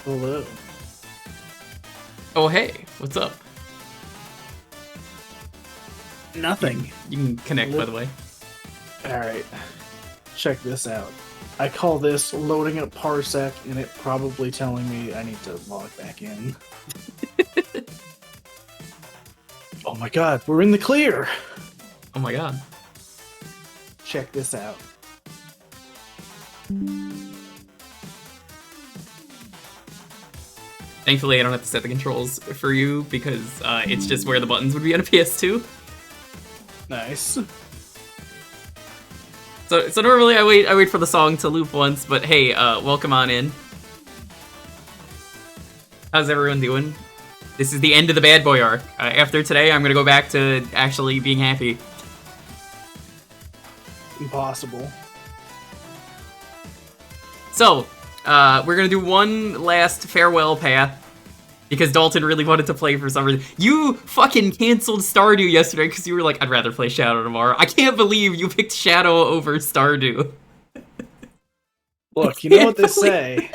Hello. Oh, hey, what's up? Nothing. You can connect, by the way. Alright. Check this out. I call this loading up Parsec, and it probably telling me I need to log back in. Oh my god, we're in the clear! Oh my god. Check this out. Thankfully, I don't have to set the controls for you, because it's just where the buttons would be on a PS2. Nice. So normally I wait for the song to loop once, but hey, welcome on in. How's everyone doing? This is the end of the bad boy arc. After today, I'm gonna go back to actually being happy. Impossible. So, we're gonna do one last farewell path, because Dalton really wanted to play for some reason. You fucking canceled Stardew yesterday because you were like, I'd rather play Shadow tomorrow. I can't believe you picked Shadow over Stardew. Look, you know what they say.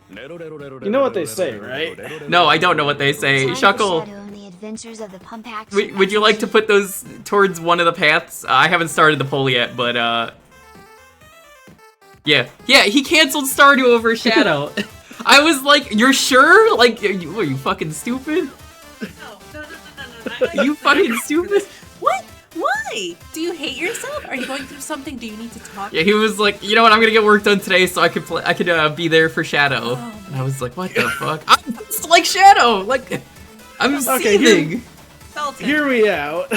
You know what they say, right? No, I don't know what they say. Shuckle, would you like to put those towards one of the paths? I haven't started the poll yet, but yeah, he canceled Stardew over Shadow. I was like, you're sure? Like, are you fucking stupid? No. You fucking stupid? What? Why? Do you hate yourself? Are you going through something? Do you need to talk? Yeah, he was like, you know what? I'm gonna get work done today, so I could be there for Shadow. Oh, and I was like, what the fuck? I'm just like Shadow. Like, I'm seething. Dalton, Hear me out.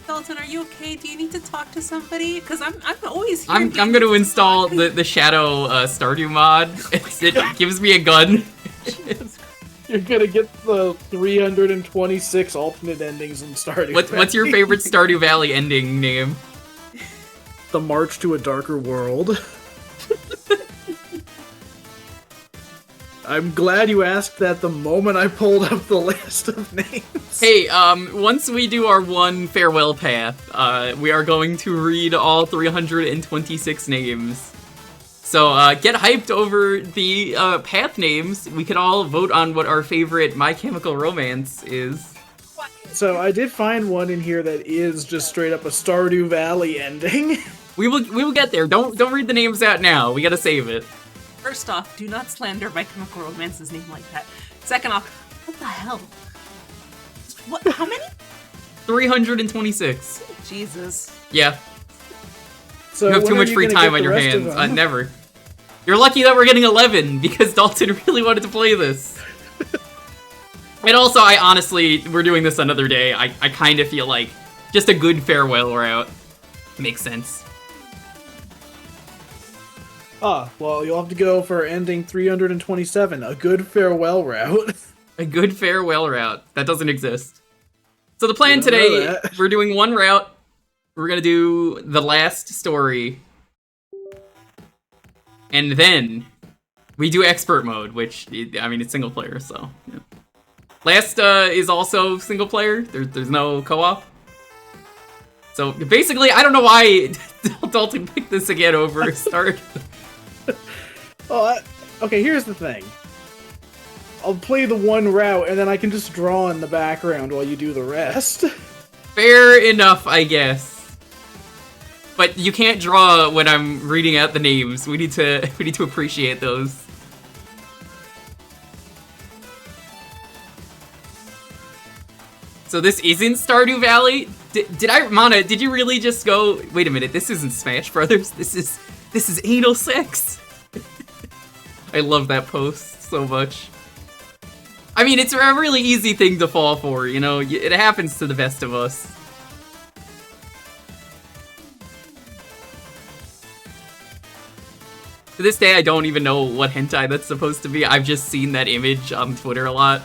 Dalton, are you okay? Do you need to talk to somebody? Because I'm always here. I'm gonna install the Shadow Stardew mod. It gives me a gun. You're gonna get the 326 alternate endings in Stardew. What's your favorite Stardew Valley ending name? The March to a Darker World. I'm glad you asked that the moment I pulled up the list of names. Hey, once we do our one farewell path, we are going to read all 326 names. So, get hyped over the, path names. We can all vote on what our favorite My Chemical Romance is. So, I did find one in here that is just straight up a Stardew Valley ending. We will get there. Don't read the names out now. We gotta save it. First off, do not slander My Chemical Romance's name like that. Second off, what the hell? What? How many? 326. Jesus. Yeah. So You have too when are much free gonna time get on the your rest of hands. them? Never. You're lucky that we're getting 11, because Dalton really wanted to play this. And also, we're doing this another day. I kind of feel like just a good farewell route makes sense. Ah, well, you'll have to go for ending 327, a good farewell route. A good farewell route. That doesn't exist. So the plan You don't know today, that. we're doing one route. We're gonna do the last story. And then we do expert mode, which, I mean, it's single player, so, yeah. Last is also single player. There's no co-op. So basically, I don't know why Dalton picked this again over Start. Oh, okay, here's the thing. I'll play the one route, and then I can just draw in the background while you do the rest. Fair enough, I guess. But you can't draw when I'm reading out the names. We need to appreciate those. So this isn't Stardew Valley? Mana, did you really just go, wait a minute, this isn't Smash Brothers, this is anal sex. I love that post so much. I mean, it's a really easy thing to fall for, you know? It happens to the best of us. To this day, I don't even know what hentai that's supposed to be. I've just seen that image on Twitter a lot.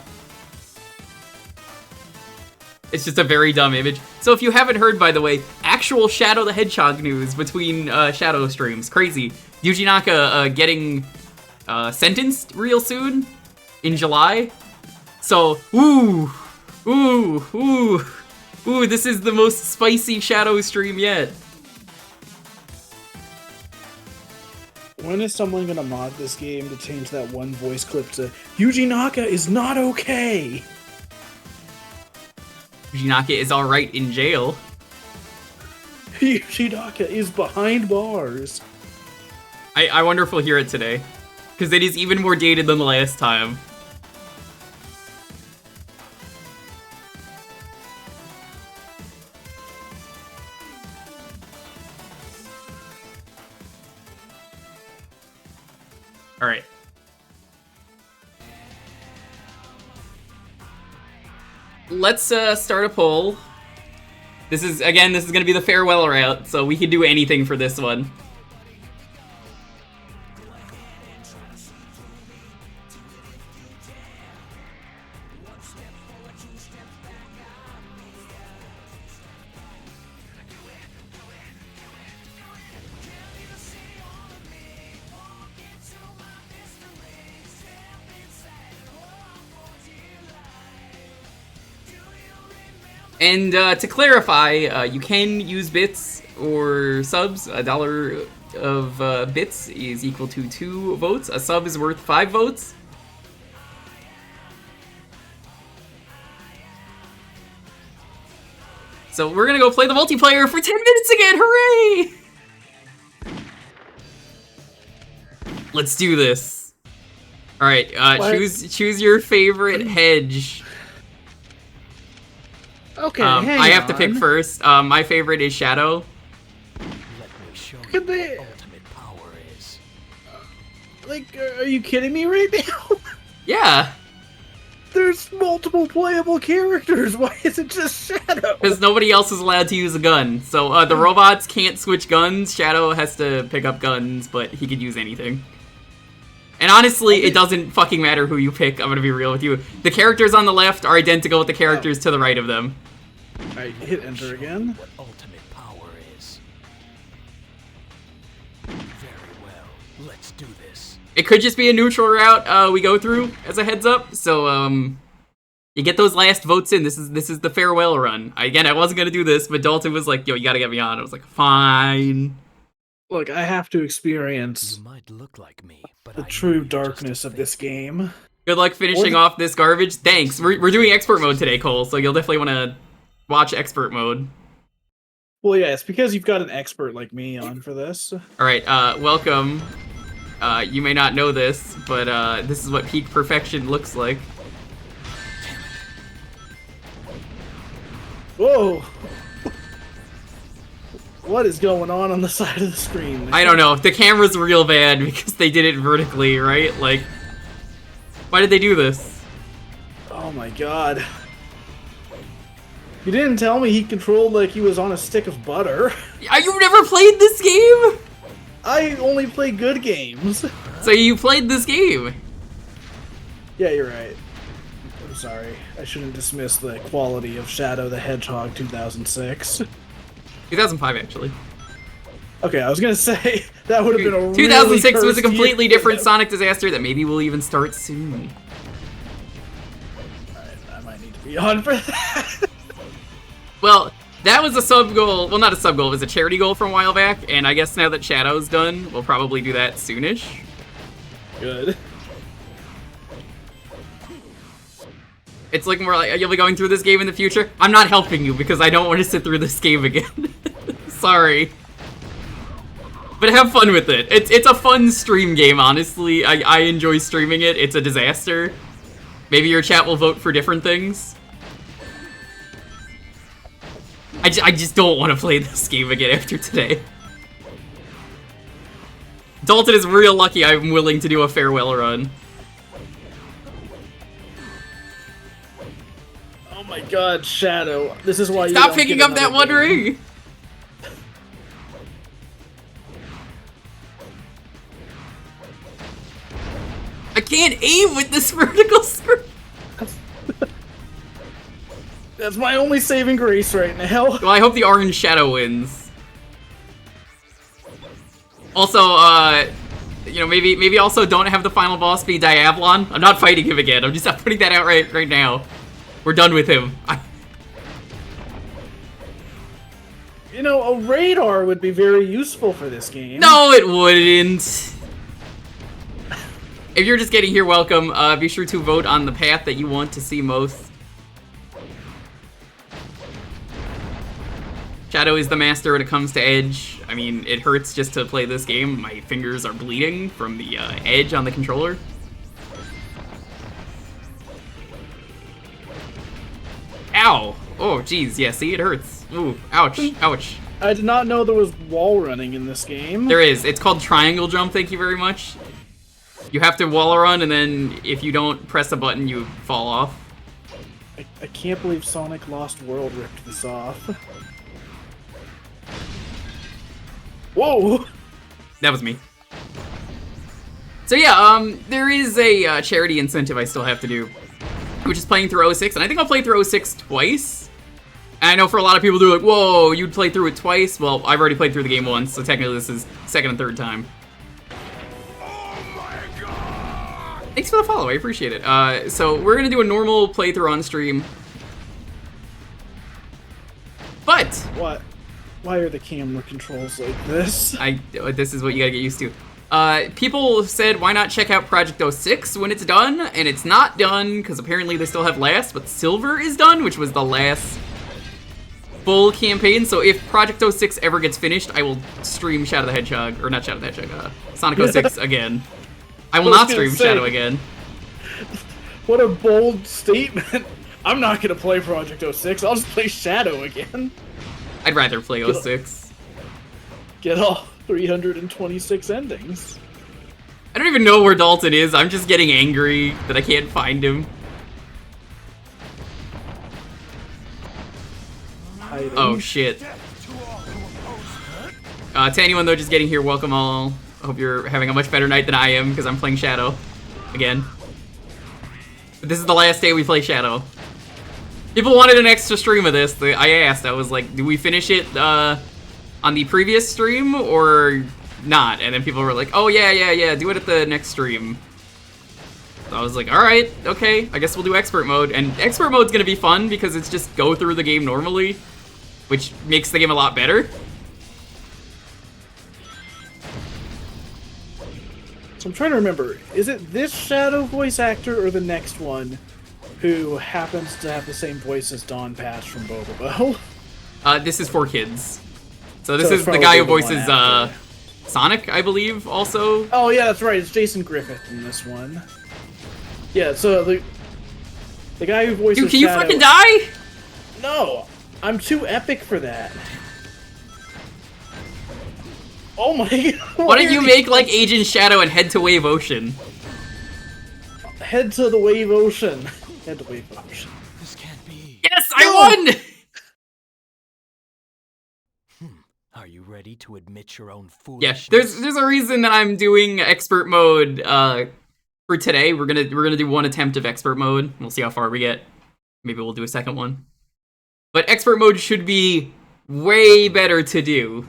It's just a very dumb image. So if you haven't heard, by the way, actual Shadow the Hedgehog news between Shadow streams. Crazy. Yuji Naka getting sentenced real soon in July. So, ooh, this is the most spicy Shadow stream yet. When is someone gonna mod this game to change that one voice clip to Yuji Naka is not okay? Yuji Naka is alright in jail. Yuji Naka is behind bars. I wonder if we'll hear it today. Because it is even more dated than the last time. Alright. Let's start a poll. This is going to be the farewell route, so we can do anything for this one. And to clarify, you can use bits or subs. $1 of bits is equal to 2 votes. A sub is worth 5 votes. So we're gonna go play the multiplayer for 10 minutes again, hooray! Let's do this. Alright, choose your favorite hedge. Okay, I have to pick first. My favorite is Shadow. Let me show you Could they- what ultimate power is. Like, are you kidding me right now? Yeah, There's multiple playable characters. Why is it just Shadow? because nobody else is allowed to use a gun. So the robots can't switch guns. Shadow has to pick up guns, but he could use anything. And honestly, it doesn't fucking matter who you pick, I'm gonna be real with you. The characters on the left are identical with the characters to the right of them. Alright, hit enter again. What ultimate power is. Very well. Let's do this. It could just be a neutral route we go through as a heads up. So you get those last votes in. This is the farewell run. Again, I wasn't gonna do this, but Dalton was like, "Yo, you gotta get me on." I was like, "Fine." Look, I have to experience You might look like me, but the I know true you're just darkness a of this fake. game. Good luck finishing off this garbage. Thanks. We're doing expert mode today, Cole. So you'll definitely want to watch expert mode. Well, yeah, it's because you've got an expert like me on for this. All right. Welcome. You may not know this, but this is what peak perfection looks like. Whoa! What is going on the side of the screen? I don't know. The camera's real bad because they did it vertically, right? Like, why did they do this? Oh my god. You didn't tell me he controlled like he was on a stick of butter. You've never played this game? I only play good games. So you played this game? Yeah, you're right. I'm sorry. I shouldn't dismiss the quality of Shadow the Hedgehog 2006. 2005, actually. Okay, I was gonna say, that would have been a really 2006 was a cursed completely year. different Sonic disaster that maybe will even start soon. Alright, I might need to be on for that. Well, that was a sub goal. Well, not a sub goal. It was a charity goal from a while back, and I guess now that Shadow's done, we'll probably do that soonish. Good. It's looking more like you'll be going through this game in the future. I'm not helping you because I don't want to sit through this game again. Sorry. But have fun with it. It's a fun stream game, honestly. I enjoy streaming it. It's a disaster. Maybe your chat will vote for different things. I just don't want to play this game again after today. Dalton is real lucky I'm willing to do a farewell run. Oh my god, Shadow. This is why you Stop don't picking get up that another one game. ring! I can't aim with this vertical screen. That's my only saving grace right now. Well, I hope the orange shadow wins. Also, you know, maybe also don't have the final boss be Diabolon. I'm not fighting him again. I'm just putting that out right now. We're done with him. You know, a radar would be very useful for this game. No, it wouldn't. If you're just getting here, welcome. Be sure to vote on the path that you want to see most. Shadow is the master when it comes to Edge. I mean, it hurts just to play this game. My fingers are bleeding from the Edge on the controller. Ow! Oh, geez, yeah, see, it hurts. Ooh, ouch, ouch. I did not know there was wall running in this game. There is. It's called triangle jump, thank you very much. You have to wall run, and then if you don't press a button, you fall off. I can't believe Sonic Lost World ripped this off. Whoa! That was me. So yeah, there is a charity incentive I still have to do, which is playing through 06, and I think I'll play through 06 twice. And I know for a lot of people, they're like, whoa, you'd play through it twice? Well, I've already played through the game once, so technically this is second and third time. Thanks for the follow, I appreciate it. So we're gonna do a normal playthrough on stream. But What? Why are the camera controls like this? this is what you gotta get used to. People said, why not check out Project 06 when it's done? And it's not done, because apparently they still have last, but Silver is done, which was the last full campaign. So if Project 06 ever gets finished, I will stream Shadow the Hedgehog, or not Shadow the Hedgehog, Sonic 06 again. I will not stream Shadow again. What a bold statement. I'm not gonna play Project 06, I'll just play Shadow again. I'd rather play 06. Get all 326 endings. I don't even know where Dalton is. I'm just getting angry that I can't find him. Hiding. Oh, shit. To anyone, though, just getting here, welcome all. I hope you're having a much better night than I am, because I'm playing Shadow. Again. But this is the last day we play Shadow. People wanted an extra stream of this. I asked, I was like, do we finish it on the previous stream or not? And then people were like, oh yeah, do it at the next stream. So I was like, alright, okay, I guess we'll do expert mode. And expert mode's gonna be fun because it's just go through the game normally, which makes the game a lot better. So I'm trying to remember, is it this Shadow voice actor or the next one who happens to have the same voice as Don Patch from Bobobo? This is for kids. So this So is it's the probably guy who the one voices after. Sonic, I believe, also. Oh yeah, that's right, it's Jason Griffith in this one. Yeah, so the guy who voices Dude, can you Shadow... fucking die? No! I'm too epic for that. Oh my god. Why don't you make like Agent Shadow and head to Wave Ocean? Head to the Wave Ocean. Head to Wave Ocean. This can't be. Yes, I won! Are you ready to admit your own Yeah, foolishness? there's a reason that I'm doing expert mode for today. We're gonna do one attempt of expert mode. We'll see how far we get. Maybe we'll do a second one. But expert mode should be way better to do,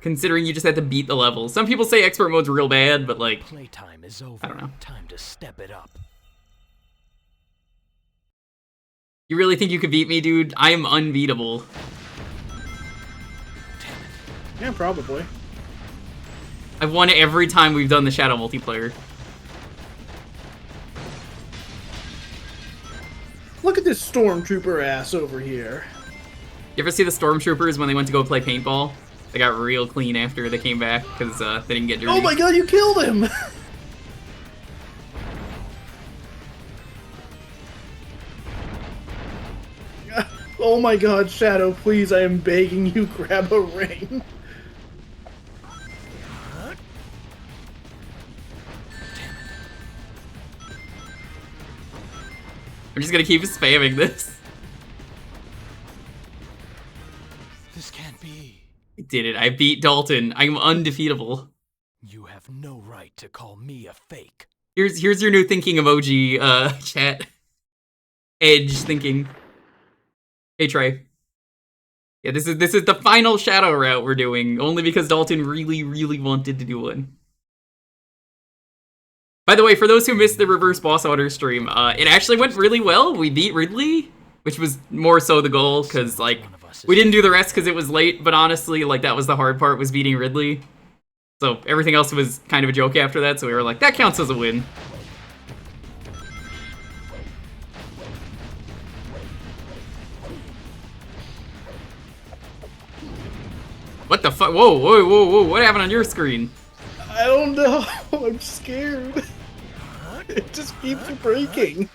considering you just had to beat the level. Some people say expert mode's real bad, but like, Playtime is over. I don't know. Time to step it up. You really think you could beat me, dude? I am unbeatable. Yeah, probably. I've won every time we've done the Shadow multiplayer. Look at this stormtrooper ass over here. You ever see the Stormtroopers when they went to go play paintball? They got real clean after they came back because they didn't get dirty. Oh my god, you killed him! Oh my god, Shadow, please, I am begging you, grab a ring. I'm just gonna keep spamming this. This can't be. I did it. I beat Dalton. I'm undefeatable. You have no right to call me a fake. Here's your new thinking emoji, chat. Edge thinking. Hey Trey. Yeah, this is the final Shadow route we're doing, only because Dalton really, really wanted to do one. By the way, for those who missed the reverse boss order stream, it actually went really well. We beat Ridley, which was more so the goal, because like we didn't do the rest because it was late. But honestly, like that was the hard part, was beating Ridley. So everything else was kind of a joke after that, so we were like, that counts as a win. What the fuck? Whoa, whoa, whoa, whoa, what happened on your screen? I don't know. I'm scared. It just keeps breaking.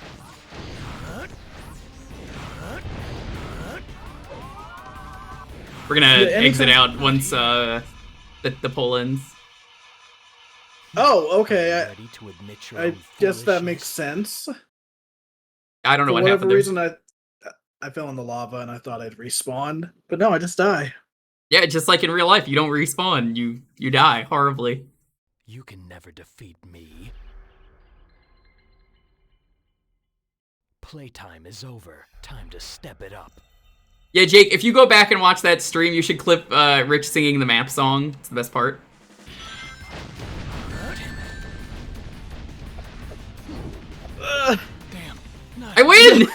We're gonna Yeah, exit anytime- out once the poll ends. Oh, okay. Ready to admit your I own guess that makes foolishness? sense. I don't know For what whatever happened there. reason, I fell in the lava and I thought I'd respawn, but no, I just die. Yeah, just like in real life, you don't respawn, you die horribly. You can never defeat me. Playtime is over. Time to step it up. Yeah, Jake, if you go back and watch that stream, you should clip Rich singing the map song. It's the best part. Damn. Not I win!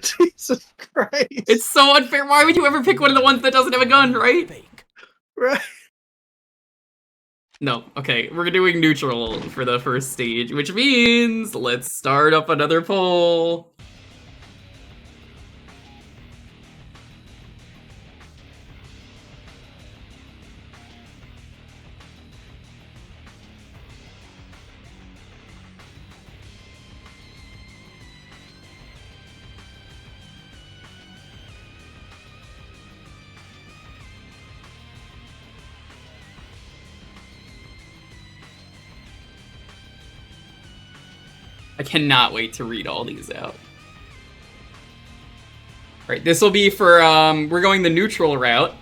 Jesus Christ. It's so unfair. Why would you ever pick one of the ones that doesn't have a gun, right? fake. Right. No. Okay, we're doing neutral for the first stage, which means let's start up another poll. I cannot wait to read all these out. Alright, this will be for, we're going the neutral route.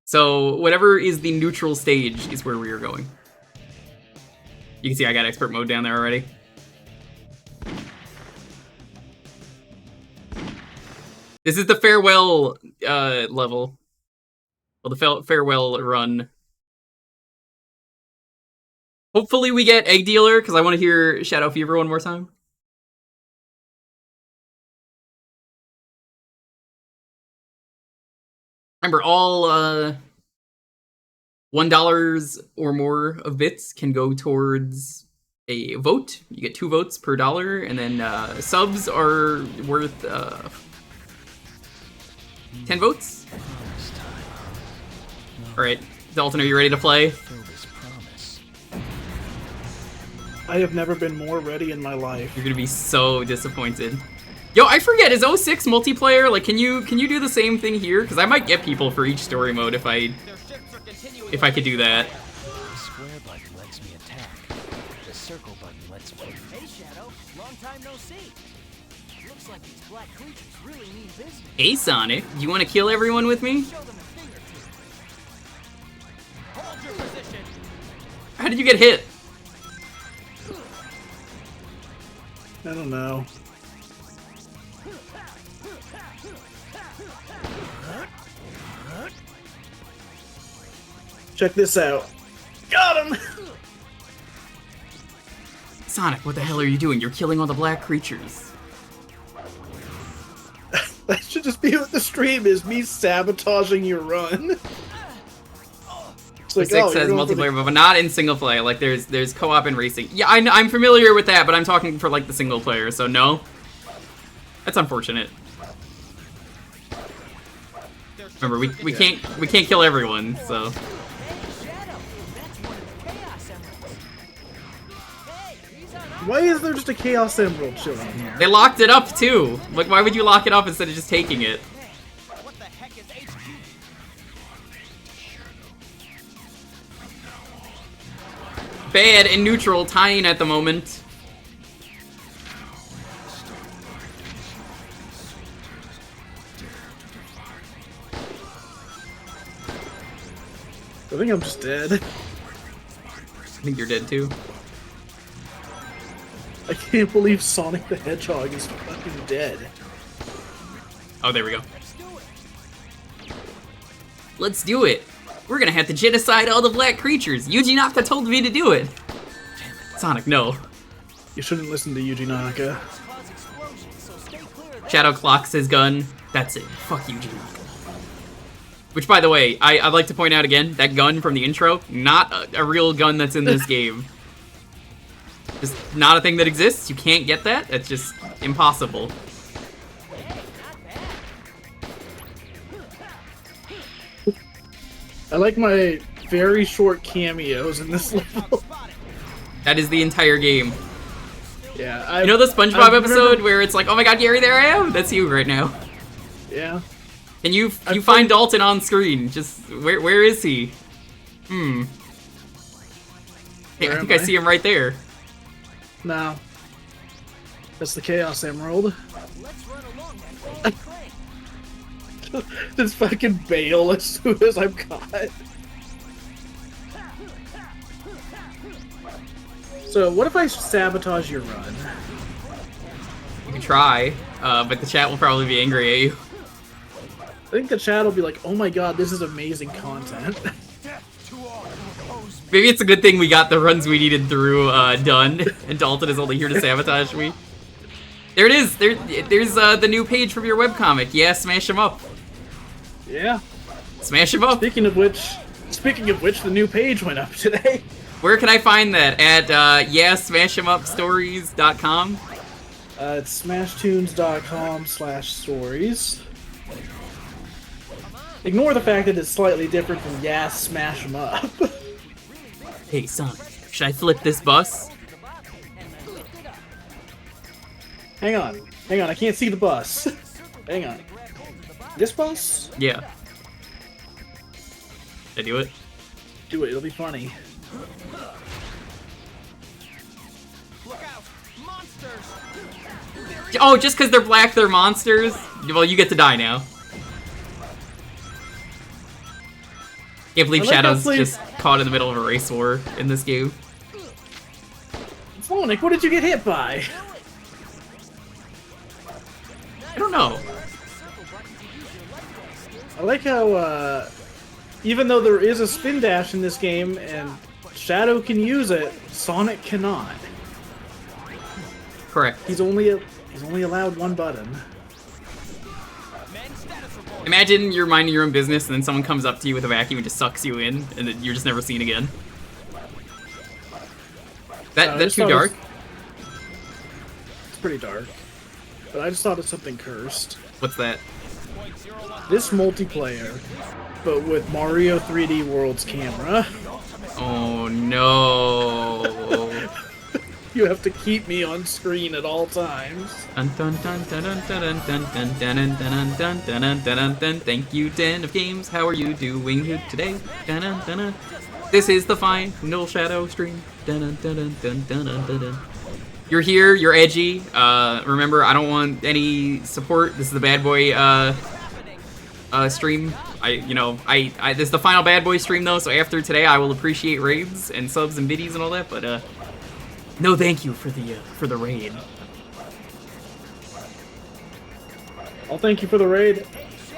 So, whatever is the neutral stage is where we are going. You can see I got expert mode down there already. This is the farewell, level. Well, the farewell run. Hopefully we get Egg Dealer, because I want to hear Shadow Fever one more time. Remember, all $1 or more of bits can go towards a vote. You get 2 votes per dollar, and then subs are worth 10 votes. Alright, Dalton, are you ready to play? Fill this promise. I have never been more ready in my life. You're gonna be so disappointed. Yo, I forget, is 06 multiplayer? Like, can you do the same thing here? Because I might get people for each story mode if I could do that. The square button lets me attack. The circle button lets me. Hey, Shadow. Long time no see. Looks like these black creatures really mean business. Hey, Sonic, do you want to kill everyone with me? Show them a thing or two. Hold your position. How did you get hit? I don't know. Check this out. Got him! Sonic, what the hell are you doing? You're killing all the black creatures. That should just be what the stream is, me sabotaging your run. It's Like, 6 you're says going for multiplayer, but not in single player. Like, there's co-op and racing. Yeah, I'm familiar with that, but I'm talking for, like, the single player, so no. That's unfortunate. Remember, we can't kill everyone, so. Why is there just a Chaos Emerald chilling here? They locked it up, too. Like, why would you lock it up instead of just taking it? What the heck is HQ? Bad and neutral tying at the moment. I think I'm just dead. I think you're dead, too. I can't believe Sonic the Hedgehog is fucking dead. Oh, there we go. Let's do it. We're gonna have to genocide all the black creatures. Yuji Naka told me to do it. Sonic, no. You shouldn't listen to Yuji Naka. Shadow clocks his gun. That's it. Fuck Yuji Naka. Which, by the way, I'd like to point out again, that gun from the intro, not a real gun that's in this game. Just not a thing that exists. You can't get that. That's just impossible. I like my very short cameos in this level. That is the entire game. Yeah, You know the SpongeBob episode where it's like, oh my god, Gary, there I am? That's you right now. Yeah. And you find Dalton on screen. Just, where is he? Hey, I think I see him right there. No. That's the Chaos Emerald. Let's run along that train. Just fucking bail as soon as I'm caught. So, what if I sabotage your run? You can try, but the chat will probably be angry at you. I think the chat will be like, oh my god, this is amazing content. Maybe it's a good thing we got the runs we needed through done, and Dalton is only here to sabotage me. There it is! There's the new page from your webcomic. Yeah, smash him up. Yeah. Smash him up! Speaking of which, the new page went up today. Where can I find that? At, smashemupstories.com? It's smashtunes.com/stories. Ignore the fact that it's slightly different from Smash 'em Up. Hey, son, should I flip this bus? Hang on, I can't see the bus. Hang on. This bus? Yeah. Did I do it? Do it, it'll be funny. Oh, just because they're black, they're monsters? Well, you get to die now. Can't believe I like Shadow's how just caught in the middle of a race war in this game. Sonic, what did you get hit by? I don't know. I like how, even though there is a spin dash in this game and Shadow can use it, Sonic cannot. Correct. He's only allowed one button. Imagine you're minding your own business and then someone comes up to you with a vacuum and just sucks you in, and then you're just never seen again. That's too dark? It's pretty dark. But I just thought of something cursed. What's that? This multiplayer, but with Mario 3D World's camera. Oh no. You have to keep me on screen at all times. Dun dun dun dun dun dun dun dun dun dun dun dun dun dun dun. Thank you, Den of Games. How are you doing today? Dun dun dun dun. This is the final Shadow stream. Dun dun dun dun dun dun dun dun. You're here. You're edgy. Remember, I don't want any support. This is the bad boy stream. This is the final bad boy stream though. So after today, I will appreciate raids and subs and biddies and all that. But no, thank you for the raid. I'll thank you for the raid.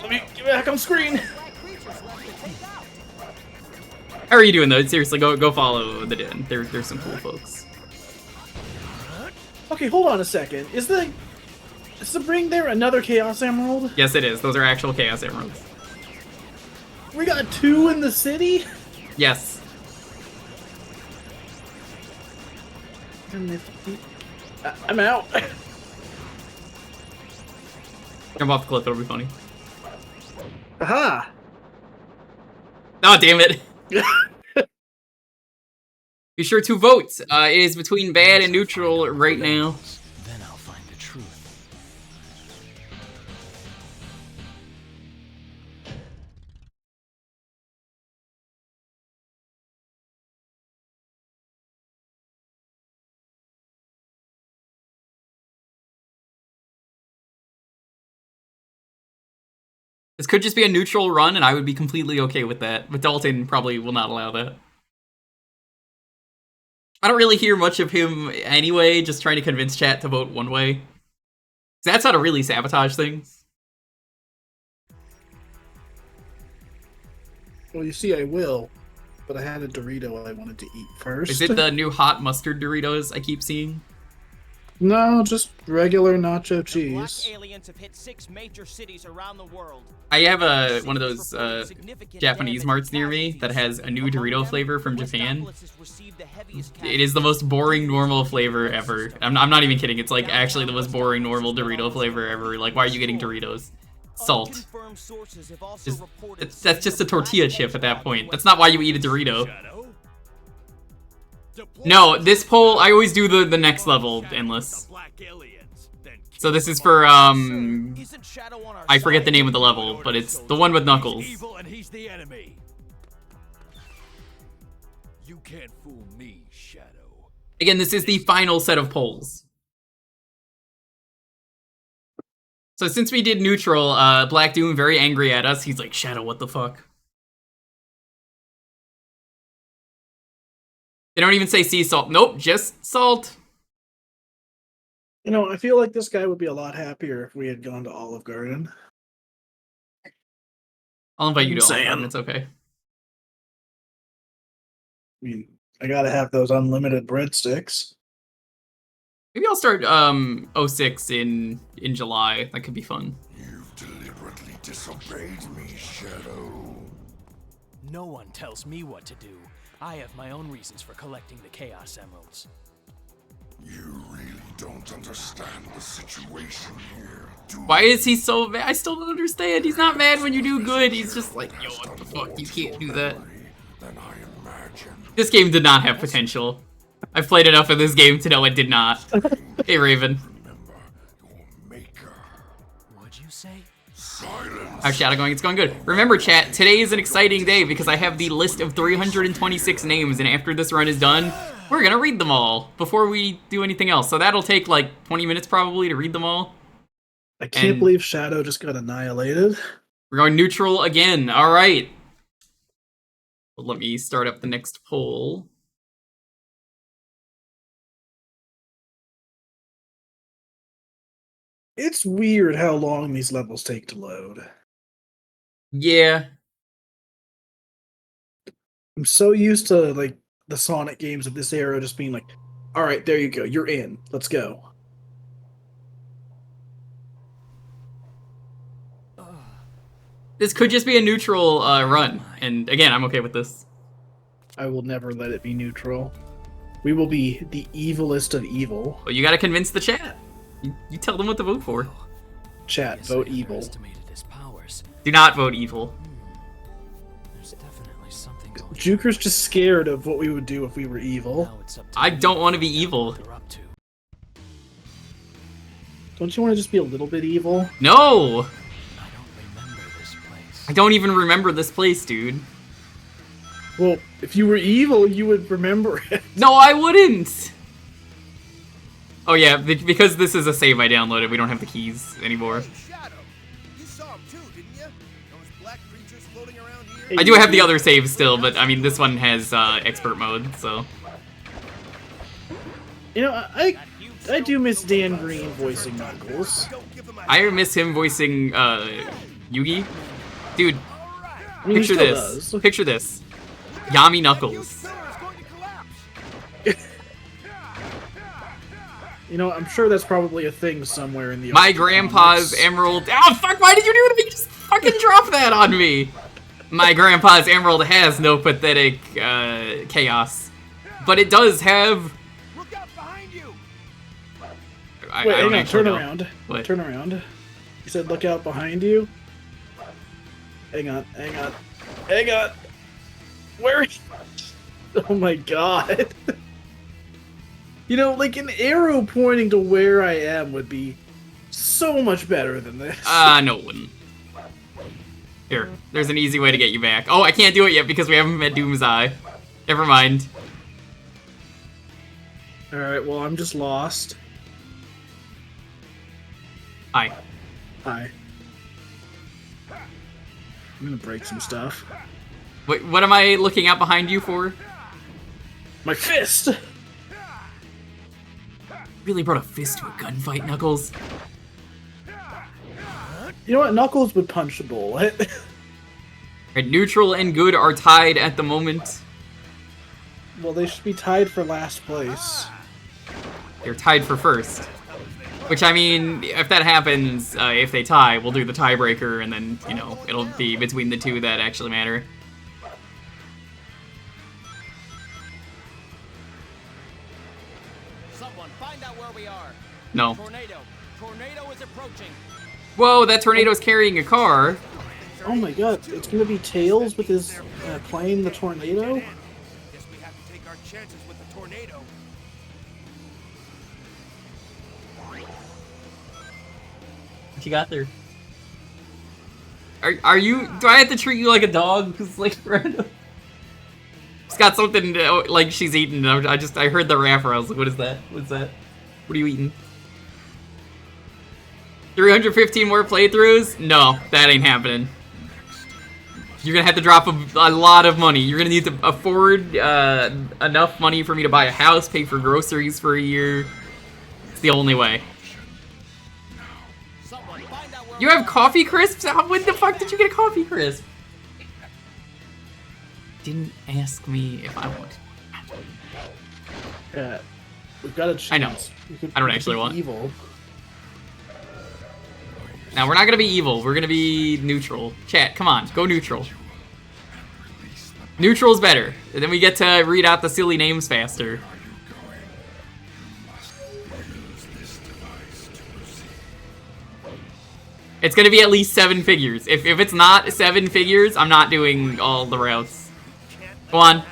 Let me get back on screen. How are you doing though? Seriously, go follow the Den. There's some cool folks. Okay, hold on a second. Is the bring there another Chaos Emerald? Yes, it is. Those are actual Chaos Emeralds. We got 2 in the city? Yes. I'm out. Jump off the cliff, it'll be funny. Aha! Oh, damn it. Be sure to vote. It is between bad and neutral right now. Then I'll find the truth. This could just be a neutral run, and I would be completely okay with that. But Dalton probably will not allow that. I don't really hear much of him anyway, just trying to convince chat to vote one way. That's how to really sabotage things. Well, you see, I will, but I had a Dorito I wanted to eat first. Is it the new hot mustard Doritos I keep seeing? No, just regular nacho Black cheese. aliens have hit 6 major cities around the world. I have one of those Japanese marts near me that has a new Dorito flavor from Japan. It is the most boring normal flavor ever. I'm not even kidding. It's like actually the most boring normal Dorito flavor ever. Like, why are you getting Doritos? Salt. That's just a tortilla chip at that point. That's not why you eat a Dorito. No, this poll, I always do the next level endless. So this is for, I forget the name of the level, but it's the one with Knuckles. You can't fool me, Shadow. Again, this is the final set of polls. So since we did neutral, Black Doom very angry at us. He's like, Shadow, what the fuck? They don't even say sea salt. Nope, just salt. You know, I feel like this guy would be a lot happier if we had gone to Olive Garden. I'll invite you to Saying. Olive Garden, it's okay. I mean, I gotta have those unlimited breadsticks. Maybe I'll start 06 in July. That could be fun. You've deliberately disobeyed me, Shadow. No one tells me what to do. I have my own reasons for collecting the Chaos Emeralds. You really don't understand the situation here, do you? Why is he so mad? I still don't understand. He's not mad when you do good. He's just like, yo, what the fuck? You can't do that. Than I imagined. This game did not have potential. I've played enough of this game to know it did not. Hey, Raven. Remember your maker. What'd you say? Silence. How's Shadow going? It's going good. Remember, chat, today is an exciting day because I have the list of 326 names, and after this run is done, we're gonna read them all before we do anything else. So that'll take like 20 minutes probably to read them all. I can't believe Shadow just got annihilated. We're going neutral again. All right. Well, let me start up the next poll. It's weird how long these levels take to load. Yeah. I'm so used to like the Sonic games of this era just being like, all right, there you go, you're in, let's go. This could just be a neutral run, and again, I'm okay with this. I will never let it be neutral. We will be the evilest of evil. But you gotta convince the chat. You tell them what to vote for. Chat, Guess vote I evil. underestimated his powers. Do not vote evil. There's definitely something going Jewker's just scared of what we would do if we were evil. Now it's up to I me don't want to be know evil. what they're up to. Don't you want to just be a little bit evil? No! I don't remember this place. I don't even remember this place, dude. Well, if you were evil, you would remember it. No, I wouldn't! Oh yeah, because this is a save I downloaded, we don't have the keys anymore. Shadow. You saw him too, didn't you? Those black creatures floating around here. I do have the other saves still, but I mean, this one has expert mode, so. You know, I do miss Dan Green voicing Knuckles. I miss him voicing Yugi. Dude, I mean, he picture still this. does. Picture this. Yami Knuckles. You know, I'm sure that's probably a thing somewhere in the. My Ultra grandpa's Comics. emerald. Oh fuck! Why did you do that? You just fucking drop that on me. My grandpa's emerald has no pathetic chaos, but it does have. Look out behind you. I Wait, don't hang on, actually turn know. around. What? Turn around. You said look out behind you? Hang on, hang on. Hang on! Where are you? Oh my god. You know, like an arrow pointing to where I am would be so much better than this. No, it wouldn't. Here, there's an easy way to get you back. Oh, I can't do it yet because we haven't met Doom's Eye. Never mind. Alright, well, I'm just lost. Hi. Hi. I'm gonna break some stuff. Wait, what am I looking out behind you for? My fist! Really brought a fist to a gunfight, Knuckles? You know what? Knuckles would punch a bullet. Right, neutral and good are tied at the moment. Well, they should be tied for last place. They're tied for first. Which, I mean, if that happens, if they tie, we'll do the tiebreaker, and then, you know, it'll be between the two that actually matter. Someone find out where we are. No. Tornado. Tornado is approaching. Whoa, that tornado's carrying a car. Oh my god, it's gonna be Tails with his playing the tornado? Guess we have to take our chances with the tornado. What you got there? Are you? Do I have to treat you like a dog who's like random? She's got something like she's eating. I heard the wrapper. I was like, what is that? What's that? What are you eating? 315 more playthroughs? No, that ain't happening. You're gonna have to drop a lot of money. You're gonna need to afford enough money for me to buy a house, pay for groceries for a year. It's the only way. Someone find out where You have coffee crisps? When the fuck did you get a coffee crisp? Didn't ask me if I want. Yeah, we've got a chance. I know. I don't actually be want. evil. Now, we're not gonna be evil. We're gonna be neutral. Chat, come on. Go neutral. Neutral's better. And then we get to read out the silly names faster. It's gonna be at least 7 figures. If it's not 7 figures, I'm not doing all the routes. Come on.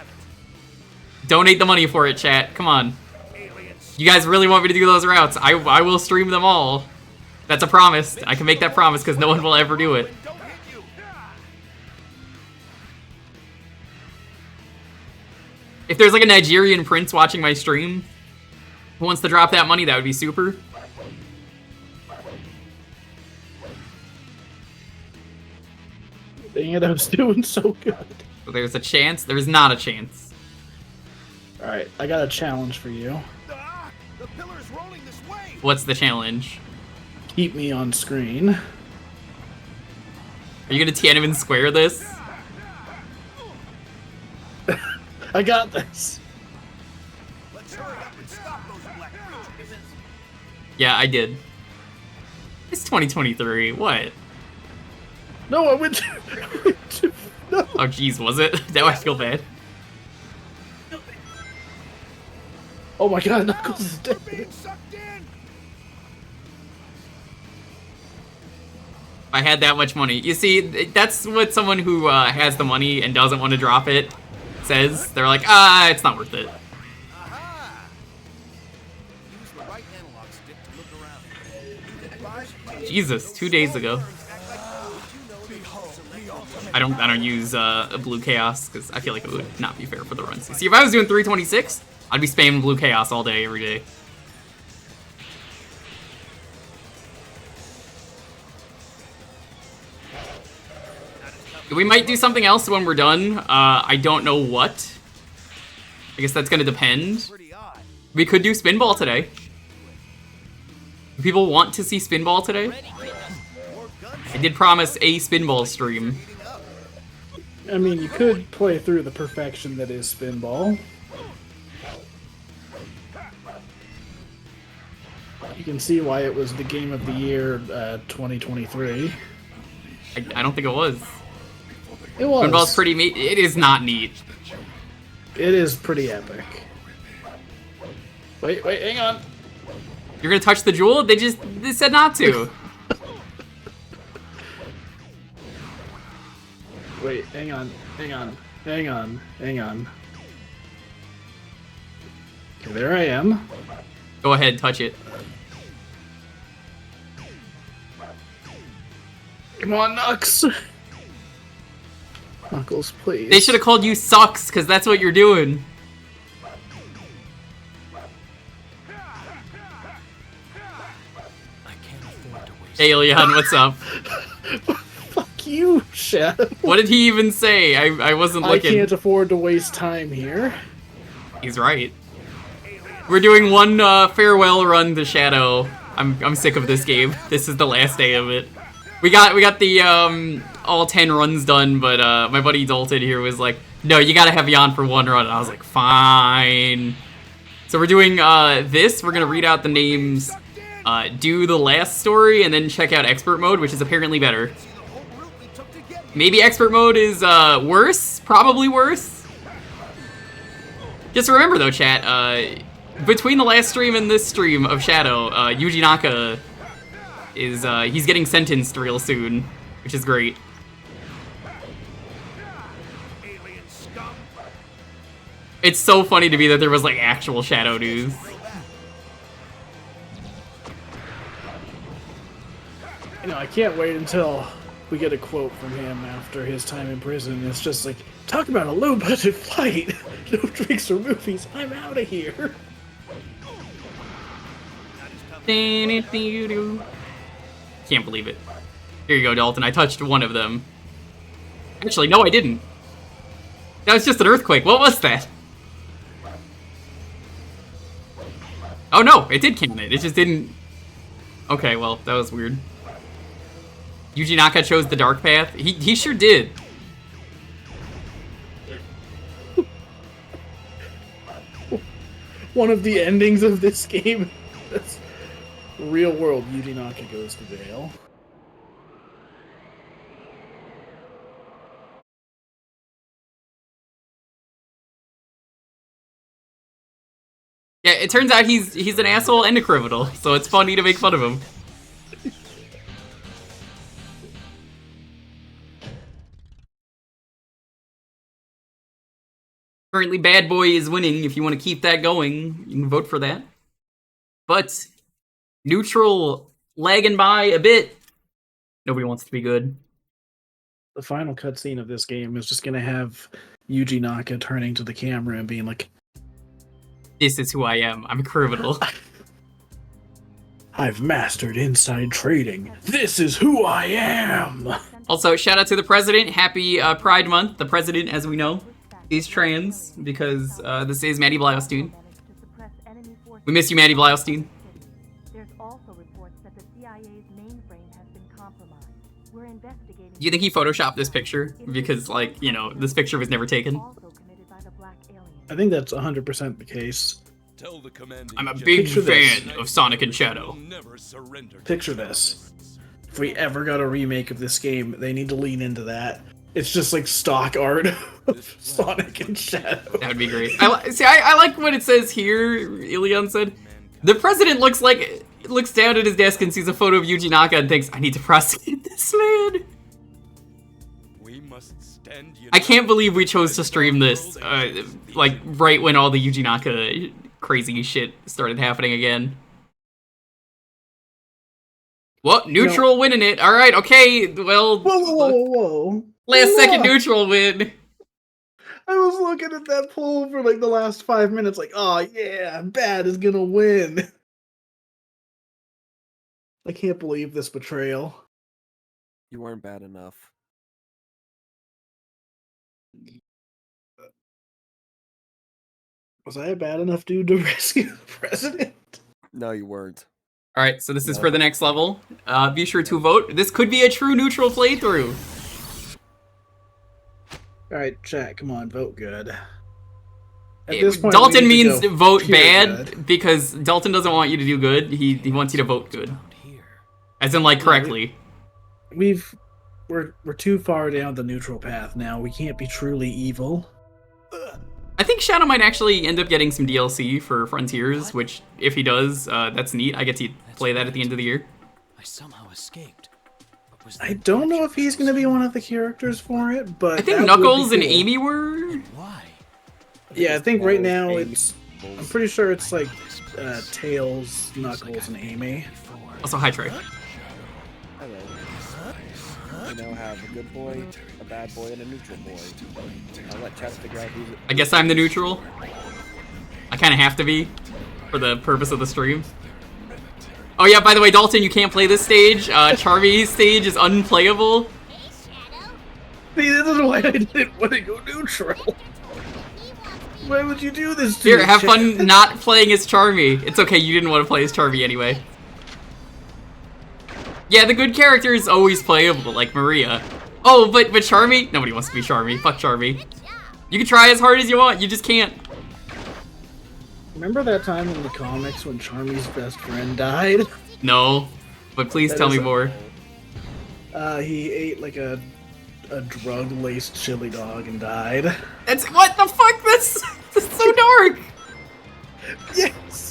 Donate the money for it, chat. Come on. You guys really want me to do those routes? I will stream them all. That's a promise. I can make that promise because no one will ever do it. If there's like a Nigerian prince watching my stream who wants to drop that money, that would be super. Dang it, I was doing so good. So there's a chance. There's not a chance. Alright, I got a challenge for you. Ah, the pillar is rolling this way. What's the challenge? Keep me on screen. Are you gonna Tiananmen Square this? I got this. Let's hurry up and stop those black creatures. Yeah, I did. It's 2023. What? No, I went to no. Oh, jeez, was it? Now I feel bad. Oh my god, Knuckles is dead. Being sucked in. If I had that much money. You see, that's what someone who has the money and doesn't want to drop it says. They're like, it's not worth it. Aha! Use the right analog stick to look around. Jesus, 2 days ago. I don't use a Blue Chaos because I feel like it would not be fair for the runs. See, if I was doing 326, I'd be spamming Blue Chaos all day, every day. We might do something else when we're done. I don't know what. I guess that's gonna depend. Pretty odd. We could do Spinball today. Do people want to see Spinball today? More guns I did promise a Spinball stream. heating up. I mean, you could play through the perfection that is Spinball. You can see why it was the game of the year 2023. I don't think it was. It was. Spinball's pretty neat. It is not neat. It is pretty epic. Wait, hang on. You're gonna touch the jewel? They said not to. Wait, hang on. Okay, there I am. Go ahead, touch it. Come on, Nux. Knuckles, please. They should have called you Sucks, because that's what you're doing. I can't afford to waste. Hey, Leon, what's up? Fuck you, Shadow. What did he even say? I wasn't I looking. can't afford to waste time here. He's right. We're doing one farewell run to Shadow. I'm sick of this game. This is the last day of it. We got the all 10 runs done, but my buddy Dalton here was like, no, you gotta have Jan for one run. And I was like, fine. So we're doing this. We're gonna read out the names, do the last story, and then check out expert mode, which is apparently better. Maybe expert mode is worse, probably worse. Just remember though, chat, between the last stream and this stream of Shadow, Yuji Naka is, he's getting sentenced real soon, which is great. It's so funny to me that there was, like, actual Shadow news. You know, I can't wait until we get a quote from him after his time in prison. It's just like, talk about a low-budget flight. No drinks or movies. I'm out of here. Can't believe it. Here you go, Dalton. I touched one of them. Actually, no, I didn't. That was just an earthquake. What was that? Oh no, it did count it. It just didn't... Okay, well, that was weird. Yuji Naka chose the dark path. He sure did. One of the endings of this game. That's real world. Yuji Naka goes to jail. Yeah, it turns out he's an asshole and a criminal, so it's funny to make fun of him. Currently, Bad Boy is winning. If you want to keep that going, you can vote for that. But neutral lagging by a bit. Nobody wants to be good. The final cutscene of this game is just gonna have Yuji Naka turning to the camera and being like, This is who I am. I'm a criminal. I've mastered inside trading. This is who I am! Also, shout out to the president. Happy Pride Month. The president, as we know, is trans because this is Maddie Blaustein. We miss you, Maddie Blaustein. There's also reports that the CIA's mainframe has been compromised. We're investigating. Do you think he photoshopped this picture? Because, like, you know, this picture was never taken. Also committed by the Black Alien. I think that's 100% the case. Tell the commanding I'm a general big Picture this. fan of Sonic and Shadow. we'll never surrender to Picture this. If we ever got a remake of this game, they need to lean into that. It's just like stock art of Sonic and Shadow. That would be great. I like what it says here. Ilion said, the president looks down at his desk and sees a photo of Yuji Naka and thinks, I need to prosecute this man. We must stand I can't believe we chose to stream this, like, right when all the Yuji Naka crazy shit started happening again. What? Neutral winning it. Alright, okay, well... Whoa. Last second Look. neutral win. I was looking at that poll for like the last 5 minutes, like, oh yeah, bad is gonna win. I can't believe this betrayal. You weren't bad enough. Was I a bad enough dude to rescue the president? No, you weren't. Alright, so this is for the next level. Be sure to vote. This could be a true neutral playthrough. Alright, chat, come on, vote good. At this point, Dalton we need to means go vote pure bad good. because Dalton doesn't want you to do good. He wants you to vote good. As in, like, correctly. We're too far down the neutral path now. We can't be truly evil. I think Shadow might actually end up getting some DLC for Frontiers, which, if he does, that's neat. I get to play that at the end of the year. I somehow escaped. But was I there don't know if treachery he's going to be one of somewhere? the characters for it, but I think that would Knuckles be and cool. Amy were... Why? Yeah, I think right now Amy, it's... I'm pretty sure it's like Tails, Knuckles, and Amy. Also, hi, Trey. Hello. We now have a good boy, a bad boy, and a neutral boy. I'll let chat figure out who's it. I guess I'm the neutral. I kind of have to be, for the purpose of the stream. Oh yeah, by the way, Dalton, you can't play this stage. Charmy's stage is unplayable. See, this is why I didn't want to go neutral. Why would you do this to Here, me, have chat? fun not playing as Charmy. It's okay, you didn't want to play as Charmy anyway. Yeah, the good character is always playable, like Maria. Oh, but Charmy? Nobody wants to be Charmy. Fuck Charmy. You can try as hard as you want, you just can't. Remember that time in the comics when Charmy's best friend died? No, but please That tell is me a- more. He ate like a drug-laced chili dog and died. That's what the fuck? That's so dark.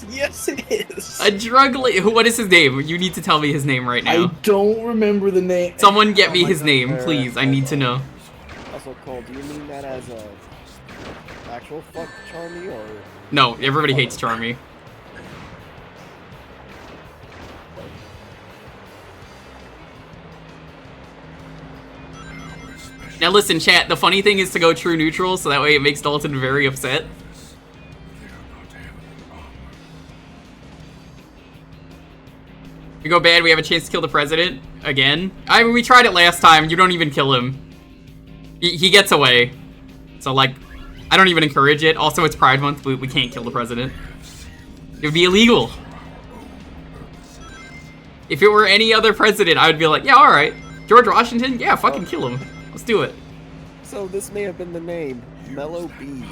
Yes it is. A drug. What is his name? You need to tell me his name right I now. don't remember the name. Someone get Oh me my his God. name, please. I need to know. Also, Cole, do you mean that as a actual fuck Charmy or? No, everybody hates Charmy. Now listen, chat, the funny thing is to go true neutral, so that way it makes Dalton very upset. We go bad, we have a chance to kill the president. Again. I mean, we tried it last time, you don't even kill him. He gets away. So, like, I don't even encourage it. Also, it's Pride Month, we can't kill the president. It would be illegal. If it were any other president, I would be like, yeah, alright. George Washington? Yeah, fucking kill him. Let's do it. So this may have been the name, Mellow B.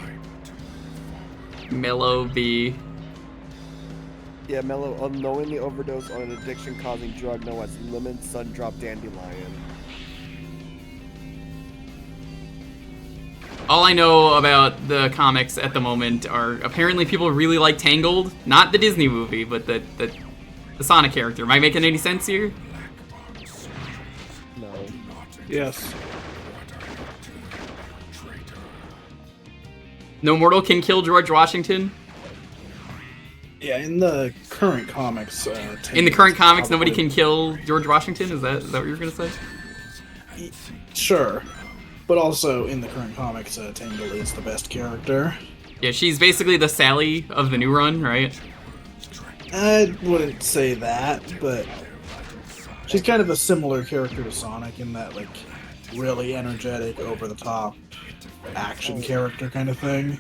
Mellow B. Yeah, Mellow unknowingly overdosed on an addiction-causing drug known as lemon sun-drop dandelion. All I know about the comics at the moment are apparently people really like Tangled. Not the Disney movie, but the Sonic character. Am I making any sense here? No. Yes. No mortal can kill George Washington? Yeah, in the current comics. In the current comics, nobody can kill George Washington? Is that what you were gonna say? Sure. But also, in the current comics, Tangle is the best character. Yeah, she's basically the Sally of the new run, right? I wouldn't say that, but she's kind of a similar character to Sonic in that, like, really energetic, over-the-top action character kind of thing.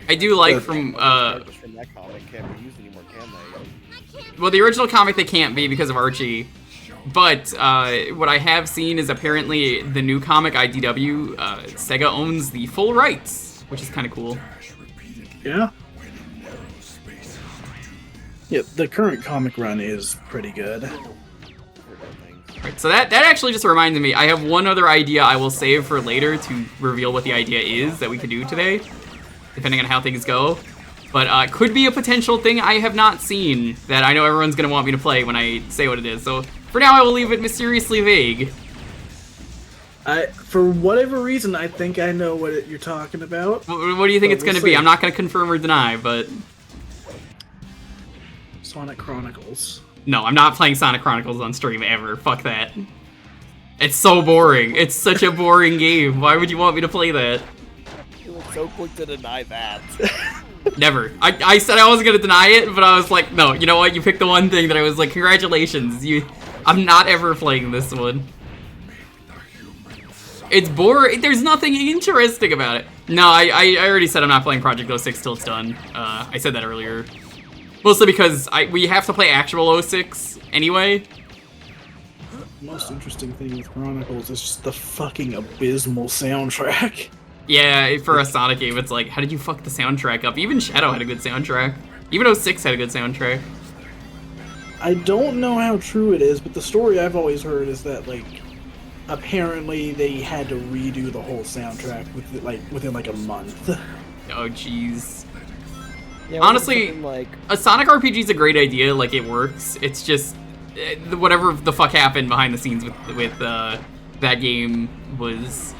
I do like from Characters from that comic can't be used anymore, can they? well, the original comic they can't be because of Archie. But what I have seen is apparently the new comic IDW, Sega owns the full rights, which is kind of cool. Yeah. Yeah, the current comic run is pretty good. Right, so that actually just reminded me, I have one other idea I will save for later to reveal what the idea is that we could do today, depending on how things go. But could be a potential thing I have not seen that I know everyone's going to want me to play when I say what it is. So for now, I will leave it mysteriously vague. For whatever reason, I think I know what you're talking about. What do you think But it's going to we'll be? see. I'm not going to confirm or deny, but... Sonic Chronicles. No, I'm not playing Sonic Chronicles on stream ever. Fuck that. It's so boring. It's such a boring game. Why would you want me to play that? You were so quick to deny that. Never. I said I wasn't gonna deny it, but I was like, no, you know what? You picked the one thing that I was like, congratulations. I'm not ever playing this one. It's boring. There's nothing interesting about it. No, I already said I'm not playing Project 06 till it's done. I said that earlier. Mostly because we have to play actual 06 anyway. The most interesting thing with Chronicles is just the fucking abysmal soundtrack. Yeah, for a Sonic game, it's like, how did you fuck the soundtrack up? Even Shadow had a good soundtrack. Even 06 had a good soundtrack. I don't know how true it is, but the story I've always heard is that, like, apparently they had to redo the whole soundtrack within like a month. Oh, jeez. Yeah, Honestly, like a Sonic RPG is a great idea, like, it works. It's just, whatever the fuck happened behind the scenes with that game was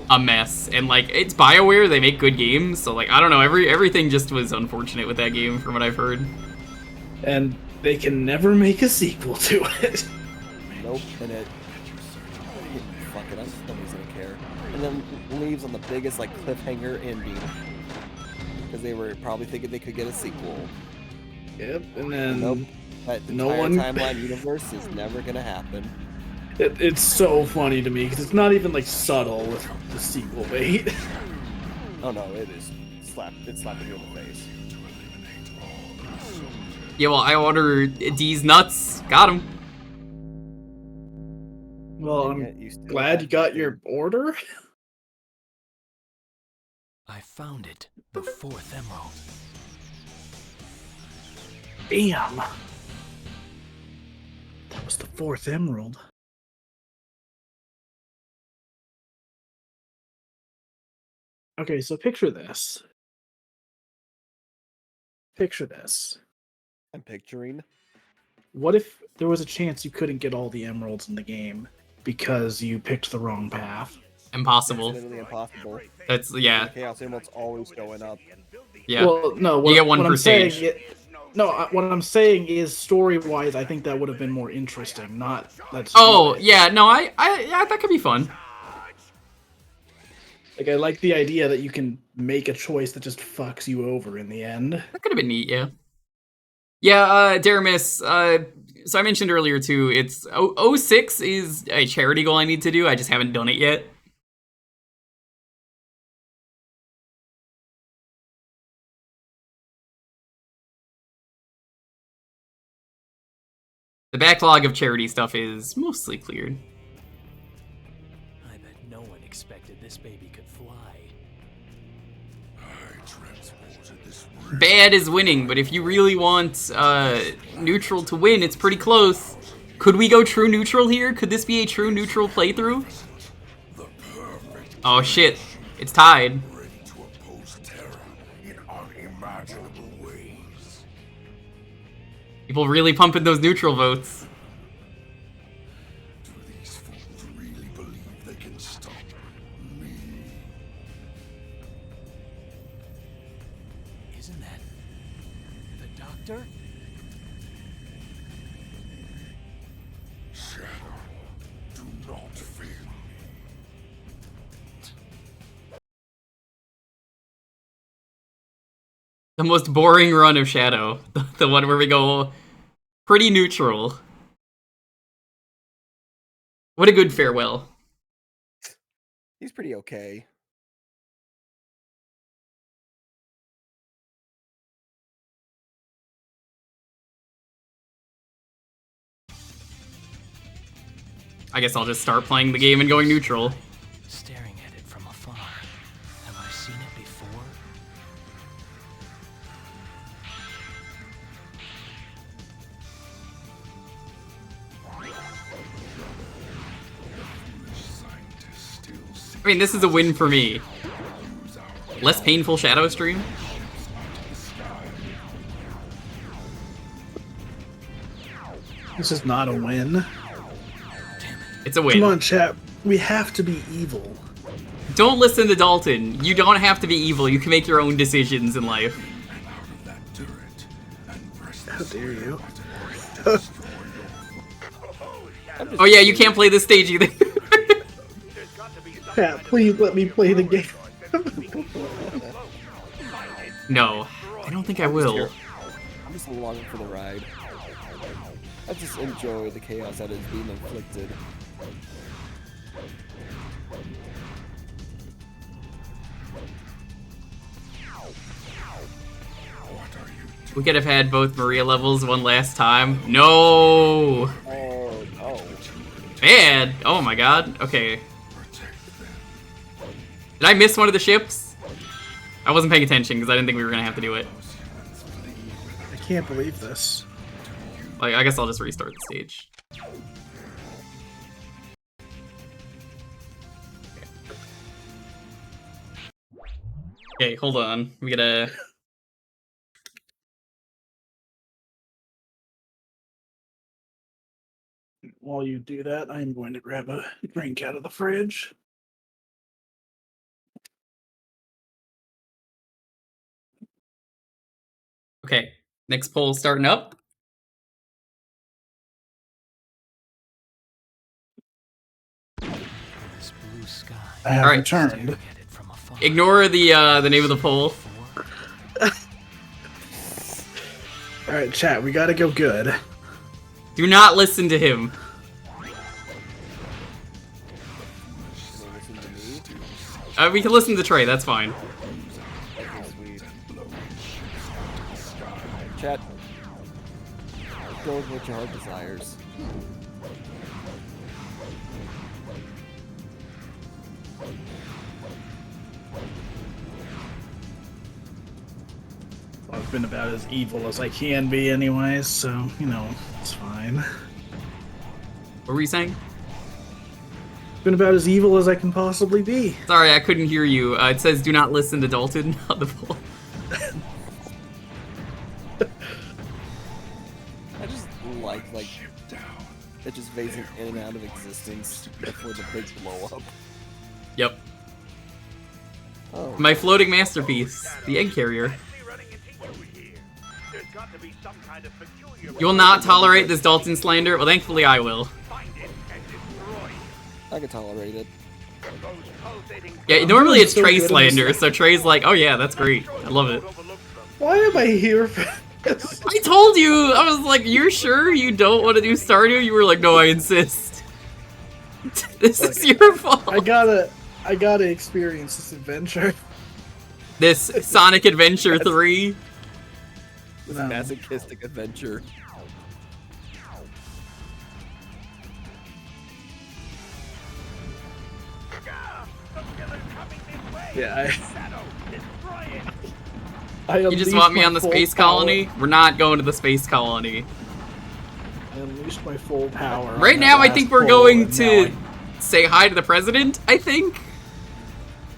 a mess. And, like, it's BioWare, they make good games, so, like, I don't know, everything just was unfortunate with that game, from what I've heard. And they can never make a sequel to it. nope, and it fuck it, nobody's gonna care. And then leaves on the biggest like cliffhanger ending. Because they were probably thinking they could get a sequel. Yep, and then Nope. That no entire one- timeline universe is never gonna happen. it's so funny to me because it's not even like subtle with the sequel bait. Oh no, it is. It's slapping you in the face. Yeah, well, I ordered D's nuts. Got him. Well, And I'm yet you still glad have you got to- your order. I found it. The fourth emerald. Damn. That was the 4th emerald. Okay, so picture this. Picture this. I'm picturing. What if there was a chance you couldn't get all the emeralds in the game because you picked the wrong path? Impossible. It's literally impossible. That's The yeah. Chaos Emerald's always going up. Yeah. Well, no. You What, get one what per I'm saying, stage. what I'm saying is story-wise, I think that would have been more interesting. Not that's. Oh yeah, no, yeah, that could be fun. Like I like the idea that you can make a choice that just fucks you over in the end. That could have been neat, yeah. Yeah, Daramis, so I mentioned earlier too, it's 06 is a charity goal I need to do, I just haven't done it yet. The backlog of charity stuff is mostly cleared. I bet no one expected this baby could fly. I transported this Bad is winning, but if you really want neutral to win, it's pretty close. Could we go true neutral here? Could this be a true neutral playthrough? Oh shit, it's tied. ready to oppose terror in unimaginable ways. People really pumping those neutral votes. Do these fools really believe they can stop me? Isn't that the doctor? Shadow, do not fear me. The most boring run of Shadow. The one where we go pretty neutral. What a good farewell. He's pretty okay. I guess I'll just start playing the game and going neutral. Staring at it from afar. Have I seen it before? Scientists still see I mean, this is a win for me. Less painful Shadow stream. This is not a win. It's a win. Come on, chat. We have to be evil. Don't listen to Dalton. You don't have to be evil. You can make your own decisions in life. out of that turret and press the How dare you? Oh yeah, you can't play this stage either. Chat, please let me play the game. No, I don't think I will. I'm just longing for the ride. I just enjoy the chaos that is being inflicted. We could have had both Maria levels one last time. No! Oh no. Bad! Oh my god. Okay. Did I miss one of the ships? I wasn't paying attention because I didn't think we were gonna have to do it. I can't believe this. Like, I guess I'll just restart the stage. Okay, hold on. We gotta... While you do that, I'm going to grab a drink out of the fridge. Okay, next poll starting up. This blue sky. I have Alright. returned. Staring at it from afar. Ignore the name of the poll. Alright, chat, we gotta go good. Do not listen to him. Listen to me. We can listen to Trey, that's fine. Okay, sweet. Chat. Go with what your heart desires. been about as evil as I can be anyways, so, you know, it's fine. What were you saying? Been about as evil as I can possibly be. Sorry, I couldn't hear you. It says do not listen to Dalton on the poll. I just like it just phasing in and out of existence before the big blow up. Yep. Oh, My floating masterpiece, the egg carrier. You will not tolerate this Dalton slander? Well, thankfully I will. I can tolerate it. Yeah, normally it's so Trey good at slander, this. so Trey's like, oh yeah, that's great. I love it. Why am I here for this? I told you! I was like, you're sure you don't want to do Stardew? You were like, no, I insist. This is your fault. I gotta experience this adventure. This Sonic Adventure 3. This No. masochistic adventure. Yeah, I You just want me on the space colony? We're not going to the space colony. I unleashed my full power. Right on now, that I think last we're pull, going and to now say hi to the president, I think.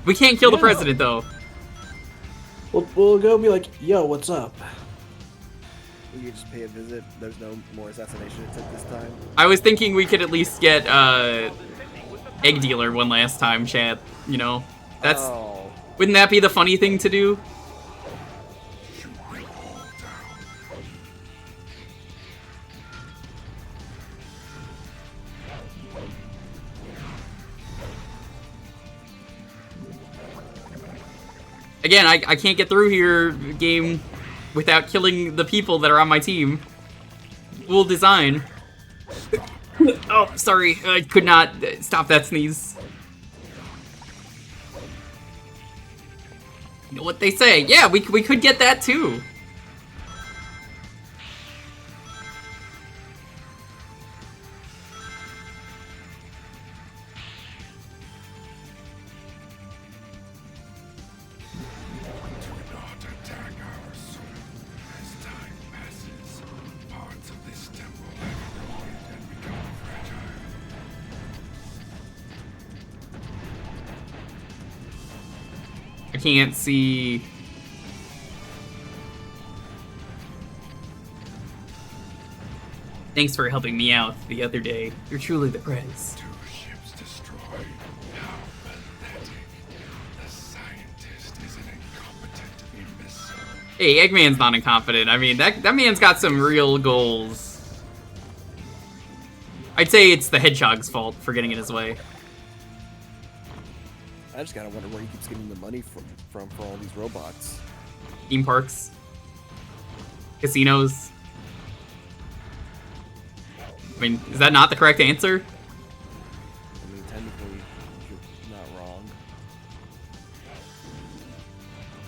We can't kill the Yeah. president, though. we'll go be like, yo, what's up? You just pay a visit. There's no more assassination attempt this time. I was thinking we could at least get, Egg Dealer one last time, chat. You know? That's... Oh. Wouldn't that be the funny thing to do? Again, I can't get through here, game, without killing the people that are on my team. Cool design. Oh, sorry, I could not stop that sneeze. You know what they say? Yeah, we could get that too. Do not attack our soul. As time passes, parts of this temple have eroded and become fragile. I can't see. Thanks for helping me out the other day. You're truly the Prez. 2 ships destroyed. How pathetic. The scientist is an incompetent imbecile. Hey, Eggman's not incompetent. I mean, that man's got some real goals. I'd say it's the Hedgehog's fault for getting in his way. I just gotta wonder where he keeps getting the money from for all these robots. Theme parks. Casinos. I mean, is that not the correct answer? I mean, technically, you're not wrong.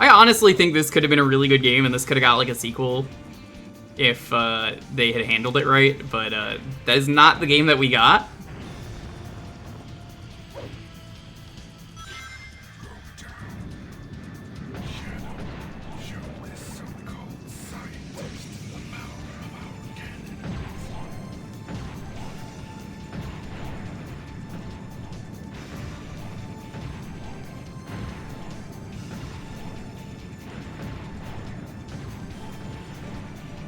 I honestly think this could have been a really good game and this could have got like a sequel if they had handled it right, but that is not the game that we got. Show this so-called scientist the power of our cannon.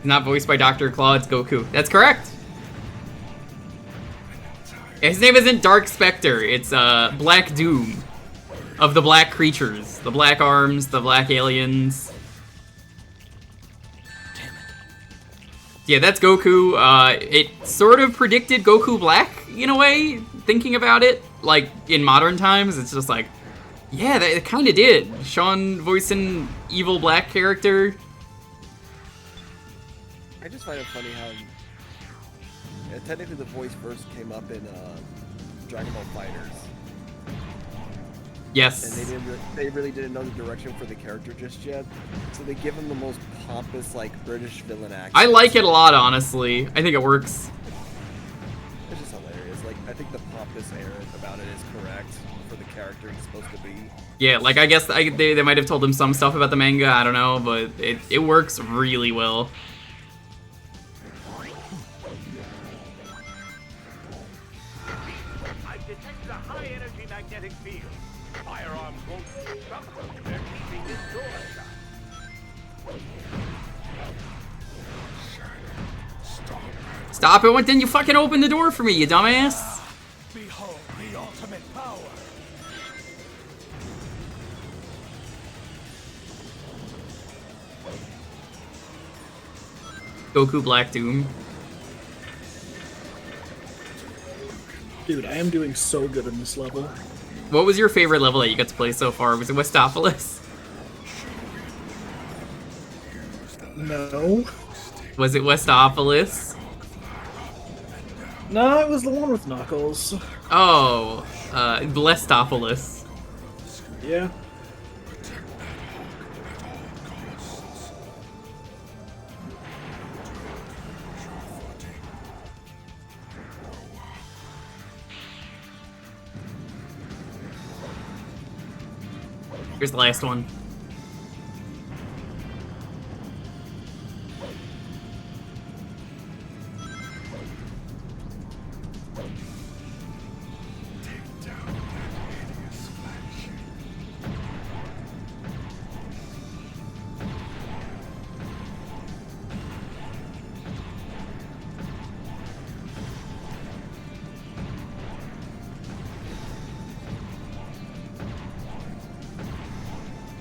Not voiced by Dr. Claw, it's Goku. That's correct. His name isn't Dark Spectre, it's Black Doom. Of the black creatures. The black arms, the black aliens. Yeah, that's Goku. It sort of predicted Goku Black, in a way, thinking about it. Like, in modern times, it's just like, yeah, it kind of did. Sean voicing evil black character. I just find it funny how technically the voice first came up in Dragon Ball Fighters, Yes. and they really didn't know the direction for the character just yet, so they give him the most pompous like British villain accent. I like it a lot, honestly. I think it works. It's just hilarious. Like think the pompous air about it is correct for the character he's supposed to be. Yeah, like I guess they might have told him some stuff about the manga, I don't know, but it works really well. I detect a high-energy magnetic field. Firearms won't stop them. They're keeping this door shut. Stop it, then you fucking open the door for me, you dumbass! Behold the ultimate power. Goku Black Doom. Dude, I am doing so good in this level. What was your favorite level that you got to play so far? Was it Westopolis? No. Was it Westopolis? No, it was the one with Knuckles. Oh, Blestopolis. Yeah. Here's the last one.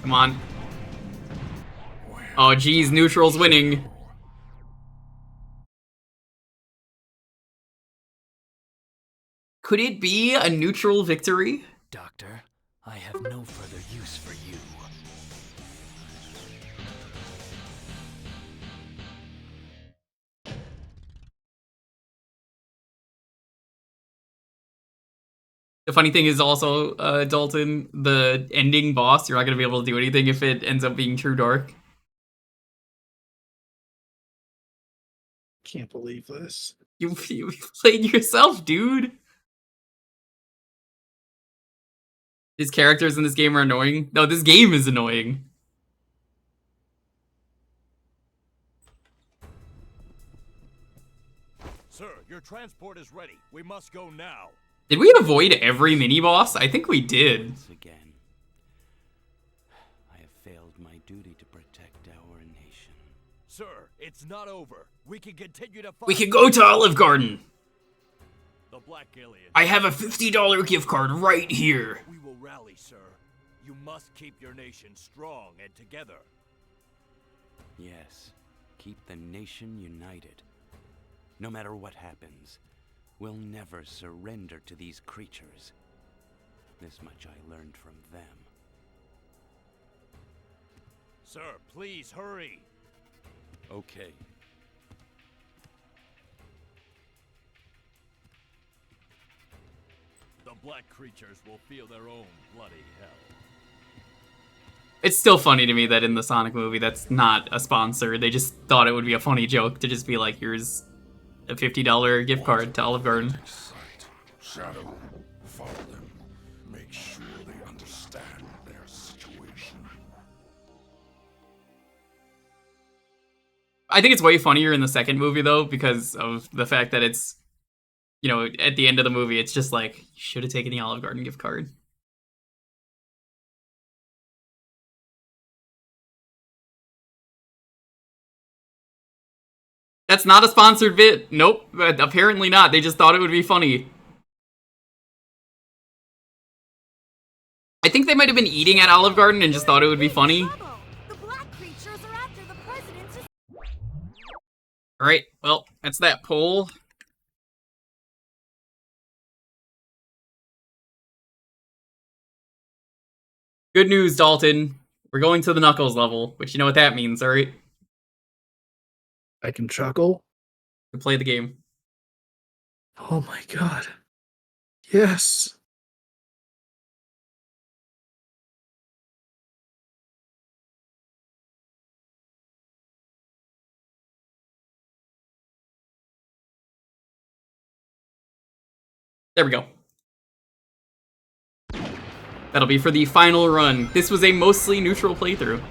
Come on. Oh, geez, neutral's winning. Could it be a neutral victory? Doctor, I have no further use for you. The funny thing is also, Dalton, the ending boss, you're not gonna be able to do anything if it ends up being True Dark. Can't believe this. You played yourself, dude. These characters in this game are annoying. No, this game is annoying. Sir, your transport is ready. We must go now. Did we avoid every mini-boss? I think we did. Once again, I have failed my duty to protect our nation. Sir, it's not over. We can continue to fight. We can go to Olive Garden. The Black Alien. I have a $50 gift card right here. We will rally, sir. You must keep your nation strong and together. Yes, keep the nation united. No matter what happens, we'll never surrender to these creatures. This much I learned from them. Sir, please hurry. Okay. The black creatures will feel their own bloody hell. It's still funny to me that in the Sonic movie that's not a sponsor. They just thought it would be a funny joke to just be like, here's a $50 gift card to Olive Garden. Sight, shadow, follow them. Make sure they understand their situation. I think it's way funnier in the second movie, though, because of the fact that it's, you know, at the end of the movie, it's just like, you should have taken the Olive Garden gift card. That's not a sponsored bit. Nope, apparently not. They just thought it would be funny. I think they might have been eating at Olive Garden and just thought it would be funny. The black creatures are after the president's. Alright, well, that's that poll. Good news, Dalton. We're going to the Knuckles level, which you know what that means, alright? I can chuckle. To play the game. Oh my god. Yes. There we go. That'll be for the final run. This was a mostly neutral playthrough. Way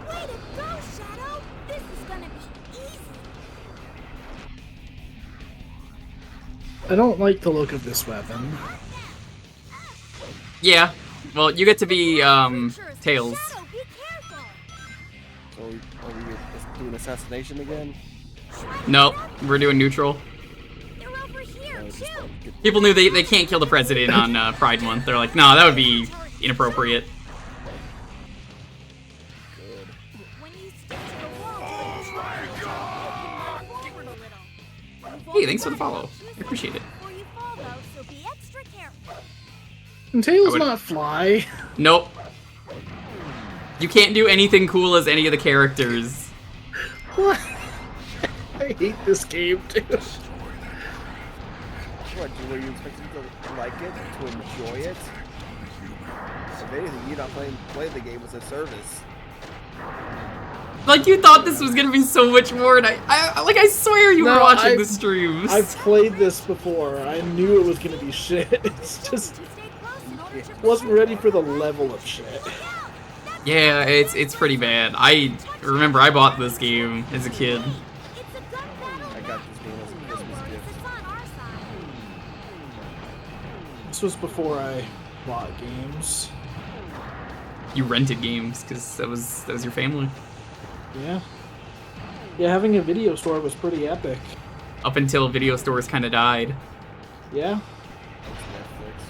to go, Shadow! This is gonna be easy. I don't like the look of this weapon. Yeah. Well, you get to be, Tails. Shadow, be careful. So are we just doing assassination again? No, we're doing neutral. They're over here, Just, too. get- People knew they can't kill the president on Pride Month. They're like, no, that would be inappropriate. good. When you stick to the wall, forward a little. Hey, thanks for the follow. I appreciate it. Before you fall, though, so be extra careful. Can Tails I would- not fly? Nope. You can't do anything cool as any of the characters. What? I hate this game too. What, were you expecting to like it, to enjoy it? If anything, you're not playing the game as a service. Like, you thought this was gonna be so much more, and I swear you were No, watching I- the streams. I've played this before. I knew it was gonna be shit. It's just You stay close in order to wasn't ready for the level of shit. Yeah, it's pretty bad. I remember I bought this game as a kid. It's a gun battle. I got this game as a Christmas gift. It's on our side. This was before I bought games. You rented games because that was your family. Yeah. Yeah, having a video store was pretty epic. Up until video stores kind of died. Yeah. It's Netflix.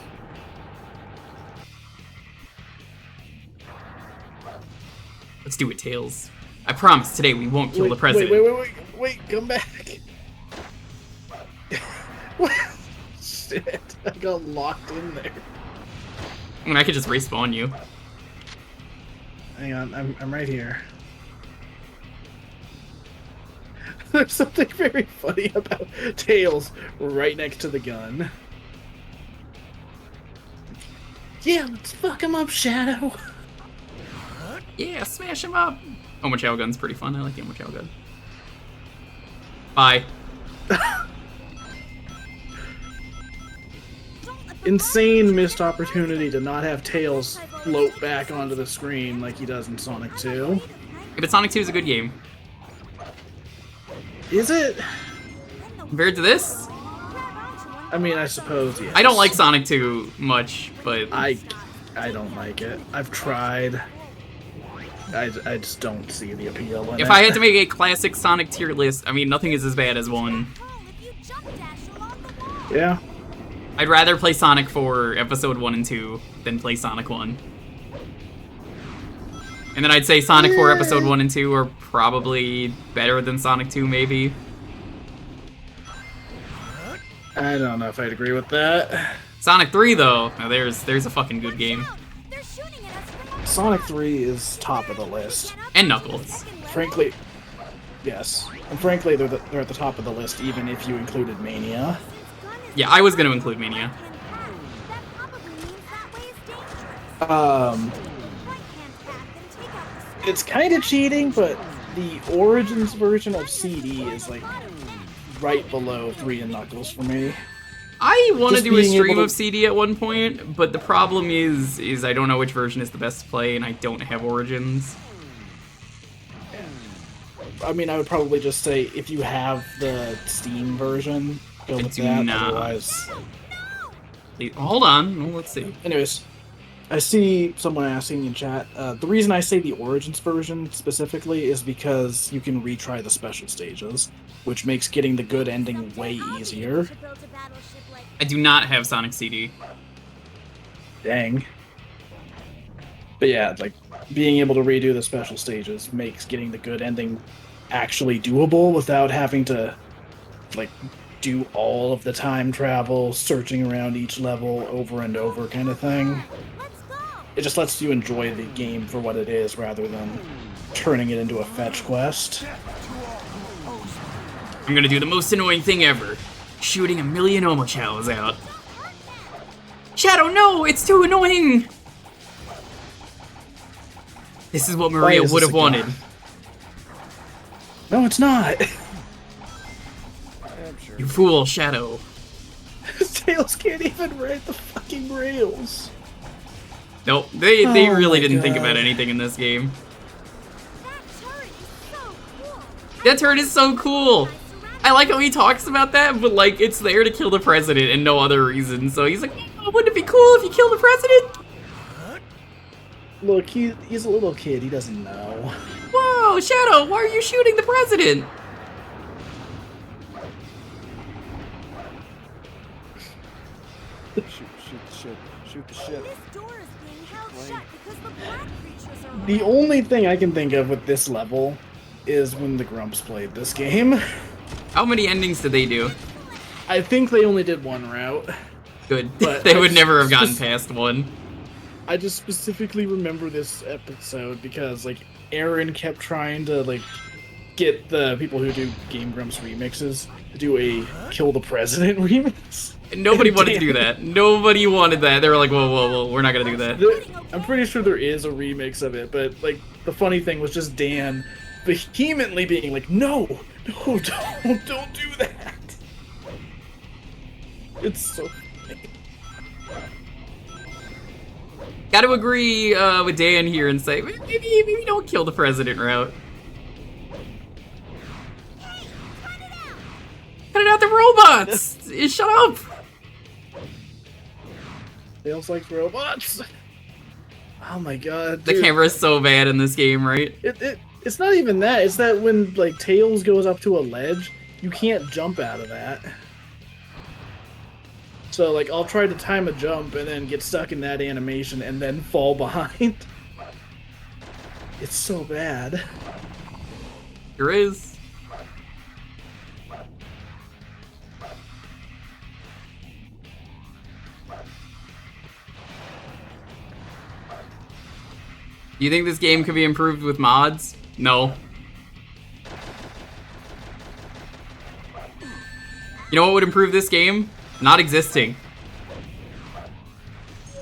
Let's do it, Tails. I promise today we won't kill the president. Wait, come back. What? Shit, I got locked in there. I mean, I could just respawn you. Hang on, I'm right here. There's something very funny about Tails right next to the gun. Yeah, let's fuck him up, Shadow. Yeah, smash him up. Omochao gun's pretty fun. I like the Omochao gun. Bye. Insane missed opportunity to not have Tails float back onto the screen like he does in Sonic 2. Yeah, but Sonic 2 is a good game. Is it? Compared to this, I mean, I suppose, yes. I don't like Sonic 2 much, but I don't like it. I've tried. I just don't see the appeal in it. if I had to make a classic Sonic tier list, I mean, nothing is as bad as 1. If you jump dash along the wall. Yeah. I'd rather play Sonic 4 Episode 1 and 2 than play Sonic 1. And then I'd say Sonic 4 Episode 1 and 2 are probably better than Sonic 2, maybe. I don't know if I'd agree with that. Sonic 3, though, now there's a fucking good game. They're shooting at us from up Sonic 3 is top of the list. And Knuckles. Frankly, yes. And frankly, they're at the top of the list even if you included Mania. Yeah, I was gonna include Mania. That probably means that way is dangerous. Right-hand path, then take out the It's kind of cheating, but the Origins version of CD is like right below 3 and Knuckles for me. I want to Just do a being stream able to- of CD at one point, but the problem is I don't know which version is the best to play, and I don't have Origins. I mean, I would probably just say if you have the Steam version, go I with do that. not. Otherwise, Hold on, well, let's see. anyways, I see someone asking in chat. The reason I say the Origins version specifically is because you can retry the special stages, which makes getting the good ending way easier. to build a battleship like I do not have Sonic CD. Dang. But yeah, like being able to redo the special stages makes getting the good ending actually doable without having to like do all of the time travel, searching around each level over and over kind of thing. let's go. It just lets you enjoy the game for what it is rather than turning it into a fetch quest. I'm gonna do the most annoying thing ever. Shooting a million Omochaos out. Shadow, no! It's too annoying! This is what Why Maria is would this have a wanted. gun? No, it's not. I'm sure. You fool, Shadow. Tails can't even ride the fucking rails. Nope, they Oh really my didn't think God. about anything in this game. That turret is so That turret is so cool. cool. I like how he talks about that, but like it's there to kill the president and no other reason. So he's like, oh, wouldn't it be cool if you killed the president? Look, he's a little kid. He doesn't know. Whoa, Shadow, why are you shooting the president? Shoot the ship. Shoot the ship. This door is being held shut because the black creatures are The around. only thing I can think of with this level is when the Grumps played this game. How many endings did they do? I think they only did one route. Good. But They I would never have just- gotten past one. I just specifically remember this episode because like Aaron kept trying to like get the people who do Game Grumps remixes to do a Kill the President remix. Nobody wanted to do that. Nobody wanted that. They were like, whoa, we're not gonna do that. I'm pretty sure there is a remix of it, but like the funny thing was just Dan vehemently being like, no, don't do that. It's so funny. Got to agree with Dan here and say, maybe don't kill the president route. Cut it out the robots! Shut up! Tails like robots. Oh my god. The dude. camera is so bad in this game, right? It's not even that. It's that when like Tails goes up to a ledge, you can't jump out of that. So like I'll try to time a jump and then get stuck in that animation and then fall behind. It's so bad. There is. Do you think this game could be improved with mods? No. You know what would improve this game? Not existing.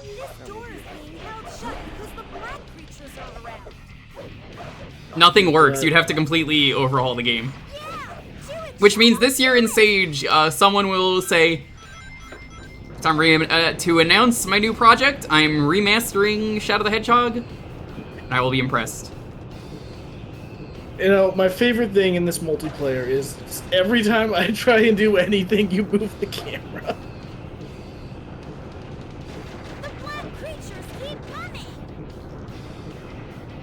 This door is being held shut because the black creatures are around. Nothing works. You'd have to completely overhaul the game. Yeah, do it. Which means this year in Sage, someone will say, to announce my new project, I'm remastering Shadow the Hedgehog, and I will be impressed. You know, my favorite thing in this multiplayer is every time I try and do anything, you move the camera. The black creatures keep coming.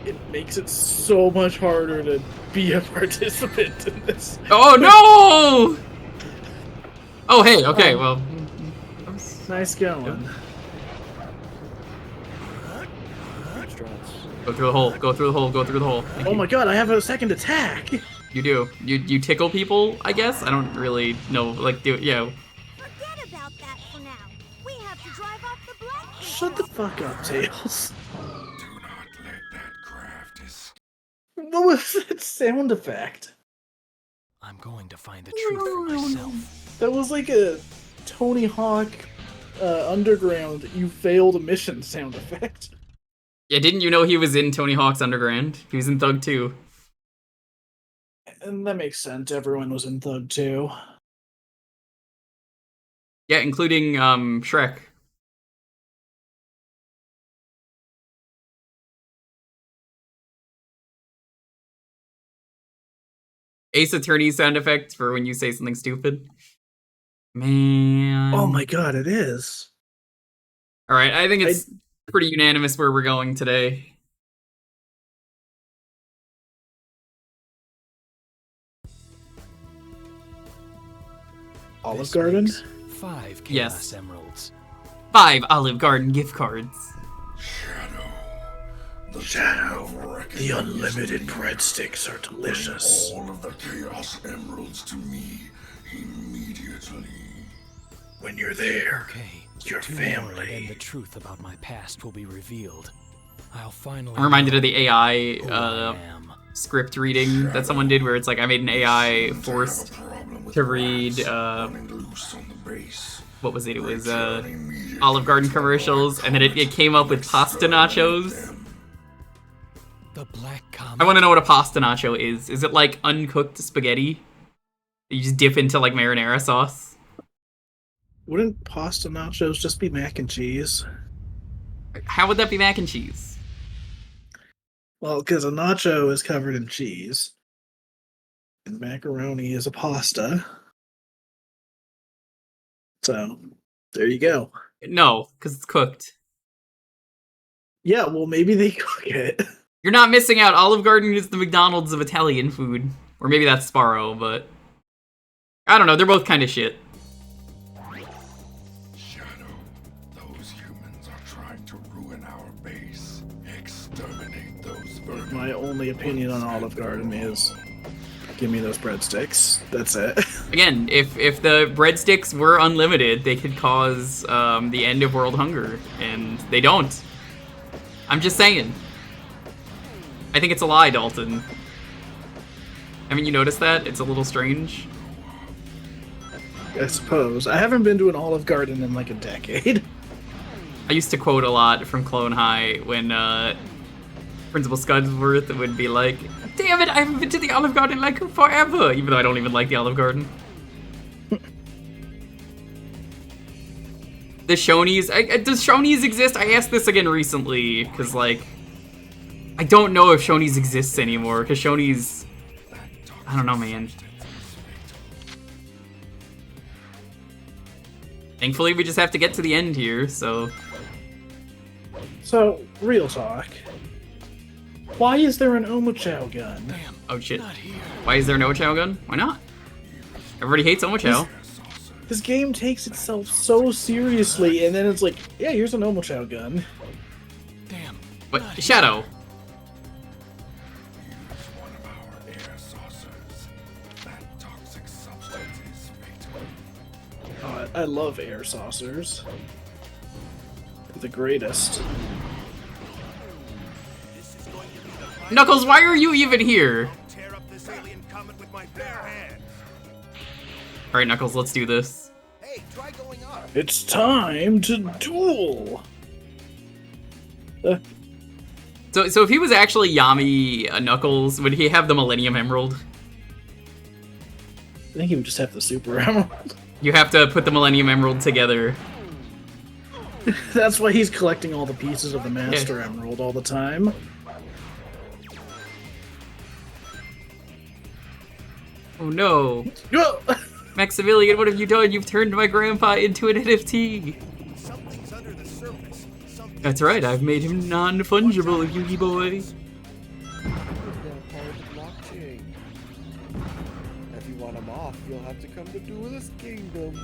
It makes it so much harder to be a participant in this. Oh no! Oh hey, okay, well. Nice going. Go through the hole, go through the hole, go through the hole. Thank Oh you. my god, I have a second attack! You do. You tickle people, I guess? I don't really know, like, yeah. Forget about that for now. We have to drive off the black creatures. Shut the fuck up, Tails. Do not let that craft escape. What was that sound effect? I'm going to find the truth for myself. That was like a Tony Hawk Underground you failed a mission sound effect. Yeah, didn't you know he was in Tony Hawk's Underground? He was in Thug 2. And that makes sense, everyone was in Thug 2. Yeah, including, Shrek. Ace Attorney sound effects for when you say something stupid. Man. Oh my god, it is. Alright, I think it's pretty unanimous where we're going today. Olive This Garden? makes 5 Chaos Yes. Emeralds. 5 Olive Garden gift cards. The Shadow, time of reckoning the is unlimited near. breadsticks are delicious. All of the Chaos Emeralds to me immediately. When you're there, Okay. your 2 more, family. and the truth about my past will be revealed. I'll finally. I'm reminded know of the AI who I am. script reading that someone did where it's like I made an AI Seem to forced have a problem with to read, rats running loose on the base. what was it? It was Return immediately Olive Garden to the commercials, and then it came up with pasta nachos. The Black Comet. I want to know what a pasta nacho is. Is it like uncooked spaghetti that you just dip into like marinara sauce? Wouldn't pasta nachos just be mac and cheese? How would that be mac and cheese? Well, because a nacho is covered in cheese, and macaroni is a pasta. So, there you go. No, because it's cooked. Yeah, well, maybe they cook it. You're not missing out. Olive Garden is the McDonald's of Italian food. Or maybe that's Sparrow, but... I don't know, they're both kind of shit. Shadow, those humans are trying to ruin our base. Exterminate those vermin. My only opinion on Olive Garden is, give me those breadsticks. That's it. Again, if the breadsticks were unlimited, they could cause the end of world hunger, and they don't. I'm just saying. I think it's a lie, Dalton. Haven't you noticed that? It's a little strange. I suppose. I haven't been to an Olive Garden in like a decade. I used to quote a lot from Clone High when Principal Scudsworth would be like, "Damn it, I haven't been to the Olive Garden like forever," even though I don't even like the Olive Garden. The Shoney's, does Shoney's exist? I asked this again recently, because like, I don't know if Shoney's exists anymore, because Shoney's, I don't know, man. Thankfully, we just have to get to the end here, so... So, real talk. Why is there an Omochao gun? Oh shit. Why is there no Chow gun? Why not? Everybody hates Omochao. This game takes itself so seriously, and then it's like, yeah, here's an Omochao gun. Damn. But, Shadow. One of our air saucers. That toxic substance is fatal. I love air saucers. They're the greatest. Knuckles, why are you even here? Tear up this alien comet with my bare hands. Alright, Knuckles, let's do this. Hey, try going up. It's time to duel! So if he was actually Yami Knuckles, would he have the Millennium Emerald? I think he would just have the Super Emerald. You have to put the Millennium Emerald together. That's why he's collecting all the pieces of the Master Emerald all the time. Oh no. Go! Maximilian, what have you done? You've turned my grandpa into an NFT. Something's under the surface. Something. That's right, I've made him non-fungible, Yugi boy. Blockchain. If you want him off, you'll have to come to Duelist Kingdom.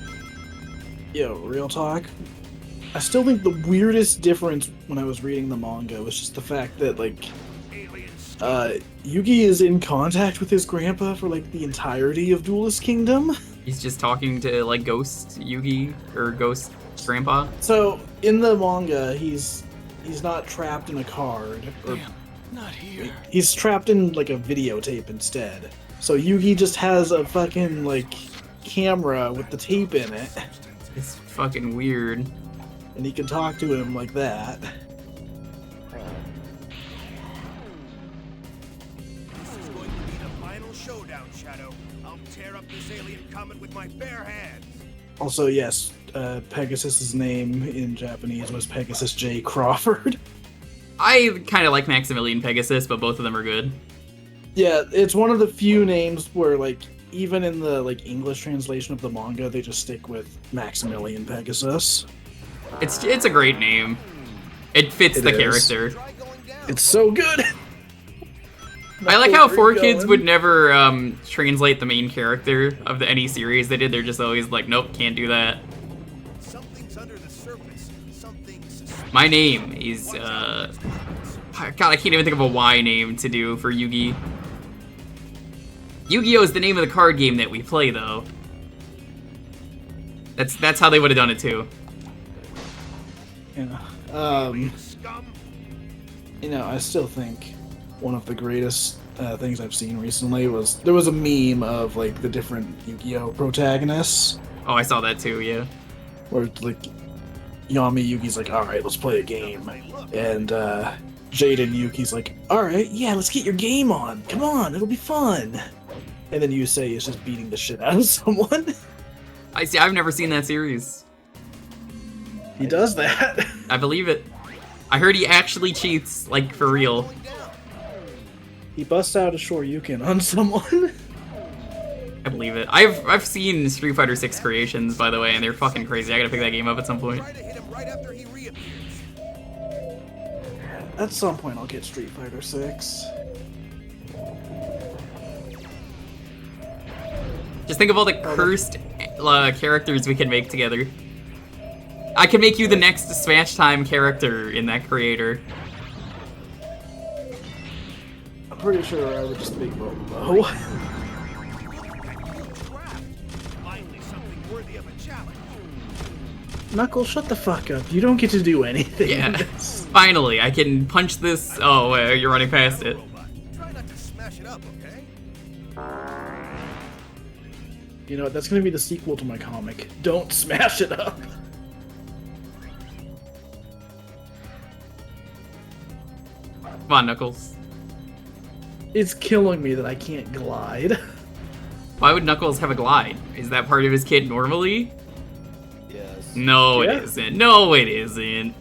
Yo, real talk. I still think the weirdest difference when I was reading the manga was just the fact that, like, Yugi is in contact with his grandpa for, like, the entirety of Duelist Kingdom. He's just talking to, like, Ghost Yugi, or Ghost Grandpa. So, in the manga, he's not trapped in a card. Or, Damn, not here. he's trapped in, like, a videotape instead. So Yugi just has a fucking, like, camera with the tape in it. It's fucking weird. And he can talk to him like that. This is going to be the final showdown, Shadow. I'll tear up this alien comet with my bare hands. Also, yes, Pegasus's name in Japanese was Pegasus J. Crawford. I kind of like Maximilian Pegasus, but both of them are good. Yeah, it's one of the few names where, like, even in the, like, English translation of the manga, they just stick with Maximilian Pegasus. It's a great name. It fits the character. Try going down. It's so good! I like how Where you 4Kids going? would never translate the main character of any series they did. They're just always like, nope, can't do that. Something's under the surface. Something's. My name is, God, I can't even think of a Y name to do for Yugi. Yu-Gi-Oh! Is the name of the card game that we play, though. That's how they would have done it, too. Yeah. Scum. You know, I still think one of the greatest things I've seen recently was there was a meme of, like, the different Yu-Gi-Oh! Protagonists. Oh, I saw that, too, yeah. Where, like, Yami Yugi's like, alright, let's play a game. And, Jaden Yuki's like, alright, yeah, let's get your game on. Come on, it'll be fun. And then Yusei is just beating the shit out of someone. I see. I've never seen that series. He does that. I believe it. I heard he actually cheats, like, for real. He busts out a Shoryuken on someone. I believe it. I've seen Street Fighter 6 creations, by the way, and they're fucking crazy. I gotta pick that game up at some point. At some point, I'll get Street Fighter 6. Just think of all the cursed characters we can make together. I can make you the next Smash Time character in that creator. I'm pretty sure I would just make Bobo. Knuckles, shut the fuck up. You don't get to do anything. Yeah. Finally, I can punch this. Oh, you're running past it. Try not to smash it up, okay? You know what? That's gonna be the sequel to my comic. Don't smash it up. Come on, Knuckles. It's killing me that I can't glide. Why would Knuckles have a glide? Is that part of his kit normally? Yes. No, Yeah. it isn't. No, it isn't.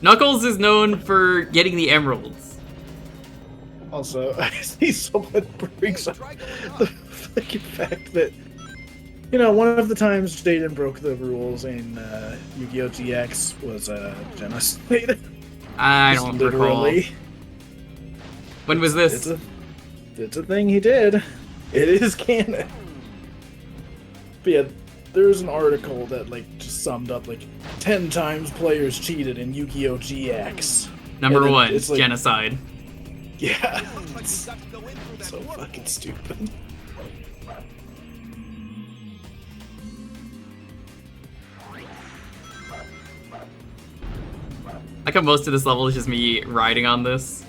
Knuckles is known for getting the emeralds. Also, I see someone brings up the fucking fact that, you know, one of the times Jaden broke the rules in Yu-Gi-Oh! GX was genocide. I don't recall. When was this? It's a thing he did. It is canon. But yeah, there's an article that like just summed up like 10 times players cheated in Yu-Gi-Oh! GX. Number then one, it's like, genocide. Yeah. It's so fucking stupid. Like how most of this level is just me riding on this.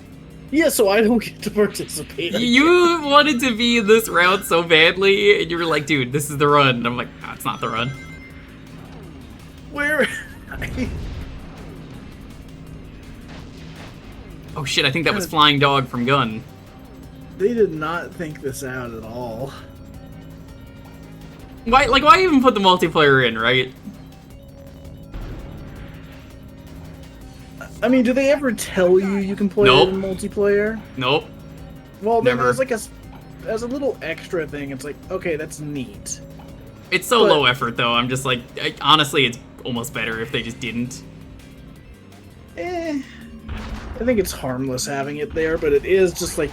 Yeah, so I don't get to participate. You wanted to be in this route so badly, and you were like, dude, this is the run. And I'm like, nah, it's not the run. Where? Oh shit, I think that was Flying Dog from Gun. They did not think this out at all. Why even put the multiplayer in, right? I mean, do they ever tell you can play Nope. it in multiplayer? Nope. Well, then Never. there's like as a little extra thing. It's like, okay, that's neat. It's so But- low effort, though. I'm just like, honestly, it's almost better if they just didn't. I think it's harmless having it there, but it is just like,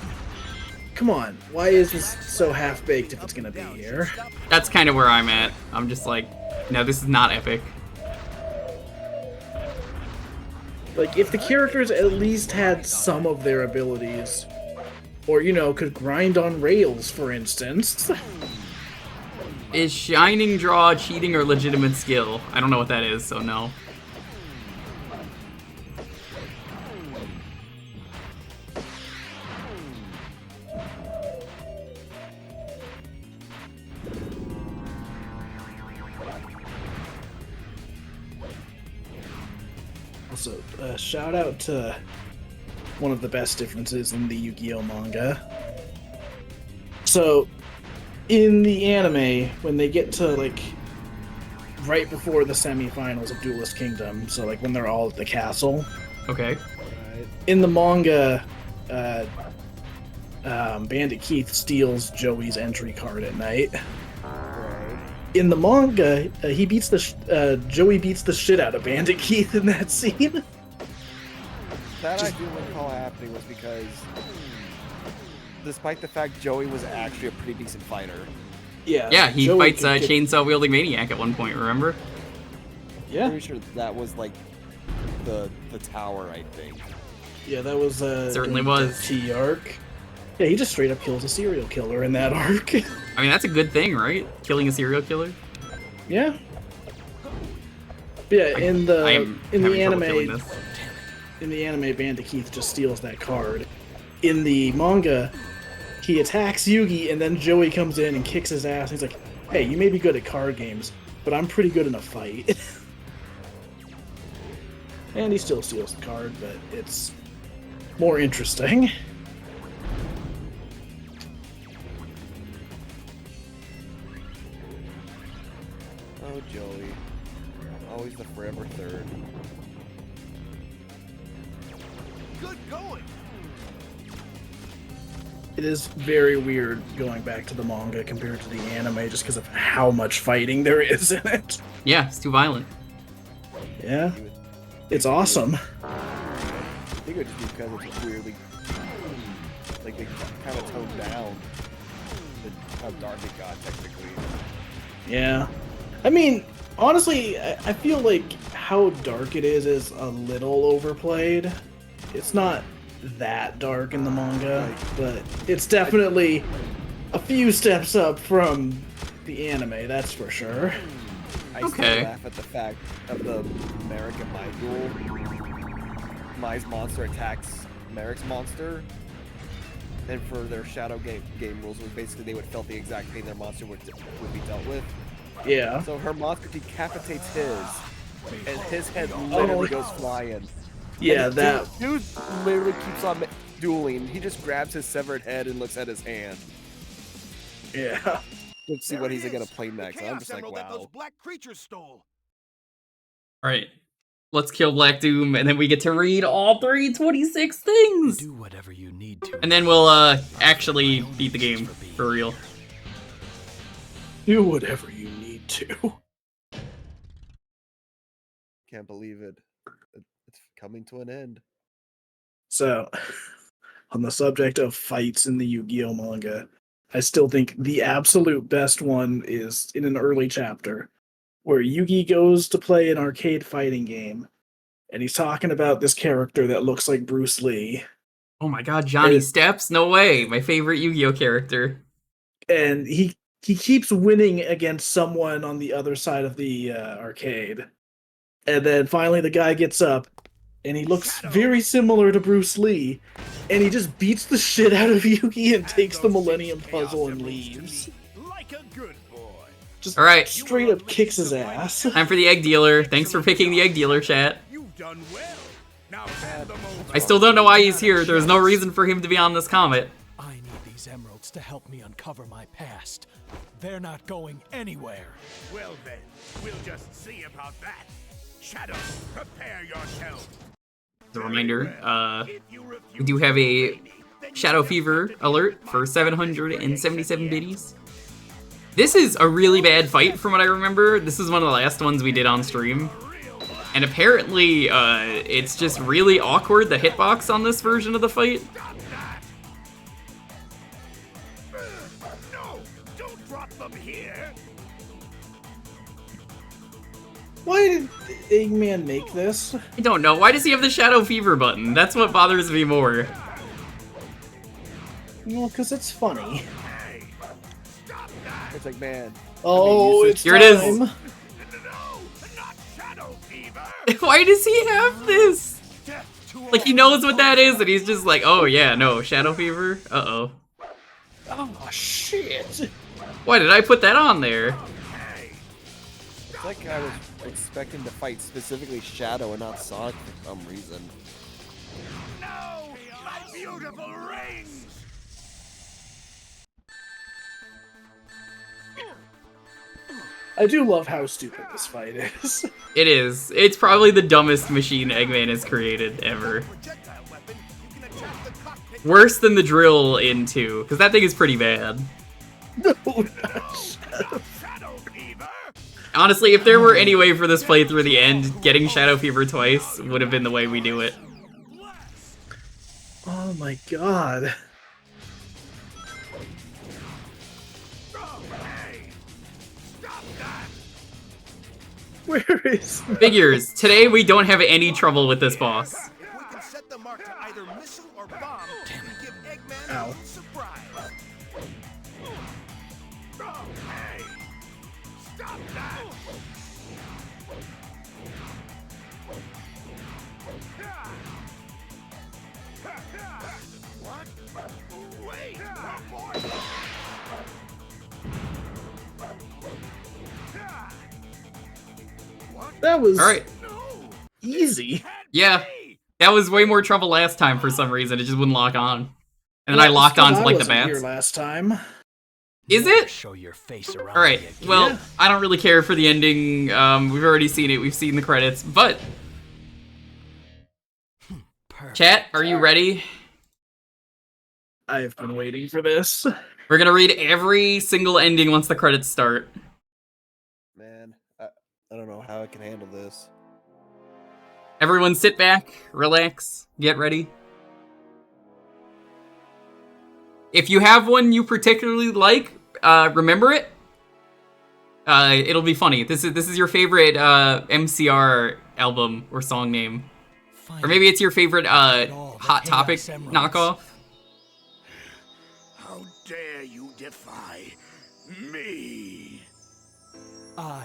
come on, why is this so half-baked if it's gonna be here? That's kind of where I'm at. I'm just like, no, this is not epic. Like, if the characters at least had some of their abilities, or, you know, could grind on rails, for instance. Is Shining Draw cheating or legitimate skill? I don't know what that is, so no. Also, shout out to one of the best differences in the Yu-Gi-Oh! Manga. So, in the anime, when they get to, like, right before the semifinals of Duelist Kingdom, so, like, when they're all at the castle, Okay. in the manga, Bandit Keith steals Joey's entry card at night. In the manga, Joey beats the shit out of Bandit Keith in that scene. That I do recall happening was because, despite the fact Joey was actually a pretty decent fighter. Yeah, he Joey fights could get- Chainsaw Wielding Maniac at one point, remember? Yeah, Pretty sure that was like the tower, I think. yeah, that was Certainly in was. the T arc. Yeah, he just straight up kills a serial killer in that arc. I mean, that's a good thing, right? Killing a serial killer? Yeah. Yeah, in the I'm in having the trouble killing anime, this. in the anime, Bandit Keith just steals that card. In the manga, he attacks Yugi, and then Joey comes in and kicks his ass. He's like, "Hey, you may be good at card games, but I'm pretty good in a fight." And he still steals the card, but it's more interesting. Oh, Joey. Always the forever third. Good going. It is very weird going back to the manga compared to the anime just because of how much fighting there is in it. Yeah, it's too violent. Yeah. It's awesome. I think it would just be because it's weirdly, like, they kind of toned down how dark it got, technically. Yeah. I mean, honestly, I feel like how dark it is a little overplayed. It's not that dark in the manga, but it's definitely a few steps up from the anime, that's for sure. I still laugh at the fact of the Merrick and Mai duel. Mai's monster attacks Merrick's monster, and for their shadow game rules, was basically they would felt the exact pain their monster would be dealt with. Yeah. So her monster decapitates his, and his head literally goes flying. Yeah, and that dude literally keeps on dueling. He just grabs his severed head and looks at his hand. Yeah. Let's see what he's gonna play next. I'm just like, That those wow. black creatures stole. Alright. Let's kill Black Doom, and then we get to read all 326 things! Do whatever you need to. And then we'll, actually beat the game, for real. Do whatever you need to. Can't believe it. It's coming to an end. So, on the subject of fights in the Yu-Gi-Oh manga, I still think the absolute best one is in an early chapter, where Yugi goes to play an arcade fighting game, and he's talking about this character that looks like Bruce Lee. Oh my god, Johnny Steps? No way! My favorite Yu-Gi-Oh character. And he keeps winning against someone on the other side of the arcade. And then finally the guy gets up, and he looks very similar to Bruce Lee, and he just beats the shit out of Yugi and takes the Millennium Puzzle and leaves. Like a good boy. Just Alright. straight up kicks his ass. Time for the Egg Dealer. Thanks for picking the Egg Dealer, chat. You've done well. Now hand them over. I still don't know why he's here. There's no reason for him to be on this comet. I need these emeralds to help me uncover my past. They're not going anywhere. Well then, we'll just see about that. Shadow, prepare yourself. As a reminder, we do have a Shadow Fever alert for 777 biddies. This is a really bad fight from what I remember. This is one of the last ones we did on stream. And apparently, it's just really awkward, the hitbox on this version of the fight. No, don't drop them here. Why did Eggman make this? I don't know. Why does he have the Shadow Fever button? That's what bothers me more. Well, because it's funny. It's like, man. Oh, it's here it is. No, not Shadow Fever. Why does he have this? Like, he knows what that is, and he's just like, oh yeah, no, Shadow Fever? Uh-oh. Oh, shit. Why did I put that on there? It's like I was expecting to fight specifically Shadow and not Sonic for some reason. No, my beautiful rings. I do love how stupid this fight is. It is. It's probably the dumbest machine Eggman has created ever. Projectile weapon, you can attack the cockpit. Worse than the drill in 2, because that thing is pretty bad. No, not Shadow. Shadow Fever. Honestly, if there were any way for this playthrough the end, getting Shadow Fever twice would have been the way we do it. Oh my god. Where is... Figures, today we don't have any trouble with this boss. We can set the mark to either missile or bomb and give Eggman Ow. a surprise. Oh, hey! Stop that! What? Wait! More! That was Alright. easy. Yeah, that was way more trouble last time for some reason. It just wouldn't lock on. And then I locked on to like the Here bats. last time. Is Never it? Show your face around. All right. me again. Well, Yeah. I don't really care for the ending. We've already seen it. We've seen the credits. But Perfect. chat, are you ready? I've been waiting for this. We're gonna read every single ending once the credits start. Man, I don't know how I can handle this. Everyone, sit back, relax, get ready. If you have one you particularly like, remember it. It'll be funny. This is your favorite MCR album or song name, or maybe it's your favorite Hot Topic knockoff. How dare you defy me?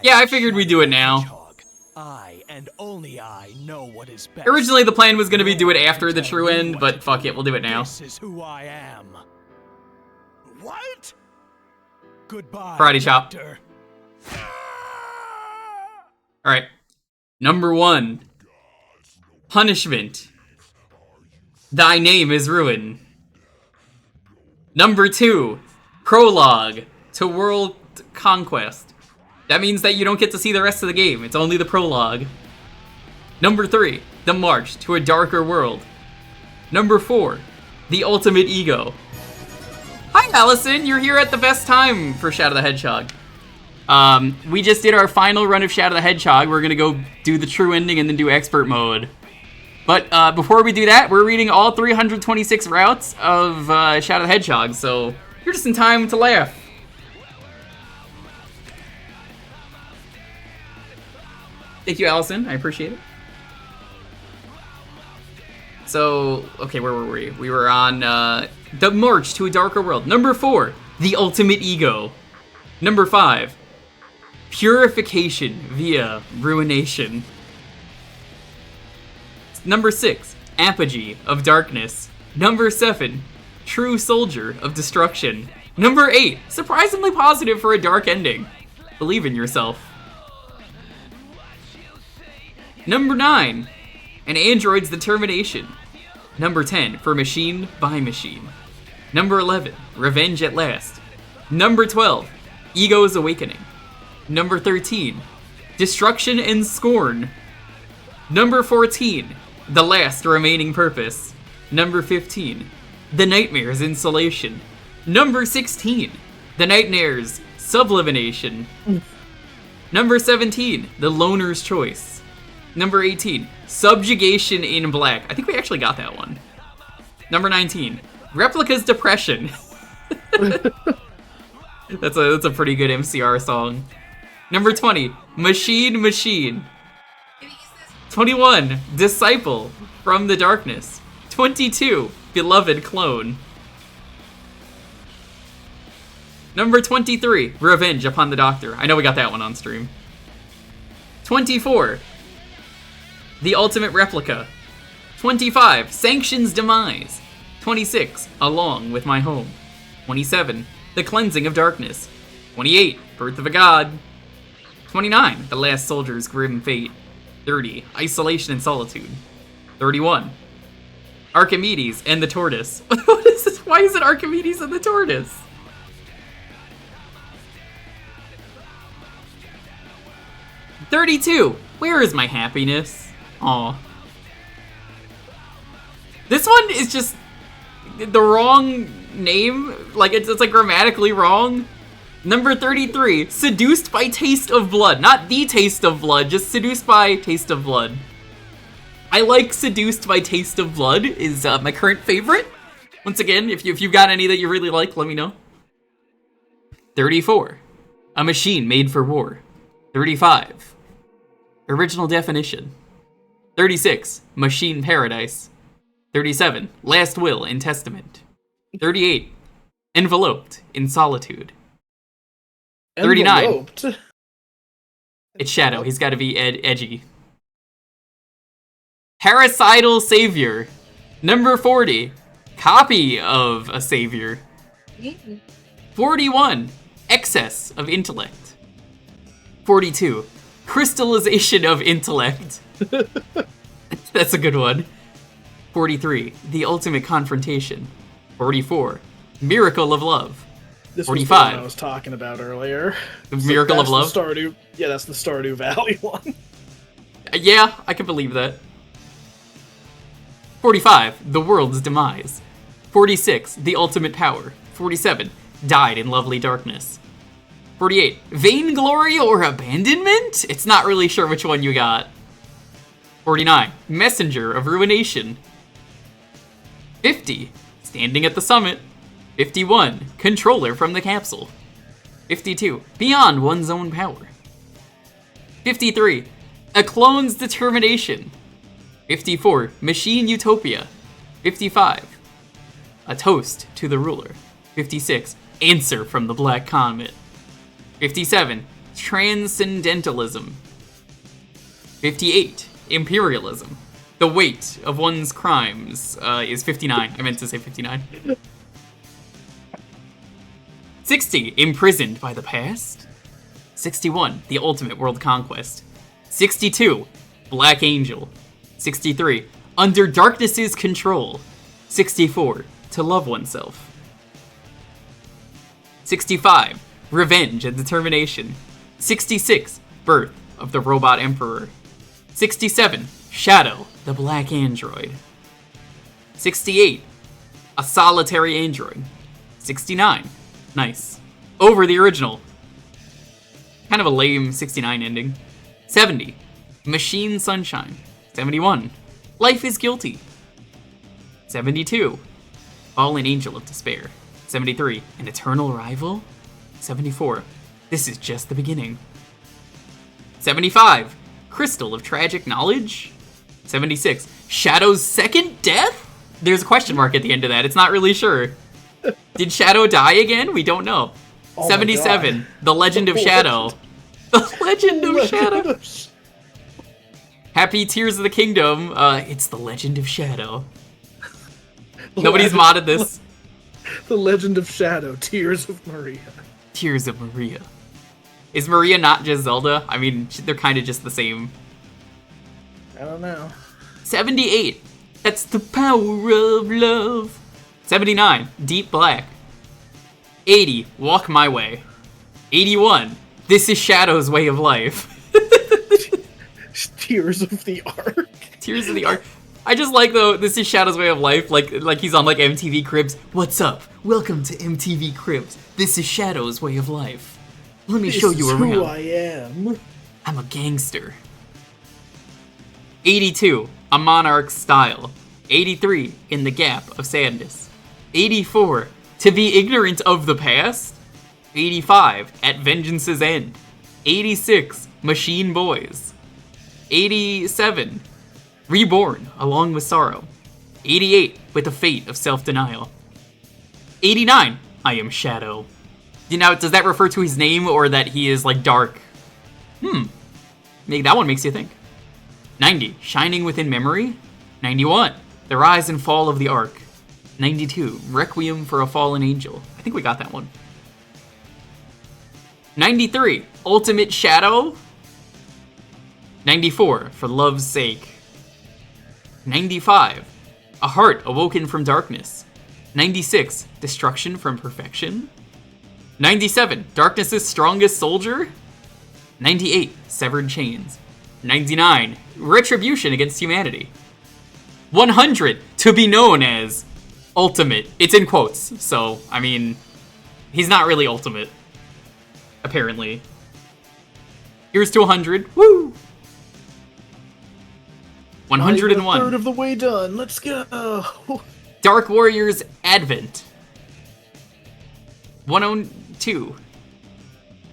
Yeah, I figured we'd do it now. Hedgehog. I and only I know what is best. Originally, the plan was gonna be do it after the true end, but fuck it, we'll do it now. This is who I am. What? Goodbye. Karate chop. Doctor. All right, number 1. Punishment. Thy name is ruin. Number 2. Prologue to World Conquest. That means that you don't get to see the rest of the game. It's only the prologue. Number 3. The March to a Darker World. Number 4. The Ultimate Ego. Hi, Allison. You're here at the best time for Shadow the Hedgehog. We just did our final run of Shadow the Hedgehog. We're gonna go do the true ending and then do expert mode. But before we do that, we're reading all 326 routes of Shadow the Hedgehog, so you're just in time to laugh. Thank you, Allison. I appreciate it. So, okay, where were we? We were on The March to a Darker World. Number 4, The Ultimate Ego. Number 5, Purification via Ruination. Number 6, Apogee of Darkness. Number 7, True Soldier of Destruction. Number 8, surprisingly positive for a dark ending. Believe in yourself. Number 9, An Android's Determination. Number 10, For Machine by Machine. Number 11, Revenge at Last. Number 12, Ego's Awakening. Number 13, Destruction and Scorn. Number 14, The Last Remaining Purpose. Number 15, The Nightmare's Insulation. Number 16, The Nightmare's Sublimination. Number 17, The Loner's Choice. Number 18, Subjugation in Black. I think we actually got that one. Number 19, Replica's Depression. That's a pretty good MCR song. Number 20, Machine Machine. 21, Disciple from the Darkness. 22, Beloved Clone. Number 23, Revenge upon the Doctor. I know we got that one on stream. 24, The Ultimate Replica. 25, Sanction's Demise. 26, Along with My Home. 27, The Cleansing of Darkness. 28, Birth of a God. 29, The Last Soldier's Grim Fate. 30, Isolation and Solitude. 31, Archimedes and the Tortoise. What is this? Why is it Archimedes and the Tortoise? 32, Where is My Happiness? Aw. This one is just the wrong name. Like, it's like grammatically wrong. Number 33, Seduced by Taste of Blood. Not The Taste of Blood, just Seduced by Taste of Blood. I like Seduced by Taste of Blood is my current favorite. Once again, if you've got any that you really like, let me know. 34, A Machine Made for War. 35, Original Definition. 36, Machine Paradise. 37, Last Will and Testament. 38, Enveloped in Solitude. 39, Enveloped. It's Shadow. He's got to be edgy. Parasital Savior. Number 40, Copy of a Savior. 41, Excess of Intellect. 42, Crystallization of Intellect. That's a good one. 43, The Ultimate Confrontation. 44, Miracle of Love. This was the one 45. I was talking about earlier. The Miracle of Love? The Stardew, yeah, that's the Stardew Valley one. Yeah, I can believe that. 45. The World's Demise. 46. The Ultimate Power. 47. Died in Lovely Darkness. 48. Vainglory or Abandonment? It's not really sure which one you got. 49. Messenger of Ruination. 50. Standing at the Summit. 51. Controller from the Capsule. 52. Beyond One's Own Power. 53. A Clone's Determination. 54. Machine Utopia. 55. A Toast to the Ruler. 56. Answer from the Black Comet. 57. Transcendentalism. 58. Imperialism. The weight of one's crimes is 59. I meant to say 59. 60. Imprisoned by the past. 61. The ultimate world conquest. 62. Black Angel. 63. Under darkness's control. 64. To love oneself. 65. Revenge and determination. 66. Birth of the Robot Emperor. 67. Shadow, the Black Android. 68. A solitary android. 69. Nice. Over the original. Kind of a lame 69 ending. 70. Machine Sunshine. 71. Life is Guilty. 72. Fallen Angel of Despair. 73. An Eternal Rival. 74. This is just the beginning. 75. Crystal of Tragic Knowledge. 76. Shadow's Second Death? There's a question mark at the end of that. It's not really sure. Did Shadow die again? We don't know. Oh 77. The Legend of Shadow. The Legend of Shadow. Happy Tears of the Kingdom. It's the Legend of Shadow. Nobody's modded this. The Legend of Shadow. Tears of Maria. Tears of Maria. Is Maria not just Zelda? I mean, they're kind of just the same. I don't know. 78. That's the power of love. 79. Deep Black. 80. Walk My Way. 81. This is Shadow's Way of Life. Tears of the Ark. Tears of the Ark. I just like, though, this is Shadow's Way of Life, like he's on, like, MTV Cribs. What's up? Welcome to MTV Cribs. This is Shadow's Way of Life. Let me show you around. Who I am. I'm a gangster. 82. A Monarch's Style. 83. In the Gap of Sadness. 84. To be ignorant of the past. 85. At Vengeance's End. 86. Machine Boys. 87. Reborn, along with sorrow. 88. With the fate of self-denial. 89. I am Shadow. You know, does that refer to his name or that he is, like, dark? Maybe that one makes you think. 90. Shining Within Memory. 91. The Rise and Fall of the Ark. 92. Requiem for a Fallen Angel. I think we got that one. 93. Ultimate Shadow. 94. For Love's Sake. 95. A Heart Awoken from Darkness. 96. Destruction from Perfection. 97. Darkness's Strongest Soldier. 98. Severed Chains. 99. Retribution Against Humanity. 100. To be known as Ultimate. It's in quotes, so, I mean, he's not really ultimate. Apparently. Here's to 100. Woo! 101. A third of the way done. Let's go. Dark Warriors Advent. 102.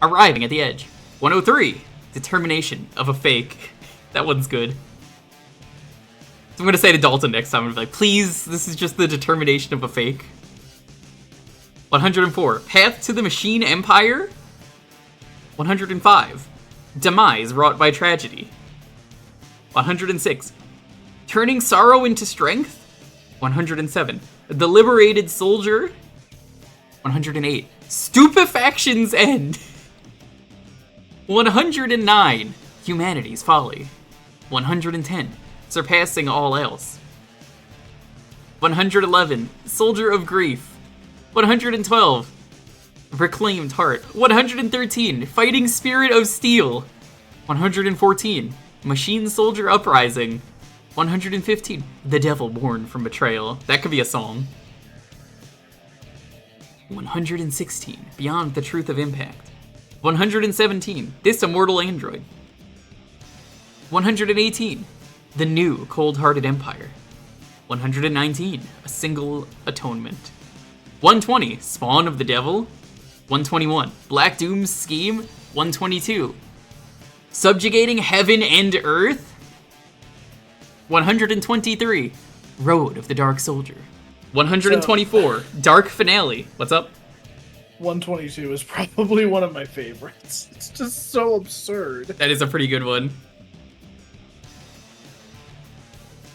Arriving at the Edge. 103. Determination of a Fake. That one's good. So I'm gonna say to Dalton next time, I'm gonna be like, please, this is just the determination of a fake. 104. Path to the Machine Empire. 105. Demise wrought by tragedy. 106. Turning sorrow into strength. 107. The Liberated Soldier. 108. Stupefaction's End. 109. Humanity's Folly. 110. Surpassing All Else. 111. Soldier of Grief. 112. Reclaimed Heart. 113, Fighting Spirit of Steel. 114, Machine Soldier Uprising. 115, The Devil Born from Betrayal. That could be a song. 116, Beyond the Truth of Impact. 117, This Immortal Android. 118, The New Cold-Hearted Empire. 119, A Single Atonement. 120, Spawn of the Devil. 121, Black Doom's Scheme. 122, Subjugating Heaven and Earth. 123, Road of the Dark Soldier. 124, Dark Finale. What's up? 122 is probably one of my favorites. It's just so absurd. That is a pretty good one.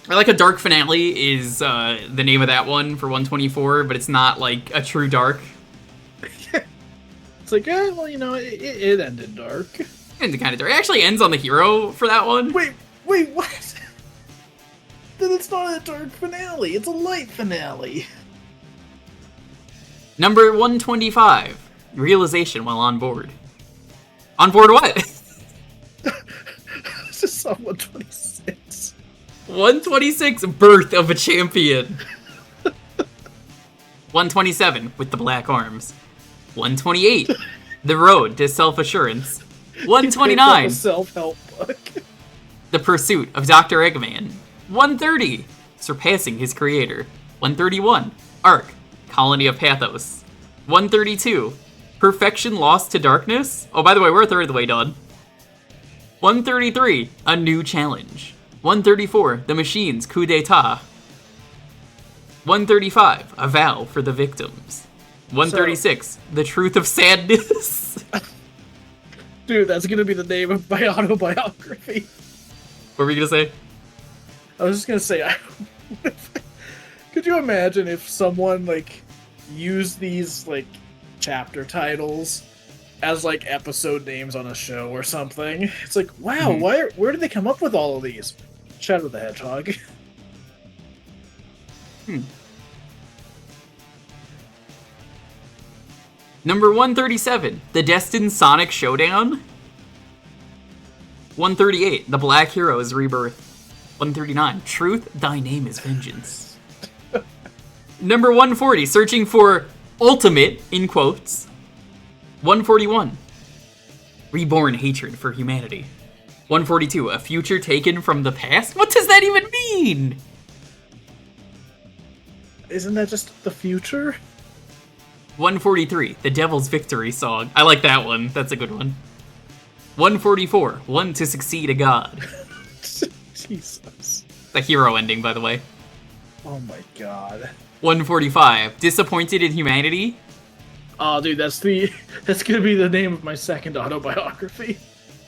I like a Dark Finale is the name of that one for 124, but it's not like a true dark. It's like, well, you know, it ended dark. Ended kind of dark. It actually ends on the hero for that one. Wait, what? Then it's not a dark finale. It's a light finale. Number 125, Realization while on board. On board what? This is on 126. 126, Birth of a Champion. 127, With the Black Arms. 128, The Road to Self-Assurance. 129, self-help book. The Pursuit of Dr. Eggman. 130, Surpassing His Creator. 131, Ark, Colony of Pathos. 132, Perfection Lost to Darkness. Oh, by the way, we're a third of the way done. 133, A New Challenge. 134, The Machine's Coup d'etat. 135, A Vow for the Victims. 136, The Truth of Sadness. Dude, that's gonna be the name of my autobiography. What were you gonna say? I was just gonna say, could you imagine if someone, like, used these, like, chapter titles as, like, episode names on a show or something? It's like, wow, where did they come up with all of these? Shadow the Hedgehog. Number 137, The Destined Sonic Showdown. 138, The Black Hero's Rebirth. 139, Truth, Thy Name is Vengeance. Number 140, Searching for Ultimate, in quotes. 141, Reborn Hatred for Humanity. 142, A Future Taken from the Past? What does that even mean? Isn't that just the future? 143, The Devil's Victory Song. I like that one. That's a good one. 144, One to Succeed a God. Jesus. The hero ending, by the way. Oh my god. 145, Disappointed in Humanity. Oh, dude, that's gonna be the name of my second autobiography.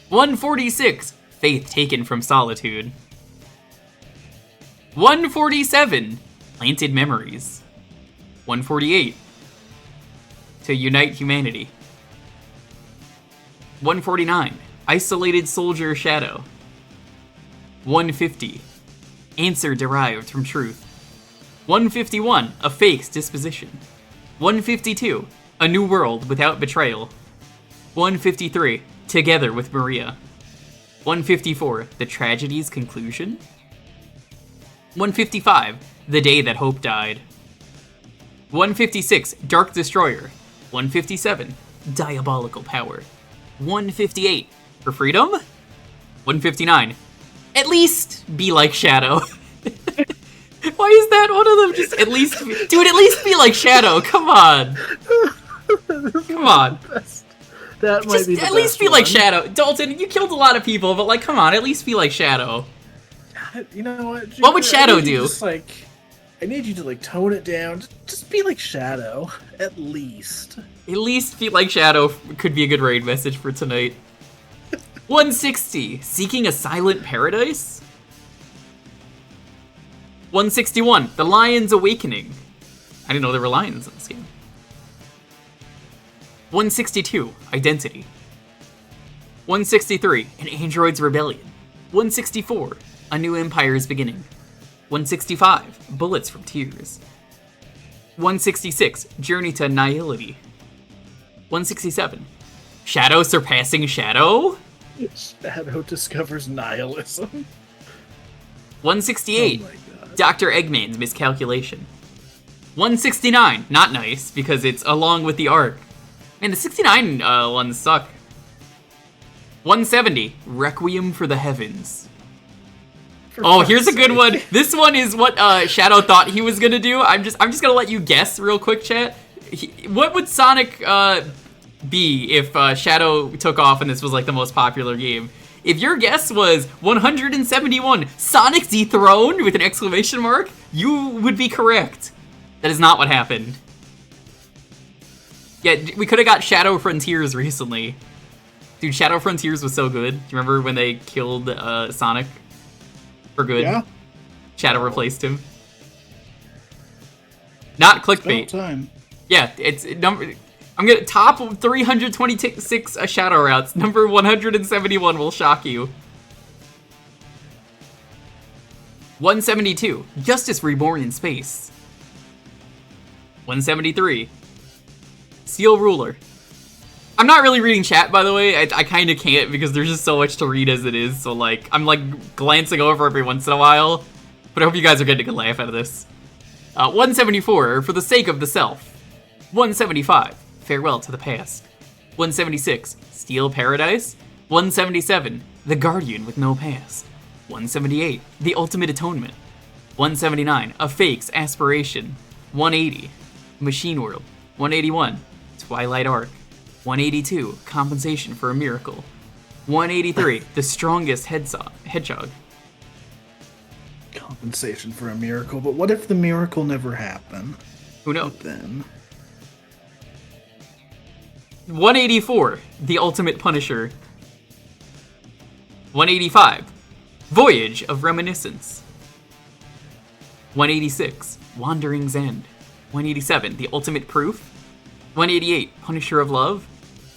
146, Faith Taken from Solitude. 147, Planted Memories. 148, To Unite Humanity. 149, Isolated Soldier Shadow. 150, Answer Derived from Truth. 151, A Fake's Disposition. 152, A New World Without Betrayal. 153, Together with Maria. 154, The Tragedy's Conclusion. 155, The Day That Hope Died. 156, Dark Destroyer. 157, Diabolical Power. 158, For Freedom. 159, At Least Be Like Shadow. Why is that one of them just at least... Dude, at least be like Shadow, come on. Come on. That might Just be the at least best be like one. Shadow. Dalton, you killed a lot of people, but like, come on, at least be like Shadow. You know what? What would Shadow I need you do? Just, like, I need you to like tone it down. Just be like Shadow, at least. At least be like Shadow could be a good raid message for tonight. 160, Seeking a Silent Paradise. 161, The Lion's Awakening. I didn't know there were lions in this game. 162, Identity. 163, An Android's Rebellion. 164, A New Empire's Beginning. 165, Bullets from Tears. 166, Journey to Annihility. 167. Shadow surpassing Shadow? Shadow discovers nihilism. 168. Oh my God. Dr. Eggman's miscalculation. 169. Not nice, because it's along with the arc. Man, the 69 ones suck. 170. Requiem for the Heavens. Oh, here's a good one. This one is what Shadow thought he was gonna do. I'm just gonna let you guess real quick, chat. What would Sonic be if Shadow took off and this was like the most popular game? If your guess was 171, Sonic dethroned with an exclamation mark, you would be correct. That is not what happened. Yeah, we could have got Shadow Frontiers recently. Dude, Shadow Frontiers was so good. Do you remember when they killed Sonic for good? Yeah. Shadow replaced him. Not clickbait. Time. Yeah, it's number. I'm gonna top 326 Shadow routes. Number 171 will shock you. 172. Justice Reborn in Space. 173. Steel Ruler. I'm not really reading chat, by the way. I kind of can't because there's just so much to read as it is. So like, I'm like glancing over every once in a while. But I hope you guys are getting a good laugh out of this. 174. For the Sake of the Self. 175. Farewell to the Past. 176. Steel Paradise. 177. The Guardian with No Past. 178. The Ultimate Atonement. 179. A Fake's Aspiration. 180. Machine World. 181. Twilight Arc. 182. Compensation for a Miracle. 183. The Strongest Hedgehog. Compensation for a miracle, but what if the miracle never happened? Who knows? Then 184. The Ultimate Punisher. 185. Voyage of Reminiscence. 186. Wandering's End. 187. The Ultimate Proof. 188. Punisher of Love.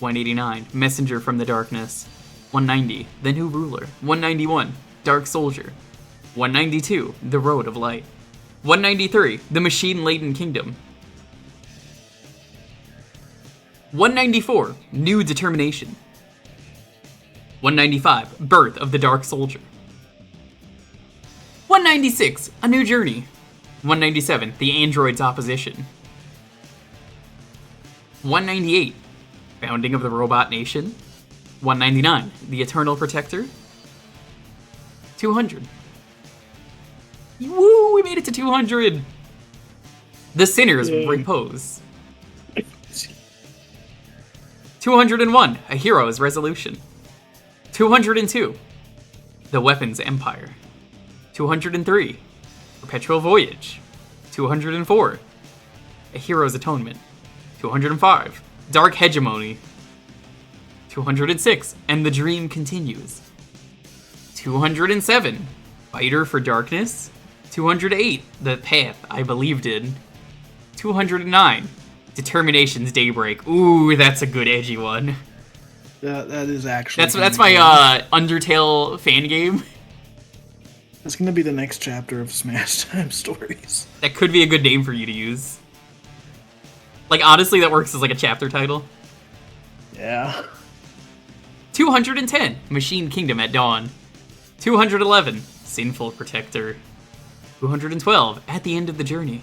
189. Messenger from the Darkness. 190. The New Ruler. 191. Dark Soldier. 192. The Road of Light. 193. The Machine-Laden Kingdom. 194. New Determination. 195. Birth of the Dark Soldier. 196. A New Journey. 197. The Android's Opposition. 198. Founding of the Robot Nation. 199. The Eternal Protector. 200. Woo! We made it to 200! The Sinner's Repose. 201. A Hero's Resolution. 202. The Weapons Empire. 203. Perpetual Voyage. 204. A Hero's Atonement. 205. Dark Hegemony. 206. And the Dream Continues. 207. Fighter for Darkness. 208. The Path I Believed In. 209. Determination's Daybreak. Ooh, that's a good edgy one. that is actually. That's my Undertale fan game. That's gonna be the next chapter of Smash Time Stories. That could be a good name for you to use. Like, honestly, that works as like a chapter title. Yeah. 210. Machine Kingdom at Dawn. 211. Sinful Protector. 212. At the End of the Journey.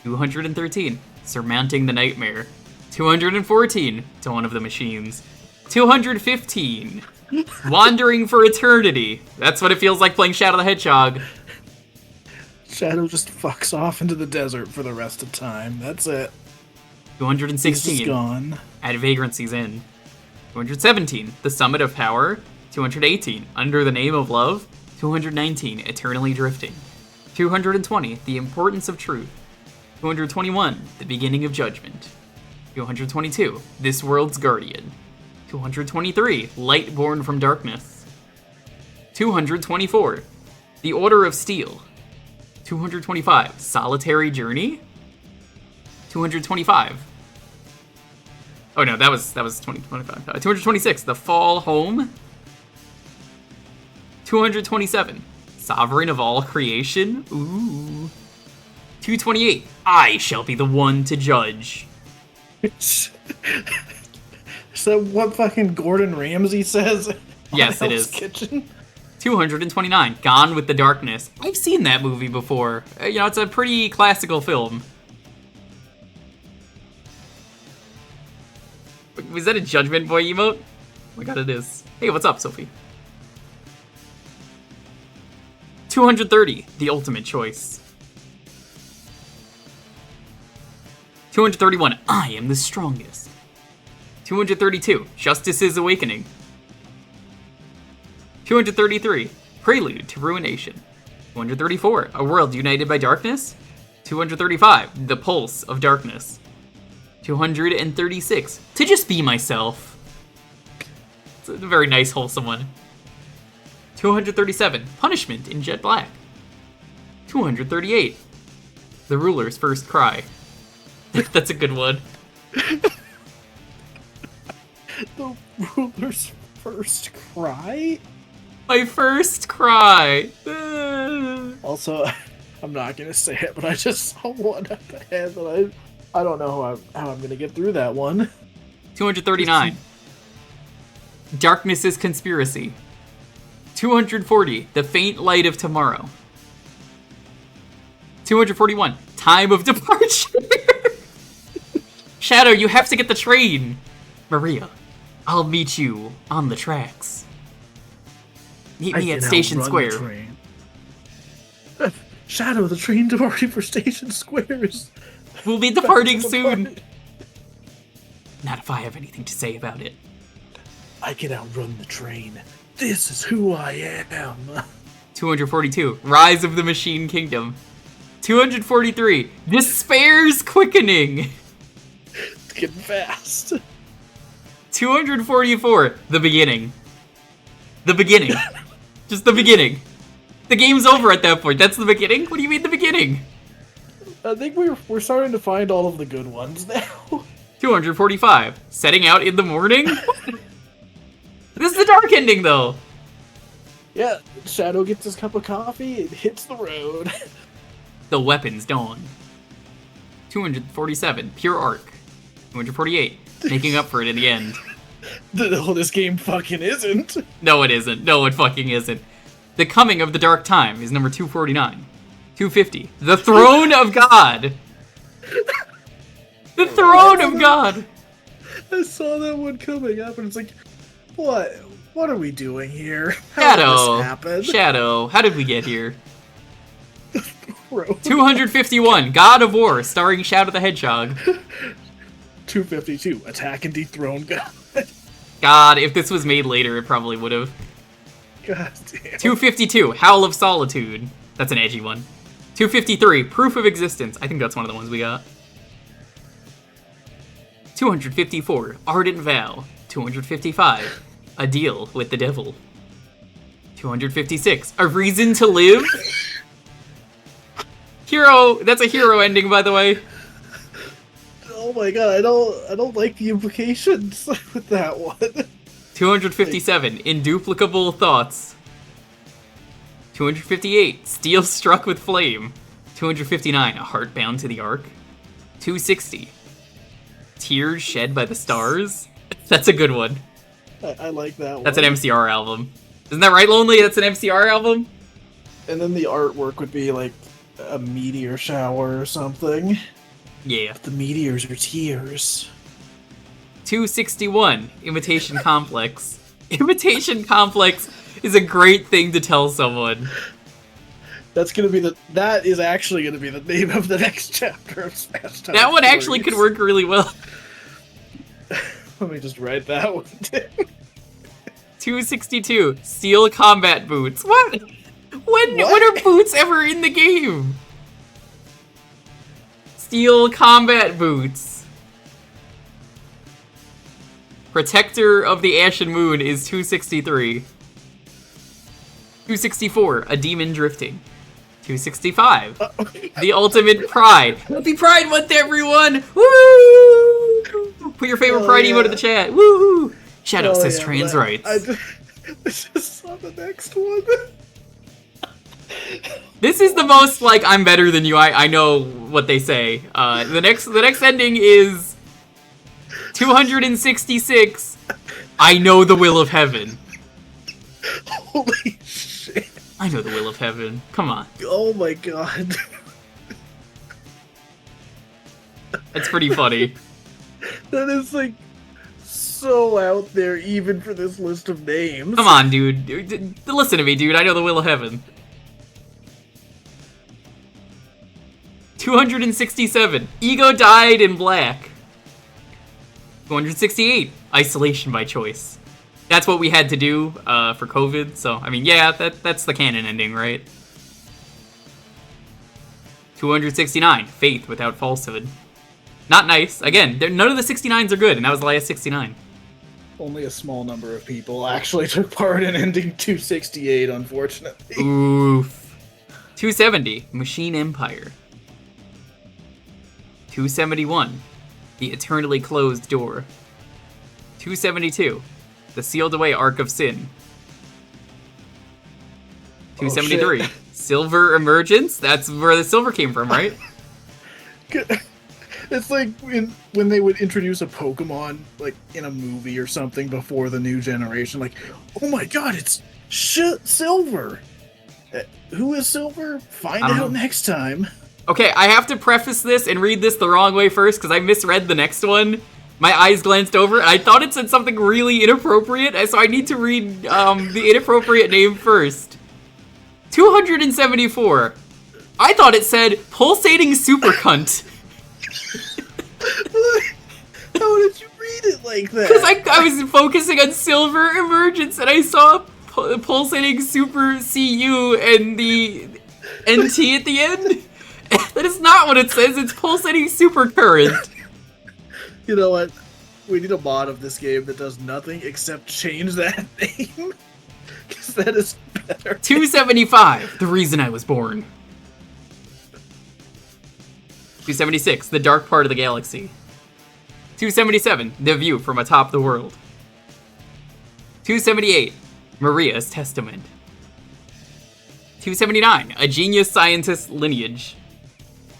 213. Surmounting the Nightmare. 214. Dawn of the Machines. 215. Wandering for Eternity. That's what it feels like playing Shadow the Hedgehog. Shadow just fucks off into the desert for the rest of time. That's it. 216. He's just gone. At Vagrancy's End. 217. The Summit of Power. 218. Under the Name of Love. 219. Eternally Drifting. 220. The Importance of Truth. 221. The Beginning of Judgment. 222. This World's Guardian. 223. Light Born from Darkness. 224. The Order of Steel. 225. Solitary Journey. 225. Oh no, that was 2025. 226. The Fall Home. 227. Sovereign of all creation. Ooh. 228. I shall be the one to judge. Is that what fucking Gordon Ramsay says? Yes, on it Hell's is. Kitchen? 229, Gone with the Darkness. I've seen that movie before. You know, it's a pretty classical film. Was that a Judgment Boy emote? Oh my god, it is. Hey, what's up, Sophie? 230, The Ultimate Choice. 231, I am the strongest. 232, Justice's Awakening. 233, Prelude to Ruination. 234, A World United by Darkness. 235, The Pulse of Darkness. 236, To Just Be Myself. It's a very nice, wholesome one. 237, Punishment in Jet Black. 238, The Ruler's First Cry. That's a good one. The Ruler's First Cry? My first cry. Also, I'm not gonna say it, but I just saw one up ahead that I don't know how I'm gonna get through that one. 239. Darkness's Conspiracy. 240. The Faint Light of Tomorrow. 241. Time of Departure. Shadow, you have to get the train. Maria, I'll meet you on the tracks. Meet me at Station Square. Shadow, the train departing for Station Squares. We'll be departing soon. Not if I have anything to say about it. I can outrun the train. This is who I am. 242. Rise of the Machine Kingdom. 243. Despair's Quickening. It's getting fast. 244. The Beginning. The beginning. Just the beginning. The game's over at that point. That's the beginning? What do you mean the beginning? I think we're starting to find all of the good ones now. 245. Setting Out in the Morning? This is the dark ending, though. Yeah, Shadow gets his cup of coffee and hits the road. The Weapons Dawn. 247. Pure Arc. 248. Making up for it in the end. No, this game fucking isn't. No, it isn't. No, it fucking isn't. The Coming of the Dark Time is number 249. 250. The Throne of God. The Throne of God. I saw that one coming up and it's like, what? What are we doing here? How did this happen? Shadow, how did we get here? 251. God of War, starring Shadow the Hedgehog. 252. Attack and Dethrone God. God, if this was made later, it probably would have. God damn. 252. Howl of Solitude. That's an edgy one. 253. Proof of Existence. I think that's one of the ones we got. 254. Ardent Vow. 255. A Deal with the Devil. 256. A Reason to Live. Hero. That's a hero ending, by the way. Oh my god, I don't like the implications with that one. 257. Induplicable Thoughts. 258. Steel Struck with Flame. 259. A Heart Bound to the Ark. 260. Tears Shed by the Stars. That's a good one. I like that one. That's an MCR album. Isn't that right, Lonely? That's an MCR album? And then the artwork would be like a meteor shower or something. Yeah. The meteors are tears. 261. Imitation Complex. Imitation Complex is a great thing to tell someone. That is actually gonna be the name of the next chapter of Smash Time. That one actually could work really well. Let me just write that one down. 262. Steel Combat Boots. What? When are boots ever in the game? Steel Combat Boots. Protector of the Ashen Moon is 263. 264. A Demon Drifting. 265. The Ultimate Pride. Happy Pride Month, everyone! Woo! Put your favorite Pride emote in the chat. Woo! Shadow says trans rights. I just saw the next one. This is the most, like, I'm better than you. I know what they say. The next ending is 266. I know the will of heaven. Holy shit. I know the will of heaven. Come on. Oh my god. That's pretty funny. That is like so out there even for this list of names. Come on, dude. Listen to me, dude. I know the will of heaven. 267. Ego died in black. 268. Isolation by choice. That's what we had to do for COVID. So, I mean, yeah, that's the canon ending, right? 269. Faith without falsehood. Not nice. Again, none of the 69s are good, and that was the last 69. Only a small number of people actually took part in ending 268, unfortunately. Oof. 270. Machine Empire. 271. The Eternally Closed Door. 272. The Sealed Away Ark of Sin. 273. Silver Emergence? That's where the silver came from, right? It's like when they would introduce a Pokemon, like, in a movie or something before the new generation, like, oh my god, it's Silver! Who is Silver? Find out next time. Okay, I have to preface this and read this the wrong way first, because I misread the next one. My eyes glanced over, and I thought it said something really inappropriate, so I need to read the inappropriate name first. 274. I thought it said Pulsating Super Cunt. How did you read it like that? Because I was focusing on Silver Emergence, and I saw Pulsating Super CU and the NT at the end. That is not what it says, it's Pulsating Super Current. You know what? We need a mod of this game that does nothing except change that name. Because that is better. 275, The Reason I Was Born. 276, The Dark Part of the Galaxy. 277, The View from Atop the World. 278, Maria's Testament. 279, A Genius Scientist's Lineage.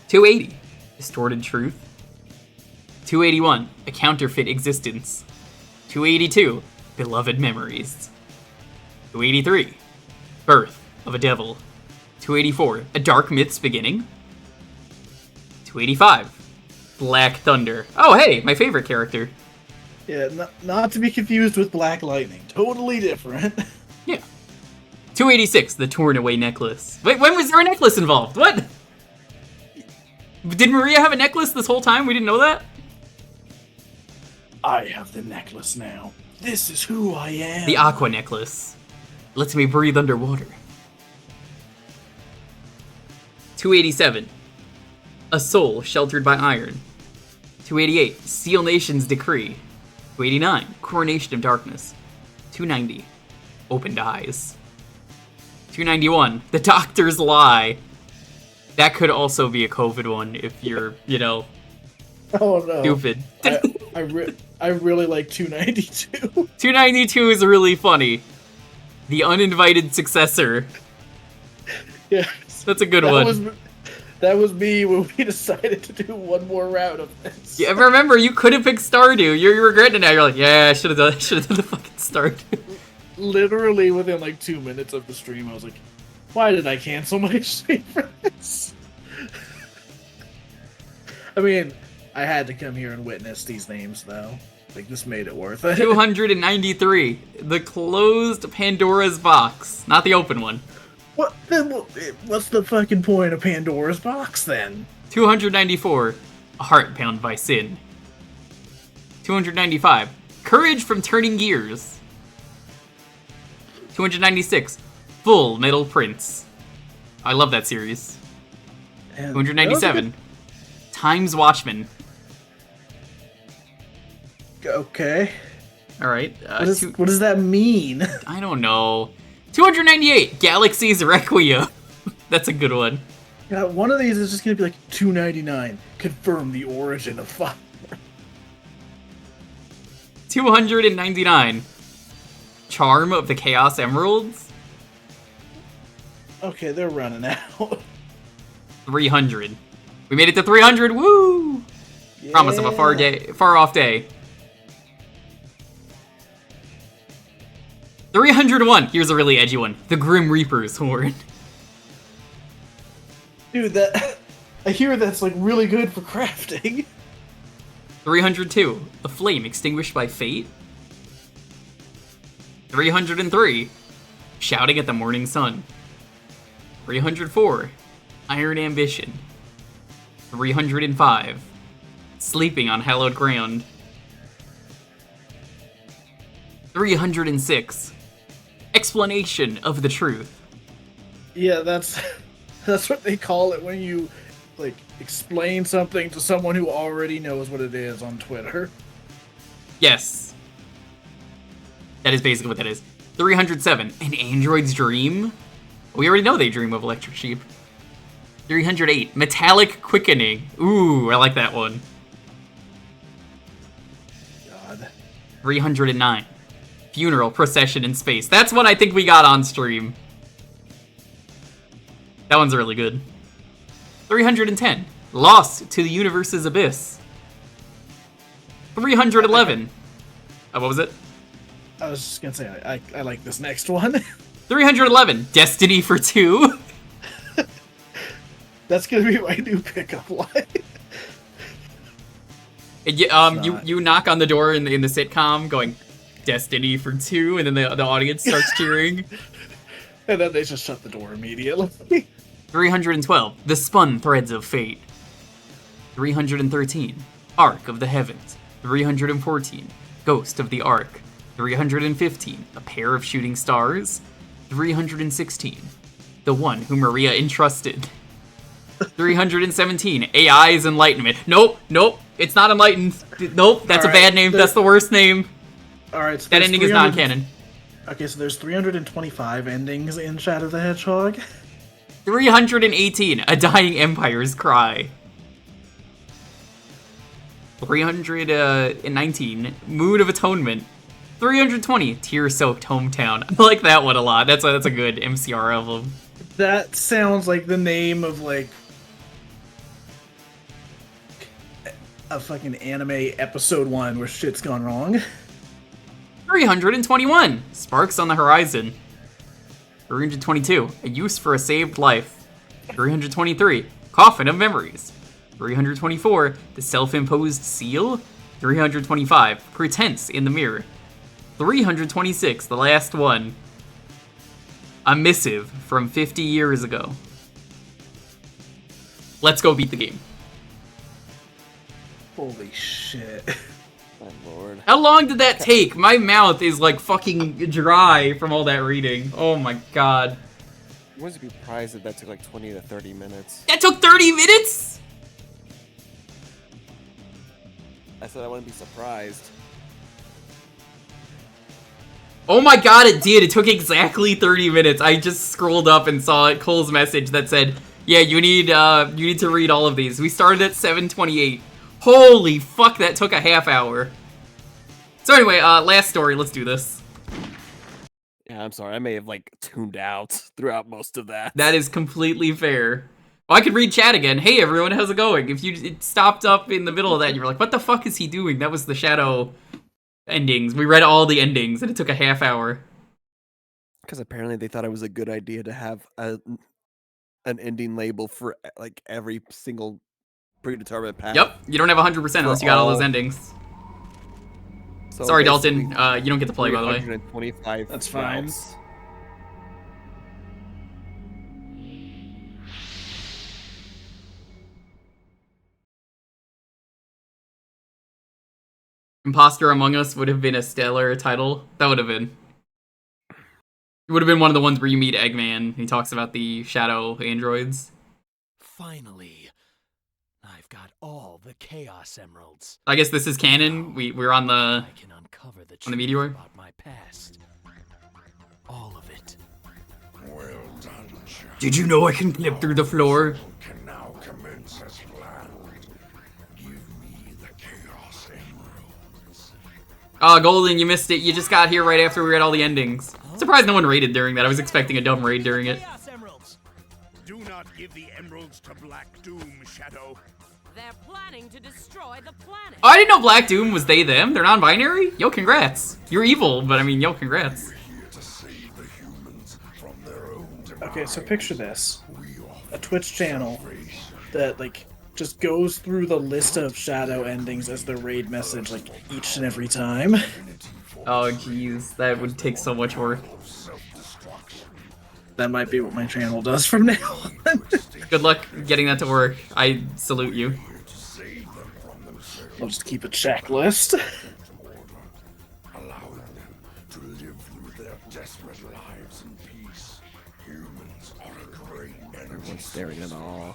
280, Distorted Truth. 281, A Counterfeit Existence. 282, Beloved Memories. 283, Birth of a Devil. 284, A Dark Myth's Beginning. 285, Black Thunder. Oh, hey, my favorite character. Yeah, not to be confused with Black Lightning. Totally different. Yeah. 286, The Torn Away Necklace. Wait, when was there a necklace involved? What? Did Maria have a necklace this whole time? We didn't know that? I have the necklace now. This is who I am. The Aqua Necklace. Lets me breathe underwater. 287, A Soul Sheltered by Iron. 288, Steel Nation's Decree. 289, Coronation of Darkness. 290, Opened Eyes. 291, The Doctor's Lie. That could also be a COVID one if you're, oh no, stupid. I really like 292. 292 is really funny. The Uninvited Successor. Yeah, that's a good one. That was me when we decided to do one more round of this. Yeah, remember, you could have picked Stardew. You're regretting it now. You're like, yeah, I should have done the fucking Stardew. Literally within like 2 minutes of the stream, I was like, why did I cancel my stream for this? I mean, I had to come here and witness these names, though. Like, this made it worth it. 293, The Closed Pandora's Box. Not the open one. What? What's the fucking point of Pandora's Box, then? 294, A Heart Bound by Sin. 295, Courage from Turning Gears. 296, Full Metal Prince. I love that series. And 297, Time's Watchman. Okay. Alright. What does that mean? I don't know. 298, Galaxy's Requiem. That's a good one. Yeah, one of these is just gonna be like 299. Confirm the origin of fire. 299, Charm of the Chaos Emeralds. Okay, they're running out. 300. We made it to 300. Woo! Yeah. Promise of a far off day. 301. Here's a really edgy one. The Grim Reaper's horn. Dude, that I hear that's like really good for crafting. 302. A flame extinguished by fate. 303. Shouting at the morning sun. 304. Iron ambition. 305. Sleeping on hallowed ground. 306. Explanation of the truth. Yeah, that's what they call it when you like explain something to someone who already knows what it is on Twitter. Yes. That is basically what that is. 307. An android's dream? We already know they dream of electric sheep. 308. Metallic quickening. Ooh, I like that one. God. 309. Funeral procession in space. That's what I think we got on stream. That one's really good. 310. Lost to the universe's abyss. 311. What was it? I was just gonna say I like this next one. 311. Destiny for 2. That's gonna be my new pickup line. You knock on the door in the sitcom, going, Destiny for 2, and then the audience starts cheering. And then they just shut the door immediately. 312. The spun threads of fate. 313. Ark of the heavens. 314. Ghost of the Ark. 315. A pair of shooting stars. 316. The one whom Maria entrusted. 317. AI's enlightenment. Nope, it's not enlightened. Nope, that's a bad name. That's the worst name. Alright, so that ending is non-canon. Okay, so there's 325 endings in Shadow the Hedgehog. 318. A dying empire's cry. 319. Mood of atonement. 320. Tear-soaked hometown. I like that one a lot. That's a good MCR album. That sounds like the name of like a fucking anime episode 1 where shit's gone wrong. 321. Sparks on the horizon. 322. A use for a saved life. 323. Coffin of memories. 324. The self-imposed seal. 325. Pretense in the mirror. 326. The last one. A missive from 50 years ago. Let's go beat the game. Holy shit. My lord. How long did that take? My mouth is like fucking dry from all that reading. Oh my god. I wouldn't be surprised if that took like 20 to 30 minutes. That took 30 minutes? I said I wouldn't be surprised. Oh my god, it did. It took exactly 30 minutes. I just scrolled up and saw Cole's message that said, yeah, you need to read all of these. We started at 7:28. Holy fuck, that took a half hour. So anyway, last story. Let's do this. Yeah, I'm sorry. I may have like tuned out throughout most of that. That is completely fair. Oh, I could read chat again. Hey everyone, how's it going? If it stopped up in the middle of that, you were like, what the fuck is he doing? That was the Shadow endings. We read all the endings and it took a half hour. Because apparently they thought it was a good idea to have an ending label for like every single predetermined path. Yep, you don't have 100% unless you got all those endings. So sorry, Dalton, you don't get to play, by the way. 325. That's fine. routes. Imposter Among Us would have been a stellar title. That would have been. It would have been one of the ones where you meet Eggman. He talks about the shadow androids. Finally, I've got all the Chaos Emeralds. I guess this is canon. We're on the I can uncover the on the meteor. about my past. All of it. Well done, child. Did you know I can clip through the floor? Can now commence as planned. Give me the Chaos Emeralds. Golden, you missed it. You just got here right after we read all the endings. Surprised no one raided during that. I was expecting a dumb raid during it. Chaos Emeralds. Do not give the emeralds to Black Doom, Shadow. They're planning to destroy the planet. Oh, I didn't know Black Doom was they, them. They're non-binary? Yo, congrats. You're evil, but I mean, yo, congrats. We're here to Okay, so picture this. A Twitch channel that, like, just goes through the list of Shadow endings as their raid message, like, each and every time. Oh jeez, that would take so much work. That might be what my channel does from now on. Good luck getting that to work. I salute you. I'll just keep a checklist. Allowing them to live through their desperate lives in peace. Humans are a great enemy. Everyone's staring in awe.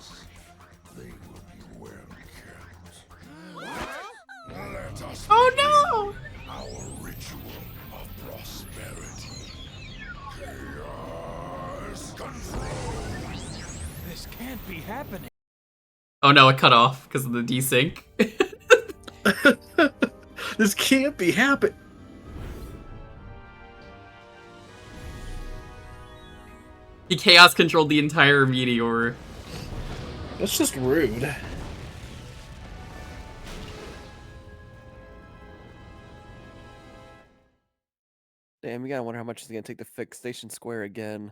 They will be well kept. Let us Oh no! our ritual of prosperity. Chaos control. This can't be happening. Oh no, it cut off because of the desync. This can't be happening. He chaos controlled the entire meteor. That's just rude. Damn, you gotta wonder how much it's gonna take to fix Station Square again.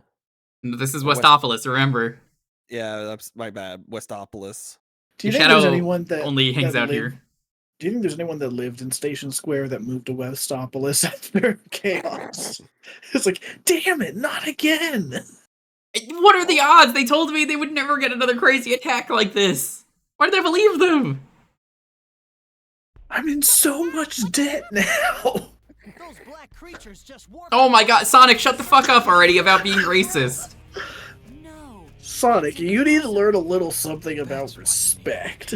This is West- Westopolis, remember. Yeah, that's my bad. Westopolis. Do you The think there's Shadow anyone that only hangs that out lived- here. Do you think there's anyone that lived in Station Square that moved to Westopolis after chaos? It's like, damn it, not again! What are the odds? They told me they would never get another crazy attack like this. Why did I believe them? I'm in so much debt now. Those black creatures just warped. Oh my god, Sonic, shut the fuck up already about being racist. Sonic, you need to learn a little something about respect.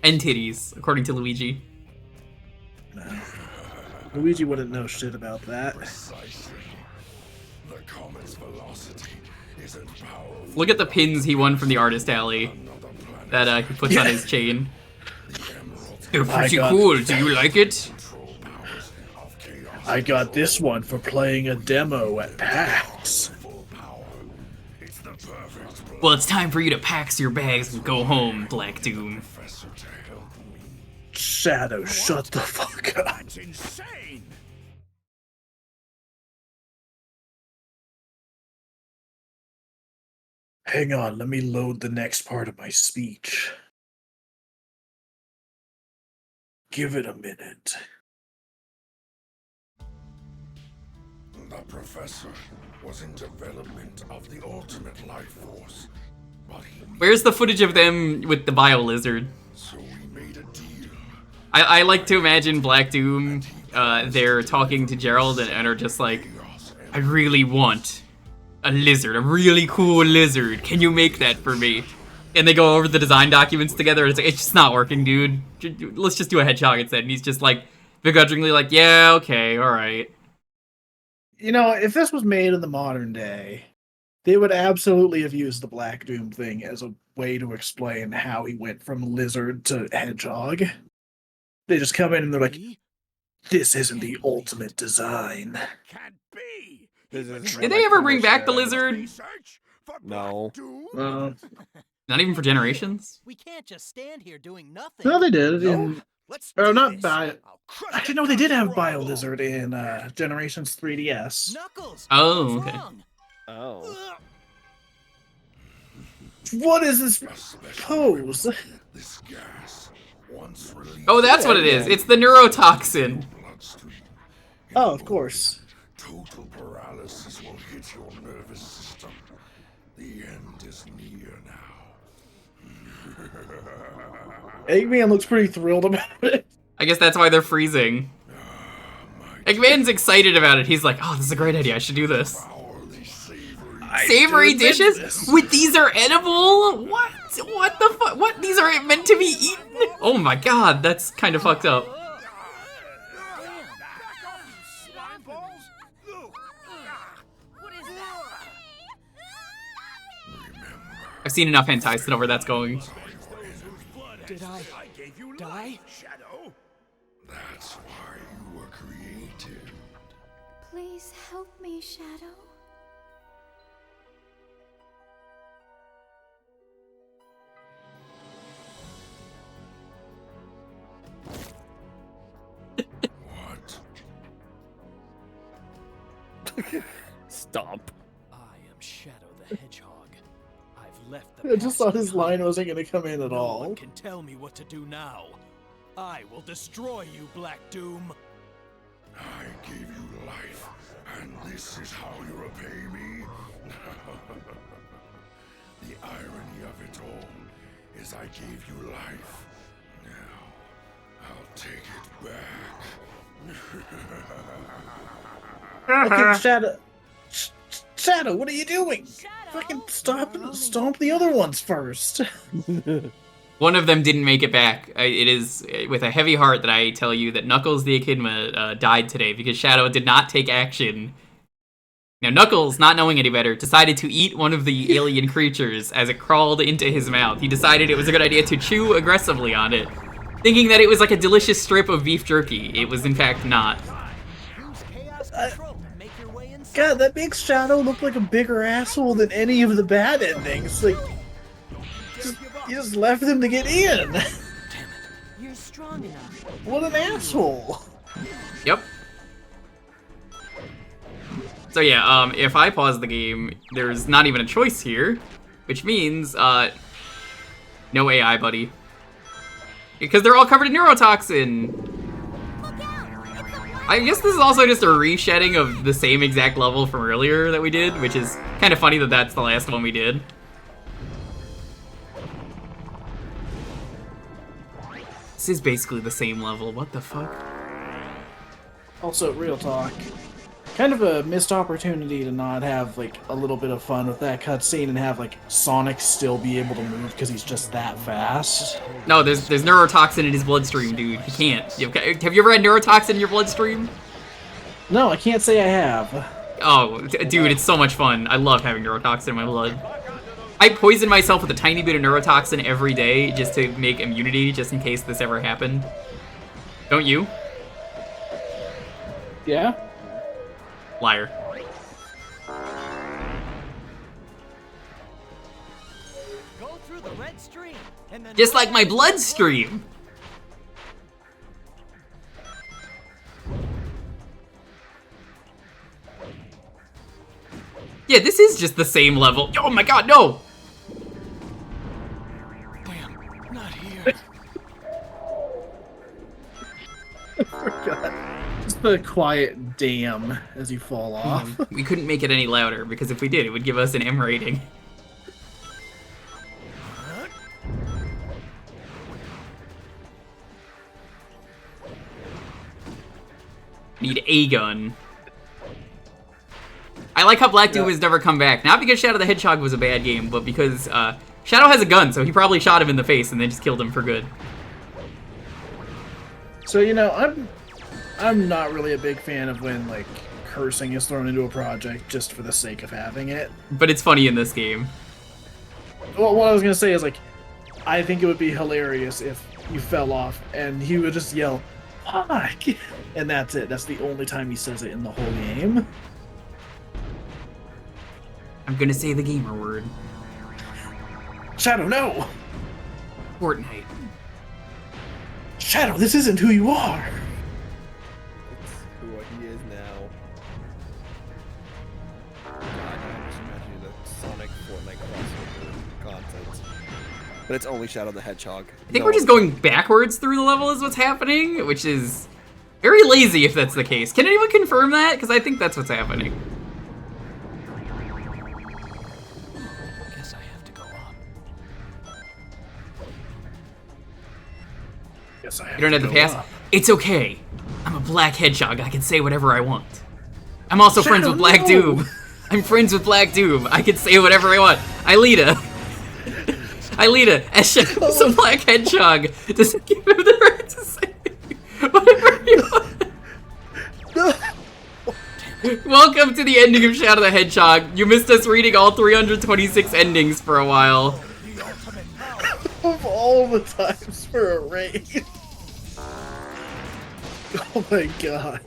And titties, according to Luigi. Luigi wouldn't know shit about that. Precisely. The comet's velocity isn't powerful. Look at the pins he won from the artist alley that he puts on his chain. They're pretty cool. Do you like it? I got this one for playing a demo at PAX. Well, it's time for you to pack your bags and go home, Black Doom. Shadow, shut the fuck up. That's insane. Hang on, let me load the next part of my speech. Give it a minute. The professor was in development of the ultimate life force, but he Where's the footage of them with the bio lizard? so we made a deal. I like to imagine Black Doom, they're talking to Gerald and are just like, I really want a lizard, a really cool lizard. Can you make that for me? And they go over the design documents together and it's like, it's just not working, dude. Let's just do a hedgehog instead. And he's just like, begrudgingly like, yeah, okay, alright. You know, if this was made in the modern day, they would absolutely have used the Black Doom thing as a way to explain how he went from lizard to hedgehog. They just come in and they're like, this isn't the ultimate design. Can't be. Did they ever bring back the lizard? Research for No. Not even for Generations? We can't just stand here doing nothing. No, they did. In, Let's or do not this. Bio. I'll crush Actually, it no, they did down have to Bio rubble. Lizard in Generations 3DS. Knuckles. Oh, what's okay. wrong? Oh. What is this pose? This gas, once released, Oh, that's what it is. It's the neurotoxin. bloodstream. Oh, of course. Total paralysis will hit your nervous system. The end is near now. Eggman looks pretty thrilled about it. I guess that's why they're freezing. Eggman's excited about it. He's like, oh, this is a great idea. I should do this. Savory dishes? Wait, these are edible? What? What the fuck? What? These are meant to be eaten? Oh my god, that's kind of fucked up. I've seen enough hentai to know where that's going. Did I die? Shadow. That's why you were created. Please help me, Shadow. Stomp. I am Shadow the Hedgehog. I've left the I just past thought his behind. line wasn't going to come in at No all. one can tell me what to do now. I will destroy you, Black Doom. I gave you life, and this is how you repay me? The irony of it all is I gave you life. Now, I'll take it back. Okay, Shadow. Shadow, what are you doing? Fucking stomp the other ones first. One of them didn't make it back. It is with a heavy heart that I tell you that Knuckles the Echidna died today because Shadow did not take action. Now, Knuckles, not knowing any better, decided to eat one of the alien creatures as it crawled into his mouth. He decided it was a good idea to chew aggressively on it, thinking that it was like a delicious strip of beef jerky. It was, in fact, not. God, that makes Shadow look like a bigger asshole than any of the bad endings. Like, you just left him to get in. Damn it. You're strong enough. What an asshole. Yep. So yeah, if I pause the game, there's not even a choice here, which means, no AI, buddy. Because they're all covered in neurotoxin! I guess this is also just a reshedding of the same exact level from earlier that we did, which is kind of funny that that's the last one we did. This is basically the same level, what the fuck? Also, real talk. Kind of a missed opportunity to not have, like, a little bit of fun with that cutscene and have, like, Sonic still be able to move because he's just that fast. No, there's neurotoxin in his bloodstream, dude. He can't. Have you ever had neurotoxin in your bloodstream? No, I can't say I have. Oh, dude, it's so much fun. I love having neurotoxin in my blood. I poison myself with a tiny bit of neurotoxin every day just to make immunity, just in case this ever happened. Don't you? Yeah? Liar. Go through the red stream, and then Just like my bloodstream! Yeah, this is just the same level. Oh my god, no! Damn, not here. I forgot. Just the quiet damn as you fall off. We couldn't make it any louder, because if we did, it would give us an M rating. Need a gun. I like how Black Doom has never come back. Not because Shadow the Hedgehog was a bad game, but because Shadow has a gun, so he probably shot him in the face and then just killed him for good. So, you know, I'm not really a big fan of when, like, cursing is thrown into a project just for the sake of having it. But it's funny in this game. Well, what I was gonna say is, like, I think it would be hilarious if you fell off and he would just yell, "Fuck!" And that's it. That's the only time he says it in the whole game. I'm gonna say the gamer word. Shadow, no! Fortnite. Shadow, this isn't who you are! It's who he is now. God, I just imagine the Sonic Fortnite crossover content. But it's only Shadow the Hedgehog. I think we're just going backwards through the level is what's happening, which is very lazy if that's the case. Can anyone confirm that? Because I think that's what's happening. Guess I have to go up. Yes, I have You don't have to go pass? up. It's okay. I'm a black hedgehog. I can say whatever I want. I'm also friends Shadow, with Black no! Doom. I'm friends with Black Doom. I can say whatever I want. Aelita, as Shadow's a black hedgehog, doesn't give him the right to say whatever he wants. Welcome to the ending of Shadow the Hedgehog. You missed us reading all 326 endings for a while. Of all the times for a raid. Oh my god.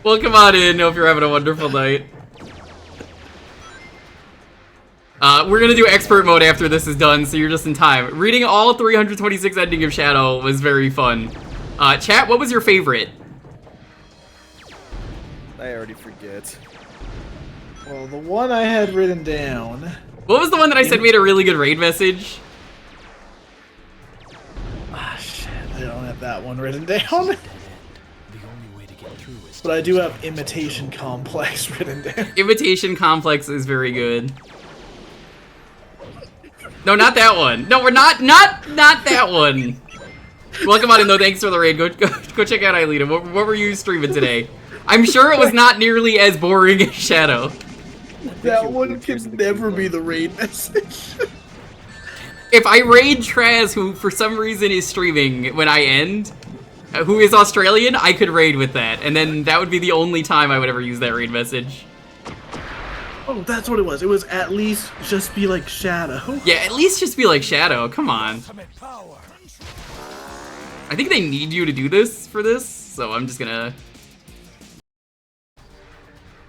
Well, come on in. Hope you're having a wonderful night. We're gonna do expert mode after this is done, so you're just in time. Reading all 326 ending of Shadow was very fun. Chat, what was your favorite? I already forget. Well, the one I had written down. What was the one that I said made a really good raid message? Ah, shit. I don't have that one written down. But I do have Imitation Complex written down. Imitation Complex is very good. No, not that one. No, we're not that one. Welcome on in, though. Thanks for the raid. Go check out Aelita. What were you streaming today? I'm sure it was not nearly as boring as Shadow. That one can never be the raid message. If I raid Traz, who for some reason is streaming when I end, who is Australian, I could raid with that, and then that would be the only time I would ever use that raid message. Oh, that's what it was. It was at least just be like Shadow. Yeah, at least just be like Shadow. Come on. I think they need you to do this for this, so I'm just gonna...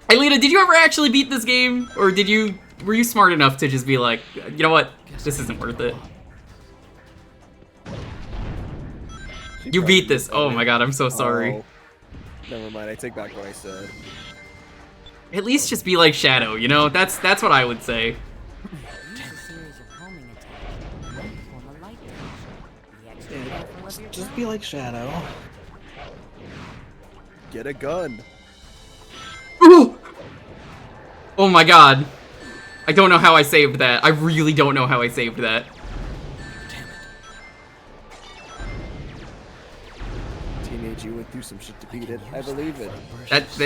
Hey, Lita, did you ever actually beat this game? Or were you smart enough to just be like, you know what? This isn't worth it. You beat this. Oh my god, I'm so sorry. Oh, never mind, I take back what I said. At least just be like Shadow, you know? That's what I would say. Yeah, just be like Shadow. Get a gun. Ooh! Oh my god. I don't know how I saved that. I really don't know how I saved that. Teenage you went through some shit to beat it. I believe it.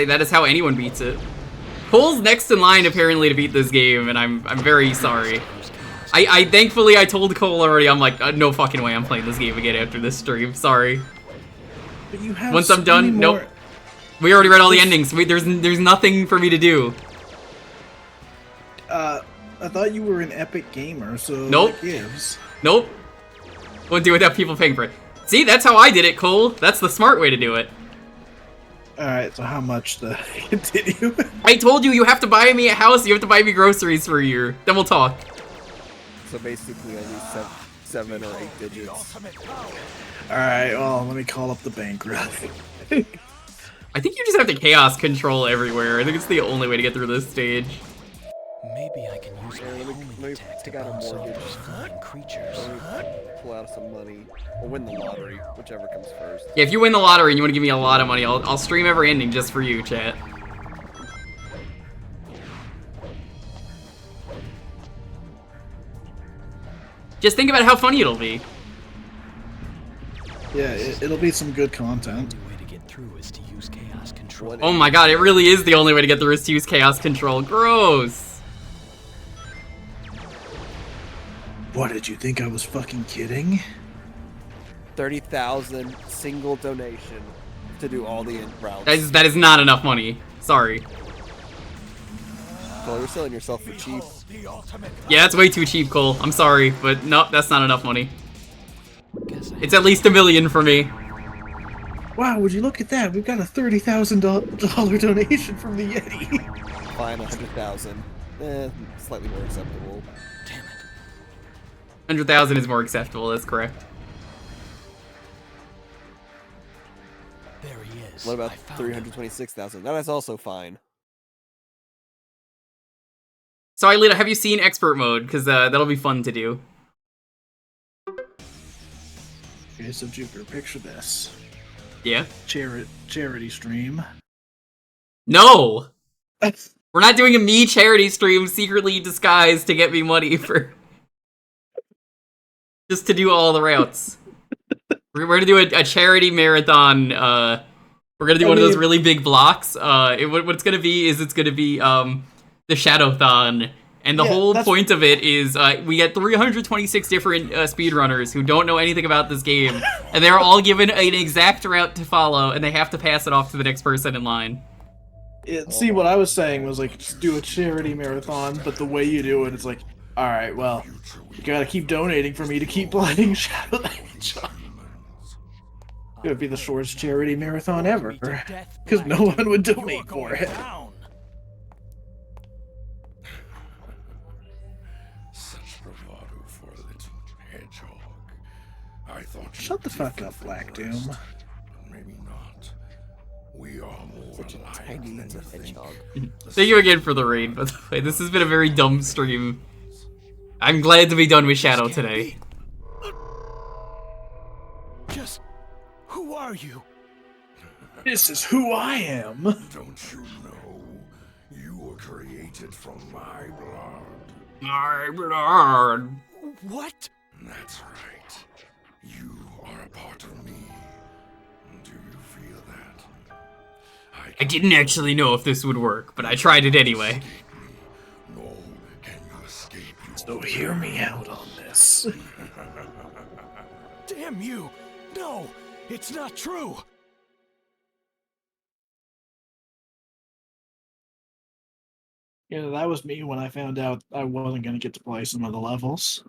That is how anyone beats it. Cole's next in line apparently to beat this game, and I'm very sorry. I thankfully I told Cole already. I'm like, no fucking way I'm playing this game again after this stream. Sorry. But you have Once so I'm done, many more... nope. We already read all the endings. There's nothing for me to do. I thought you were an epic gamer, so Nope. it gives. Nope. Won't do it without people paying for it. See, that's how I did it, Cole. That's the smart way to do it. Alright, so how much to continue? I told you, you have to buy me a house, you have to buy me groceries for a year. Then we'll talk. So basically, I need 7 or 8 digits. Alright, well, let me call up the bank rep. I think you just have to chaos control everywhere. I think it's the only way to get through this stage. Maybe I can use my homing Let me attack to take out a bounce off mortgage. those flying creatures. Let me pull out some money. Or win the lottery, whichever comes first. Yeah, if you win the lottery and you want to give me a lot of money, I'll stream every ending just for you, chat. Just think about how funny it'll be. Yeah, it'll be some good content. The way to get through is to use chaos control. Oh my god, it really is the only way to get through is to use chaos control. Gross. What, did you think I was fucking kidding? 30,000 single donation to do all the end routes. That is not enough money. Sorry. Well, you're selling yourself for cheap. Yeah, that's way too cheap, Cole. I'm sorry, but nope, that's not enough money. It's at least $1 million for me. Wow, would you look at that? We've got a $30,000 donation from the Yeti. Fine, 100,000. Slightly more acceptable. Damn it. 100,000 is more acceptable, that's correct. There he is. What about I found him. 326,000? That is also fine. So, Aelita, have you seen expert mode? Because that'll be fun to do. Okay, so Jewker, picture this. Yeah? Charity stream. No! We're not doing a me charity stream secretly disguised to get me money for... just to do all the routes. We're gonna do a charity marathon, we're gonna do one of those really big blocks. What it's gonna be is it's gonna be, the Shadowthon. And the whole point of it is we get 326 different speedrunners who don't know anything about this game, and they're all given an exact route to follow, and they have to pass it off to the next person in line. See, what I was saying was like, just do a charity marathon, but the way you do it is like, alright, well, you gotta keep donating for me to keep playing Shadow the Hedgehog. It would be the shortest charity marathon ever, because no one would donate for it. Bravado for a little hedgehog. I thought Shut the fuck up, Black Doom. Maybe not. We are more Such a alike tiny than little you think. hedgehog. Thank you again for the raid, by the way. This has been a very dumb stream. I'm glad to be done with Shadow today. Just who are you? This is who I am. Don't you know? You were created from my blood. My blood. What? That's right. You are a part of me. Do you feel that? I didn't actually know if this would work, but I tried it anyway. Nor can you escape your So hear me out on this. Damn you! No, it's not true. Yeah, that was me when I found out I wasn't going to get to play some of the levels.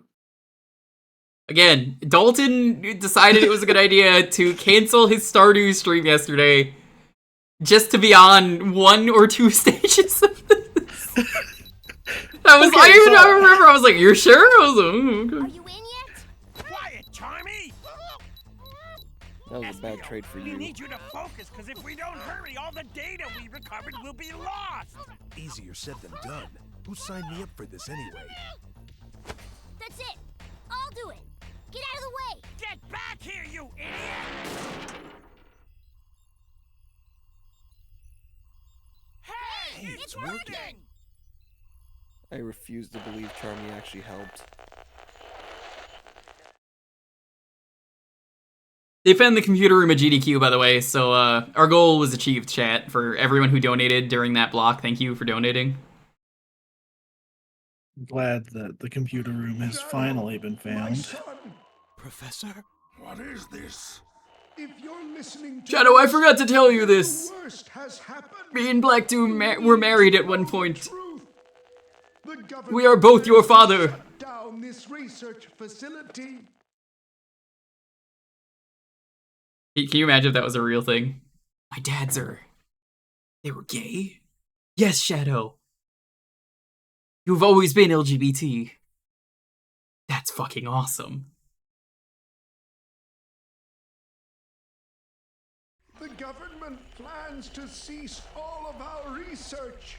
Again, Dalton decided it was a good idea to cancel his Stardew stream yesterday just to be on 1 or 2 stages of this. I remember, I was like, you're sure? I was like, okay. Are you in yet? Quiet, Charmy! That was a bad trade for We you. need you to focus, because if we don't hurry, all the data we recovered will be lost! Easier said than done. Who signed me up for this anyway? That's it. I'll do it. Get out of the way. Get back here, you idiot! Hey, it's working! I refuse to believe Charmy actually helped. They found the computer room at GDQ, by the way, so our goal was achieved, chat, for everyone who donated during that block. Thank you for donating. I'm glad that the computer room has finally been found. Professor? What is this? If you're listening to Shadow, I this, forgot to tell you this. the worst has happened. Me and Black Doom were married at one point. Truth. The government We are both your father. shut down this research facility. Can you imagine if that was a real thing? My dads they were gay? Yes, Shadow. You've always been LGBT. That's fucking awesome. The government plans to cease all of our research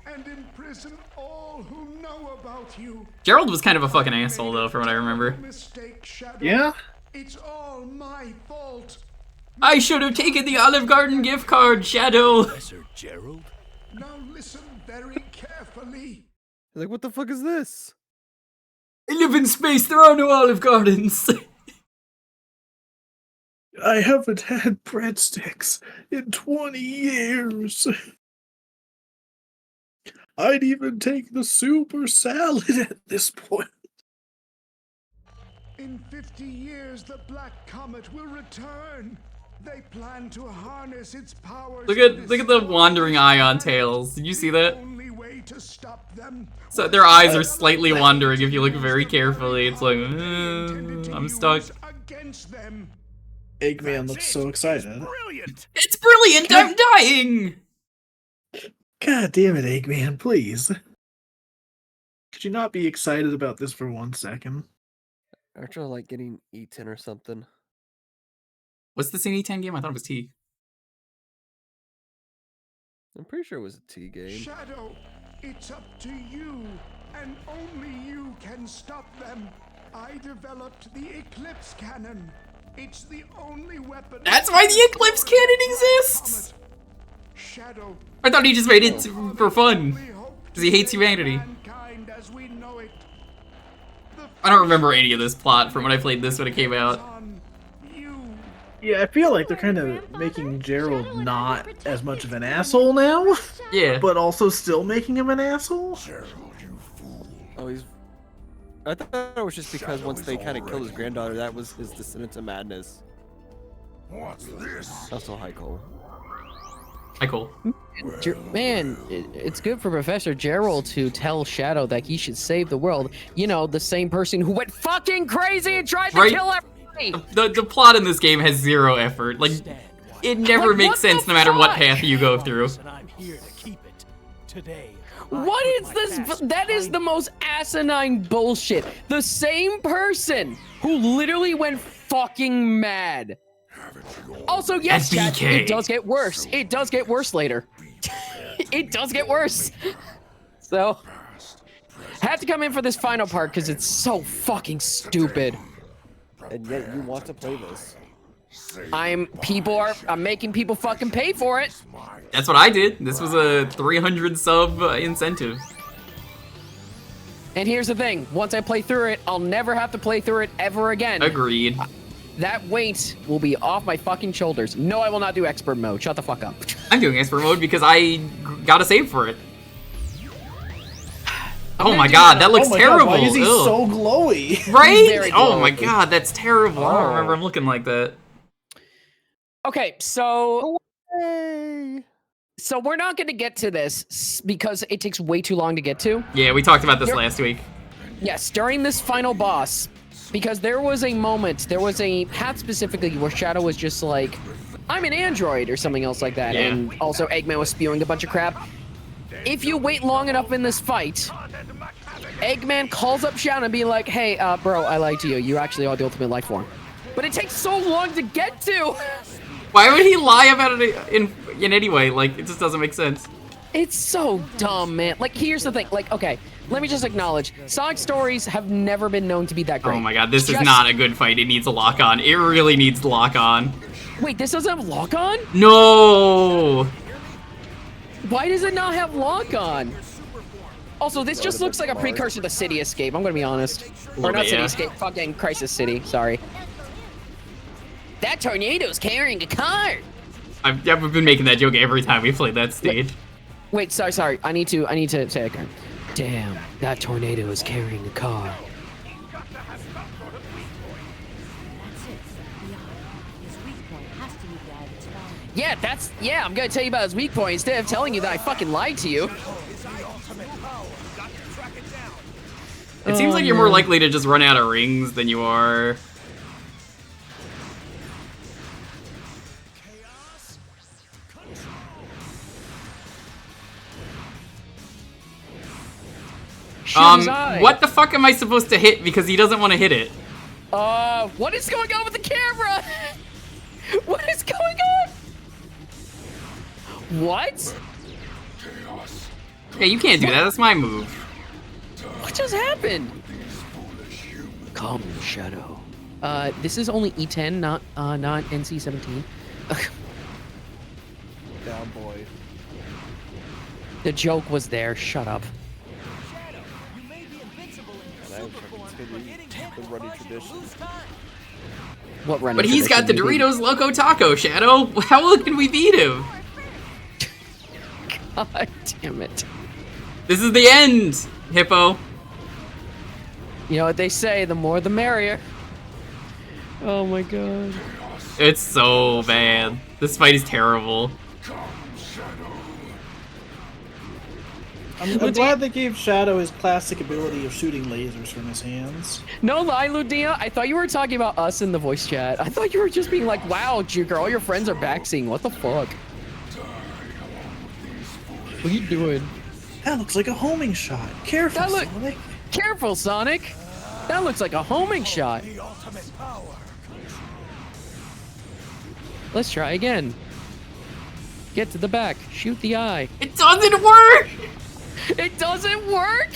and imprison all who know about you. Gerald was kind of a fucking asshole, though, from what I remember. Mistake, Shadow. Yeah? It's all my fault. I should have taken the Olive Garden gift card, Shadow. Professor Gerald? Now listen very carefully. Like, what the fuck is this? I live in space, there are no Olive Gardens. I haven't had breadsticks in 20 years. I'd even take the soup or salad at this point. In 50 years, the Black Comet will return. They plan to harness its powers. Look at the wandering eye on Tails. Did you see that? Only way to stop them. So their eyes are slightly wandering if you look very carefully. It's like, I'm stuck. Against them. Eggman looks so excited. Brilliant! It's brilliant! I'm dying! God damn it, Eggman, please. Could you not be excited about this for 1 second? Aren't you like getting eaten or something? What's the E10 game? I thought it was T. I'm pretty sure it was a T game. Shadow, it's up to you, and only you can stop them. I developed the Eclipse Cannon. It's the only weapon. That's why the Eclipse Cannon exists! Shadow. I thought he just made it for fun. Because he hates humanity. As we know it. I don't remember any of this plot from when I played this when it came out. Yeah, I feel like they're kind of making Gerald not as much of an asshole now. Yeah. But also still making him an asshole. Oh, he's... I thought it was just because once they kind of killed his granddaughter, that was his descent to madness. What's this? Also, hi, Cole. Hi, Cole. Man, it's good for Professor Gerald to tell Shadow that he should save the world. You know, the same person who went fucking crazy and tried to kill everybody. The plot in this game has zero effort. Like, it never Like, makes what sense the no matter what fuck? path you go through. And I'm here to keep it. Today. What is this? That is the most asinine bullshit. The same person who literally went fucking mad Also, yes, And chat, BK. it does get worse. It does get worse later. It does get worse. So, had to come in for this final part because it's so fucking stupid. And yet you want to play this. I'm making people fucking pay for it. That's what I did. This was a 300 sub incentive. And here's the thing, once I play through it, I'll never have to play through it ever again. Agreed. That weight will be off my fucking shoulders. No, I will not do expert mode. Shut the fuck up. I'm doing expert mode because I got to save for it. Oh my god, that looks terrible. Why is he Ugh. so glowy? Right? Oh my god, that's terrible. I don't remember him looking like that. Okay, so we're not going to get to this because it takes way too long to get to. Yeah, we talked about this last week. Yes, during this final boss, because there was a moment, there was a path specifically where Shadow was just like, I'm an android or something else like that, and also Eggman was spewing a bunch of crap. If you wait long enough in this fight, Eggman calls up Shadow and be like, hey, bro, I lied to you. You actually are the ultimate life form. But it takes so long to get to. Why would he lie about it in any way? Like, it just doesn't make sense. It's so dumb, man. Like, here's the thing. Like, okay, let me just acknowledge, Sonic stories have never been known to be that great. Oh my god, this is not a good fight. It needs a lock-on. It really needs lock-on. Wait, this doesn't have lock-on? No! Why does it not have lock-on? Also, this just looks like a precursor to City Escape, I'm gonna be honest. Or not City Escape, fucking Crisis City, sorry. That tornado's carrying a car! I've been making that joke every time we played that stage. Wait, sorry. I need to say it again. Damn, that tornado is carrying a car. Yeah, I'm gonna tell you about his weak point instead of telling you that I fucking lied to you. It seems like you're more likely to just run out of rings than you are... What the fuck am I supposed to hit because he doesn't want to hit it? What is going on with the camera? What is going on? What? Yeah, you can't do that. That's my move. What just happened? Come, Shadow. This is only E10, not NC-17. Down, boy. The joke was there. Shut up. The running tradition. What running But he's got the tradition, Doritos Loco Taco, Shadow. How can we beat him? God damn it. This is the end, Hippo. You know what they say, the more the merrier. Oh my god. It's so bad. This fight is terrible. I'm glad they gave Shadow his classic ability of shooting lasers from his hands. No lie, Ludia. I thought you were talking about us in the voice chat. I thought you were just being like, wow, Jewker, all your friends are backseeing. What the fuck? What are you doing? That looks like a homing shot. Careful, Sonic. Careful, Sonic. That looks like a homing shot. Let's try again. Get to the back. Shoot the eye. It doesn't work! It doesn't work?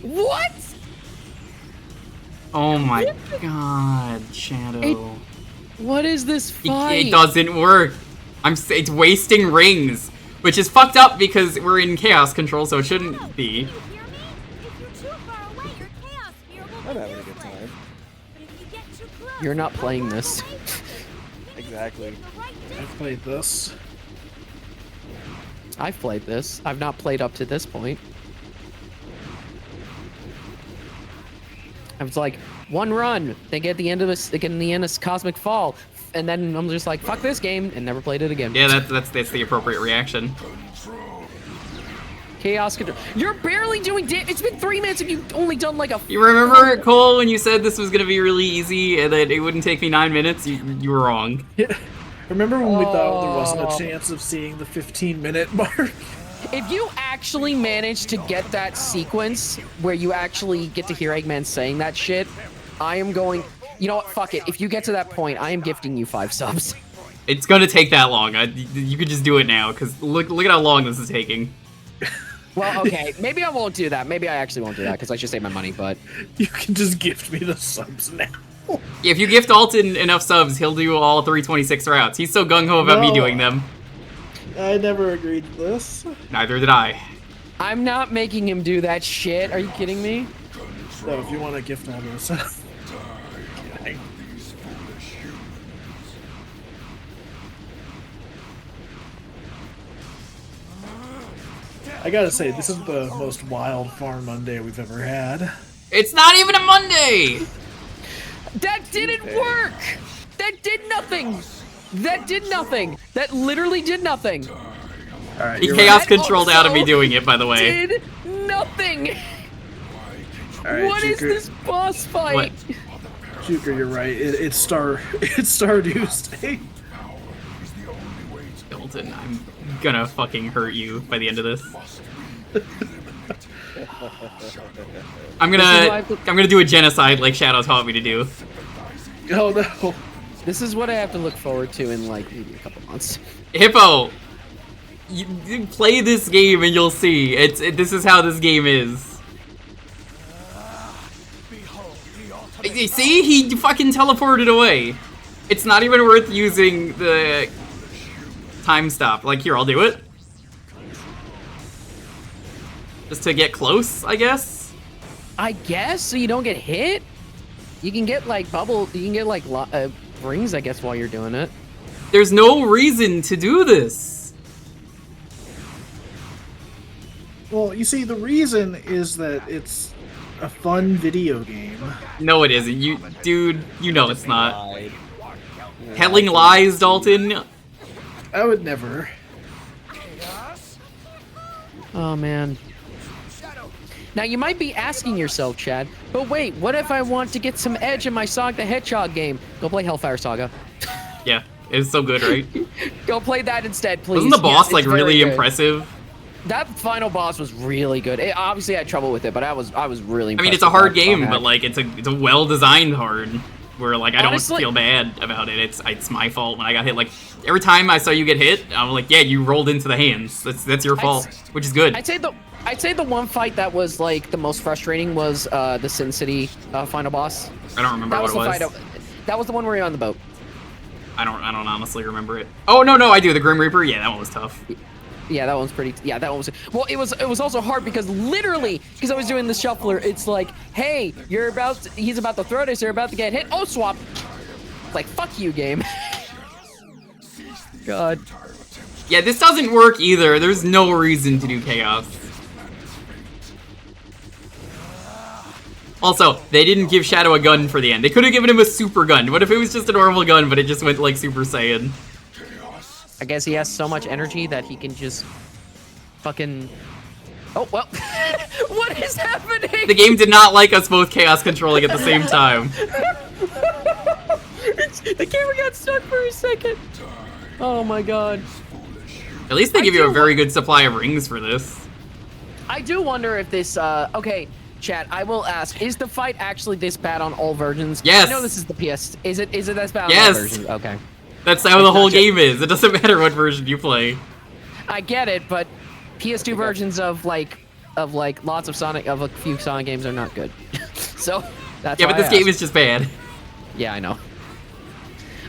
What? Oh my god, Shadow. What is this fight? It doesn't work. It's wasting rings, which is fucked up because we're in chaos control, so it shouldn't be. I'm having a good time. You're not playing this. Exactly. I've played this. I've played this. I've not played up to this point. I was like, one run. They get the end of this. They get in the end of Cosmic Fall, and then I'm just like, fuck this game, and never played it again. Yeah, that's the appropriate reaction. Chaos control. You're barely doing damage. It's been 3 minutes, and you've only done like a. You remember, Cole, when you said this was gonna be really easy and that it wouldn't take me 9 minutes? You were wrong. Remember when we thought there wasn't a chance of seeing the 15-minute mark? If you actually manage to get that sequence where you actually get to hear Eggman saying that shit, I am going... You know what? Fuck it. If you get to that point, I am gifting you 5 subs. It's gonna take that long. You could just do it now, because look at how long this is taking. Well, okay. Maybe I won't do that. Maybe I actually won't do that, because I should save my money, but... You can just gift me the subs now. If you gift Alton enough subs, he'll do all 326 routes. He's so gung-ho about me doing them. I never agreed to this. Neither did I. I'm not making him do that shit. Are you kidding me? So if you want to gift all those subs... I gotta say, this is the most wild Farm Monday we've ever had. It's not even a Monday! That didn't work! That did nothing! That did nothing! That literally did nothing! Alright, he chaos controlled out of me doing it, by the way. Did nothing! Right, what is Jewker. this boss fight? Jewker, you're right. It's Stardew. Alton, I'm gonna fucking hurt you by the end of this. I'm gonna do a genocide like Shadow taught me to do. Oh no. This is what I have to look forward to in like maybe a couple months. Hippo, you play this game and you'll see. This is how this game is. You see, he fucking teleported away. It's not even worth using the time stop. Like, here, I'll do it. Just to get close, I guess? I guess, so you don't get hit? You can get, like, rings, I guess, while you're doing it. There's no reason to do this. Well, you see, the reason is that it's a fun video game. No, it isn't. Dude, you know it's not. Telling lies, Dalton. I would never. Oh, man. Now, you might be asking yourself, Chad, but wait, what if I want to get some edge in my Sonic the Hedgehog game? Go play Hellfire Saga. Yeah, it's so good, right? Go play that instead, please. Wasn't the boss, yes, like, really impressive? That final boss was really good. Obviously, I had trouble with it, but I was really impressed. I mean, it's a hard game, but, like, it's a well-designed hard. Where, like, I don't feel bad about it. It's my fault when I got hit. Like, every time I saw you get hit, I'm like, yeah, you rolled into the hands. That's your fault, which is good. I'd say the one fight that was, like, the most frustrating was the Sin City final boss. I don't remember what it was. That was the one where you're on the boat. I don't honestly remember it. Oh, no, I do. The Grim Reaper? Yeah, that one was tough. Yeah, that one's pretty. Yeah, that one was. Well, it was also hard because literally, because I was doing the shuffler. It's like, hey, he's about to throw this. You're about to get hit. Oh, swap. It's like, fuck you, game. God. Yeah, this doesn't work either. There's no reason to do chaos. Also, they didn't give Shadow a gun for the end. They could have given him a super gun. What if it was just a normal gun, but it just went like Super Saiyan? I guess he has so much energy that he can just fucking... Oh, well. What is happening? The game did not like us both chaos controlling at the same time. The camera got stuck for a second. Oh my god. At least they give you a very good supply of rings for this. I do wonder if this, okay, chat, I will ask, is the fight actually this bad on all versions? Yes. I know this is the PS. Is it this bad on yes. all versions? Okay. That's how the whole game is. It doesn't matter what version you play. I get it, but PS2 versions of lots of Sonic, of a few Sonic games are not good. So, that's yeah, why but this game is just bad. Yeah, I know.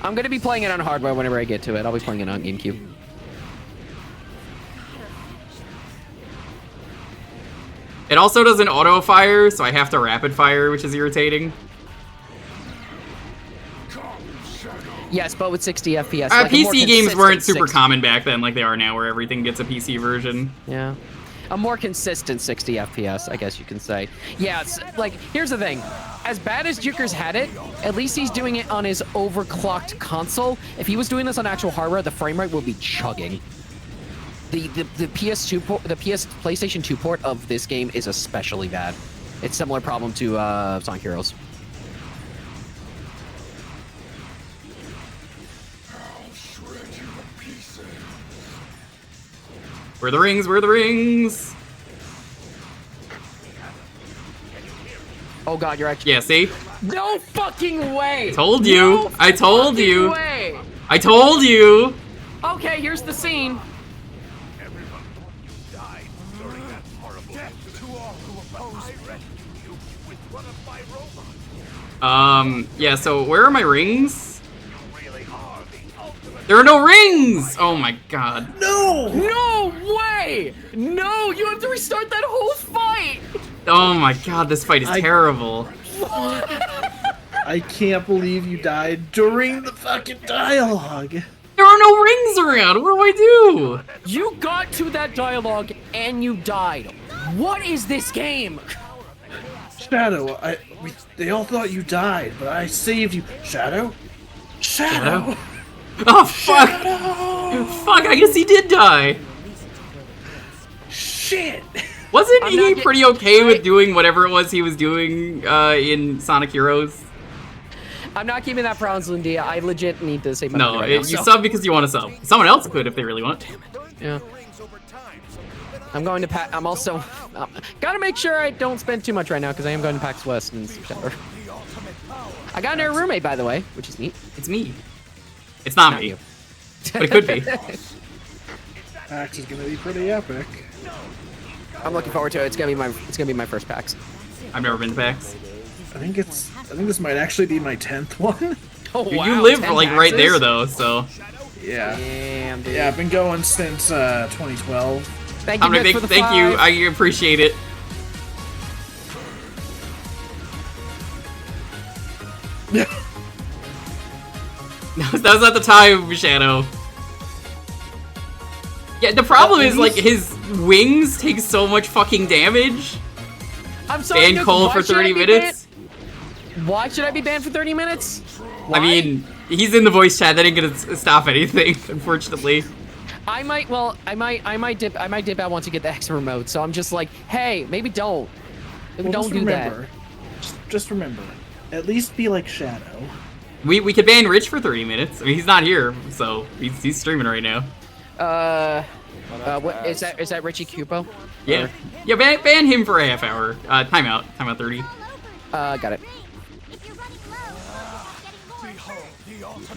I'm gonna be playing it on hardware whenever I get to it. I'll be playing it on GameCube. It also doesn't auto-fire, so I have to rapid-fire, which is irritating. Yes, but with 60 FPS. PC games weren't super common back then like they are now, where everything gets a PC version. Yeah. A more consistent 60 FPS, I guess you can say. Yeah, it's like, here's the thing. As bad as Jewker's had it, at least he's doing it on his overclocked console. If he was doing this on actual hardware, the frame rate would be chugging. The PS2 port, the PlayStation 2 port of this game is especially bad. It's similar problem to Sonic Heroes. Where are the rings? Where are the rings? Oh god, you're actually... Yeah, see? No fucking way! Told you. No I told fucking you. way. I told you. Okay, here's the scene. Everyone thought you died during that horrible incident. To all who opposed I rescued you with one of my robots. Yeah, so where are my rings? You really are the ultimate. There are no rings! Oh my god. No! No way! No, you have to restart that whole fight! Oh my god, this fight is terrible. I can't believe you died during the fucking dialogue. There are no rings around. What do I do? You got to that dialogue and you died. What is this game? Shadow, they all thought you died, but I saved you. Shadow? Shadow? Oh, fuck! Fuck, I guess he did die. Shit! Wasn't he pretty okay with doing whatever it was he was doing in Sonic Heroes? I'm not keeping that bronze, Lindy. I legit need to save my No, money right you now, sub because you want to sub. Someone else could if they really want. Yeah. I'm going to pack. I'm also gotta make sure I don't spend too much right now because I am going to PAX West in September. I got a new roommate, by the way, which is neat. It's me. It's not me, you. but it could be. PAX is gonna be pretty epic. I'm looking forward to it. It's gonna be my first PAX. I've never been to PAX. I think this might actually be my 10th one. Oh Dude, wow! you live 10 like right PAXs? there though, so. Yeah. Damn, dude. Yeah, I've been going since 2012. Thank you, Mitch, for the thank you. 5. I appreciate it. That was not the time, Shadow. Yeah, the problem is like his wings take so much fucking damage. I'm sorry. Ban Cole for 30 minutes. Why should I be banned for 30 minutes? I mean, he's in the voice chat. That ain't gonna stop anything, unfortunately. I might dip out once you get the extra remote. So I'm just like, hey, maybe don't. Maybe don't do that. Just remember, at least be like Shadow. We could ban Rich for 30 minutes. I mean, he's not here, so he's streaming right now. What is that? Is that Richie Cupo? Yeah, yeah. Ban him for a half hour. Timeout 30. Got it.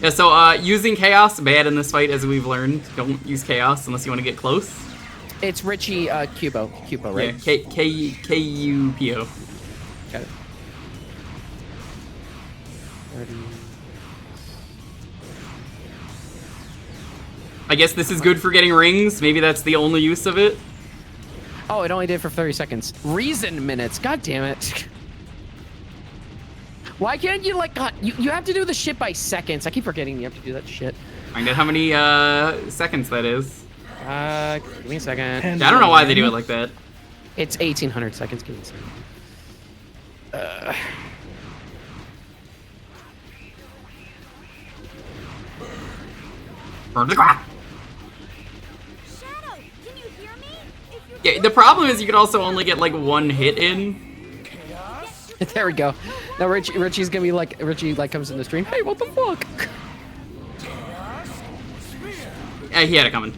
Yeah, so using Chaos, bad in this fight, as we've learned. Don't use Chaos unless you want to get close. It's Richie Cupo, right? Yeah, K-U-P-O. Got it. 30. I guess this is good for getting rings. Maybe that's the only use of it. Oh, it only did for 30 seconds. Reason minutes. God damn it. Why can't you, like, God, you have to do the shit by seconds. I keep forgetting you have to do that shit. Find out how many seconds that is. Give me a second. Yeah, I don't know why they do it like that. It's 1,800 seconds. Give me a second. Burn the crap. Yeah, the problem is you could also only get like one hit in. There we go. Now Richie's gonna be like, Richie like comes in the stream. Hey, what the fuck? Yeah, he had it coming.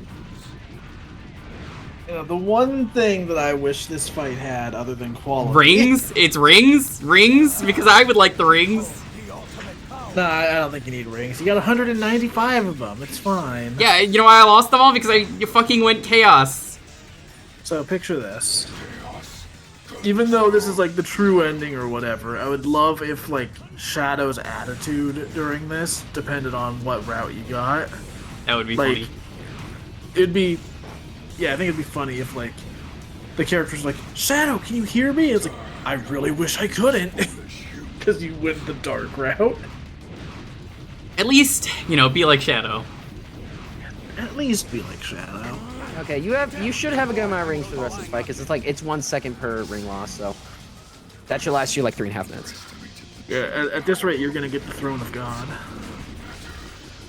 You know, the one thing that I wish this fight had, other than quality. Rings? It's rings? Rings? Because I would like the rings. Nah, I don't think you need rings. You got 195 of them. It's fine. Yeah, you know why I lost them all? Because I fucking went Chaos. So picture this. Even though this is like the true ending or whatever, I would love if like Shadow's attitude during this depended on what route you got. That would be like, funny. It'd be, yeah, I think it'd be funny if like the character's like, Shadow, can you hear me? It's like, I really wish I couldn't, because you went the dark route. At least, you know, be like Shadow. At least be like Shadow. Okay, you should have a good amount of rings for the rest of the fight because it's like it's 1 second per ring loss, so that should last you like 3.5 minutes. Yeah, at this rate, you're gonna get the Throne of God.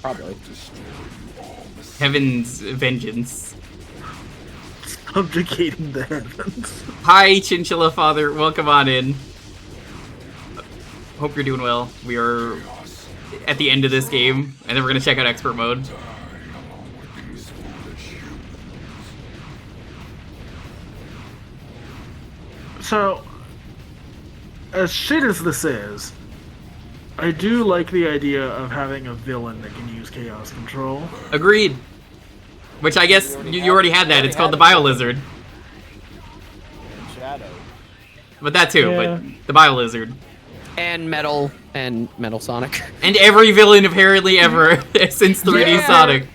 Probably. Heaven's vengeance. Subjugating the heavens. Hi, Chinchilla Father. Welcome on in. Hope you're doing well. We are at the end of this game, and then we're gonna check out expert mode. So, as shit as this is, I do like the idea of having a villain that can use chaos control. Agreed. Which I guess you already had that. It's called the Bio-Lizard. Shadow. But that too, Yeah. but the Bio-Lizard. And Metal Sonic. And every villain apparently ever since 3D Yeah. Sonic.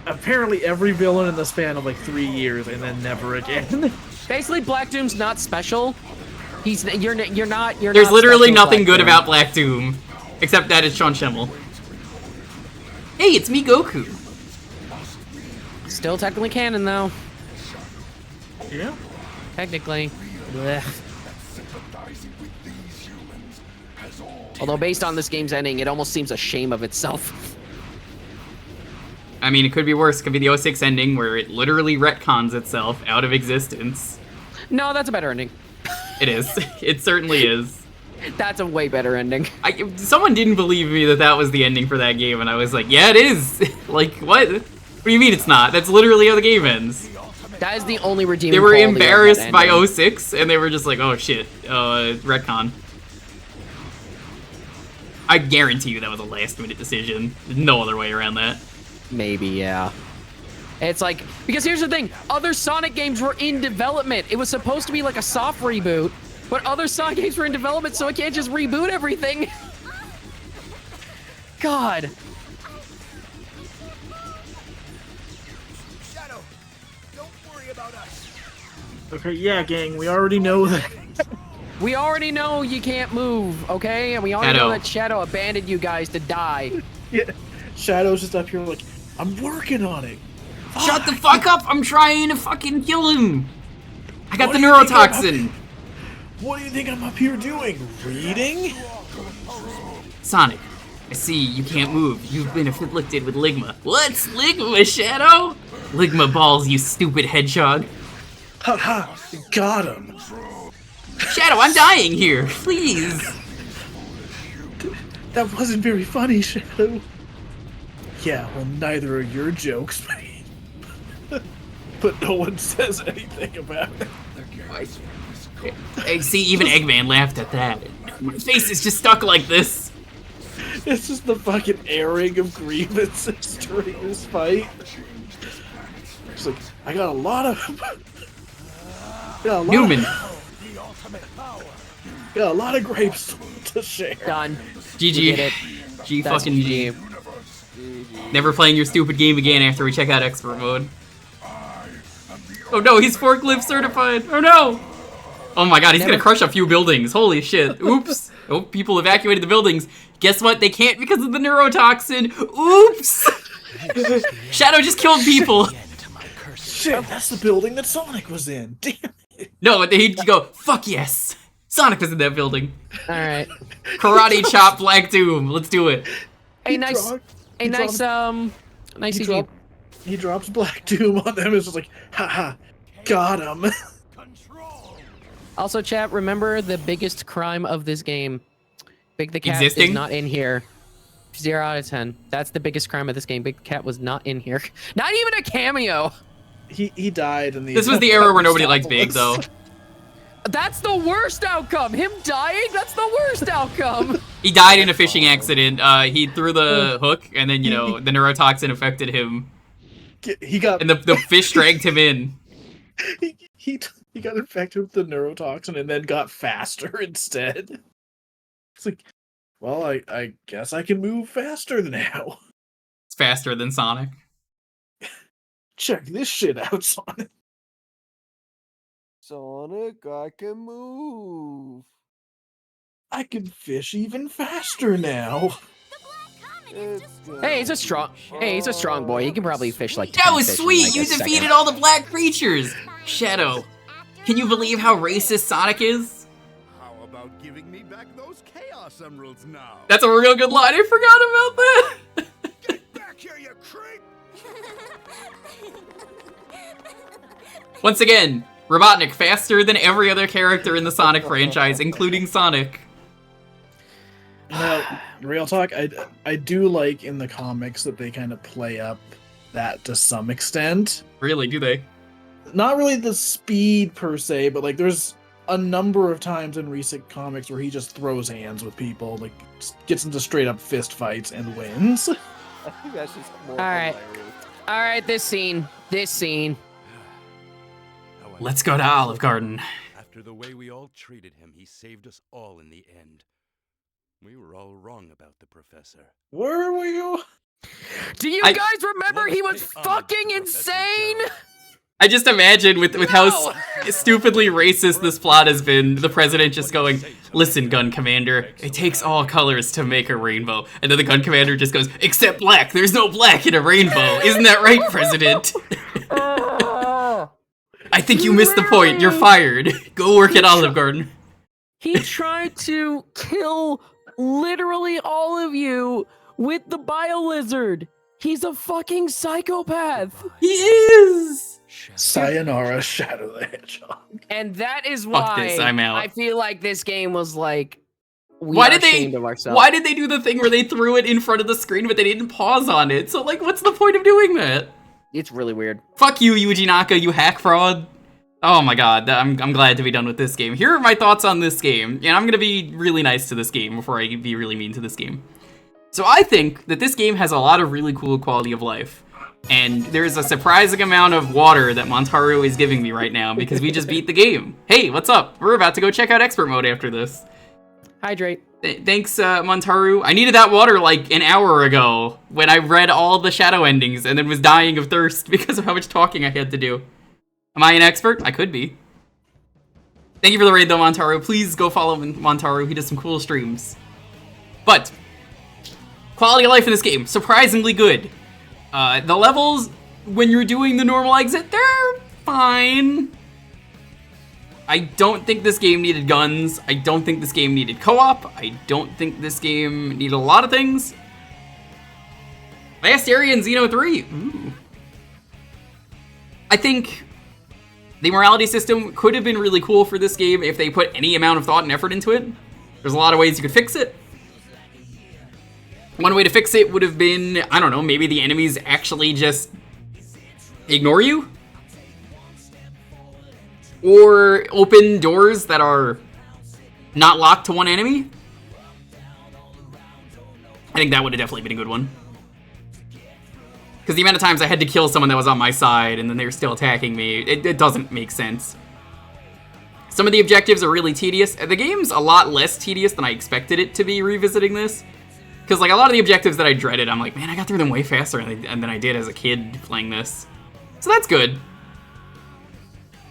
Apparently every villain in the span of like 3 years and then never again. Basically, Black Doom's not special. You're not. There's literally special, nothing Black good Doom. about Black Doom. Except that it's Sean Schemmel. Hey, it's me, Goku. Still technically canon, though. Yeah. Technically. Blech. Although based on this game's ending, it almost seems a shame of itself. I mean, it could be worse. It could be the 06 ending where it literally retcons itself out of existence. No, that's a better ending. It is. It certainly is. That's a way better ending. Someone didn't believe me that that was the ending for that game, and I was like, yeah, it is. Like, what? What do you mean it's not? That's literally how the game ends. That is the only redeeming They were quality of that embarrassed by ending. 06, and they were just like, oh shit, retcon. I guarantee you that was a last-minute decision. There's no other way around that. Maybe, yeah. It's like, because here's the thing, other Sonic games were in development. It was supposed to be like a soft reboot, but other Sonic games were in development, so it can't just reboot everything. God. Shadow, don't worry about us. Okay, yeah, gang, we already know that. We already know you can't move, okay? And we already know that Shadow abandoned you guys to die. Yeah. Shadow's just up here like, I'm working on it. Shut the fuck up! I'm trying to fucking kill him! I got What the do you think neurotoxin! What do you think I'm up here doing? Reading? Sonic, I see you can't move. You've been afflicted with Ligma. What's Ligma, Shadow? Ligma balls, you stupid hedgehog. Haha, got him. Shadow, I'm dying here. Please. That wasn't very funny, Shadow. Yeah, well, neither are your jokes, mate. But no one says anything about it. I see, even Eggman laughed at that. My face is just stuck like this. It's just the fucking airing of grievances during this fight. It's like, I got a lot of... Newman. Got a lot of grapes to share. Done. GG. We did it. G That's fucking G. Never playing your stupid game again after we check out expert mode. Oh no, he's forklift certified. Oh no. Oh my god, he's gonna crush a few buildings. Holy shit. Oops. Oh, people evacuated the buildings. Guess what? They can't because of the neurotoxin. Oops. Shadow just killed people. Shit, that's the building that Sonic was in. Damn it. No, he'd go, fuck yes. Sonic was in that building. Alright. Karate chop Black Doom. Let's do it. Nice CG. He drops Black Doom on them. It's just like, haha, got him. Also, chat, remember the biggest crime of this game. Big the Cat Existing? is not in here. 0 out of 10. That's the biggest crime of this game. Big Cat was not in here. Not even a cameo. He died in the... This was the era where nobody liked Big, though. That's the worst outcome. Him dying, that's the worst outcome. He died in a fishing accident. He threw the hook, and then, you know, the neurotoxin affected him. He got... And the fish dragged him in. He got infected with the neurotoxin and then got faster instead. It's like, well, I guess I can move faster now. It's faster than Sonic. Check this shit out, Sonic. Sonic, I can move. I can fish even faster now. Hey, he's a strong boy. He can probably fish like 10 That was fish in, sweet! like, You a second. defeated all the black creatures! Shadow, can you believe how racist Sonic is? How about giving me back those Chaos Emeralds now? That's a real good line. I forgot about that! Get back here, you creep! Once again, Robotnik faster than every other character in the Sonic franchise, including Sonic. Now, real talk, I do like in the comics that they kind of play up that to some extent. Really, do they? Not really the speed per se, but like there's a number of times in recent comics where he just throws hands with people, like gets into straight up fist fights and wins. I think that's just more Alright. hilarious. Alright, this scene. Let's go to Olive Garden. After the way we all treated him, he saved us all in the end. We were all wrong about the professor. Where were you? Do you guys remember he was fucking insane? I just imagine with how stupidly racist this plot has been, the president just going, "Listen, gun commander, it takes all colors to make a rainbow." And then the gun commander just goes, "Except black, there's no black in a rainbow. Isn't that right, President?" I think you missed the point. You're fired. Go work at Olive Garden. He tried to kill literally all of you with the bio-lizard. He's a fucking psychopath. He is. Sayonara, Shadow the Hedgehog. And that is Fuck why this, I'm out. I feel like this game was like, Why did why they do the thing where they threw it in front of the screen but they didn't pause on it? So like, what's the point of doing that? It's really weird. Fuck you, Yuji Naka, you hack fraud. Oh my god, I'm glad to be done with this game. Here are my thoughts on this game, and I'm gonna be really nice to this game before I be really mean to this game. So I think that this game has a lot of really cool quality of life. And there's a surprising amount of water that Montaru is giving me right now because we just beat the game. Hey, what's up? We're about to go check out Expert Mode after this. Hydrate. Thanks, Montaru. I needed that water like an hour ago when I read all the shadow endings and then was dying of thirst because of how much talking I had to do. Am I an expert? I could be. Thank you for the raid though, Montaru. Please go follow Montaru. He does some cool streams. But quality of life in this game, surprisingly good. The levels, when you're doing the normal exit, they're fine. I don't think this game needed guns. I don't think this game needed co-op. I don't think this game needed a lot of things. Last Area and Xeno 3. Ooh. I think the morality system could have been really cool for this game if they put any amount of thought and effort into it. There's a lot of ways you could fix it. One way to fix it would have been, I don't know, maybe the enemies actually just ignore you? Or open doors that are not locked to one enemy? I think that would have definitely been a good one. Because the amount of times I had to kill someone that was on my side and then they were still attacking me, it doesn't make sense. Some of the objectives are really tedious. The game's a lot less tedious than I expected it to be revisiting this. Because like a lot of the objectives that I dreaded, I'm like, man, I got through them way faster than I did as a kid playing this. So that's good.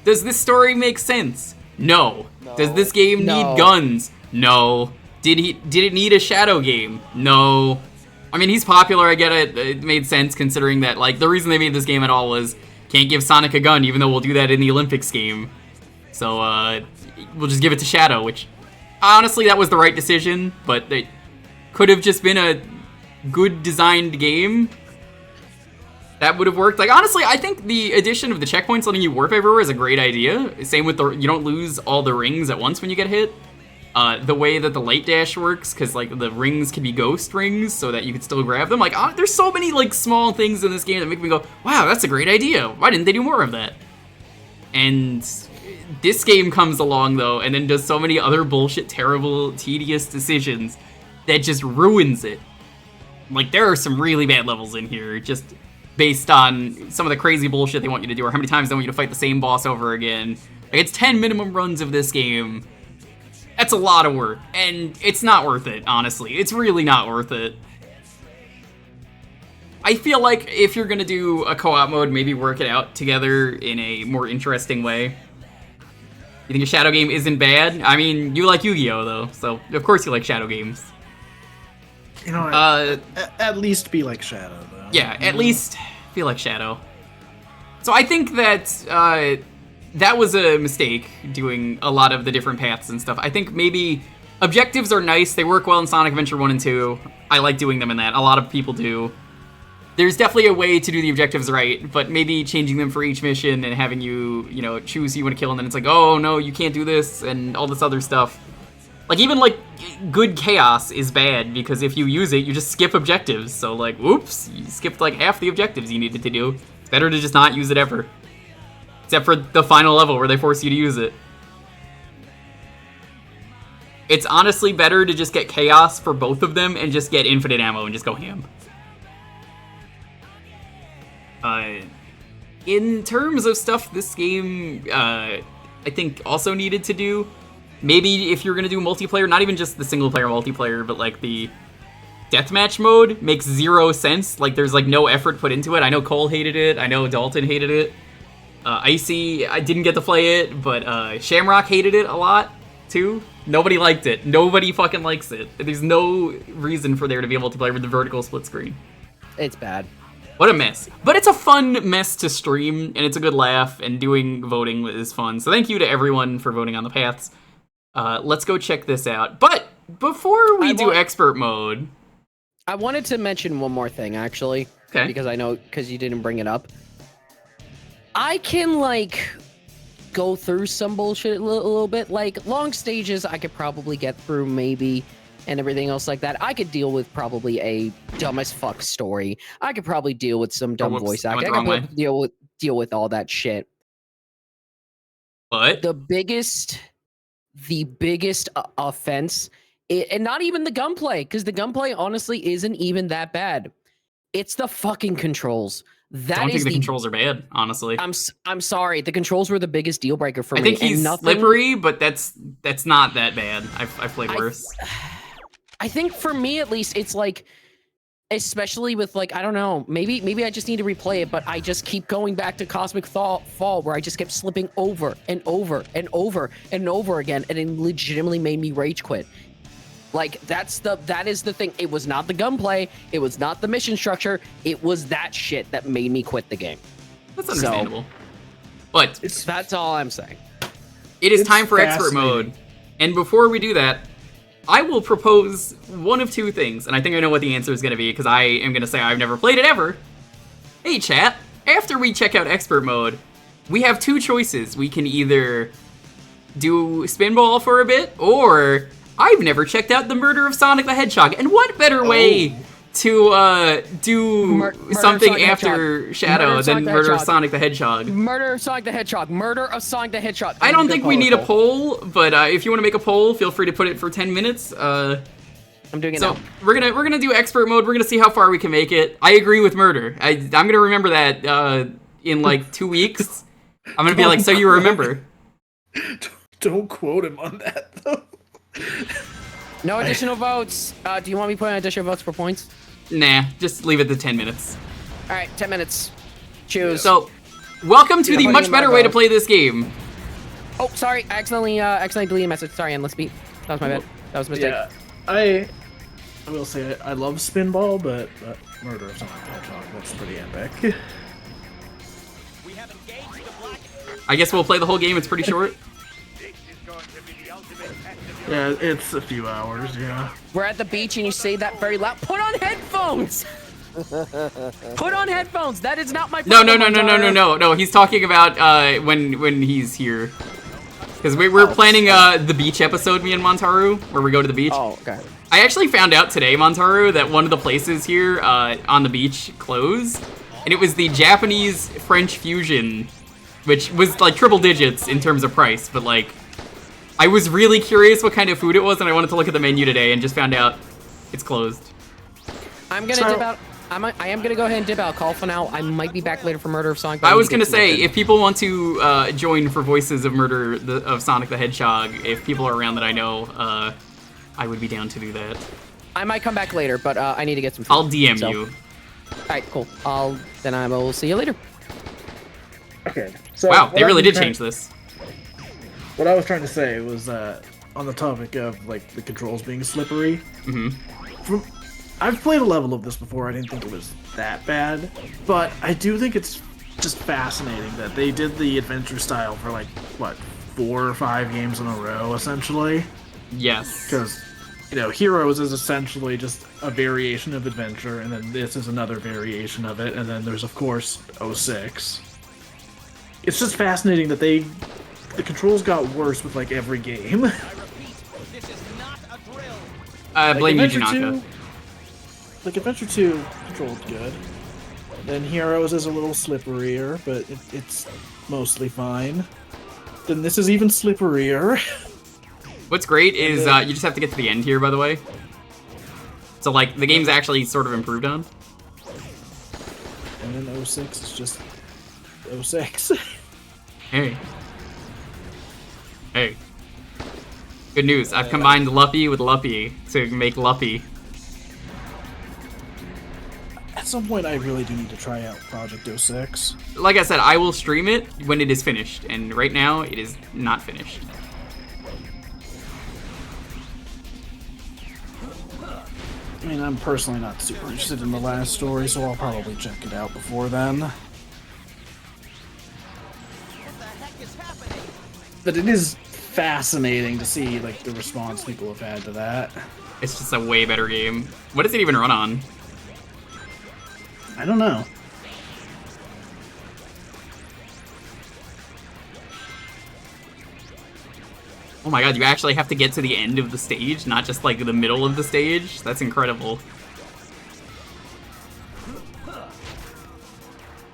Does this story make sense? No. Does this game need guns? No. Did it need a shadow game? No. I mean, he's popular, I get it. It made sense considering that, like, the reason they made this game at all was can't give Sonic a gun, even though we'll do that in the Olympics game. So, we'll just give it to Shadow, which, honestly, that was the right decision, but it could have just been a good designed game. That would have worked. Like, honestly, I think the addition of the checkpoints letting you warp everywhere is a great idea. Same with you don't lose all the rings at once when you get hit. The way that the light dash works, because, like, the rings can be ghost rings so that you can still grab them. Like, there's so many, like, small things in this game that make me go, wow, that's a great idea. Why didn't they do more of that? And this game comes along, though, and then does so many other bullshit, terrible, tedious decisions that just ruins it. Like, there are some really bad levels in here, just based on some of the crazy bullshit they want you to do, or how many times they want you to fight the same boss over again. Like, it's 10 minimum runs of this game. That's a lot of work, and it's not worth it, honestly. It's really not worth it. I feel like if you're gonna do a co-op mode, maybe work it out together in a more interesting way. You think a Shadow game isn't bad? I mean, you like Yu-Gi-Oh! Though, so of course you like Shadow games. You know, at least be like Shadow, though. Yeah, at least feel like Shadow. So I think that that was a mistake, doing a lot of the different paths and stuff. I think maybe objectives are nice. They work well in Sonic Adventure 1 and 2. I like doing them in that. A lot of people do. There's definitely a way to do the objectives right, but maybe changing them for each mission and having you, you know, choose who you want to kill, and then it's like, oh, no, you can't do this, and all this other stuff. Like, even, like, good chaos is bad, because if you use it, you just skip objectives. So, like, oops, you skipped, like, half the objectives you needed to do. It's better to just not use it ever. Except for the final level where they force you to use it. It's honestly better to just get Chaos for both of them and just get infinite ammo and just go ham. In terms of stuff this game, I think also needed to do, maybe if you're gonna do multiplayer, not even just the single player multiplayer, but like the deathmatch mode makes zero sense. Like there's like no effort put into it. I know Cole hated it. I know Dalton hated it. Icy, I didn't get to play it, but Shamrock hated it a lot too. Nobody liked it. Nobody fucking likes it. There's no reason for there to be a multiplayer with the vertical split screen. It's bad. What a mess. But it's a fun mess to stream, and it's a good laugh, and doing voting is fun. So thank you to everyone for voting on the paths. Let's go check this out. But before we do expert mode... I wanted to mention one more thing, actually. Okay. Because you didn't bring it up. I can, like, go through some bullshit a little bit. Like, long stages I could probably get through, maybe, and everything else like that. I could deal with probably a dumb as fuck story. I could probably deal with some dumb voice acting. I could probably deal with all that shit. But the biggest offense, and not even the gunplay, because the gunplay honestly isn't even that bad. It's the fucking controls. I don't think the controls are bad, honestly. I'm sorry. The controls were the biggest deal breaker for me. I think he's slippery, but that's not that bad. I've played worse. I think for me at least, it's like, especially with like, I don't know, maybe I just need to replay it, but I just keep going back to Cosmic Fall where I just kept slipping over and over and over and over again, and it legitimately made me rage quit. Like, that is the thing. It was not the gunplay. It was not the mission structure. It was that shit that made me quit the game. That's understandable. But that's all I'm saying. It is time for expert mode. And before we do that, I will propose one of two things. And I think I know what the answer is going to be, because I am going to say I've never played it ever. Hey, chat. After we check out expert mode, we have two choices. We can either do Spinball for a bit, or... I've never checked out the murder of Sonic the Hedgehog, and what better way to do something after Shadow than Murder of Sonic the Hedgehog? Murder of Sonic the Hedgehog. Murder of Sonic the Hedgehog. I don't think we need a poll, but if you want to make a poll, feel free to put it for 10 minutes. I'm doing it now. We're gonna do expert mode. We're gonna see how far we can make it. I agree with murder. I'm gonna remember that in like 2 weeks. I'm gonna be like, so you remember? Don't quote him on that though. No additional votes. Do you want me putting additional votes for points? Nah, just leave it to 10 minutes. All right, 10 minutes. Choose. So, welcome to the much better way to play this game. Oh, sorry. I accidentally deleted a message. Sorry, endless beat. That was my bad. That was a mistake. Yeah, I will say I love Spinball, but Murder of Sonic the Hedgehog, that's pretty epic. I guess we'll play the whole game. It's pretty short. Yeah, it's a few hours, yeah. We're at the beach and you say that very loud. Put on headphones! Put on headphones! That is not my No. He's talking about when he's here. Because we're planning the beach episode, me and Montaru, where we go to the beach. Oh, okay. I actually found out today, Montaru, that one of the places here on the beach closed. And it was the Japanese-French fusion, which was like triple digits in terms of price, but like... I was really curious what kind of food it was, and I wanted to look at the menu today and just found out it's closed. I'm gonna dip out. I am gonna go ahead and dip out. Call for now. I might be back later for Murder of Sonic. I was gonna say, if people want to join for Voices of Murder of Sonic the Hedgehog, if people are around that I know, I would be down to do that. I might come back later, but I need to get some food. I'll DM you. Alright, cool. Then I will see you later. Okay. So wow, they really did change this. What I was trying to say was on the topic of like the controls being slippery. I've played a level of this before. I didn't think it was that bad, but I do think it's just fascinating that they did the adventure style for like what 4 or 5 games in a row, essentially. Yes. Because Heroes is essentially just a variation of adventure, and then this is another variation of it, and then there's of course 06. It's just fascinating that the controls got worse with like every game. Blame you, Janaka. Like Adventure 2 controlled good. Then Heroes is a little slipperier, but it's mostly fine. Then this is even slipperier. What's great is you just have to get to the end here, by the way. So, like, the game's actually sort of improved on. And then 06 is just 06. Hey. Hey. Good news. I've combined Luppy with Luppy to make Luppy. At some point, I really do need to try out Project 06. Like I said, I will stream it when it is finished, and right now, it is not finished. I mean, I'm personally not super interested in the last story, so I'll probably check it out before then. But it is fascinating to see, like, the response people have had to that. It's just a way better game. What does it even run on? I don't know. Oh my god, you actually have to get to the end of the stage, not just like the middle of the stage? That's incredible.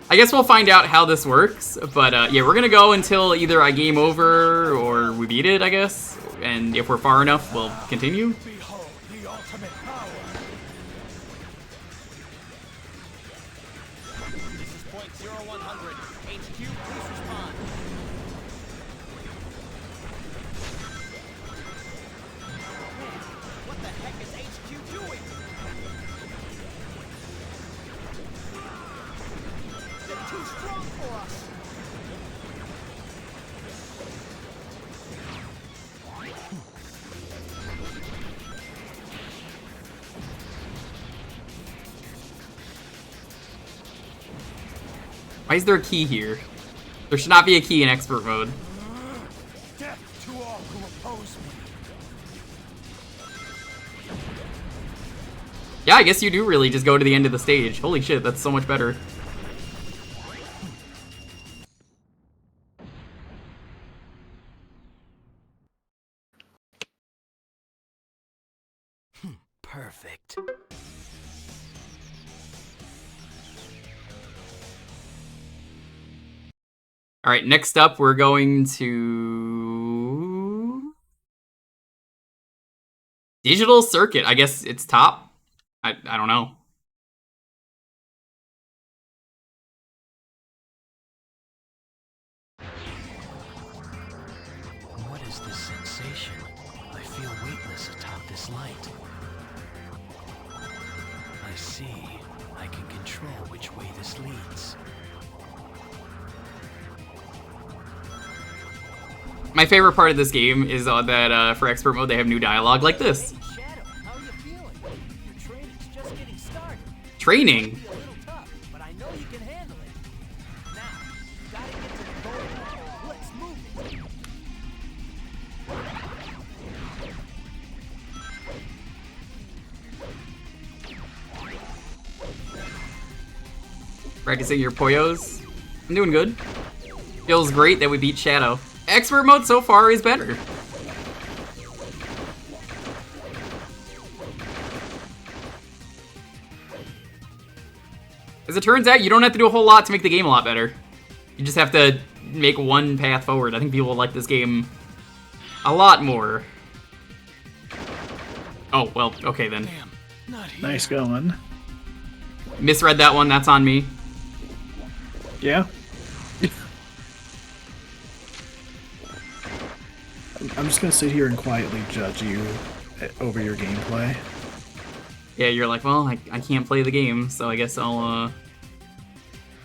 I guess we'll find out how this works, but yeah, we're gonna go until either I game over or we beat it, I guess. And if we're far enough, we'll continue. Behold the ultimate power. This is point 0100. HQ, please respond. What the heck is HQ doing? They're too strong for us. Why is there a key here? There should not be a key in expert mode. Death to all who oppose me. Yeah, I guess you do really just go to the end of the stage. Holy shit, that's so much better. Perfect. All right, next up, we're going to Digital Circuit. I guess it's top. I don't know. What is this sensation? I feel weightless atop this light. I see. I can control which way this leads. My favorite part of this game is that for expert mode, they have new dialogue like this. Shadow, how are you feeling? Your training's just getting started. Training. A little tough, but I know you can handle it. Now, you gotta get to the goal. Let's move it. Practicing your poyos. I'm doing good. Feels great that we beat Shadow. Expert mode so far is better. As it turns out, you don't have to do a whole lot to make the game a lot better. You just have to make one path forward. I think people will like this game a lot more. Oh, well, okay then. Nice going. Misread that one, that's on me. Yeah? I'm just gonna sit here and quietly judge you over your gameplay. Yeah, you're like, well, I can't play the game, so I guess I'll,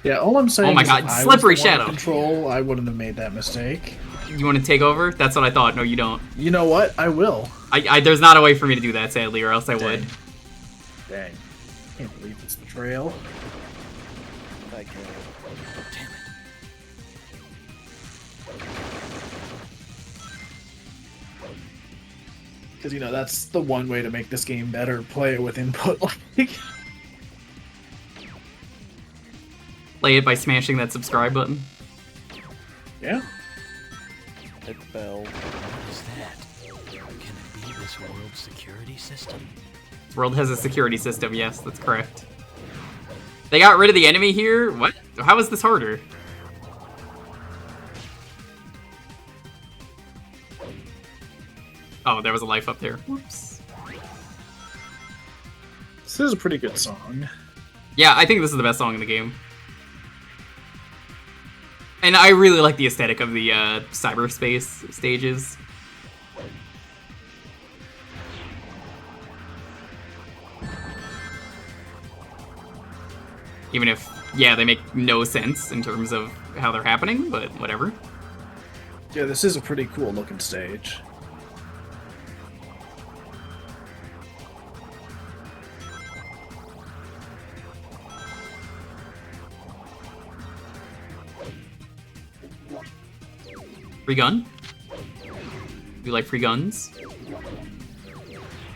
Yeah, all I'm saying Oh my is god, if I slippery was the one in shadow. Control, I wouldn't have made that mistake. You want to take over? That's what I thought. No, you don't. You know what? I will. There's not a way for me to do that, sadly, or else I would. Dang. Can't believe this betrayal. I can't. Because, you know, that's the one way to make this game better. Play it with input. Like, Play it by smashing that subscribe button. yeah. It fell. What is that? Can it be this world's security system? This world has a security system, yes, that's correct. They got rid of the enemy here? What? How is this harder? Oh, there was a life up there. Whoops. This is a pretty good song. Yeah, I think this is the best song in the game. And I really like the aesthetic of the cyberspace stages. Even if, yeah, they make no sense in terms of how they're happening, but whatever. Yeah, this is a pretty cool looking stage. Free gun? You like free guns?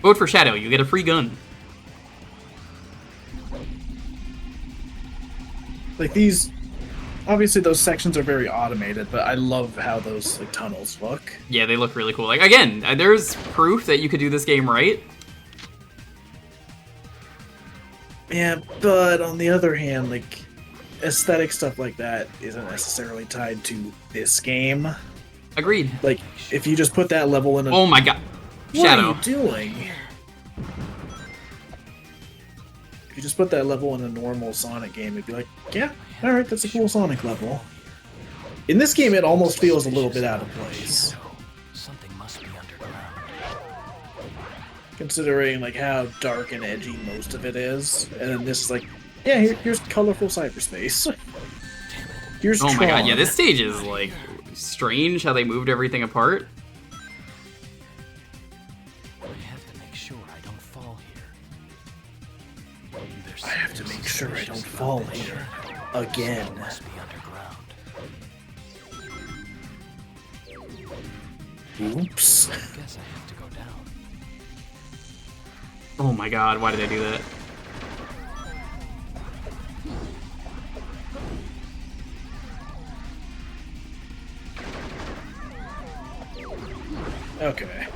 Vote for Shadow, you get a free gun. Like these, obviously those sections are very automated, but I love how those like tunnels look. Yeah, they look really cool. Like, again, there's proof that you could do this game right. Yeah, but on the other hand, like, aesthetic stuff like that isn't necessarily tied to this game. Agreed. Like, if you just put that level in a... Oh my god. Shadow. What are you doing? If you just put that level in a normal Sonic game, it'd be like, yeah, alright, that's a cool Sonic level. In this game, it almost feels a little bit out of place. Something must be underground. Considering, like, how dark and edgy most of it is. And then this is like, yeah, here's colorful cyberspace. Here's Oh my god, Tron. yeah, this stage is, like, strange how they moved everything apart. I have to make sure I don't fall here. I have to make sure I don't fall here. Again. Must be underground. Oops. I guess I have to go down. Oh my god, why did I do that? Okay.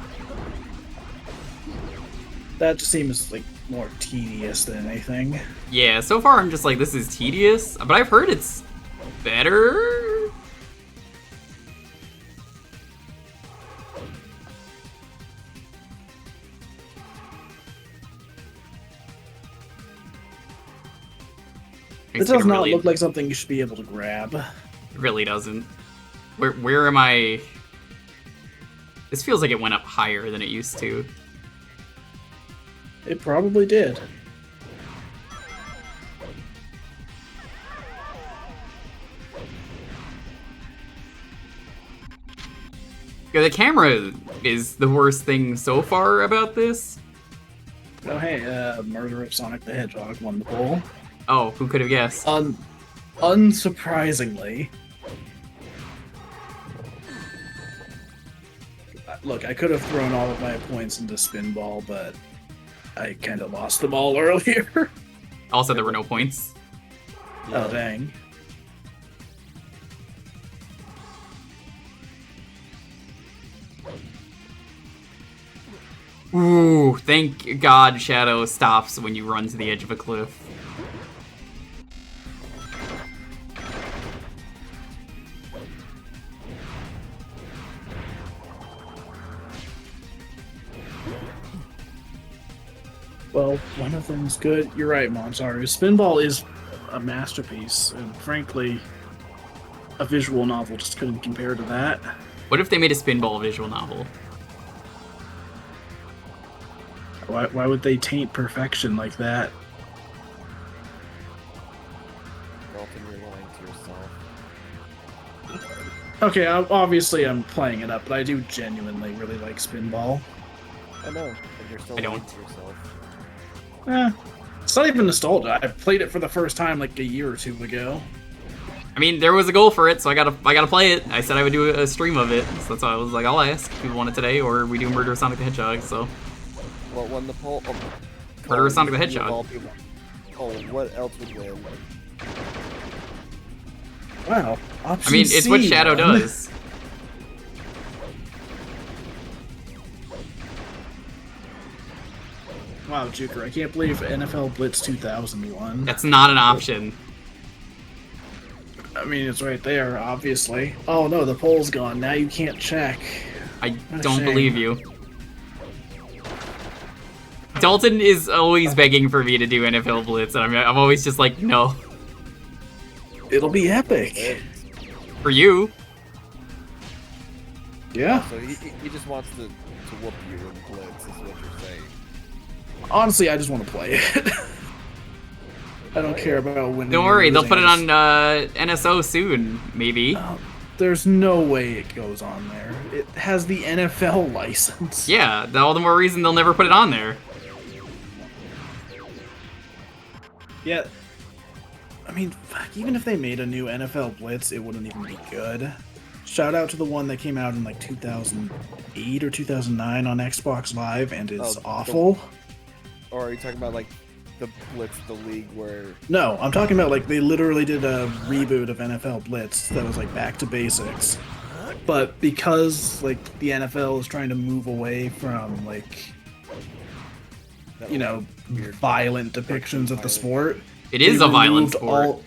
That just seems like more tedious than anything. Yeah, so far I'm just like, this is tedious, but I've heard it's better. It does not look like something you should be able to grab. It really doesn't. Where am I? This feels like it went up higher than it used to. It probably did. Yeah, the camera is the worst thing so far about this. Oh hey, Murder of Sonic the Hedgehog won the poll. Oh, who could have guessed? Unsurprisingly. Look, I could have thrown all of my points into Spinball, but I kind of lost them all earlier. Also, there were no points. Oh, dang. Ooh, thank God Shadow stops when you run to the edge of a cliff. Well, one of them's good. You're right, Montaru. Spinball is a masterpiece, and frankly, a visual novel just couldn't compare to that. What if they made a Spinball visual novel? Why would they taint perfection like that? Dalton, you're lying to yourself. Okay, obviously I'm playing it up, but I do genuinely really like Spinball. I know, but you're still lying to yourself. It's not even nostalgia. I played it for the first time like a year or two ago. I mean, there was a goal for it, so I gotta play it. I said I would do a stream of it, so that's why I was like, I'll ask if people want it today, or we do Murder of Sonic the Hedgehog. So. What won the poll? Murder of Sonic the Hedgehog. Oh, what else would win? Wow. Option I mean, it's what C, Shadow man. does. Wow, Jewker, I can't believe NFL Blitz 2001. That's not an option. I mean, it's right there, obviously. Oh no, the poll's gone. Now you can't check. I What a don't shame. believe you. Dalton is always begging for me to do NFL Blitz, and I'm always just like, no. It'll be epic. For you. Yeah. So he just wants to whoop you in Blitz, is what you're saying. Honestly, I just want to play it. I don't care about winning. Don't worry, they'll put it on NSO soon, maybe. There's no way it goes on there. It has the NFL license. Yeah, all the more reason they'll never put it on there. Yeah. I mean, fuck, even if they made a new NFL Blitz, it wouldn't even be good. Shout out to the one that came out in like 2008 or 2009 on Xbox Live and is awful. Or are you talking about like the Blitz, the league where... No, I'm talking about like they literally did a reboot of NFL Blitz that was like back to basics. But because like the NFL is trying to move away from like, you know, violent depictions of the sport. It is a violent sport.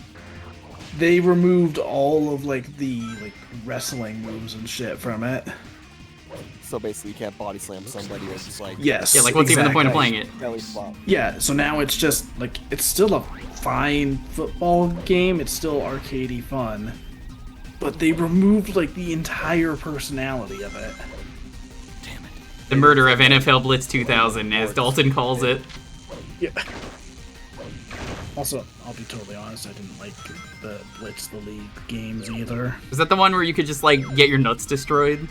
They removed all of like the wrestling moves and shit from it. So basically you can't body slam somebody or just like... Yes. Yeah, like what's even the point of playing it? Yeah, so now it's just like, it's still a fine football game, it's still arcadey fun, but they removed like the entire personality of it. Damn it. The murder of NFL Blitz 2000, as Dalton calls it. Yeah. Also, I'll be totally honest, I didn't like the Blitz the League games either. Is that the one where you could just like get your nuts destroyed?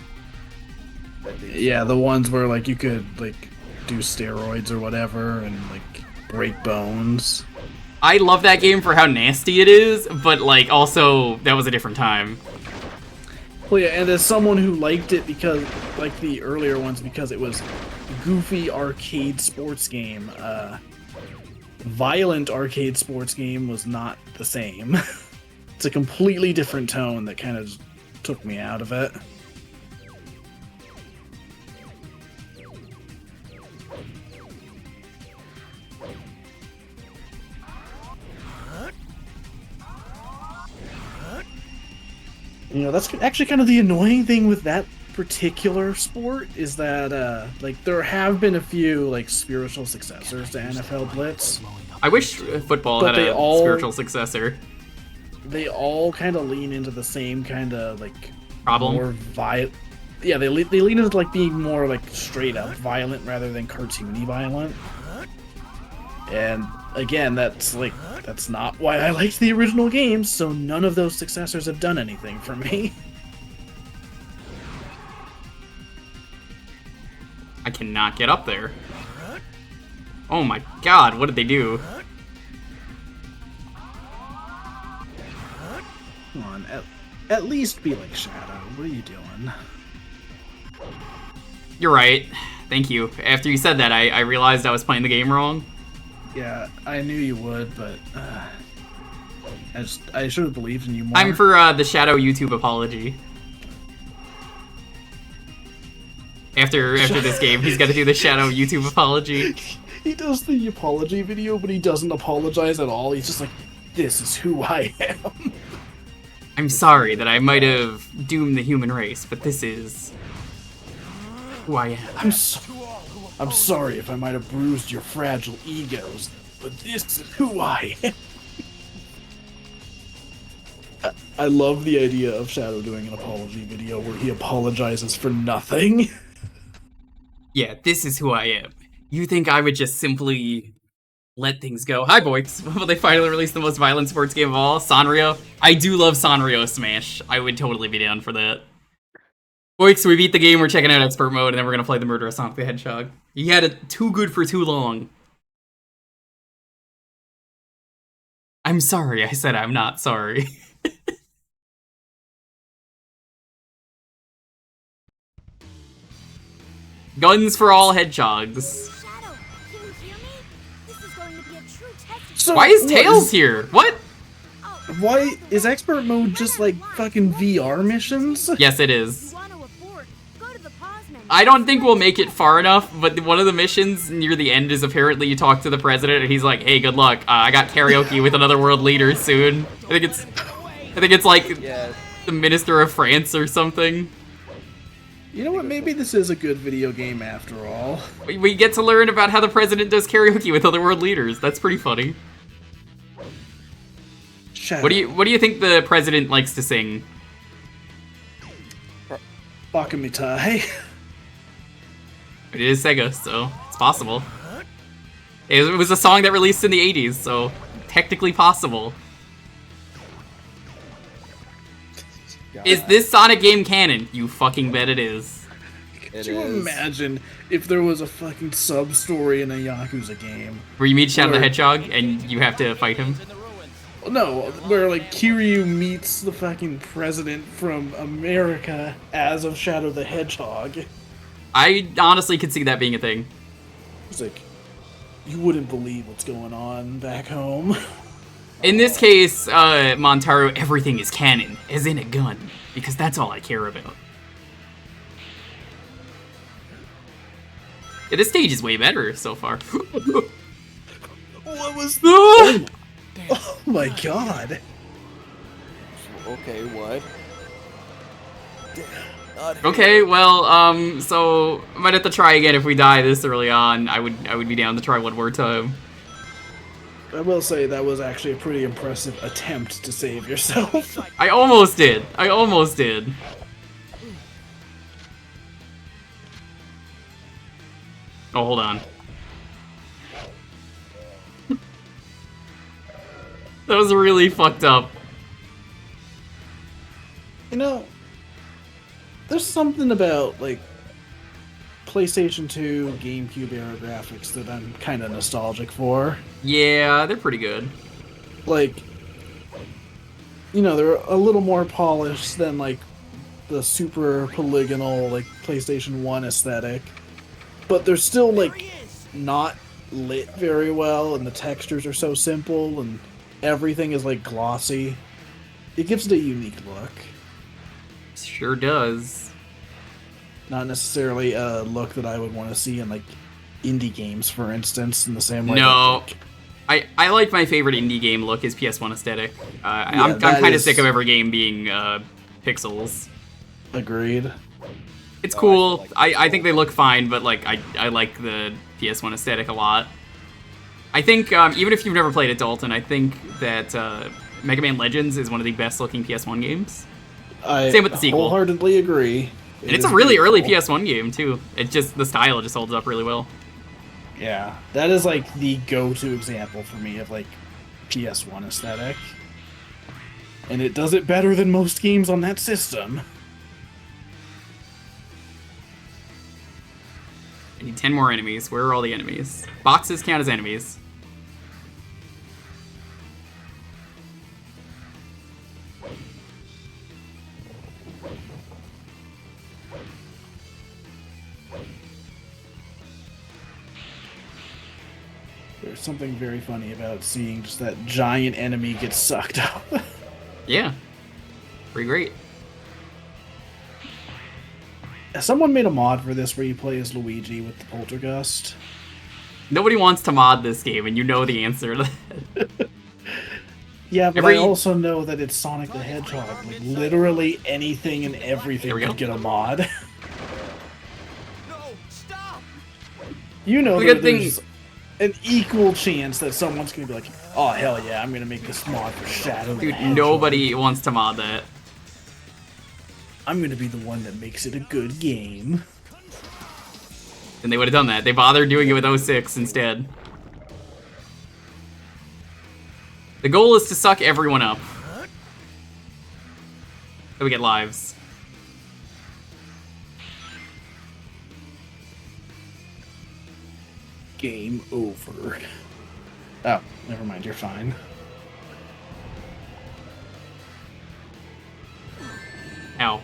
Yeah, the ones where like you could like do steroids or whatever and like break bones. I love that game for how nasty it is, but like also that was a different time. Well, yeah, and as someone who liked it because like the earlier ones because it was goofy arcade sports game, violent arcade sports game was not the same. It's a completely different tone that kind of took me out of it. You know, that's actually kind of the annoying thing with that particular sport is that, like, there have been a few, like, spiritual successors to NFL Blitz. I wish football had a spiritual successor. They all kind of lean into the same kind of, like, problem. More yeah, they lean into, like, being more, like, straight up violent rather than cartoony violent. And again, that's not why I liked the original games, so none of those successors have done anything for me. I cannot get up there. Oh my god, what did they do? Come on, at least be like Shadow. What are you doing? You're right. Thank you. After you said that, I realized I was playing the game wrong. Yeah, I knew you would, but I should have believed in you more. I'm for the Shadow YouTube apology. After this game, he's got to do the Shadow YouTube apology. He does the apology video, but he doesn't apologize at all. He's just like, this is who I am. I'm sorry that I might have doomed the human race, but this is who I am. I'm sorry if I might have bruised your fragile egos, but this is who I am. I love the idea of Shadow doing an apology video where he apologizes for nothing. Yeah, this is who I am. You think I would just simply let things go? Hi, boys. Will they finally release the most violent sports game of all? Sanrio? I do love Sanrio Smash. I would totally be down for that. Boys, we beat the game, we're checking out expert mode, and then we're gonna play the murder of Sonic the Hedgehog. You had it too good for too long. I'm sorry, I said I'm not sorry. Guns for all hedgehogs. Shadow, can you hear me? This is going to be a true test. So, why is Tails here? What? Why is expert mode just like fucking VR missions? Yes, it is. I don't think we'll make it far enough, but one of the missions near the end is apparently you talk to the president and he's like, "Hey, good luck. I got karaoke with another world leader soon." I think it's like the Minister of France or something. You know what? Maybe this is a good video game after all. We get to learn about how the president does karaoke with other world leaders. That's pretty funny. Shadow. What do you think the president likes to sing? Bakamitai. It is Sega, so it's possible. It was a song that released in the 80s, so technically possible. Is this Sonic game canon? You fucking bet it is. Could you imagine if there was a fucking sub-story in a Yakuza game? Where you meet Shadow the Hedgehog and you have to fight him? No, where like Kiryu meets the fucking president from America as of Shadow the Hedgehog. I honestly could see that being a thing. It's like, you wouldn't believe what's going on back home. In this case, Montaro, everything is canon, as in a gun, because that's all I care about. Yeah, this stage is way better so far. What was that? Oh my god. Okay, what? Okay, well, so I might have to try again if we die this early on. I would be down to try one more time. I will say that was actually a pretty impressive attempt to save yourself. I almost did. I almost did. Oh, hold on. That was really fucked up. You know, there's something about, like, PlayStation 2, GameCube era graphics that I'm kind of nostalgic for. Yeah, they're pretty good. Like, you know, they're a little more polished than, like, the super polygonal, like, PlayStation 1 aesthetic. But they're still, like, not lit very well, and the textures are so simple, and everything is, like, glossy. It gives it a unique look. Sure does. Not necessarily a look that I would want to see in, like, indie games, for instance, in the same way. No. That, like, I like my favorite indie game look is PS1 aesthetic. I'm kind of sick of every game being pixels. Agreed. It's cool. I think they look fine, but like I like the PS1 aesthetic a lot. I think even if you've never played it, Dalton, I think that Mega Man Legends is one of the best looking PS1 games. Same with the sequel. Wholeheartedly agree. And it's a really early PS1 game too. It just the style just holds up really well. Yeah, that is like the go-to example for me of like PS1 aesthetic. And it does it better than most games on that system. I need 10 more enemies. Where are all the enemies? Boxes count as enemies. There's something very funny about seeing just that giant enemy get sucked up. Yeah. Pretty great. Someone made a mod for this where you play as Luigi with the Poltergust. Nobody wants to mod this game, and you know the answer to that. Yeah, but I also know that it's Sonic the Hedgehog. Like, literally anything and everything could get a mod. No, stop! You know The that good thing- there's an equal chance that someone's gonna be like, oh hell yeah, I'm gonna make this mod for Shadow the Dude, Hedgehog. nobody wants to mod that. I'm gonna be the one that makes it a good game. And they would have done that. They bothered doing it with 06 instead. The goal is to suck everyone up. So we get lives. Game over. Oh, never mind, you're fine. Ow.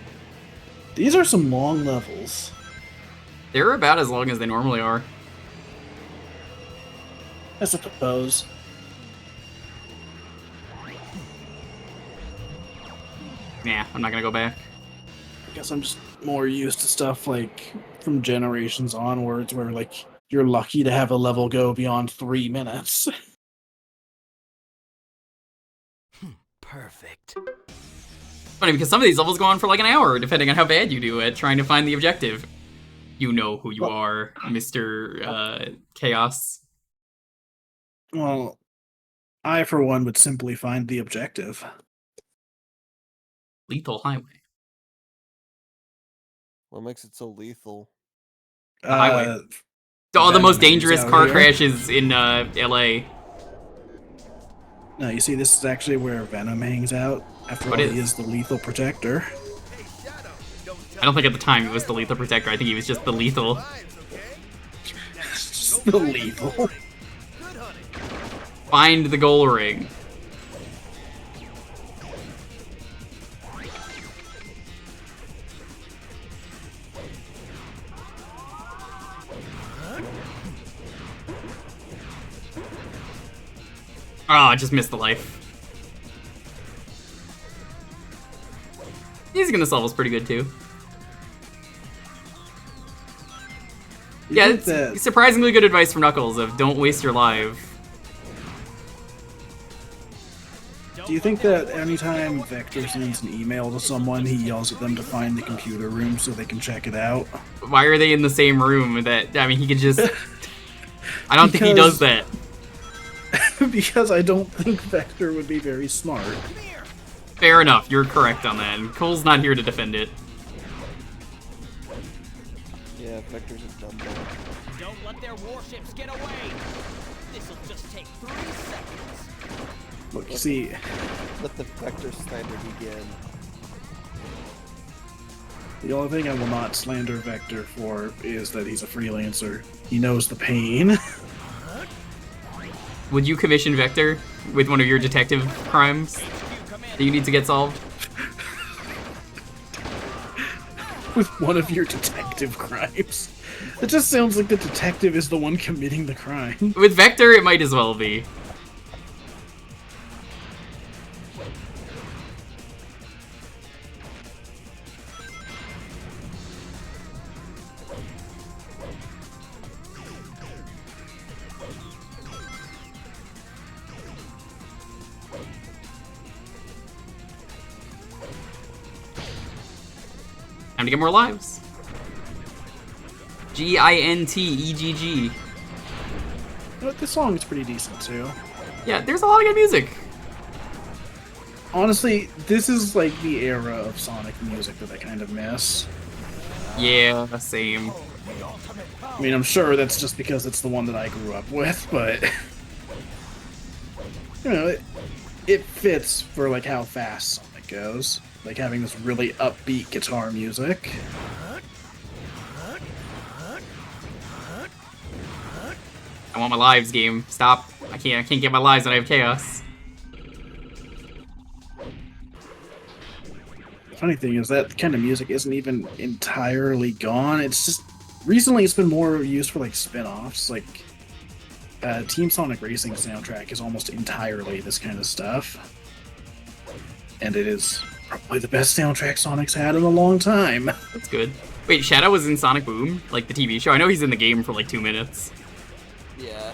These are some long levels. They're about as long as they normally are. I suppose. Nah, I'm not gonna go back. I guess I'm just more used to stuff like from generations onwards where like you're lucky to have a level go beyond 3 minutes. Perfect. Funny, because some of these levels go on for like an hour, depending on how bad you do at trying to find the objective. You know who you are, Mr. Chaos. Well, I, for one, would simply find the objective. Lethal Highway. What makes it so lethal? The highway. All the most dangerous car crashes in LA. No, you see, this is actually where Venom hangs out. After all, he is the lethal protector. I don't think at the time he was the lethal protector. I think he was just the lethal. Just the lethal. Find the goal ring. Oh, I just missed the life. Music in this level's pretty good too. Yeah, it's surprisingly good advice from Knuckles of don't waste your life. Do you think that anytime Vector sends an email to someone, he yells at them to find the computer room so they can check it out? Why are they in the same room? I mean, he could just... I don't think he does that. Because I don't think Vector would be very smart. Fair enough, you're correct on that, and Cole's not here to defend it. Yeah, Vector's a dumb boy. Don't let their warships get away. This'll just take 3 seconds. Look, see... Let the Vector slander begin. The only thing I will not slander Vector for is that he's a freelancer. He knows the pain. Would you commission Vector with one of your detective crimes that you need to get solved? With one of your detective crimes? It just sounds like the detective is the one committing the crime. With Vector, it might as well be. Time to get more lives. G-I-N-T-E-G-G. But this song is pretty decent too. Yeah, there's a lot of good music. Honestly, this is like the era of Sonic music that I kind of miss. Yeah, same. I mean, I'm sure that's just because it's the one that I grew up with, but... You know, it fits for like how fast Sonic goes. Like having this really upbeat guitar music. I want my lives, game. Stop. I can't get my lives when I have chaos. The funny thing is that kind of music isn't even entirely gone. It's just recently it's been more used for like spin-offs. Like Team Sonic Racing soundtrack is almost entirely this kind of stuff. And it is probably the best soundtrack Sonic's had in a long time. That's good. Wait, Shadow was in Sonic Boom? Like the TV show? I know he's in the game for like 2 minutes. Yeah, I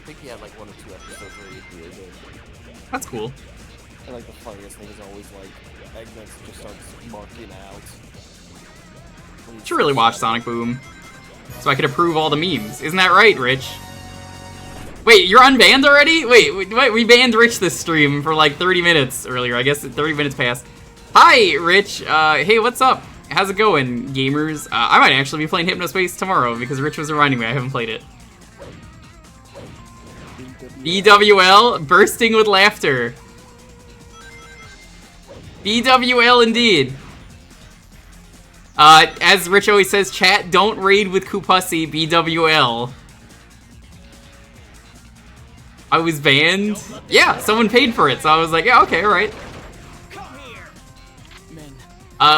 think he had like 1 or 2 episodes where he appeared in. That's cool. And like the funniest thing is always like Eggman just starts marking out. I should really watch Sonic Boom. So I could approve all the memes. Isn't that right, Rich? Wait, you're unbanned already? Wait, we banned Rich this stream for like 30 minutes earlier. I guess 30 minutes passed. Hi, Rich. Hey, what's up? How's it going, gamers? I might actually be playing Hypnospace tomorrow because Rich was reminding me I haven't played it. BWL, bursting with laughter. BWL indeed. As Rich always says, chat, don't raid with Kupussy, BWL. I was banned? Yeah, someone paid for it, so I was like, yeah, okay, alright.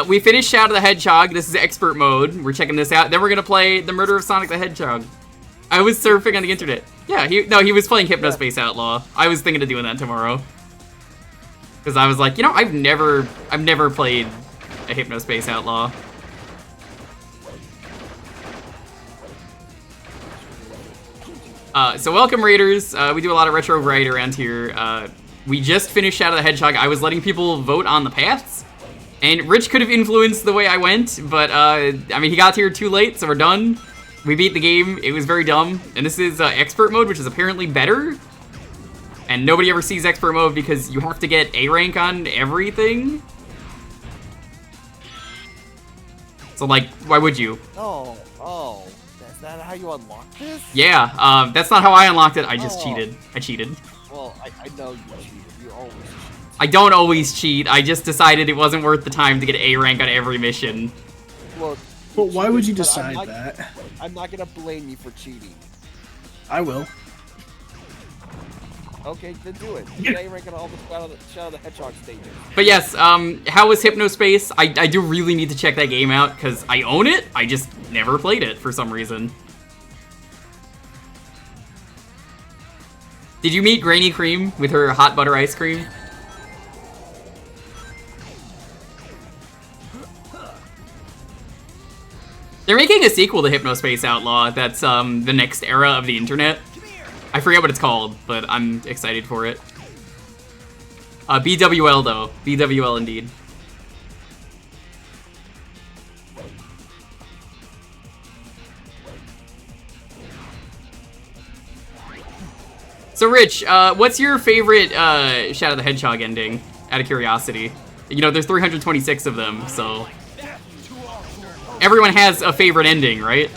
We finished Shadow the Hedgehog. This is expert mode. We're checking this out. Then we're gonna play The Murder of Sonic the Hedgehog. I was surfing on the internet. Yeah, he was playing Hypnospace Outlaw. I was thinking of doing that tomorrow. Because I was like, you know, I've never played a Hypnospace Outlaw. So welcome, Raiders. We do a lot of retro variety around here. We just finished Shadow the Hedgehog. I was letting people vote on the paths, And Rich could have influenced the way I went, but, I mean, he got here too late, so we're done. We beat the game. It was very dumb. And this is expert mode, which is apparently better. And nobody ever sees expert mode because you have to get A rank on everything. So, like, why would you? Oh, is that how you unlock this? Yeah, that's not how I unlocked it. I just cheated. I cheated. Well, I know you cheated. You always cheat. I don't always cheat. I just decided it wasn't worth the time to get A rank on every mission. Look, but why would you but decide that? I'm not gonna blame you for cheating. I will. Okay, then do it. Get A rank on all the Shadow the Hedgehog stages. But yes, how was Hypnospace? I do really need to check that game out, because I own it, I just never played it for some reason. Did you meet Granny Cream with her hot butter ice cream? They're making a sequel to Hypnospace Outlaw that's the next era of the internet. I forget what it's called, but I'm excited for it. BWL though. BWL indeed. So Rich, what's your favorite Shadow the Hedgehog ending, out of curiosity? You know, there's 326 of them, so... Everyone has a favorite ending, right?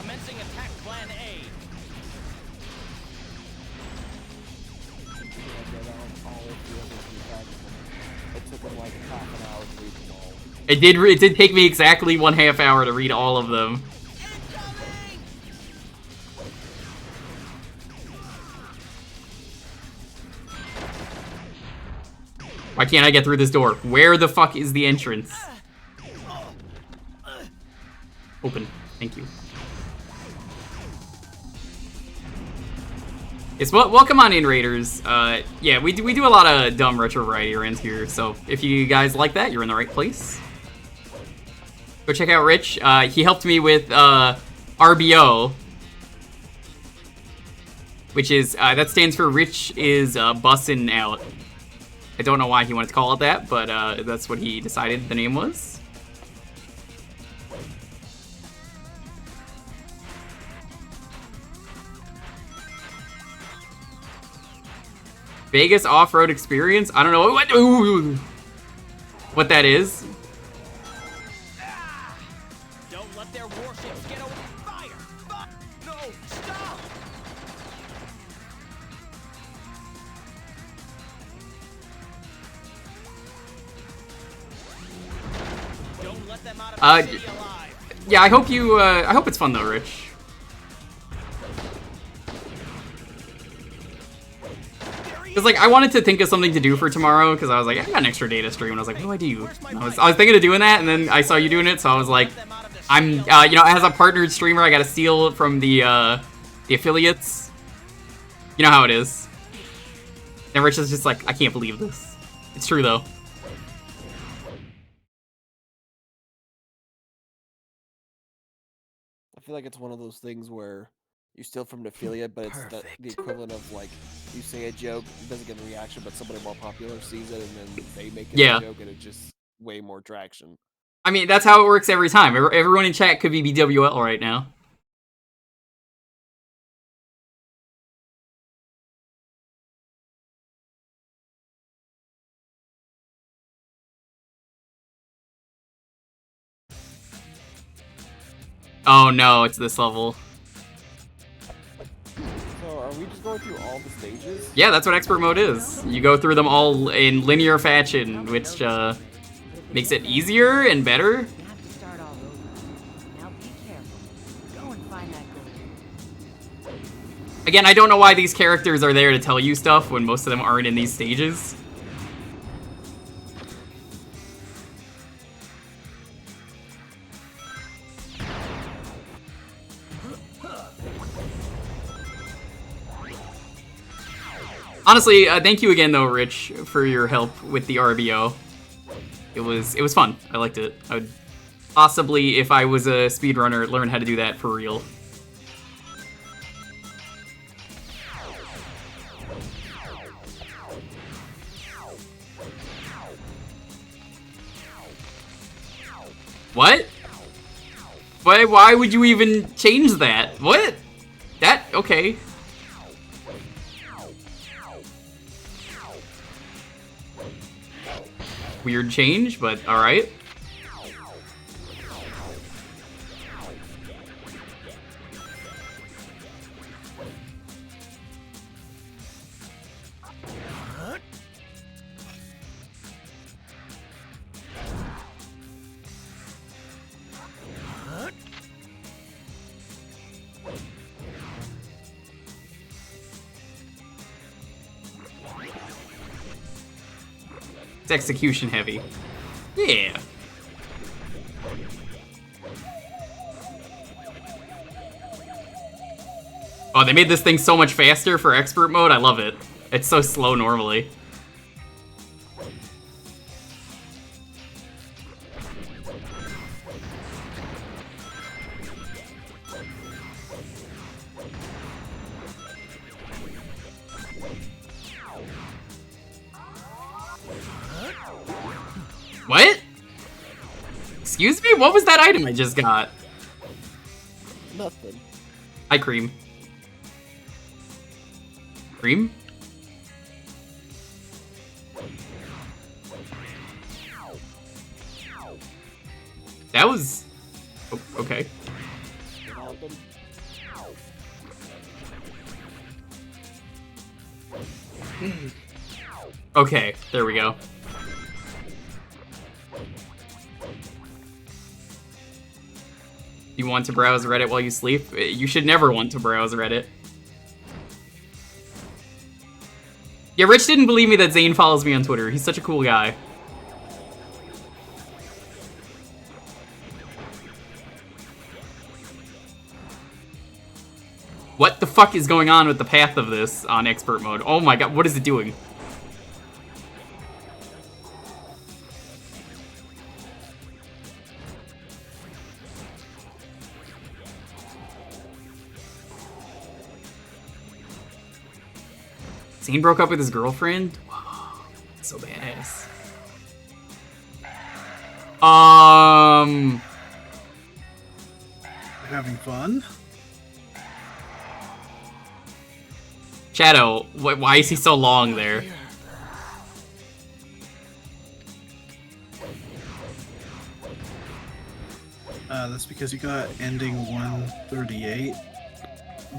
It did take me exactly 1/2 hour to read all of them. Why can't I get through this door? Where the fuck is the entrance? Open. Thank you. Yes, welcome on in, Raiders. Yeah, we do a lot of dumb retro variety around here, so if you guys like that, you're in the right place. Go check out Rich. He helped me with RBO, which is, that stands for Rich is bussin' out. I don't know why he wanted to call it that, but that's what he decided the name was. Vegas off-road experience? I don't know what that is. Don't let their warships get over fire. No, stop. Don't let them out of the city alive. Yeah, I hope it's fun though, Rich. Because, like, I wanted to think of something to do for tomorrow, because I was like, I got an extra data stream, and I was like, what do I do? I was thinking of doing that, and then I saw you doing it, so I was like, I'm, you know, as a partnered streamer, I gotta steal from the affiliates. You know how it is. And Rich is just like, I can't believe this. It's true, though. I feel like it's one of those things where you steal from an affiliate, but it's the equivalent of, like, you say a joke, it doesn't get a reaction, but somebody more popular sees it, and then they make it a joke, and it just way more traction. I mean, that's how it works every time. Everyone in chat could be BWL right now. Oh no, it's this level. So, are we just going through all the stages? Yeah, that's what expert mode is. You go through them all in linear fashion, which makes it easier and better. Again, I don't know why these characters are there to tell you stuff when most of them aren't in these stages. Honestly, thank you again though, Rich, for your help with the RBO. It was fun. I liked it. I would possibly, if I was a speedrunner, learn how to do that for real. What? Why would you even change that? What? That, okay. Weird change, but alright. It's execution heavy. Yeah. Oh, they made this thing so much faster for expert mode. I love it. It's so slow normally. What? Excuse me? What was that item I just got? Nothing. Hi, Cream. Cream? That was... Oh, okay. Okay, there we go. You want to browse Reddit while you sleep? You should never want to browse Reddit. Yeah, Rich didn't believe me that Zane follows me on Twitter. He's such a cool guy. What the fuck is going on with the path of this on expert mode? Oh my god, what is it doing? Zane broke up with his girlfriend? Whoa, so badass. Having fun? Shadow, why is he so long there? That's because you got ending 138.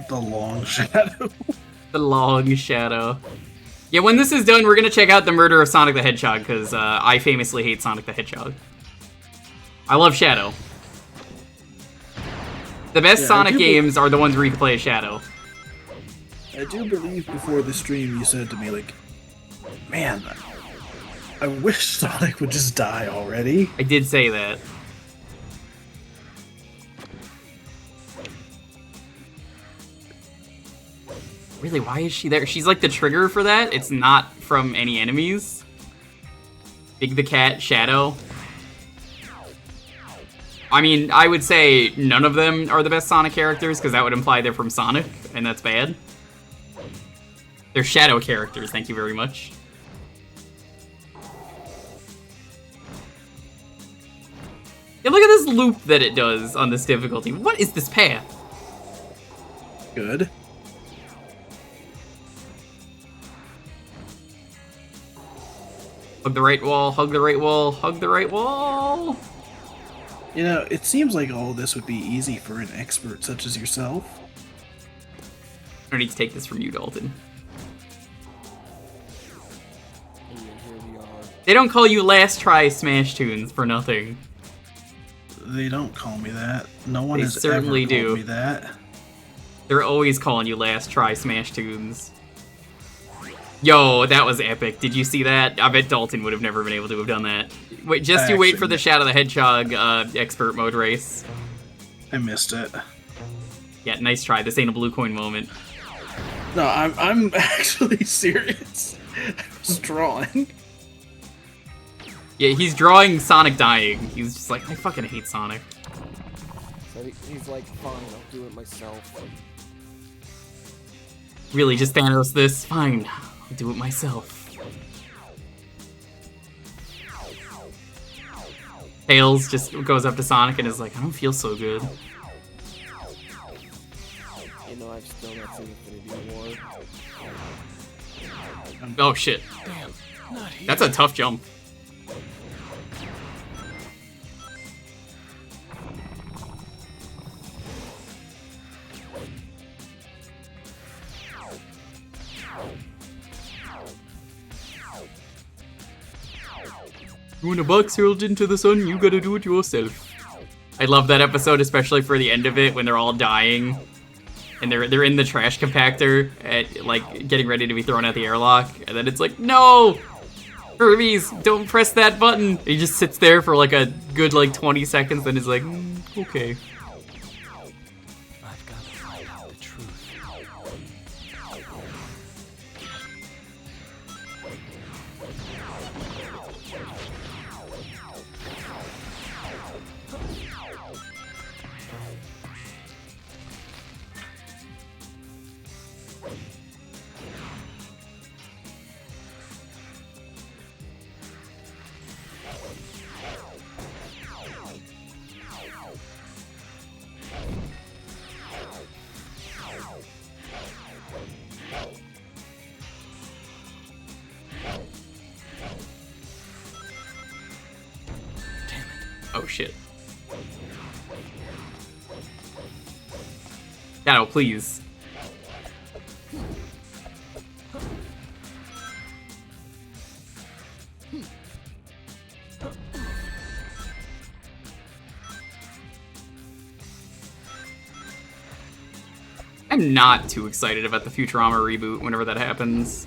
The long shadow. The long shadow. Yeah, when this is done, we're gonna check out the murder of Sonic the Hedgehog, because I famously hate Sonic the Hedgehog. I love Shadow. The best Sonic games are the ones where you can play as Shadow. I do believe before the stream you said to me, like, man, I wish Sonic would just die already. I did say that. Really, why is she there? She's like the trigger for that. It's not from any enemies. Big the Cat, Shadow. I mean, I would say none of them are the best Sonic characters, because that would imply they're from Sonic, and that's bad. They're Shadow characters, thank you very much. Yeah, look at this loop that it does on this difficulty. What is this path? Good. Hug the right wall, hug the right wall, hug the right wall. You know, it seems like all this would be easy for an expert such as yourself. I don't need to take this from you, Dalton. They don't call you Last Try Smash Tunes for nothing. They don't call me that. No one They has certainly ever do. called me that. They're always calling you Last Try Smash Tunes. Yo, that was epic. Did you see that? I bet Dalton would have never been able to have done that. Wait, just you wait for the Shadow the Hedgehog expert mode race. I missed it. Yeah, nice try. This ain't a blue coin moment. No, I'm actually serious. I was drawing. Yeah, he's drawing Sonic dying. He's just like, I fucking hate Sonic. So he's like, fine, I'll do it myself. Really, just Thanos this? Fine, I'll do it myself. Tails just goes up to Sonic and is like, I don't feel so good. You know, I've still not seen Infinity War. Oh shit. Damn, not here. That's a tough jump. You want a box hurled into the sun, you gotta do it yourself. I love that episode, especially for the end of it when they're all dying. And they're in the trash compactor, at, like, getting ready to be thrown out the airlock. And then it's like, no! Hermes, don't press that button! He just sits there for like a good, like, 20 seconds, then is like, okay. I've got to find out the truth. Oh shit. Shadow, please. I'm not too excited about the Futurama reboot whenever that happens.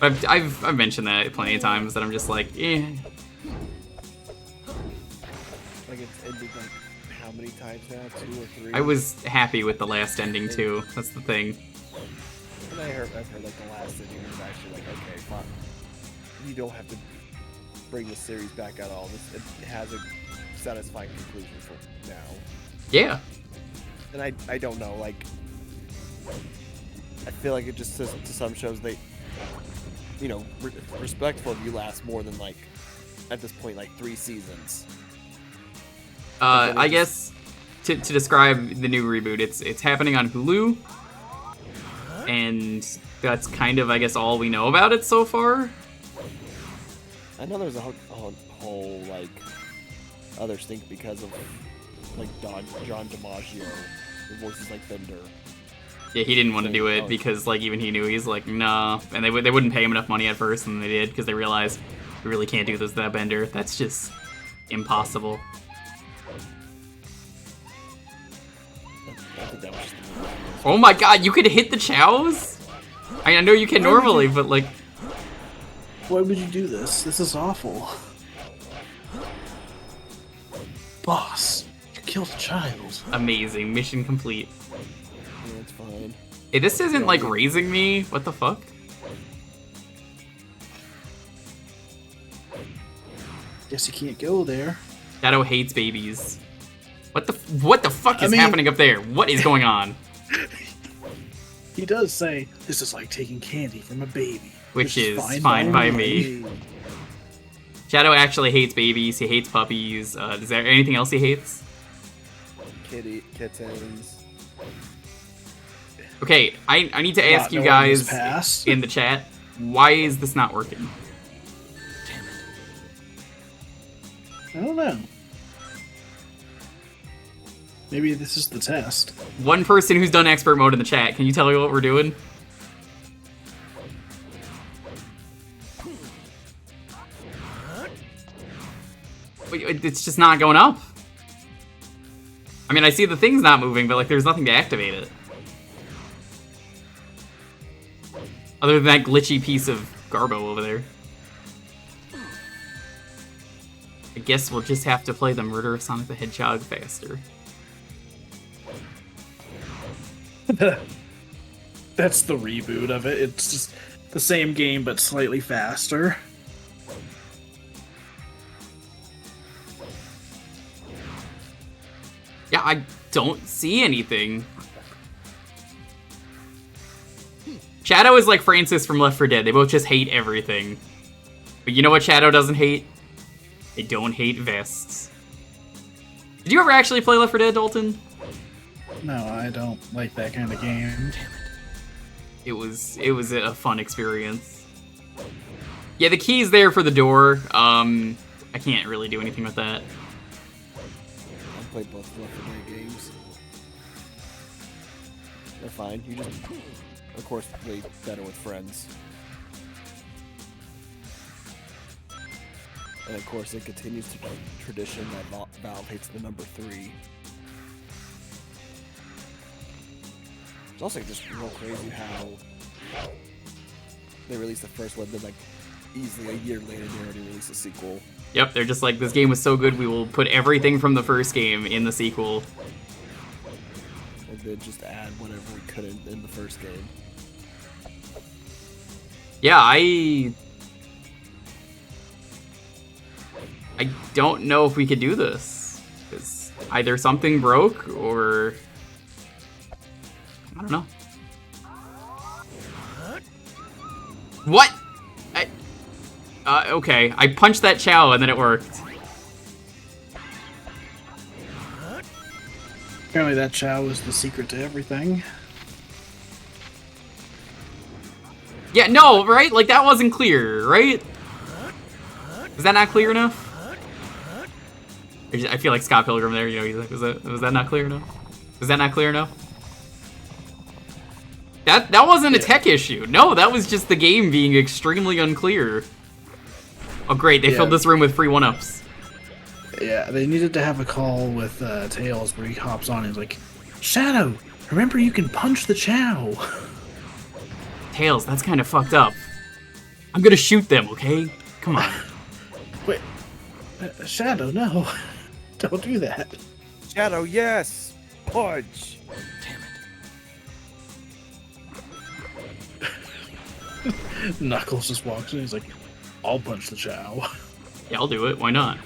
I've mentioned that plenty of times that I'm just like, eh. Like it's ended like how many times now? 2 or 3? I was happy with the last ending too. That's the thing. And I've heard like the last ending was actually like, okay, fine. You don't have to bring the series back at all. It has a satisfying conclusion for now. Yeah. And I don't know, like, I feel like it just to some shows they, you know, respectful of you last more than like, at this point, like 3 seasons. I guess to describe the new reboot, it's happening on Hulu, and that's kind of, I guess, all we know about it so far. I know there's a whole like other stink because of like John DiMaggio, who voices like Bender. Yeah, he didn't want to do it because like even he knew, he's like, nah, and they wouldn't pay him enough money at first, and they did because they realized we really can't do this to that Bender. That's just impossible. Oh my god, you could hit the chows? I know you can normally, but like... Why would you do this? This is awful. Boss, you killed a child. Amazing, mission complete. Yeah, it's fine. Hey, this isn't like raising me. What the fuck? Guess you can't go there. Shadow hates babies. What the fuck is happening up there? What is going on? He does say, this is like taking candy from a baby. Which is fine by me. Shadow actually hates babies, he hates puppies. Is there anything else he hates? Kittens. Okay, I need to ask you guys in the chat, why is this not working? I don't know. Maybe this is the test. One person who's done expert mode in the chat, can you tell me what we're doing? It's just not going up. I mean, I see the thing's not moving, but like there's nothing to activate it. Other than that glitchy piece of Garbo over there. I guess we'll just have to play the Murder of Sonic the Hedgehog faster. That's the reboot of it. It's just the same game, but slightly faster. Yeah, I don't see anything. Shadow is like Francis from Left 4 Dead. They both just hate everything. But you know what Shadow doesn't hate? I don't hate vests. Did you ever actually play Left 4 Dead, Dalton? No, I don't like that kind of game. It was a fun experience. Yeah, the key's there for the door. I can't really do anything with that. I've played both Left 4 Dead games. They're fine. You just, of course, play better with friends. And of course, it continues to be tradition that Valve hates the number 3. It's also just real crazy how they released the first one, then like easily a year later they already released a sequel. Yep, they're just like, this game was so good, we will put everything from the first game in the sequel. And then just add whatever we could in the first game. Yeah, I don't know if we could do this. Because either something broke, or... I don't know. What? Okay, I punched that Chow and then it worked. Apparently that Chow is the secret to everything. Yeah, no, right? Like, that wasn't clear, right? Is that not clear enough? I feel like Scott Pilgrim there, you know, he's like, was that not clear enough? Was that not clear enough? That wasn't a tech issue. No, that was just the game being extremely unclear. Oh great, they filled this room with free 1-ups. Yeah, they needed to have a call with Tails where he hops on and he's like, Shadow, remember you can punch the Chow. Tails, that's kind of fucked up. I'm gonna shoot them, okay? Come on. Wait, Shadow, no. Don't do that. Shadow, yes! Punch! Knuckles just walks in, he's like, I'll punch the Chow. Yeah, I'll do it. Why not?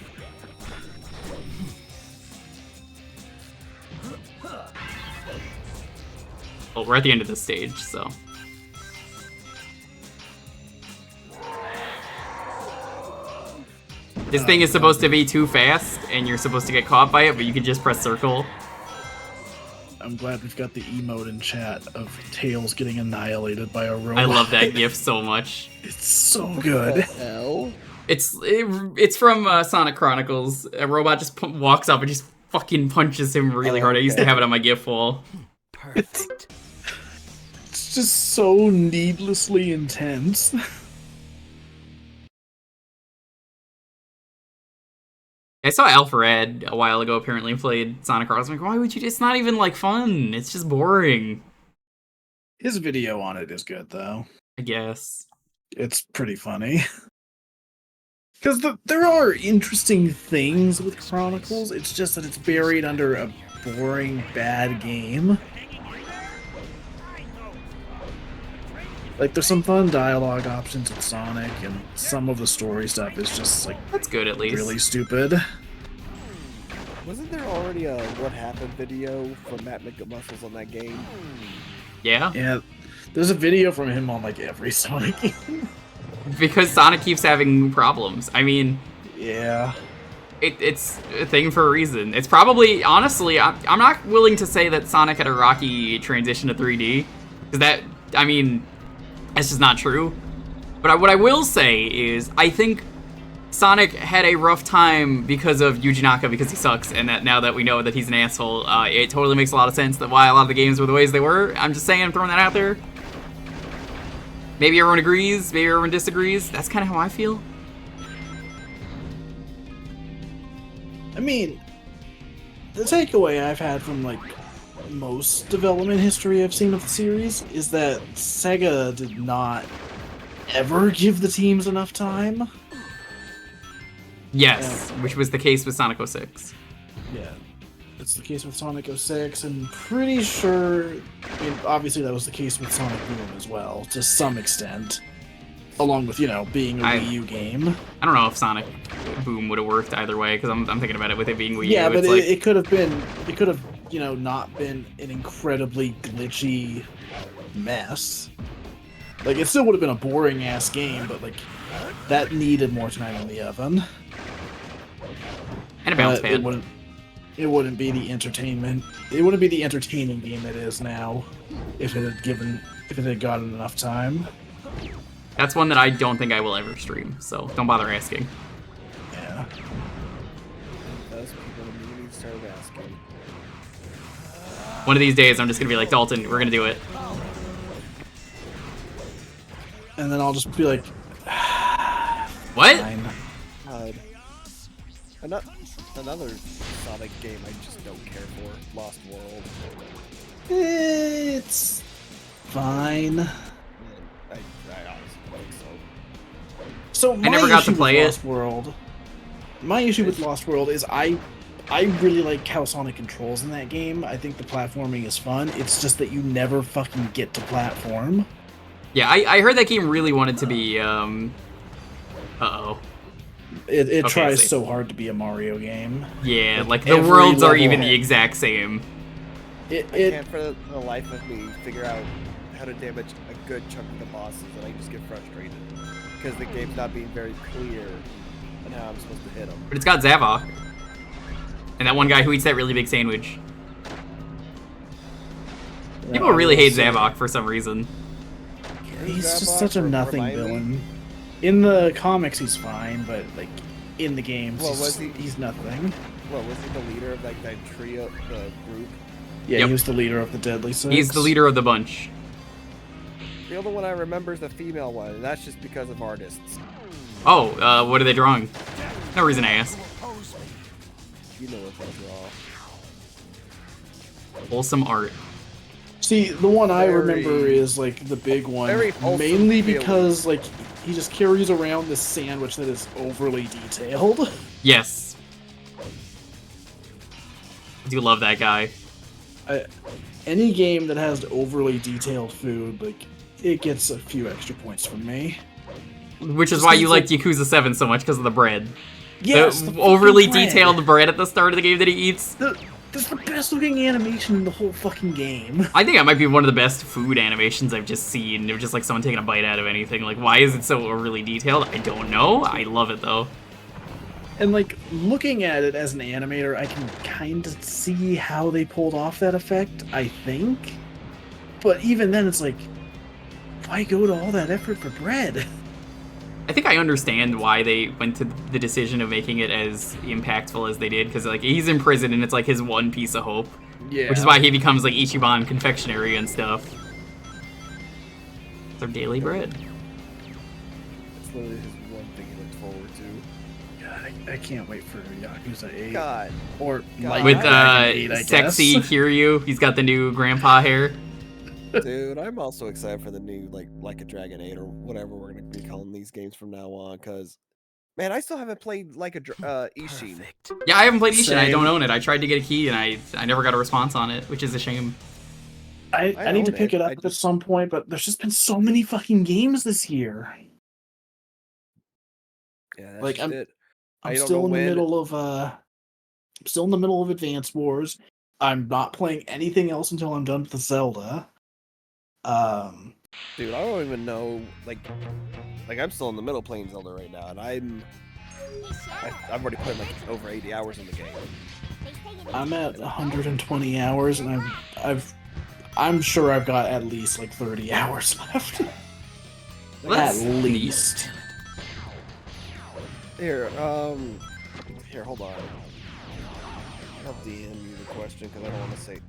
Well, we're at the end of this stage, so... This thing is supposed to be too fast, and you're supposed to get caught by it, but you can just press circle. I'm glad we've got the emote in chat of Tails getting annihilated by a robot. I love that gif so much. It's so good. What the hell? It's from Sonic Chronicles. A robot just walks up and just fucking punches him really hard. I used to have it on my gif wall. Perfect. It's just so needlessly intense. I saw Alfred a while ago apparently played Sonic Chronicles. I'm like, why would you? It's not even like fun. It's just boring. His video on it is good though. I guess. It's pretty funny. Because there are interesting things with Chronicles, it's just that it's buried under a boring, bad game. Like, there's some fun dialogue options with Sonic, and some of the story stuff is just, like... That's good, at least. Really stupid. Wasn't there already a What Happened video from Matt McMuscles on that game? Yeah? Yeah. There's a video from him on, like, every Sonic game. Because Sonic keeps having problems. I mean... Yeah. It's a thing for a reason. It's probably... Honestly, I'm not willing to say that Sonic had a rocky transition to 3D. Because that... I mean... That's just not true. But what I will say is, I think Sonic had a rough time because of Yuji Naka, because he sucks, and that now that we know that he's an asshole, it totally makes a lot of sense that why a lot of the games were the ways they were. I'm just saying, I'm throwing that out there. Maybe everyone agrees, maybe everyone disagrees. That's kind of how I feel. I mean, the takeaway I've had from, like, most development history I've seen of the series is that Sega did not ever give the teams enough time. Yes, which was the case with Sonic 06. Yeah, it's the case with Sonic 06, and pretty sure, I mean, obviously that was the case with Sonic Boom as well, to some extent. Along with, you know, being a Wii U game. I don't know if Sonic Boom would have worked either way, because I'm thinking about it with it being Wii U. Yeah, but it's like... it could have been, it could have, you know, not been an incredibly glitchy mess. Like, it still would have been a boring-ass game, but, like, that needed more time in the oven. And a bounce It pad. wouldn't be the entertainment. It wouldn't be the entertaining game it is now if it had gotten enough time. That's one that I don't think I will ever stream, so don't bother asking. Yeah. Those people immediately started asking. One of these days, I'm just gonna be like, Dalton, we're gonna do it. And then I'll just be like, what? Fine. God. Another Sonic game I just don't care for. Lost World. It's fine. I honestly think so. So I never got to play it. Lost World. My issue with Lost World is I really like how Sonic controls in that game. I think the platforming is fun. It's just that you never fucking get to platform. Yeah, I heard that game really wanted to be, uh-oh. It Okay, tries safe. so hard to be a Mario game. Yeah, like the worlds are even the exact same. I can't for the life of me figure out how to damage a good chunk of the bosses, and I just get frustrated. Because the game's not being very clear on how I'm supposed to hit them. But it's got Zavok. And that one guy who eats that really big sandwich. People really hate Zavok for some reason. He's just such a nothing villain. In the comics, he's fine, but like in the games, he's nothing. Well, was he the leader of like that trio, the group? Yeah, Yep. he was the leader of the Deadly Six. He's the leader of the bunch. The only one I remember is the female one, and that's just because of artists. Oh, what are they drawing? No reason to ask. You know what they draw. Wholesome art. See, the one I remember is like the big one, very wholesome mainly feeling. because like he just carries around this sandwich that is overly detailed. Yes. I do love that guy. Any game that has overly detailed food, like, it gets a few extra points from me. Which is why you liked Yakuza 7 so much, because of the bread. Yes, the the overly fucking bread. detailed bread at the start of the game that he eats. That's the best looking animation in the whole fucking game. I think that might be one of the best food animations I've just seen. Of just like someone taking a bite out of anything. Like, why is it so overly detailed? I don't know. I love it though. And like, looking at it as an animator, I can kind of see how they pulled off that effect, I think. But even then, it's like, why go to all that effort for bread? I think I understand why they went to the decision of making it as impactful as they did, because like he's in prison and it's like his one piece of hope. Yeah. Which is why he becomes like Ichiban confectionery and stuff. It's their daily bread. It's literally his one thing he looks forward to. God, I can't wait for Yakuza 8. God. Or God. Like With Dragon 8, I sexy guess. Kiryu, he's got the new grandpa hair. Dude, I'm also excited for the new like a Dragon 8 or whatever we're gonna be calling these games from now on. Cause, man, I still haven't played like a Ishin. Yeah, I haven't played Ishin. I Same. don't own it. I tried to get a key and I never got a response on it, which is a shame. I need to own pick it up I at some point, but there's just been so many fucking games this year. Yeah, that's Like, just it. I I'm don't still know in the when- middle of Advance Wars. I'm not playing anything else until I'm done with the Zelda. Dude, I don't even know. Like I'm still in the middle playing Zelda right now, and I've already put like over 80 hours in the game. I'm at 120 hours, and I'm sure I've got at least like 30 hours left. That's at least. Here, hold on. I'll DM you the question because I don't want to say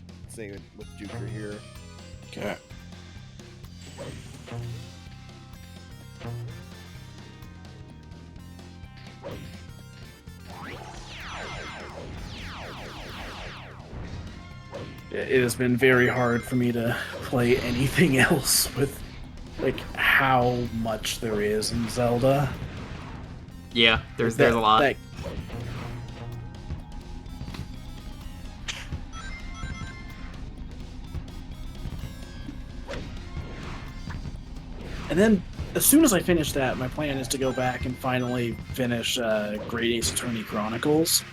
it with Jewker here. Okay. It has been very hard for me to play anything else with like how much there is in Zelda. Yeah, there's a lot. And then, as soon as I finish that, my plan is to go back and finally finish Great Ace Attorney Chronicles.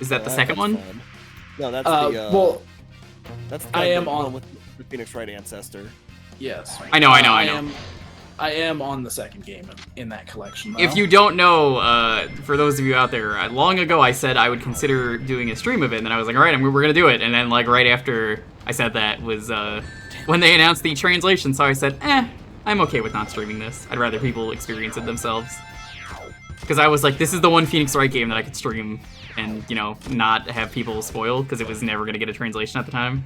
Is that the second one? Fun. No, that's well, that's the I am one on with the Phoenix Wright ancestor. Yes. I know. I am I am on the second game in that collection. Though. If you don't know, for those of you out there, long ago I said I would consider doing a stream of it, and then I was like, all right, we're gonna do it. And then like right after I said that was when they announced the translation, so I said, I'm okay with not streaming this. I'd rather people experience it themselves. Because I was like, this is the one Phoenix Wright game that I could stream and, you know, not have people spoil, because it was never gonna get a translation at the time.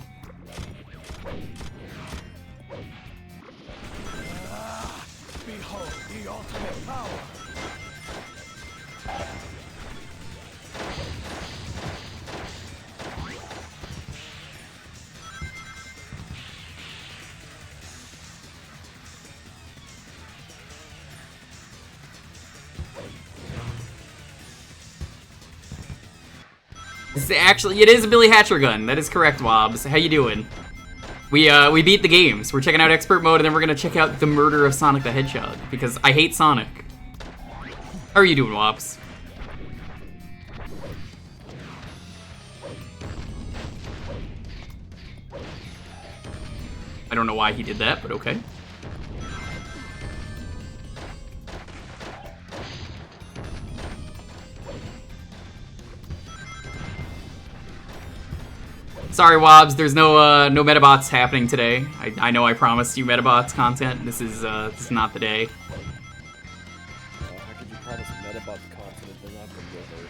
Behold the ultimate power. Actually, it is a Billy Hatcher gun. That is correct, Wobbs. How you doing? We beat the games. We're checking out expert mode, and then we're gonna check out the murder of Sonic the Hedgehog, because I hate Sonic. How are you doing, Wobbs? I don't know why he did that, but okay. Sorry, Wobbs, there's no no Metabots happening today. I know I promised you Metabots content. This is not the day. How could you promise Metabots content if they're not delivered?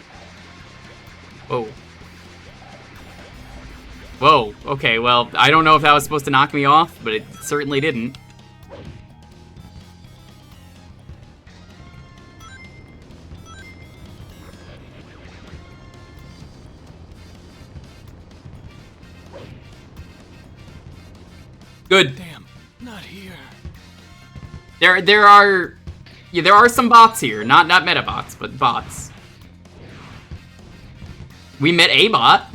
Whoa. Whoa, okay, well, I don't know if that was supposed to knock me off, but it certainly didn't. Good. Damn, not here. There are some bots here, not Metabots, but bots. We met a bot.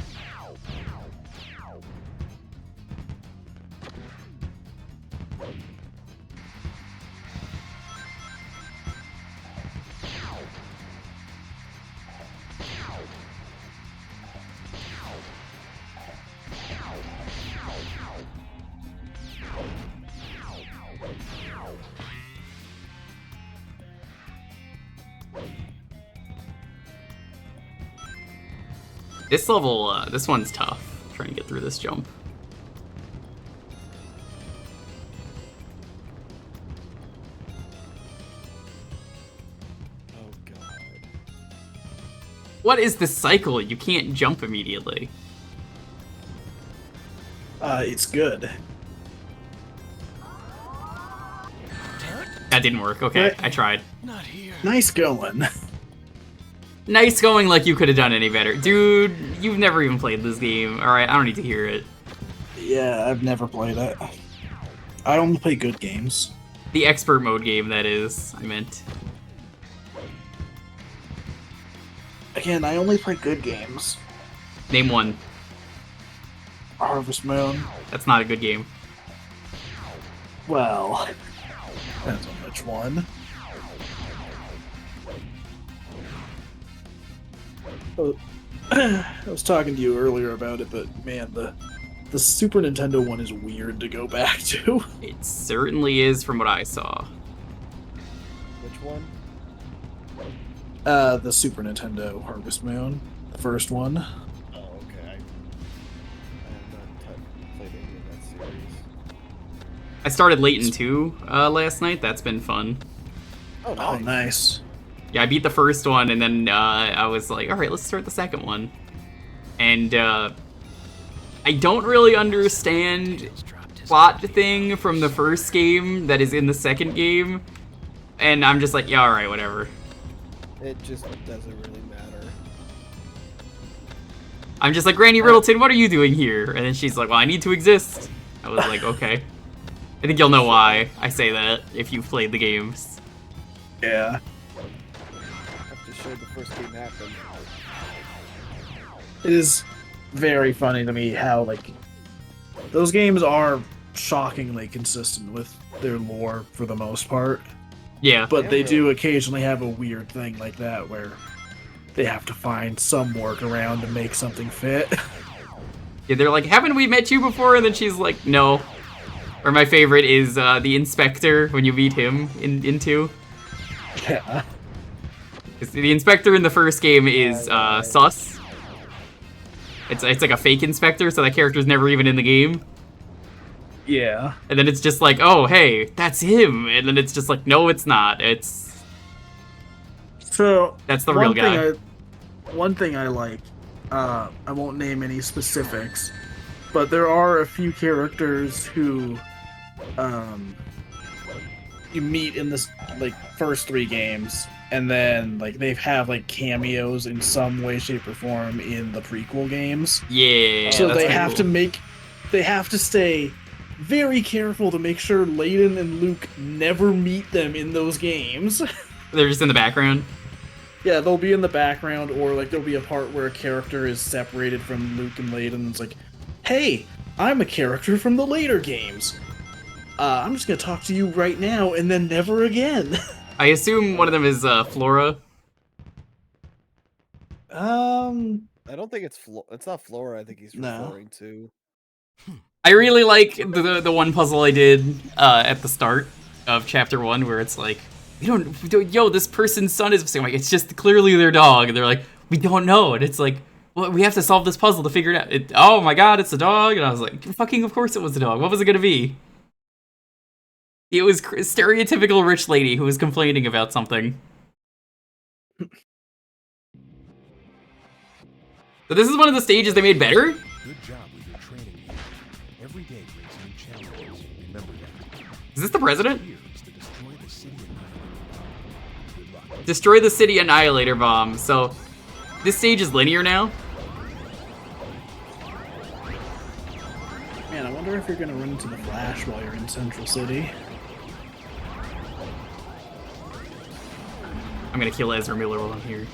This level, this one's tough. Trying to get through this jump. Oh god. What is this cycle? You can't jump immediately. It's good. That didn't work. Okay, I tried. Not here. Nice going. Nice going, like you could have done any better. Dude, you've never even played this game. Alright, I don't need to hear it. Yeah, I've never played it. I only play good games. The expert mode game, that is, I meant. Again, I only play good games. Name one. Harvest Moon. That's not a good game. Well, depends on which one. I was talking to you earlier about it, but man, the Super Nintendo one is weird to go back to. It certainly is from what I saw. Which one? The Super Nintendo Harvest Moon, the first one. Oh, okay. I have not played any of that series. I started Layton 2 last night. That's been fun. Oh, nice. Oh, nice. Yeah, I beat the first one, and then I was like, alright, let's start the second one. And I don't really understand plot thing from the first game that is in the second game. And I'm just like, yeah, alright, whatever. It just doesn't really matter. I'm just like, Granny Riddleton, what are you doing here? And then she's like, well, I need to exist. I was like, okay. I think you'll know why I say that if you've played the games. Yeah. Sure, the first game happened. It is very funny to me how, like, those games are shockingly consistent with their lore for the most part. Yeah. But they do occasionally have a weird thing like that where they have to find some workaround to make something fit. Yeah, they're like, haven't we met you before? And then she's like, no. Or my favorite is the Inspector when you meet him in 2. Yeah. The Inspector in the first game is sus. It's like a fake Inspector, so that character's never even in the game. Yeah. And then it's just like, oh, hey, that's him. And then it's just like, no, it's not. That's the real guy. One thing I like, I won't name any specifics, but there are a few characters who you meet in this like first 3 games, and then like they have like cameos in some way, shape, or form in the prequel games. Yeah. So they have to stay very careful to make sure Layden and Luke never meet them in those games. They're just in the background? Yeah, they'll be in the background, or like there'll be a part where a character is separated from Luke and Layden, and it's like, hey, I'm a character from the later games. I'm just gonna talk to you right now, and then never again. I assume one of them is Flora. I don't think it's not Flora. I think he's referring to. I really like the one puzzle I did at the start of chapter 1 where it's like, yo, this person's son is missing. Like, it's just clearly their dog. And they're like, we don't know. And it's like, well, we have to solve this puzzle to figure it out. Oh my god, it's a dog. And I was like, fucking of course it was a dog. What was it gonna be? It was stereotypical rich lady who was complaining about something. So this is one of the stages they made better? Good job with your training. Every day brings new challenges. Remember that. Is this the president? Destroy the city annihilator bomb. So this stage is linear now. Man, I wonder if you're gonna run into the Flash while you're in Central City. I'm gonna kill Ezra Miller while I'm here.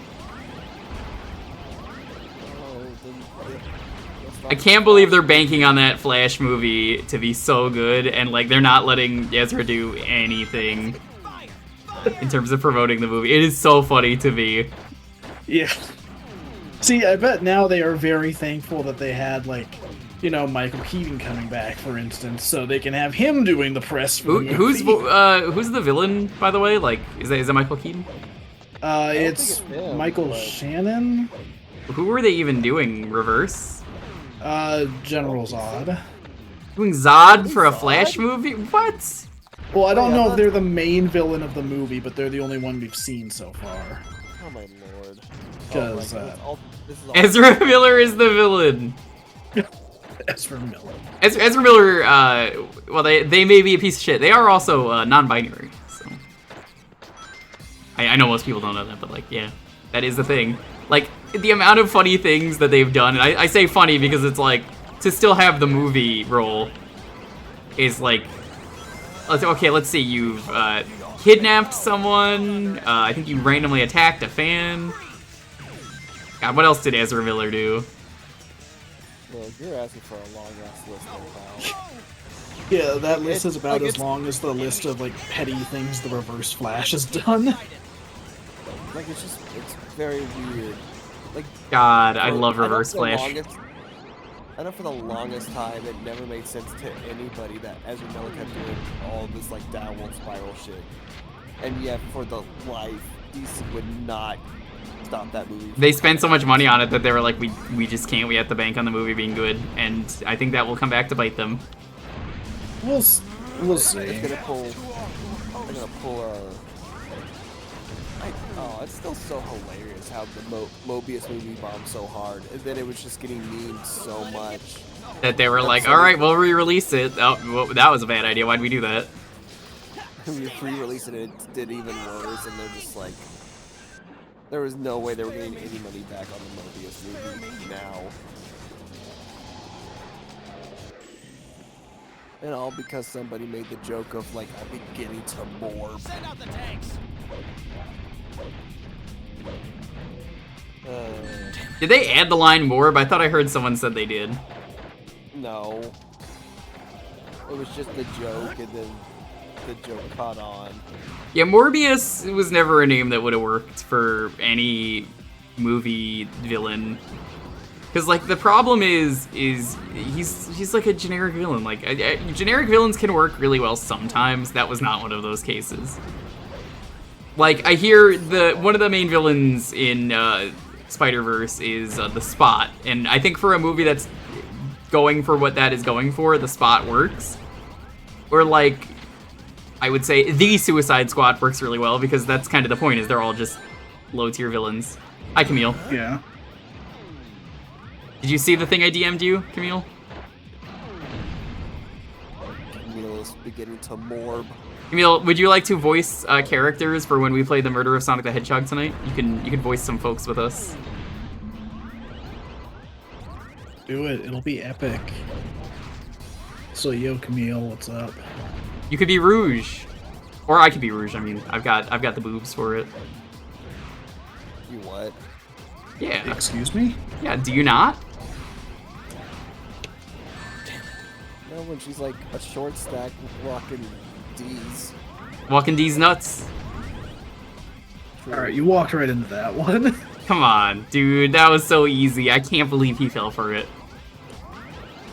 I can't believe they're banking on that Flash movie to be so good, and like they're not letting Ezra do anything in terms of promoting the movie. It is so funny to me. Yeah. See, I bet now they are very thankful that they had like, you know, Michael Keaton coming back, for instance, so they can have him doing the press for the who's movie. the villain, by the way? Like, is that Michael Keaton? It's him, Michael Shannon. Who were they even doing? Reverse? General Zod. Doing Zod for a Flash movie? What? Well, I don't know if they're the main villain of the movie, but they're the only one we've seen so far. Oh my lord. Because Ezra Miller is the villain. Ezra Miller. Ezra Miller, well, they may be a piece of shit. They are also non-binary, so. I know most people don't know that, but like, yeah, that is the thing. Like, the amount of funny things that they've done, and I say funny because it's like, to still have the movie role is like, okay, let's see, you've kidnapped someone, I think you randomly attacked a fan. God, what else did Ezra Miller do? Well, you're asking for a long-ass list of pal. Yeah, that list is about as long as the list of like petty things the Reverse Flash has done. Like, it's very weird. Like, God, I love Reverse Flash. I know for the longest time it never made sense to anybody that Ezra Miller kept doing all this like downward spiral shit. And yet for the life, DC would not stop that movie. They spent so much money on it that they were like, we just can't. We have to bank on the movie being good, and I think that will come back to bite them. We'll see. They're gonna pull it's still so hilarious how the Mobius movie bombed so hard, and then it was just getting memed so much. That they were like, all right, we'll re-release it. Oh, well, that was a bad idea. Why'd we do that? We re-released it, and it did even worse, and they're just like, there was no way they were getting any money back on the Mobius movie now. And all because somebody made the joke of like, I'm beginning to morb. Send out the tanks. Did they add the line morb? I thought I heard someone said they did. No. It was just a joke, and then the joke caught on. Yeah, Morbius was never a name that would have worked for any movie villain. Because like the problem is he's like a generic villain. Like generic villains can work really well sometimes. That was not one of those cases. Like I hear one of the main villains in Spider-Verse is the Spot, and I think for a movie that's going for what that is going for, the Spot works. Or like I would say the Suicide Squad works really well because that's kind of the point, is they're all just low-tier villains. Hi, Camille. Yeah. Did you see the thing I DM'd you, Camille? Camille is beginning to morb. Camille, would you like to voice characters for when we play the Murder of Sonic the Hedgehog tonight? You can voice some folks with us. Do it. It'll be epic. So yo, Camille, what's up? You could be Rouge, or I could be Rouge. I mean, I've got the boobs for it. You what? Yeah. Excuse me? Yeah. Do you not? No, when she's like a short stack walking D's. Walking D's nuts. Alright, you walked right into that one. Come on, dude. That was so easy. I can't believe he fell for it.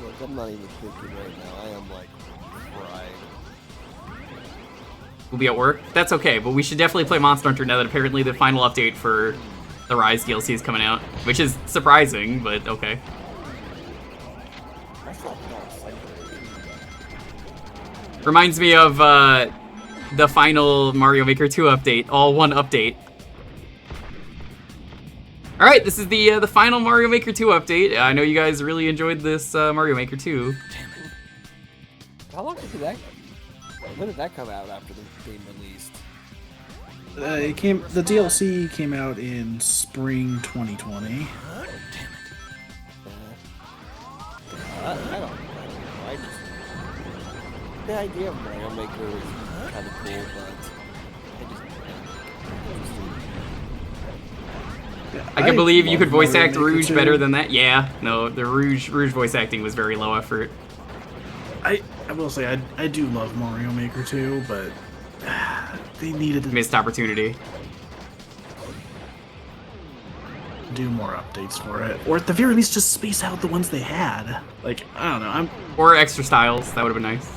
Look, I'm not even thinking right now. I am like fried. We'll be at work. That's okay, but we should definitely play Monster Hunter now that apparently the final update for the Rise DLC is coming out, which is surprising, but okay. Reminds me of the final Mario Maker 2 update, all one update. All right, this is the final Mario Maker 2 update. I know you guys really enjoyed this Mario Maker 2. How long did that? When did that come out after the game released? The DLC came out in spring 2020. I don't know. The idea of Mario Maker is kind of cool, but I can believe you could voice act Rouge better than that. Yeah, no, the Rouge voice acting was very low effort. I will say I do love Mario Maker 2, but they needed to missed opportunity. Do more updates for it, or at the very least just space out the ones they had. Like, I don't know, or extra styles. That would have been nice.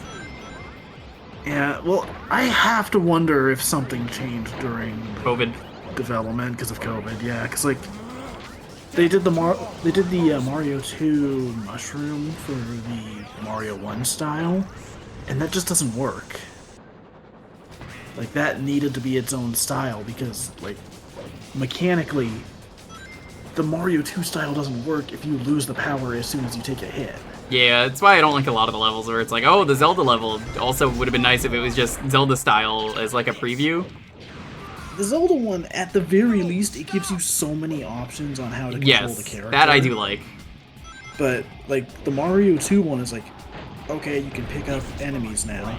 Yeah, well, I have to wonder if something changed during COVID development because of COVID. Yeah, because like they did the Mario 2 mushroom for the Mario 1 style, and that just doesn't work. Like that needed to be its own style because like mechanically the Mario 2 style doesn't work if you lose the power as soon as you take a hit. Yeah, that's why I don't like a lot of the levels where it's like, oh, the Zelda level also would have been nice if it was just Zelda style as like a preview. The Zelda one, at the very least, it gives you so many options on how to control the character. That I do like. But, like, the Mario 2 one is like, okay, you can pick up enemies now.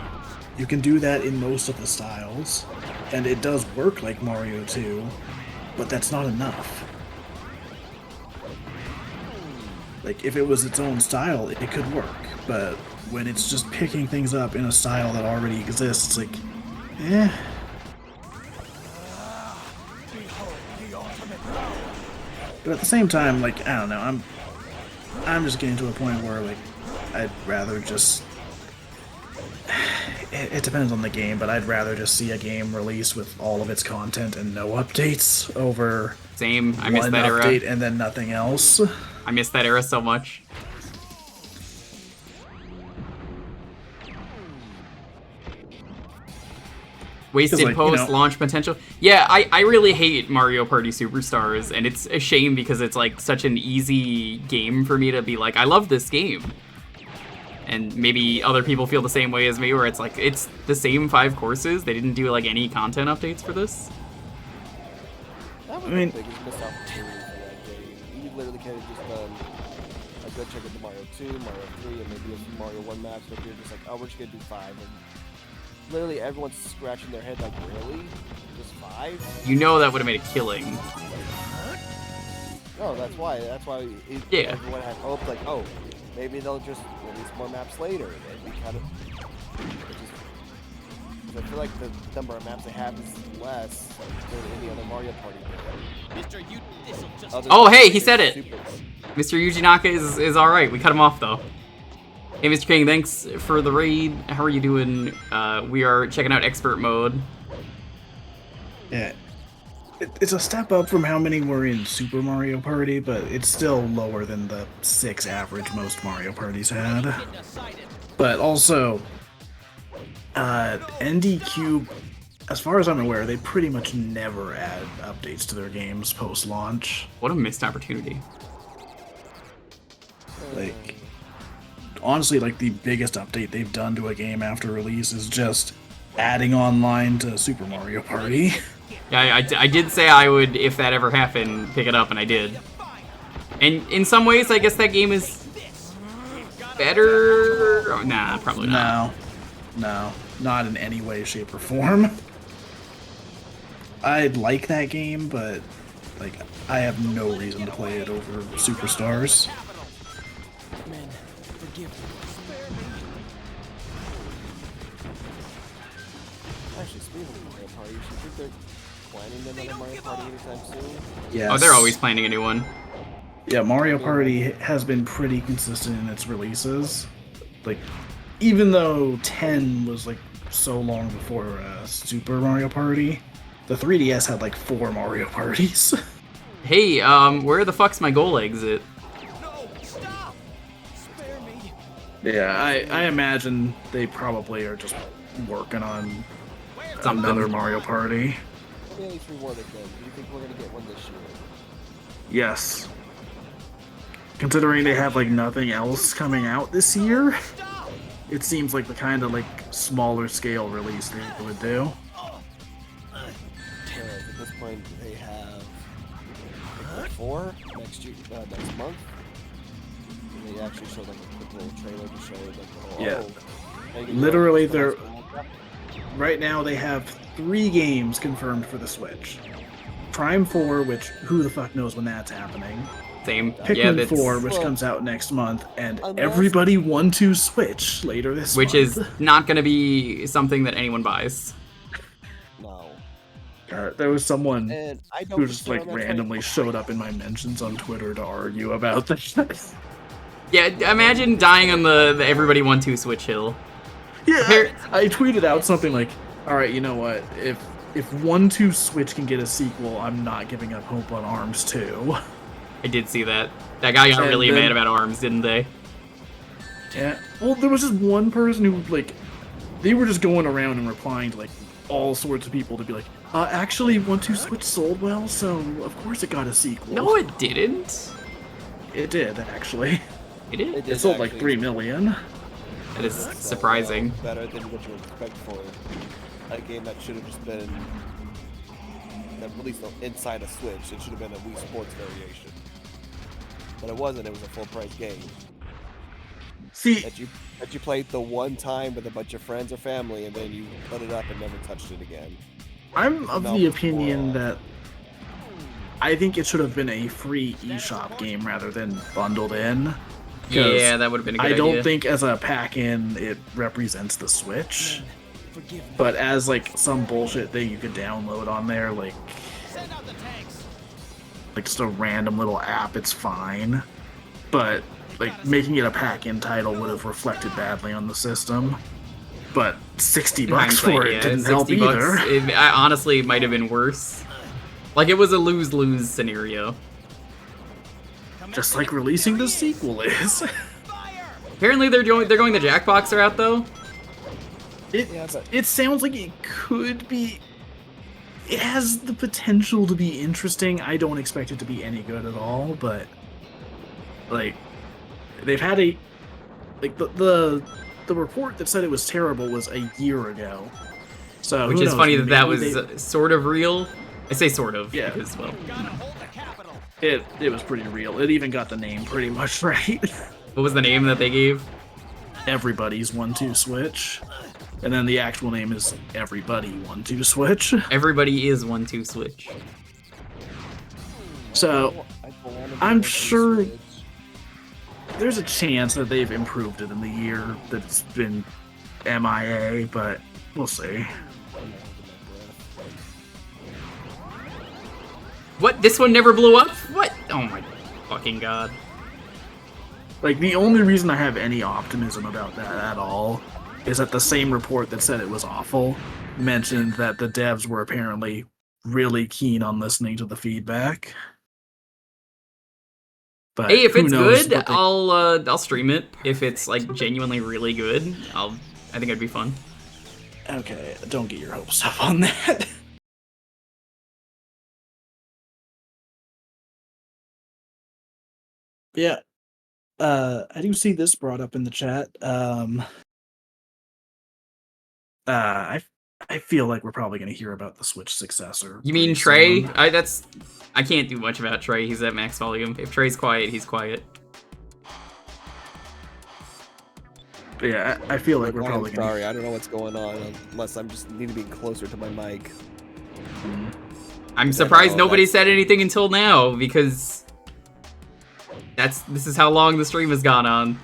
You can do that in most of the styles, and it does work like Mario 2, but that's not enough. Like, if it was its own style, it could work, but when it's just picking things up in a style that already exists, it's like, eh. But at the same time, like, I don't know, I'm just getting to a point where, like, I'd rather just... It depends on the game, but I'd rather just see a game release with all of its content and no updates over... Same, I miss that era. One update and then nothing else. I miss that era so much. Wasted like, post-launch potential. Yeah, I really hate Mario Party Superstars, and it's a shame because it's like such an easy game for me to be like, I love this game. And maybe other people feel the same way as me, where it's like, it's the same 5 courses. They didn't do like any content updates for this. That was the biggest missed opportunity for that game. You literally could have just done a good check of the Mario 2, Mario 3, and maybe a few Mario 1 maps, but you're just like, oh, we're just gonna do 5. And literally everyone's scratching their head like, really? Just 5? You know that would have made a killing. No, that's why Yeah. Everyone had hope, like, oh, maybe they'll just release more maps later. And we kind of... I feel like the number of maps they have is less than any other Mario Party game. Mr. You, this'll just. Oh, hey, he said it. Mr. Yuji Naka is all right. We cut him off though. Hey, Mr. King, thanks for the raid. How are you doing? We are checking out expert mode. Yeah. It's a step up from how many were in Super Mario Party, but it's still lower than the 6 average most Mario Parties had. But also, ND Cube, as far as I'm aware, they pretty much never add updates to their games post-launch. What a missed opportunity. Like, honestly, like the biggest update they've done to a game after release is just adding online to Super Mario Party. Yeah, I did say I would, if that ever happened, pick it up, and I did. And in some ways, I guess that game is better. Oh, nah, probably not. No, not in any way, shape, or form. I like that game, but like I have no reason to play it over Superstars. Men, forgive me. Actually, speaking of Mario Party, you think they're planning another Mario Party anytime soon? Yes. Oh, they're always planning a new one. Yeah, Mario Party has been pretty consistent in its releases. Like, even though 10 was like so long before Super Mario Party, the 3DS had like 4 Mario Parties. Hey, where the fuck's my goal exit? No, stop! Spare me. Yeah, I imagine they probably are just working on Something. another Mario Party. Let me at least reward it then. Do you think we're gonna get one this year? Yes. Considering they have like nothing else coming out this year, it seems like the kind of like smaller scale release they would do. At this point, they have 4 next year, next month. And they actually showed like a quick little trailer to show like, Yeah. hey, Literally, you know, they're right now they have 3 games confirmed for the Switch. Prime 4, which who the fuck knows when that's happening. Same. Pikmin Yeah, that's 4, which comes out next month, and Everybody 1-2 Switch later this month. Which is not going to be something that anyone buys. No. There was someone And I don't who just like consider that randomly showed up in my mentions on Twitter to argue about this. Yeah, imagine dying on the Everybody 1-2 Switch hill. Yeah, I tweeted out something like, "Alright, you know what? If 1-2 Switch can get a sequel, I'm not giving up hope on ARMS 2. I did see that. That guy got And really then- mad about ARMS, didn't they? Yeah. Well, there was just one person who, like, they were just going around and replying to, like, all sorts of people to be like, actually, 1-2 Switch sold well, so of course it got a sequel. No, it didn't. It did, actually. It did? It sold like 3 million. That is surprising. Better than what you would expect for a game that should have just been at least inside a Switch. It should have been a Wii Sports variation, but it wasn't. It was a full price game. See, that you played the one time with a bunch of friends or family, and then you put it up and never touched it again. I'm of the opinion that I think it should have been a free eShop game rather than bundled in. Yeah, that would have been a good idea. I don't idea. think as a pack-in it represents the Switch. But as like some bullshit thing you could download on there, like just a random little app, it's fine. But like making it a pack-in title would have reflected badly on the system. But $60 for it didn't help either. Honestly, it might have been worse. Like it was a lose-lose scenario. Just like releasing the sequel is. Apparently they're going the Jackbox route though. It sounds like it could be. It has the potential to be interesting. I don't expect it to be any good at all, but like they've had a the report that said it was terrible was a year ago. So which who is knows, funny that that was maybe sort of real. I say sort of Yeah. because well, you know. it was pretty real. It even got the name pretty much right. What was the name that they gave? Everybody's 1-2 Switch. And then the actual name is Everybody 1-2 Switch. Everybody is 1-2 Switch. So, I'm sure there's a chance that they've improved it in the year that it's been MIA, but we'll see. What? This one never blew up? What? Oh my fucking god. Like, the only reason I have any optimism about that at all is that the same report that said it was awful mentioned that the devs were apparently really keen on listening to the feedback. But Hey, if who it's knows good, what they... I'll stream it. If it's like genuinely really good, I think it'd be fun. Okay, don't get your hopes up on that. Yeah. I do see this brought up in the chat. I feel like we're probably going to hear about the Switch successor. You mean pretty Trey? soon. I can't do much about Trey. He's at max volume. If Trey's quiet, he's quiet. But yeah, I feel like we're I'm probably going sorry, I don't know what's going on unless I'm just need to be closer to my mic. I'm surprised nobody said anything until now because this is how long the stream has gone on.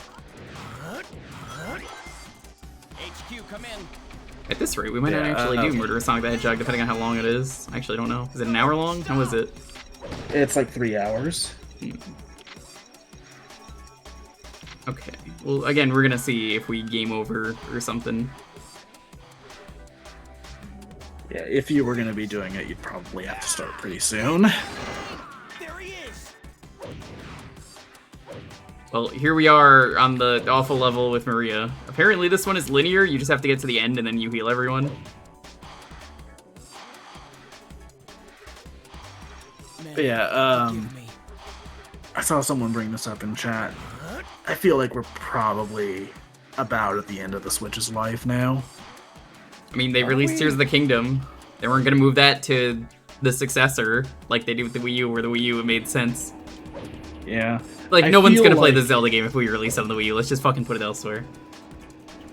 HQ, come in. At this rate, we might not actually do Murder Sonic the Hedgehog, depending on how long it is. I actually don't know. Is it an hour long? How is it? It's like 3 hours. Okay. Well, again, we're gonna see if we game over or something. Yeah, if you were going to be doing it, you'd probably have to start pretty soon. There he is. Well, here we are on the awful level with Maria. Apparently this one is linear, you just have to get to the end and then you heal everyone. But yeah, I saw someone bring this up in chat. I feel like we're probably about at the end of the Switch's life now. I mean, they released Tears of the Kingdom. They weren't gonna move that to the successor like they did with the Wii U, where the Wii U it made sense. Yeah. Like, I no one's feel gonna play like the Zelda game if we release it on the Wii U. Let's just fucking put it elsewhere.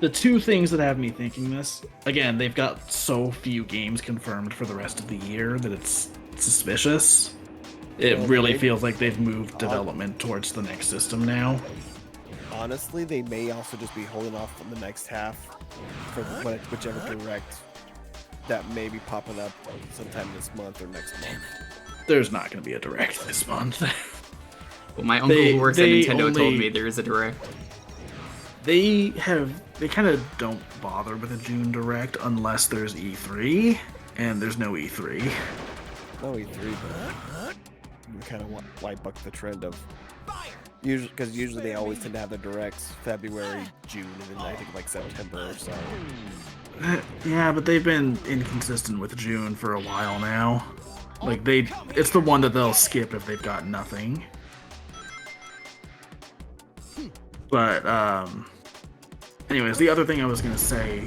The two things that have me thinking this, again, they've got so few games confirmed for the rest of the year that it's suspicious. It really feels like they've moved development towards the next system now. Honestly, they may also just be holding off on the next half for whichever direct that may be popping up sometime this month or next month. There's not going to be a direct this month. Well, my uncle who works at Nintendo told me there is a direct. They kind of don't bother with a June direct unless there's E3, and there's no E3. No E3, but we kind of like buck the trend of because usually they always tend to have the directs February, June, and then I think like September or so. Yeah, but they've been inconsistent with June for a while now. Like it's the one that they'll skip if they've got nothing. But anyways, the other thing I was gonna say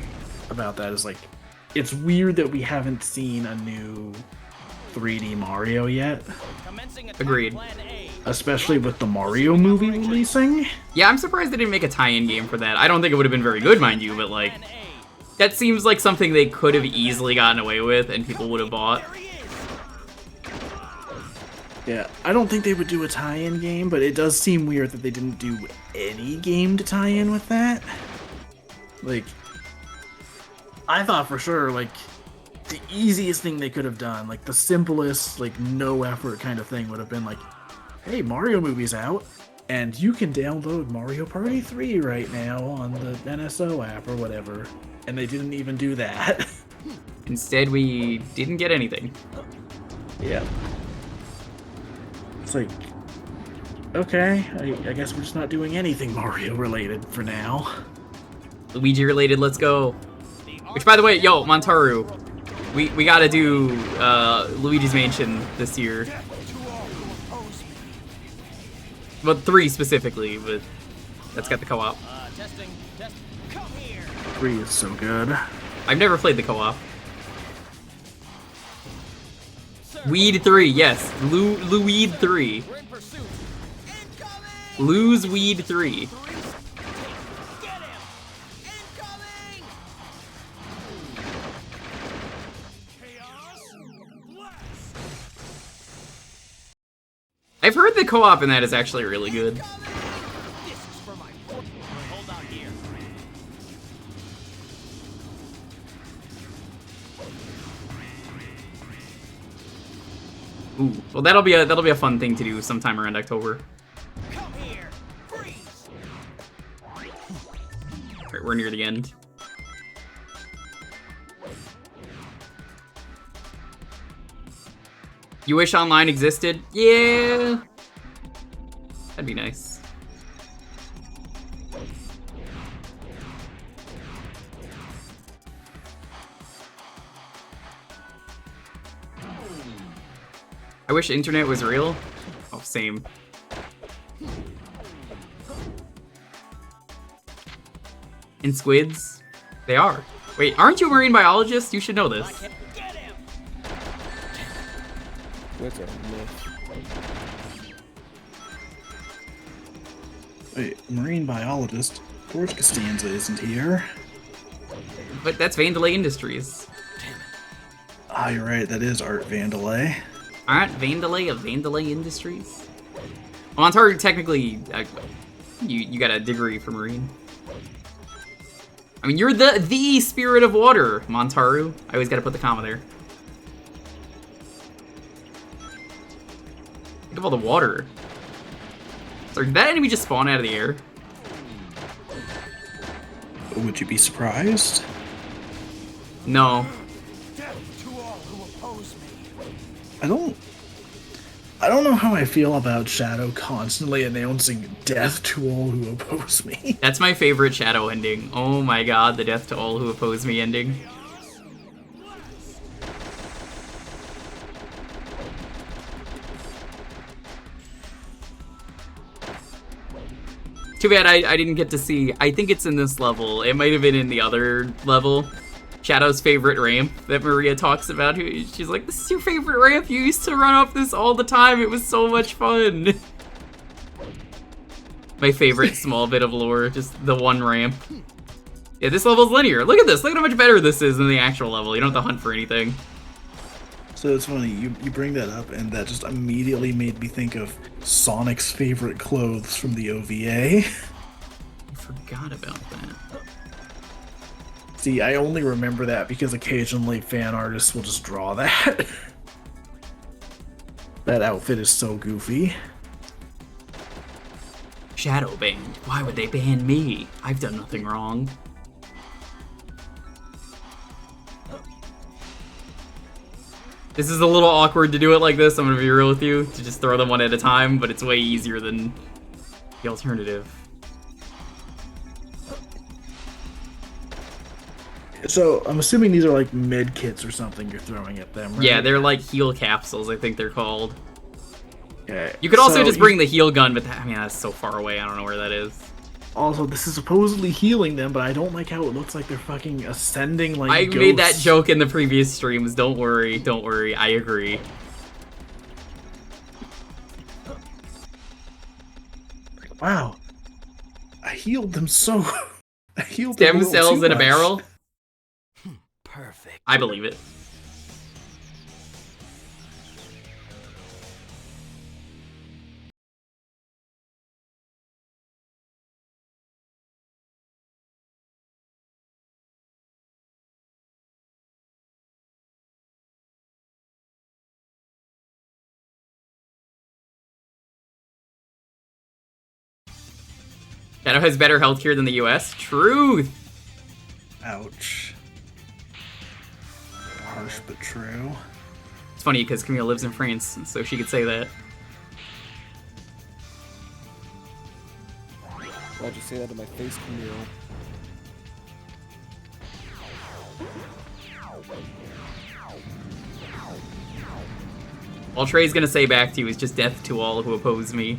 about that is like, it's weird that we haven't seen a new 3D Mario yet. Agreed. Especially with the Mario movie releasing. Yeah, I'm surprised they didn't make a tie-in game for that. I don't think it would have been very good, mind you, but like, that seems like something they could have easily gotten away with and people would have bought. Yeah, I don't think they would do a tie-in game, but it does seem weird that they didn't do any game to tie in with that. Like, I thought for sure, like, the easiest thing they could have done, like the simplest, like no effort kind of thing would have been like, hey, Mario movie's out, and you can download Mario Party 3 right now on the NSO app or whatever. And they didn't even do that. Instead, we didn't get anything. Yeah. It's like, okay, I guess we're just not doing anything Mario related for now. Luigi related, let's go. Which, by the way, yo, Montaru, we gotta do Luigi's Mansion this year. Well, 3 specifically, but that's got the co-op. 3 is so good. I've never played the co-op. Weed 3, yes. Luweed 3. Lose Weed 3. I've heard the co-op in that is actually really good. Ooh, well that'll be a fun thing to do sometime around October. Come here, freeze. Right, we're near the end. You wish online existed? Yeah. That'd be nice. I wish internet was real. Oh, same. And squids? They are. Wait, aren't you a marine biologist? You should know this. Squids are a myth. Wait, marine biologist? George Costanza isn't here. But that's Vandalay Industries. Ah, you're right, that is Art Vandalay. Aren't Vandalay of Vandalay Industries? Well, Montaru, technically, you got a degree for marine. I mean, you're the spirit of water, Montaru. I always gotta put the comma there. Think of all the water. So did that enemy just spawn out of the air? Would you be surprised? No. Death to all who oppose me. I don't know how I feel about Shadow constantly announcing death to all who oppose me. That's my favorite Shadow ending. Oh my god, the death to all who oppose me ending. Too bad I didn't get to see. I think it's in this level. It might have been in the other level. Shadow's favorite ramp that Maria talks about. She's like, this is your favorite ramp? You used to run up this all the time. It was so much fun. My favorite small bit of lore, just the one ramp. Yeah, this level's linear. Look at this. Look at how much better this is than the actual level. You don't have to hunt for anything. So it's funny, you bring that up, and that just immediately made me think of Sonic's favorite clothes from the OVA. I forgot about that. See, I only remember that because occasionally fan artists will just draw that. That outfit is so goofy. Shadow banned. Why would they ban me? I've done nothing wrong. This is a little awkward to do it like this, I'm gonna be real with you, to just throw them one at a time, but it's way easier than the alternative. So, I'm assuming these are like med kits or something you're throwing at them, right? Yeah, they're like heal capsules, I think they're called. Okay. You could also just bring the heal gun, but I mean, that's so far away, I don't know where that is. Also, this is supposedly healing them, but I don't like how it looks like they're fucking ascending like I ghosts. made that joke in the previous streams, don't worry, I agree. Wow. I healed them so... I healed them Stem cells too in a much. barrel? Perfect. I believe it. Shadow has better health here than the US? Truth! Ouch. Harsh but true. It's funny because Camille lives in France, so she could say that. Why'd you say that to my face, Camille? All Trey's gonna say back to you is just death to all who oppose me.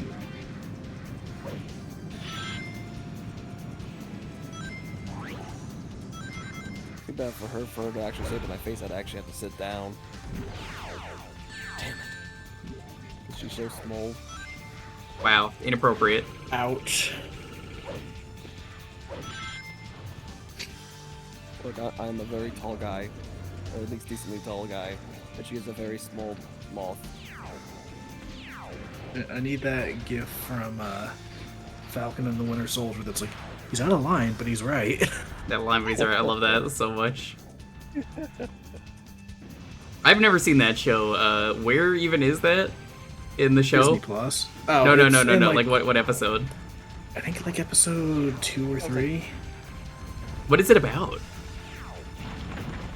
Too bad for her to actually say to my face I'd actually have to sit down. Damn it. 'Cause she's so small. Wow, inappropriate. Ouch. Look, I'm a very tall guy. Or at least decently tall guy. And she is a very small moth. I need that gif from Falcon and the Winter Soldier that's like, he's out of line, but he's right. That line reads right. I love that so much. I've never seen that show. Where even is that in the show? Disney Plus. Oh, no. it's in, Like what episode? I think like episode 2 or 3. What is it about?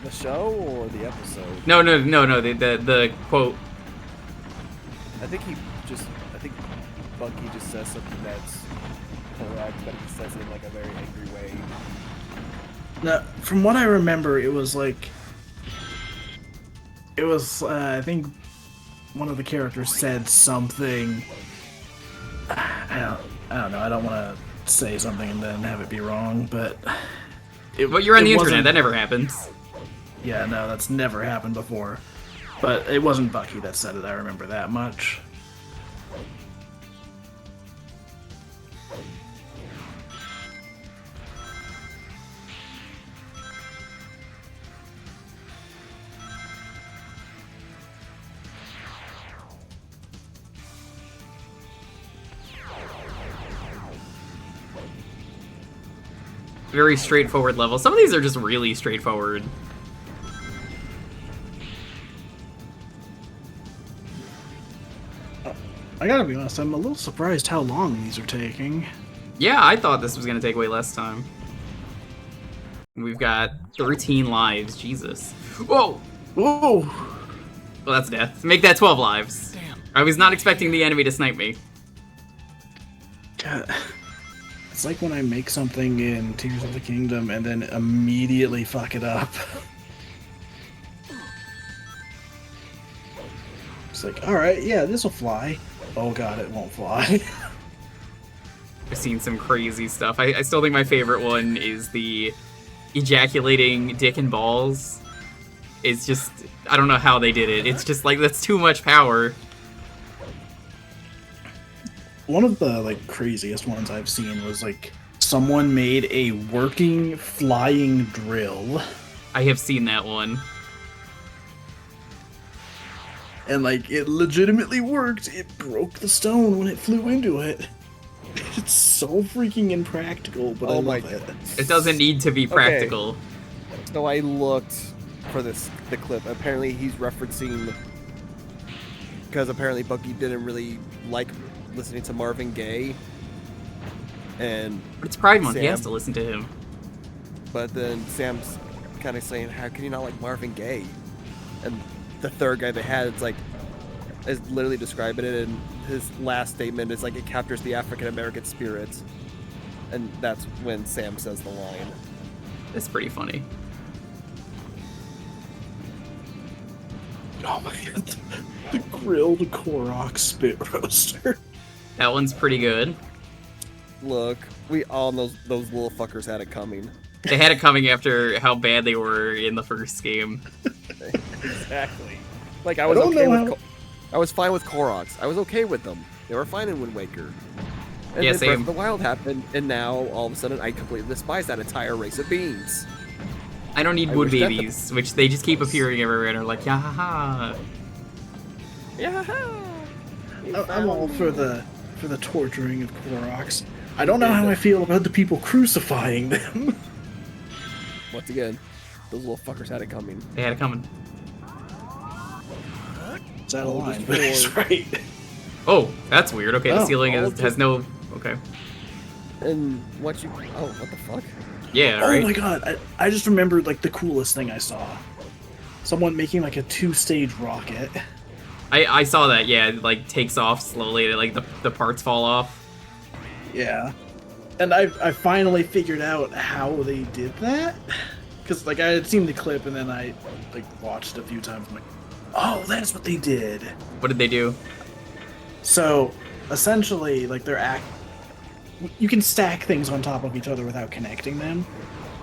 The show or the episode? No. The quote. I think Bucky just says something that's correct, but he says it in like a very angry way. No, from what I remember, it was I think one of the characters said something. I don't know. I don't want to say something and then have it be wrong, but. But you're on the internet. That never happens. Yeah, no, that's never happened before. But it wasn't Bucky that said it. I remember that much. Very straightforward level. Some of these are just really straightforward. I gotta be honest, I'm a little surprised how long these are taking. Yeah, I thought this was gonna take way less time. We've got 13 lives. Jesus. Whoa! Whoa! Well, that's death. Make that 12 lives. Damn. I was not expecting the enemy to snipe me. God. It's like when I make something in Tears of the Kingdom and then immediately fuck it up. It's like, alright, yeah, this'll fly. Oh god, it won't fly. I've seen some crazy stuff. I still think my favorite one is the ejaculating dick and balls. It's just, I don't know how they did it. It's just like, that's too much power. One of the craziest ones I've seen was someone made a working flying drill. I have seen that one. And it legitimately worked. It broke the stone when it flew into it. It's so freaking impractical, but I love it. It doesn't need to be practical. Okay. So I looked for the clip. Apparently he's referencing, because apparently Bucky didn't really like listening to Marvin Gaye. And but it's Pride Month, he has to listen to him. But then Sam's kind of saying, how can you not like Marvin Gaye? And the third guy they had, is literally describing it, and his last statement is it captures the African American spirit. And that's when Sam says the line. It's pretty funny. Oh my god, the grilled Korok spit roaster. That one's pretty good. Look, we all know those little fuckers had it coming. They had it coming after how bad they were in the first game. Exactly. I was I was fine with Koroks. I was okay with them. They were fine in Wind Waker. And yeah, then same. Breath of the Wild happened, and now all of a sudden I completely despise that entire race of beings. I don't need wood babies, which they just keep appearing everywhere and are like, yeah ha ha. Yeah ha. I'm all for the torturing of Koroks. I don't know how I feel about the people crucifying them. Once again, those little fuckers had it coming. They had it coming. It's out of line, but it's right. Oh, that's weird. Okay, the ceiling has no... Okay. And what you... Oh, what the fuck? Yeah, right? right? Oh my god, I just remembered, the coolest thing I saw. Someone making, a 2-stage rocket. I saw that, yeah, it, takes off slowly, the parts fall off. Yeah. And I finally figured out how they did that. Because, I had seen the clip, and then I, watched it a few times. I'm like, oh, that's what they did. What did they do? So, essentially, you can stack things on top of each other without connecting them.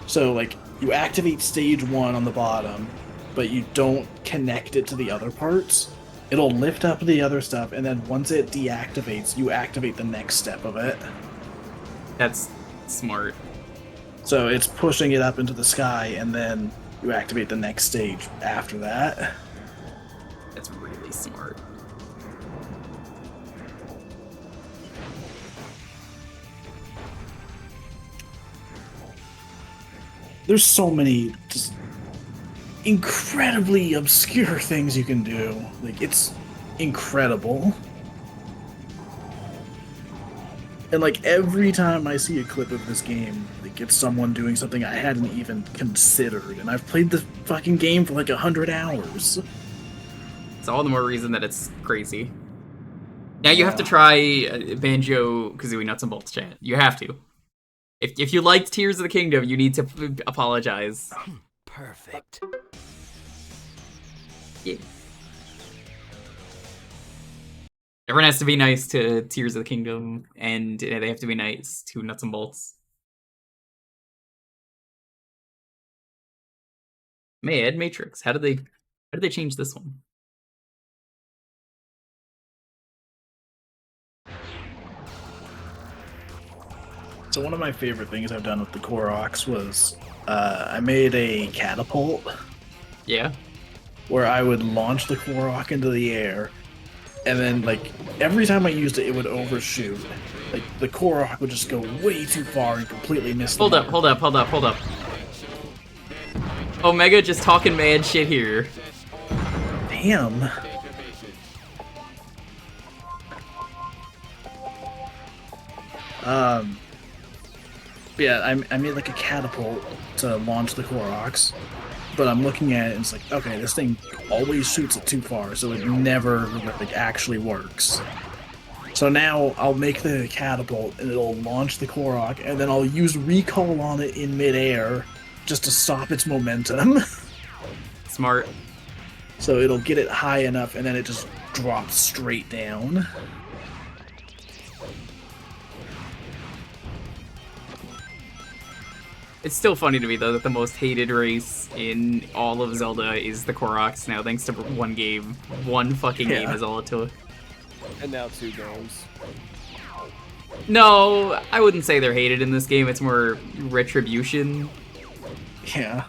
So, you activate stage 1 on the bottom, but you don't connect it to the other parts. It'll lift up the other stuff, and then once it deactivates, you activate the next step of it. That's smart. So it's pushing it up into the sky, and then you activate the next stage after that. That's really smart. There's so many just incredibly obscure things you can do. Like, it's incredible. And like every time I see a clip of this game, like it's someone doing something I hadn't even considered, and I've played the fucking game for like 100 hours. It's all the more reason that it's crazy. Now you have to try Banjo-Kazooie Nuts and Bolts, chat. You have to. If you liked Tears of the Kingdom, you need to apologize. Perfect. Yeah. Everyone has to be nice to Tears of the Kingdom, and they have to be nice to Nuts and Bolts. Mad Matrix. How did they change this one? So one of my favorite things I've done with the Koroks was I made a catapult. Yeah. Where I would launch the Korok into the air, and then like every time I used it, it would overshoot. Like the Korok would just go way too far and completely miss. Hold up. Omega just talking mad shit here. Damn. Yeah, I made like a catapult to launch the Koroks, but I'm looking at it and it's like, okay, this thing always shoots it too far, so it never like actually works. So now I'll make the catapult and it'll launch the Korok, and then I'll use recoil on it in midair just to stop its momentum. Smart. So it'll get it high enough, and then it just drops straight down. It's still funny to me, though, that the most hated race in all of Zelda is the Koroks now, thanks to one game. One fucking game is all it took. And now 2 games. No, I wouldn't say they're hated in this game. It's more retribution. Yeah.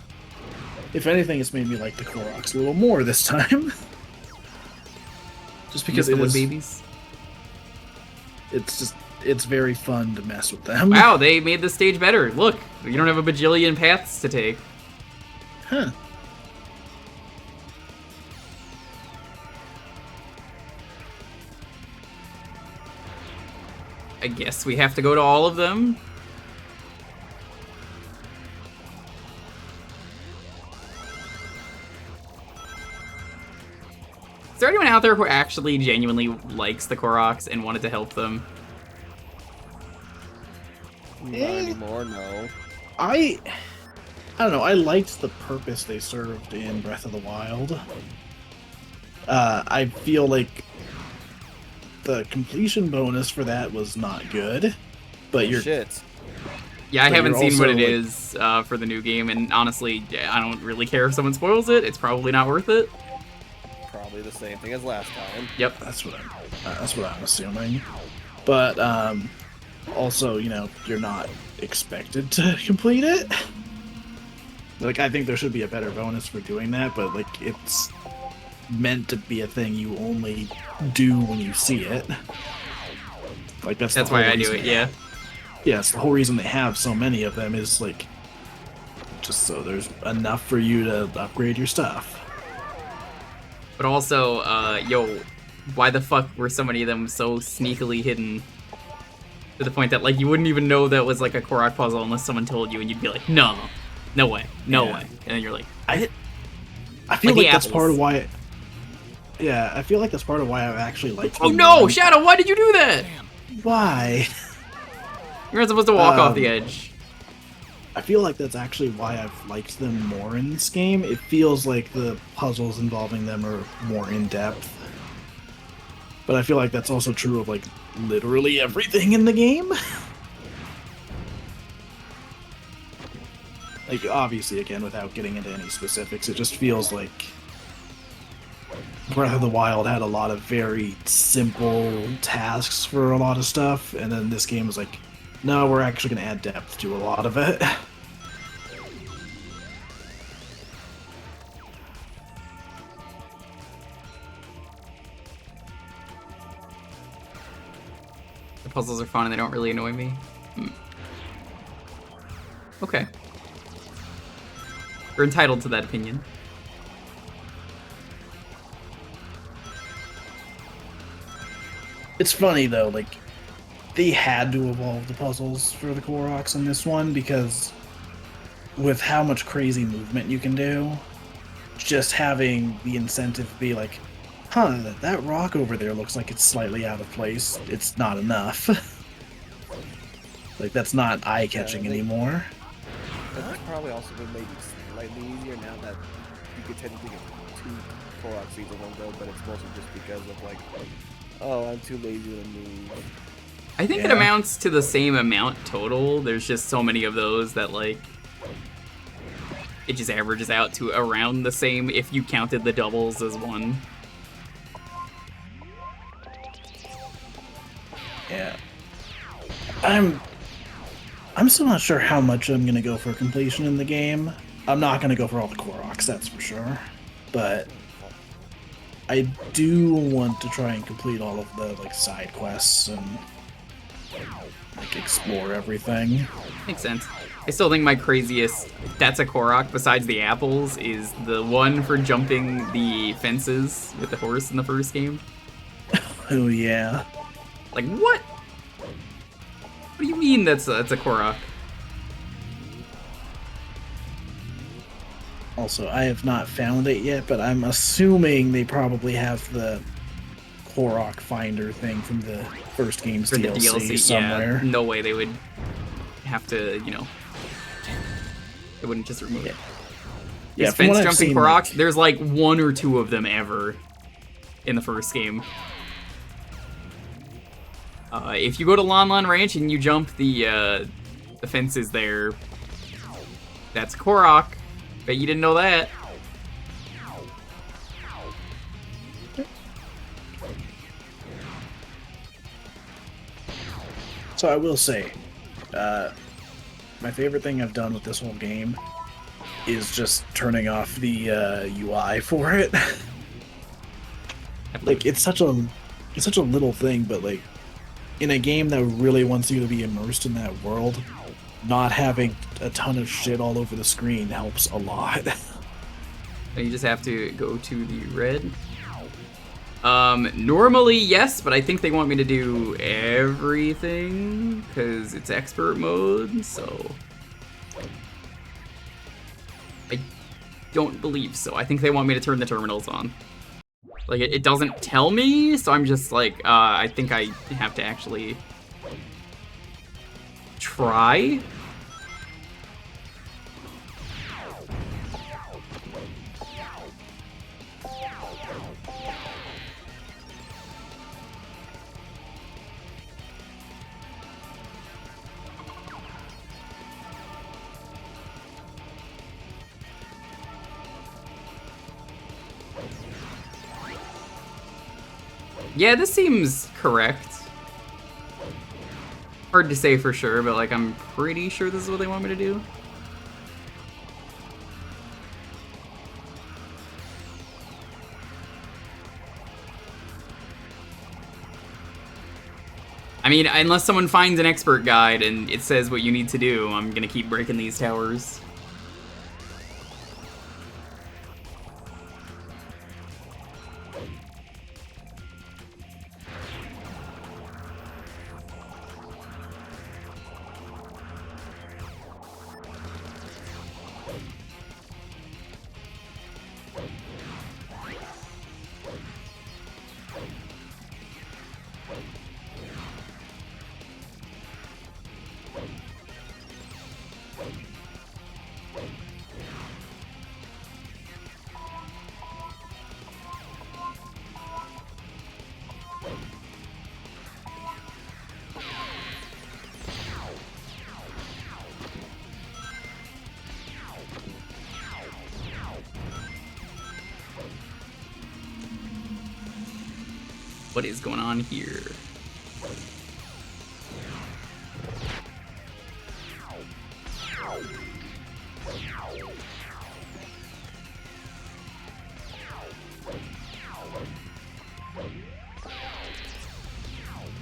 If anything, it's made me like the Koroks a little more this time. Just because it is... babies. It's very fun to mess with them. Wow, they made the stage better. Look, you don't have a bajillion paths to take. Huh. I guess we have to go to all of them. Is there anyone out there who actually genuinely likes the Koroks and wanted to help them? Not anymore, no. I don't know, I liked the purpose they served in Breath of the Wild. I feel like the completion bonus for that was not good, but you're... Shit. Yeah, I haven't seen what it is for the new game, and honestly, I don't really care if someone spoils it. It's probably not worth it. Probably the same thing as last time. Yep. That's what I'm assuming. But also, you know, you're not expected to complete it. Like, I think there should be a better bonus for doing that, but like, it's meant to be a thing you only do when you see it. Like that's why I do it. Yeah. Yeah, it's the whole reason they have so many of them is like just so there's enough for you to upgrade your stuff. But also, yo, why the fuck were so many of them so sneakily hidden? To the point that, like, you wouldn't even know that was, like, a Korok puzzle unless someone told you, and you'd be like, no way, no way. And then you're like, I feel like that's part of why... Yeah, I feel like that's part of why I've actually liked... Oh no, Shadow, why did you do that? Why? You're not supposed to walk off the edge. I feel like that's actually why I've liked them more in this game. It feels like the puzzles involving them are more in-depth. But I feel like that's also true of, like, literally everything in the game. Like, obviously, again, without getting into any specifics, it just feels like Breath of the Wild had a lot of very simple tasks for a lot of stuff, and then this game was like, no, we're actually going to add depth to a lot of it. The puzzles are fun and they don't really annoy me. Okay. You're entitled to that opinion. It's funny though, like they had to evolve the puzzles for the Koroks in this one because with how much crazy movement you can do, just having the incentive be like, huh, that rock over there looks like it's slightly out of place. It's not enough. Like, that's not eye-catching anymore. That's probably also been made slightly easier now that you could technically get 2 Korok seeds in one go, but it's mostly just because of like, oh, I'm too lazy to move. I think it amounts to the same amount total. There's just so many of those that, like, it just averages out to around the same if you counted the doubles as one. Yeah. I'm still not sure how much I'm gonna go for completion in the game. I'm not gonna go for all the Koroks, that's for sure. But I do want to try and complete all of the like side quests and like explore everything. Makes sense. I still think my craziest that's a Korok besides the apples is the one for jumping the fences with the horse in the first game. Oh yeah. Like what? What do you mean that's a Korok? Also, I have not found it yet, but I'm assuming they probably have the Korok Finder thing from the first game's For the DLC somewhere. Yeah, no way they would have to, you know, they wouldn't just remove it. Yeah, These from what fence I've jumping seen, Koroks, there's like 1 or 2 of them ever in the first game. If you go to Lon Lon Ranch and you jump the fences there, that's Korok. Bet you didn't know that. So I will say, my favorite thing I've done with this whole game is just turning off the UI for it. Like it's such a little thing, but like in a game that really wants you to be immersed in that world, not having a ton of shit all over the screen helps a lot. You just have to go to the red. Normally, yes, but I think they want me to do everything because it's expert mode, so I don't believe so. I think they want me to turn the terminals on. Like, it doesn't tell me, so I'm just like, I think I have to actually try. Yeah, this seems correct. Hard to say for sure, but like I'm pretty sure this is what they want me to do. I mean, unless someone finds an expert guide and it says what you need to do, I'm gonna keep breaking these towers. What is going on here?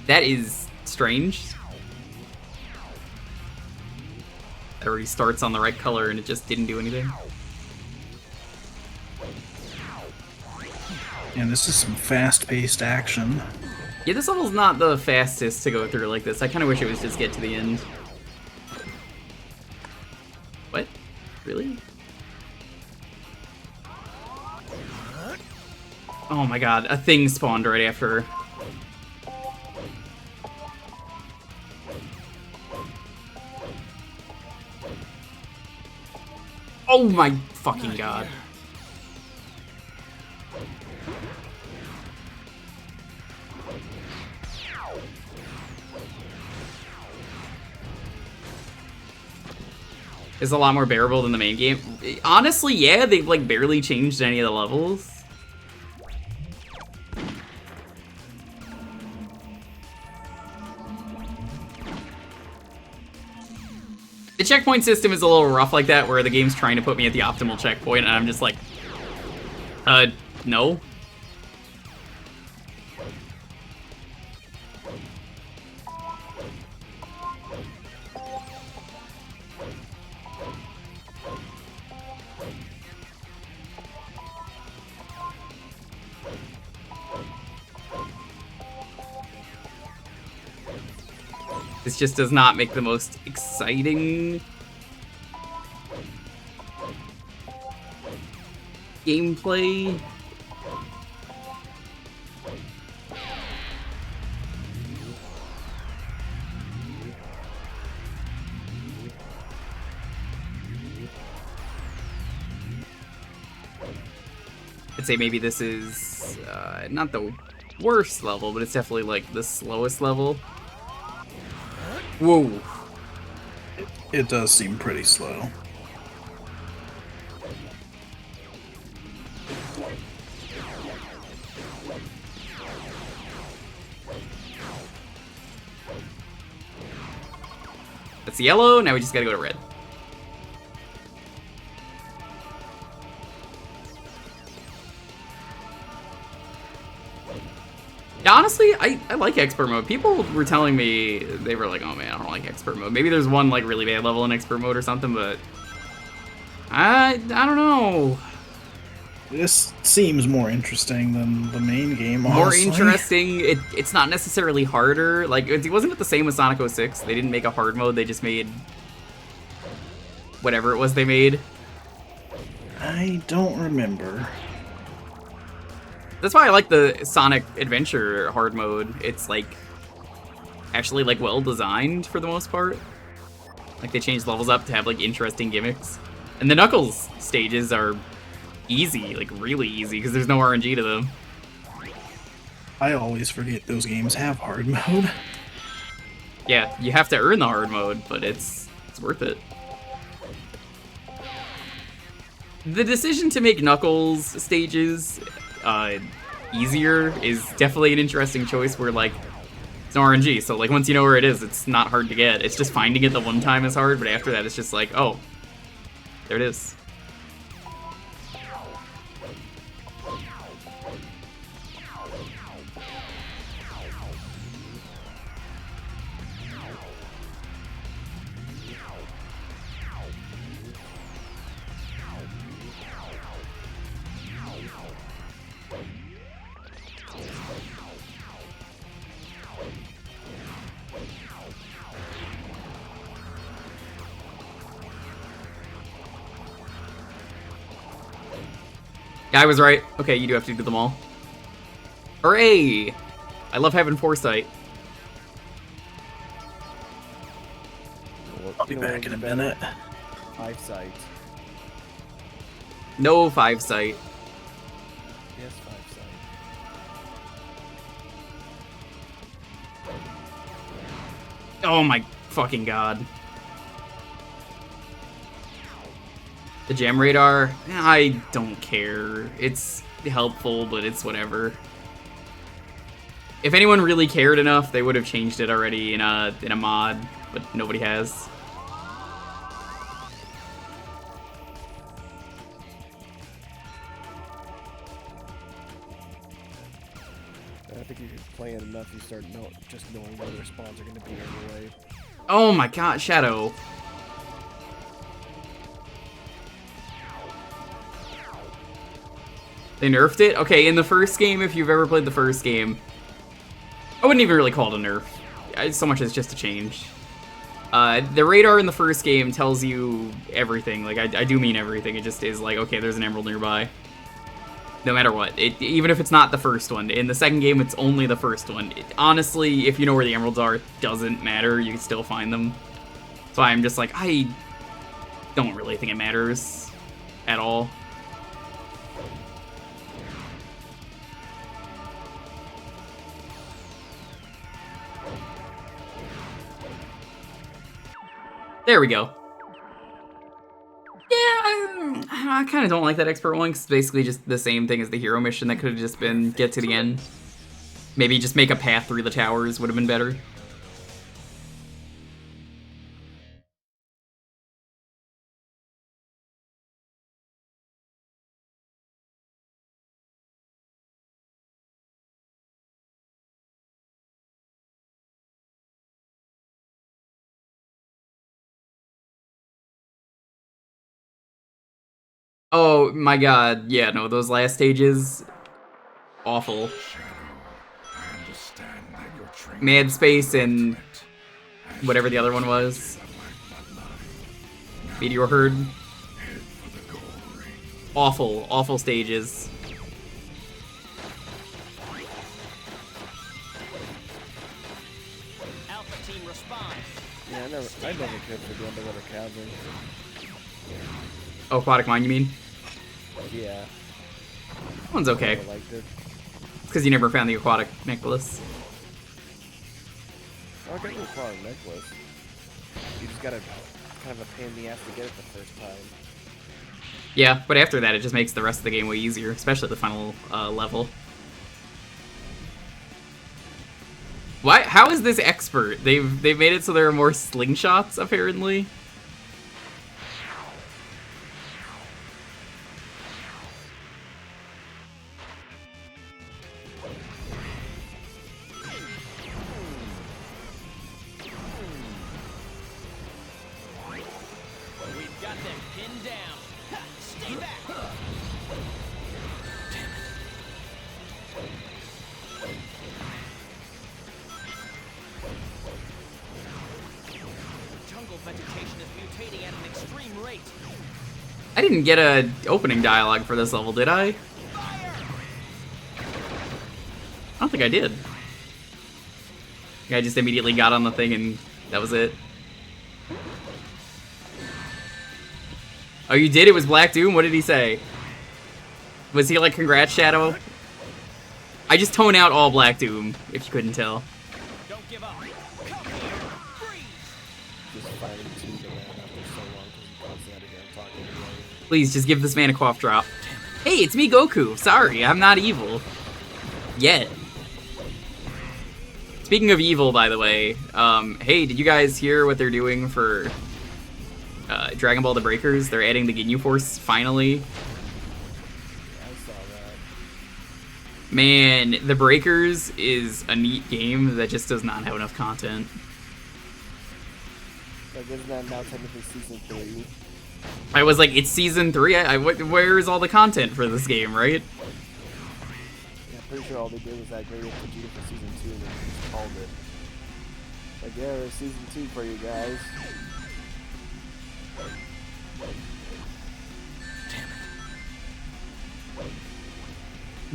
That is strange. It already starts on the right color and it just didn't do anything. And this is some fast-paced action. Yeah, this level's not the fastest to go through like this. I kind of wish it was just get to the end. What? Really? Oh my god, a thing spawned right after. Oh my fucking god. Is a lot more bearable than the main game. Honestly, yeah, they've like barely changed any of the levels. The checkpoint system is a little rough like that, where the game's trying to put me at the optimal checkpoint, and I'm just like, no. This just does not make the most exciting gameplay. I'd say maybe this is not the worst level, but it's definitely like the slowest level. Whoa. It does seem pretty slow. That's yellow, now we just gotta go to red. Yeah, honestly, I like expert mode. People were telling me, they were like, oh man, I don't like expert mode. Maybe there's one like really bad level in expert mode or something, but I don't know. This seems more interesting than the main game, More honestly. interesting. It's not necessarily harder. Like, it wasn't the same with Sonic 06. They didn't make a hard mode, they just made whatever it was they made. I don't remember. That's why I like the Sonic Adventure hard mode. It's like actually like well designed for the most part. Like they changed levels up to have like interesting gimmicks. And the Knuckles stages are easy, like really easy, because there's no RNG to them. I always forget those games have hard mode. Yeah, you have to earn the hard mode, but it's worth it. The decision to make Knuckles stages easier is definitely an interesting choice, where like it's no RNG, so like once you know where it is, it's not hard to get. It's just finding it the one time is hard, but after that it's just like, oh, there it is. Yeah, I was right. Okay, you do have to do them all. Hooray! I love having foresight. I'll be back in a minute. Eyesight. No 5-sight. Yes, 5-sight. Oh my fucking god. The gem radar, I don't care. It's helpful, but it's whatever. If anyone really cared enough, they would have changed it already in a mod, but nobody has. I think if you're playing enough, you start just knowing where their spawns are going to be anyway. Oh my god, Shadow. They nerfed it? Okay, in the first game, if you've ever played the first game, I wouldn't even really call it a nerf. So much as just a change. The radar in the first game tells you everything. Like, I do mean everything. It just is like, okay, there's an emerald nearby. No matter what. Even if it's not the first one. In the second game, it's only the first one. Honestly, if you know where the emeralds are, it doesn't matter. You can still find them. So I'm just like, I don't really think it matters at all. There we go. Yeah, I kind of don't like that expert one, because it's basically just the same thing as the hero mission that could have just been get to the end. Maybe just make a path through the towers would have been better. Oh my god, yeah, no, those last stages, awful. Mad Space and whatever the other one was. Meteor Herd. Awful, awful stages. Alpha team respond. Yeah, I never cared for the underwater cavern. Oh, Aquatic Mine, you mean? Yeah. That one's okay. I liked it. It's because you never found the aquatic necklace. Oh, I got the aquatic necklace. You just gotta kind of a pain in the ass to get it the first time. Yeah, but after that, it just makes the rest of the game way easier, especially the final level. Why? How is this expert? They've made it so there are more slingshots, apparently. We've got them pinned down. Ha, stay back. Jungle vegetation is mutating at an extreme rate. I didn't get a opening dialogue for this level, did I? I don't think I did. I just immediately got on the thing and that was it. Oh, you did? It was Black Doom? What did he say? Was he like, congrats, Shadow? I just tone out all Black Doom, if you couldn't tell. Don't give up. Come here. Freeze. Just fighting two to man after so long because you constantly had to get him talking to you. Please, just give this man a cough drop. Hey, it's me, Goku. Sorry, I'm not evil. Yet. Speaking of evil, by the way, hey, did you guys hear what they're doing for Dragon Ball The Breakers? They're adding the Ginyu Force, finally. I saw that. Man, The Breakers is a neat game that just does not have enough content. Like, isn't that now technically season 3? I was like, it's season 3? Where is all the content for this game, right? Yeah, I'm pretty sure all they did was that great Vegeta for season 2 and then just called it. Like, yeah, there's season 2 for you guys.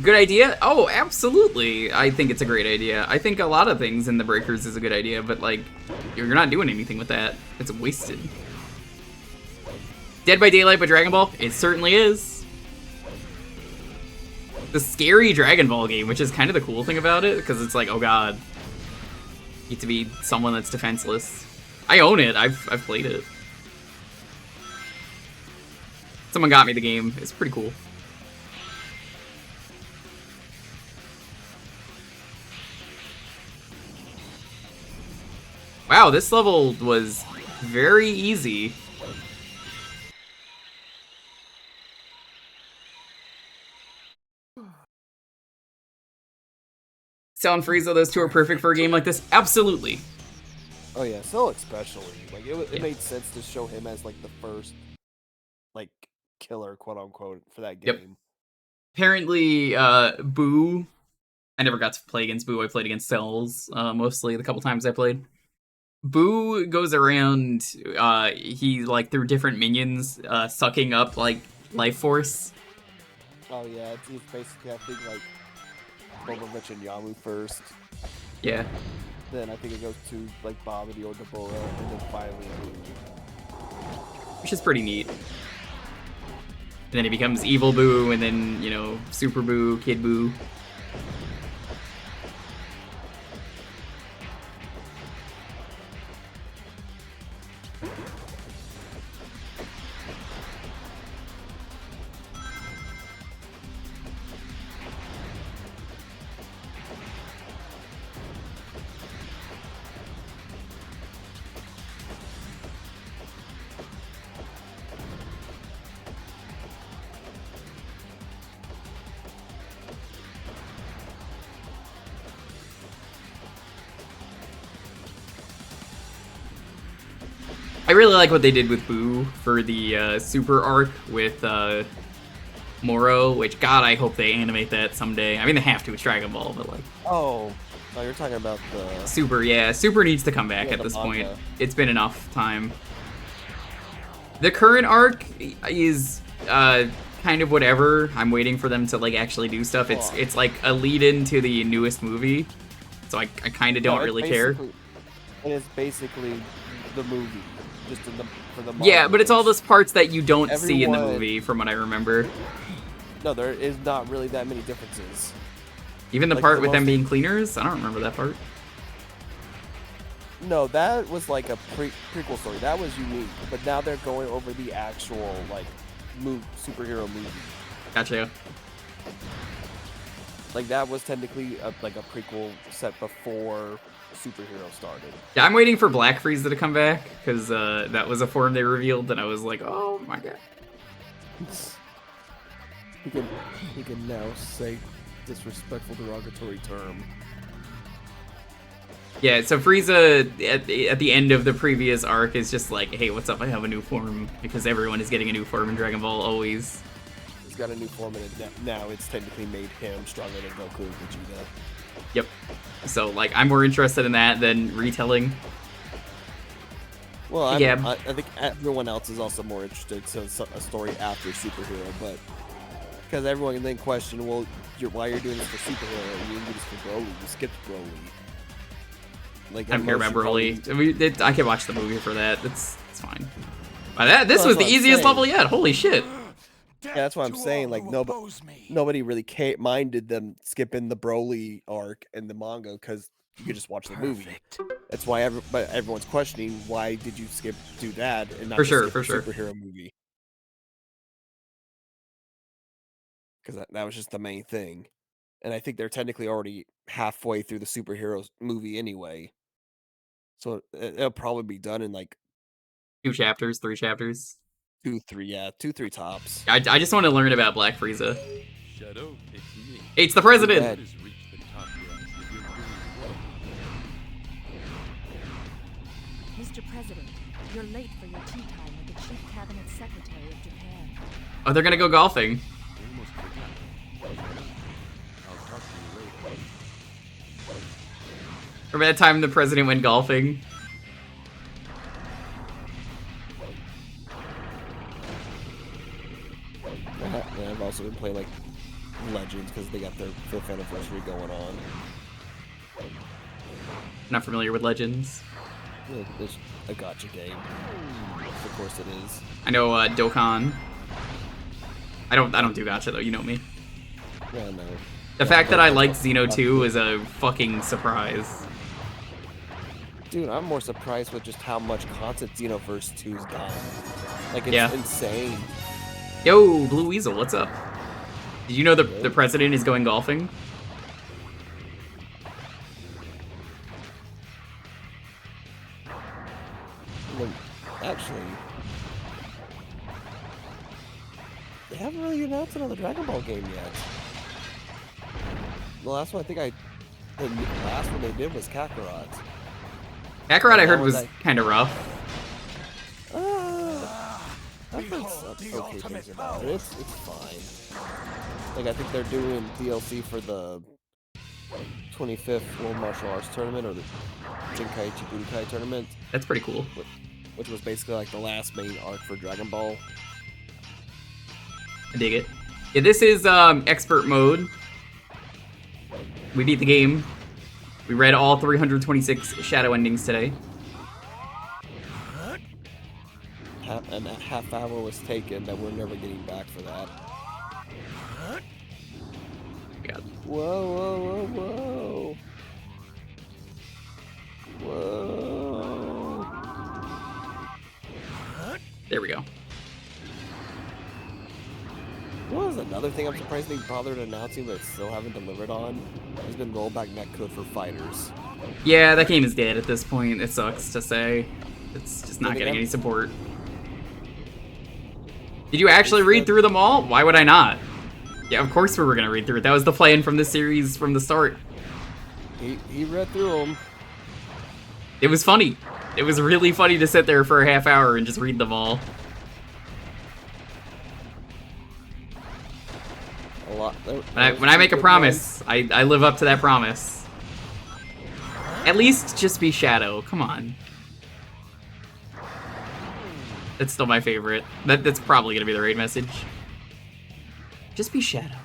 Good idea? Oh, absolutely. I think it's a great idea. I think a lot of things in The Breakers is a good idea, but like, you're not doing anything with that. It's wasted. Dead by Daylight by Dragon Ball? It certainly is. The scary Dragon Ball game, which is kind of the cool thing about it, because it's like, oh god, you get to be someone that's defenseless. I own it. I've played it. Someone got me the game. It's pretty cool. Wow, this level was very easy. Cell and Frieza, those two are perfect for a game like this? Absolutely. Oh yeah, Cell especially. Like, it made sense to show him as like the first, like, killer, quote unquote, for that game. Yep. Apparently, Boo I never got to play against Boo. I played against Cells mostly the couple times I played. Boo goes around, he, like, through different minions, sucking up, like, life force. Oh yeah, it's basically, I think, like, Boba mentioned Yamu first. Yeah. Then I think it goes to, like, Babidi or Deborah, and then finally Boo. Which is pretty neat. And then he becomes Evil Boo, and then, you know, Super Boo, Kid Boo. I really like what they did with Boo for the Super arc with Moro, which, God, I hope they animate that someday. I mean, they have to, it's Dragon Ball, but like... Oh, you're talking about the... Super, yeah. Super needs to come back at this manga. point. It's been enough time. The current arc is kind of whatever. I'm waiting for them to, like, actually do stuff. It's like a lead-in to the newest movie, so I kind of don't really care. It is basically the movie. Just for the yeah, but it's all those parts that you don't see in the movie, from what I remember. No, there is not really that many differences. Even the Like, part the with them most- being cleaners? I don't remember that part. No, that was like a prequel story. That was unique. But now they're going over the actual, like, superhero movie. Gotcha. Like, that was technically like a prequel set before superhero started. Yeah, I'm waiting for Black Frieza to come back, because that was a form they revealed, and I was like, oh my god. He can now say disrespectful derogatory term. Yeah, so Frieza, at the end of the previous arc, is just like, hey, what's up, I have a new form, because everyone is getting a new form in Dragon Ball, always. He's got a new form, and now it's technically made him stronger than Goku and Vegeta. Yep. So, like, I'm more interested in that than retelling. Well, yeah. I think everyone else is also more interested in a story after superhero, but because everyone can then question, well, why you're doing this for superhero? You didn't do this for Broly. You skipped Broly. Like, I don't care about Broly. I mean, I can watch the movie for that. It's fine. But this was the easiest level yet. Holy shit. Yeah, that's what I'm saying. Like, nobody really minded them skipping the Broly arc in the manga because you could just watch the movie. That's why everyone's questioning, why did you do that and not For just sure, skip for the sure. superhero movie? Because that was just the main thing. And I think they're technically already halfway through the superhero movie anyway. So it'll probably be done in like 2 chapters, 3 chapters. 2, 3 tops. I just want to learn about Black Frieza. Shadow, it's me. It's the president! Bad. Mr. President, you're late for your tea time with the Chief Cabinet Secretary of Japan. Oh, they're gonna go golfing. Almost forgot. I'll talk to you later. Remember that time the president went golfing? Yeah, I've also been playing like Legends because they got their 5th anniversary going on. Not familiar with Legends. Yeah, it's a gacha game. Of course it is. I know Dokkan. I don't do gacha though, you know me. Yeah, no. The fact that I liked Xeno 2 is a fucking surprise. Dude, I'm more surprised with just how much content Xenoverse 2's got. Like, it's Yeah. insane. Yo, Blue Weasel, what's up? Did you know the president is going golfing? Like, actually, they haven't really announced another Dragon Ball game yet. The last one the last one they did was Kakarot. Kakarot I heard That was was kind of rough. I've heard some okay things about it. It's fine. Like, I think they're doing DLC for the 25th World Martial Arts Tournament, or the Jinkai Chibukai Tournament. That's pretty cool. Which was basically like the last main arc for Dragon Ball. I dig it. Yeah, this is expert mode. We beat the game. We read all 326 shadow endings today. And a half hour was taken that we're never getting back for that. God. Whoa, whoa, whoa, whoa. Whoa. There we go. What was another thing I'm surprised they bothered announcing but still haven't delivered on? Has been rollback netcode for fighters. Yeah, that game is dead at this point. It sucks to say. It's just not getting any support. Did you actually read through them all? Why would I not? Yeah, of course we were gonna read through it. That was the plan from the series from the start. He read through them. It was funny. It was really funny to sit there for a half hour and just read them all. A lot. When I make a promise, I live up to that promise. At least just be Shadow. Come on. That's still my favorite. That's probably gonna be the raid message. Just be Shadow.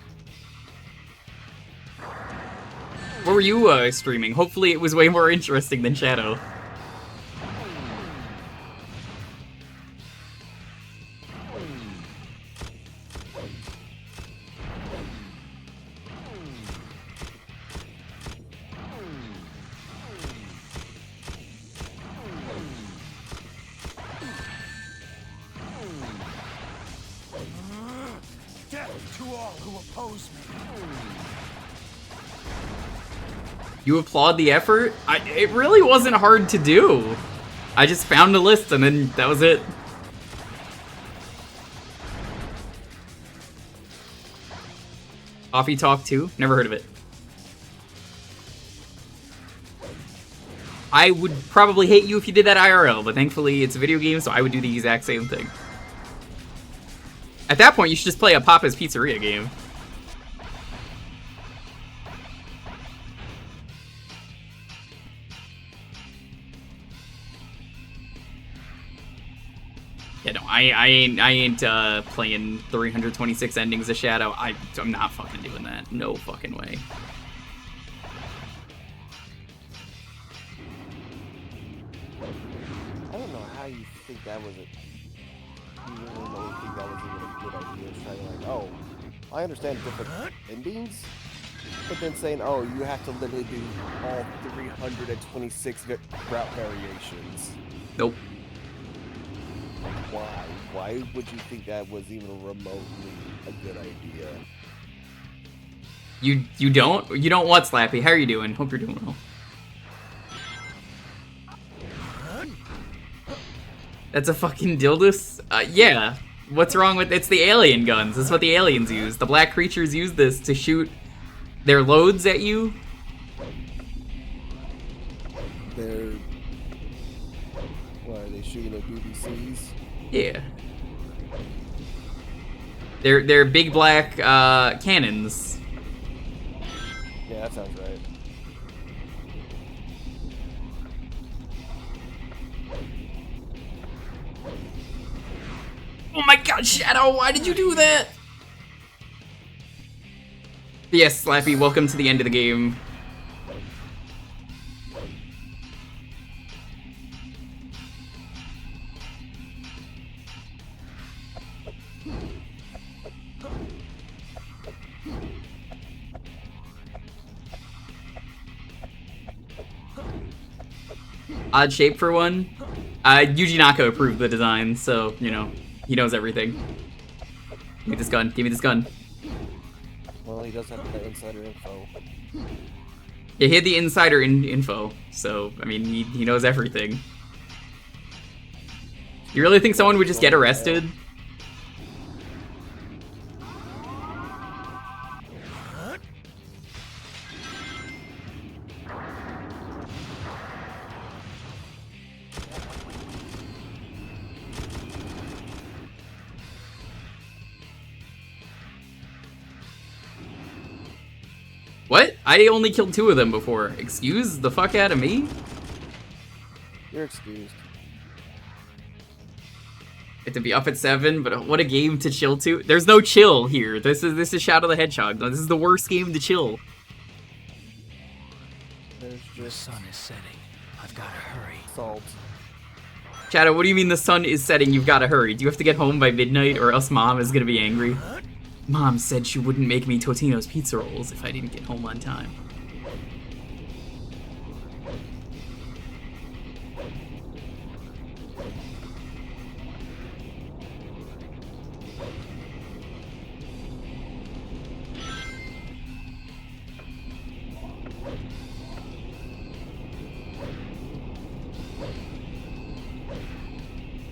What were you streaming? Hopefully it was way more interesting than Shadow. Death to all who oppose me. You applaud the effort? It really wasn't hard to do. I just found a list and then that was it. Coffee Talk 2? Never heard of it. I would probably hate you if you did that IRL, but thankfully it's a video game, so I would do the exact same thing. At that point, you should just play a Papa's Pizzeria game. Yeah, no, I ain't playing 326 endings of Shadow. I'm not fucking doing that. No fucking way. I don't know how you think that was it. You really don't think that was even a good idea. It's trying to like, oh, I understand different endings, but then saying, oh, you have to literally do all 326 route variations. Nope. Why? Why would you think that was even remotely a good idea? You don't? You don't what, Slappy? How are you doing? Hope you're doing well. That's a fucking dildus? Yeah. What's wrong with it's the alien guns? That's what the aliens use. The black creatures use this to shoot their loads at you. They're... What, are they shooting at BBCs? Yeah. They're big black cannons. Yeah, that sounds right. Oh my god, Shadow, why did you do that? Yes, Slappy, welcome to the end of the game. Odd shape for one. Yuji Naka approved the design, so, you know, he knows everything. Give me this gun, give me this gun. Well, he does have the insider info. Yeah, he had the insider info, so, I mean, he knows everything. You really think someone would just get arrested? What? I only killed 2 of them before. Excuse the fuck out of me? You're excused. Get to be up at 7, but what a game to chill to. There's no chill here. This is Shadow the Hedgehog. No, this is the worst game to chill. The sun is setting. I've got to hurry. Salt. Shadow, what do you mean the sun is setting? You've got to hurry. Do you have to get home by midnight or else Mom is gonna be angry? Mom said she wouldn't make me Totino's pizza rolls if I didn't get home on time.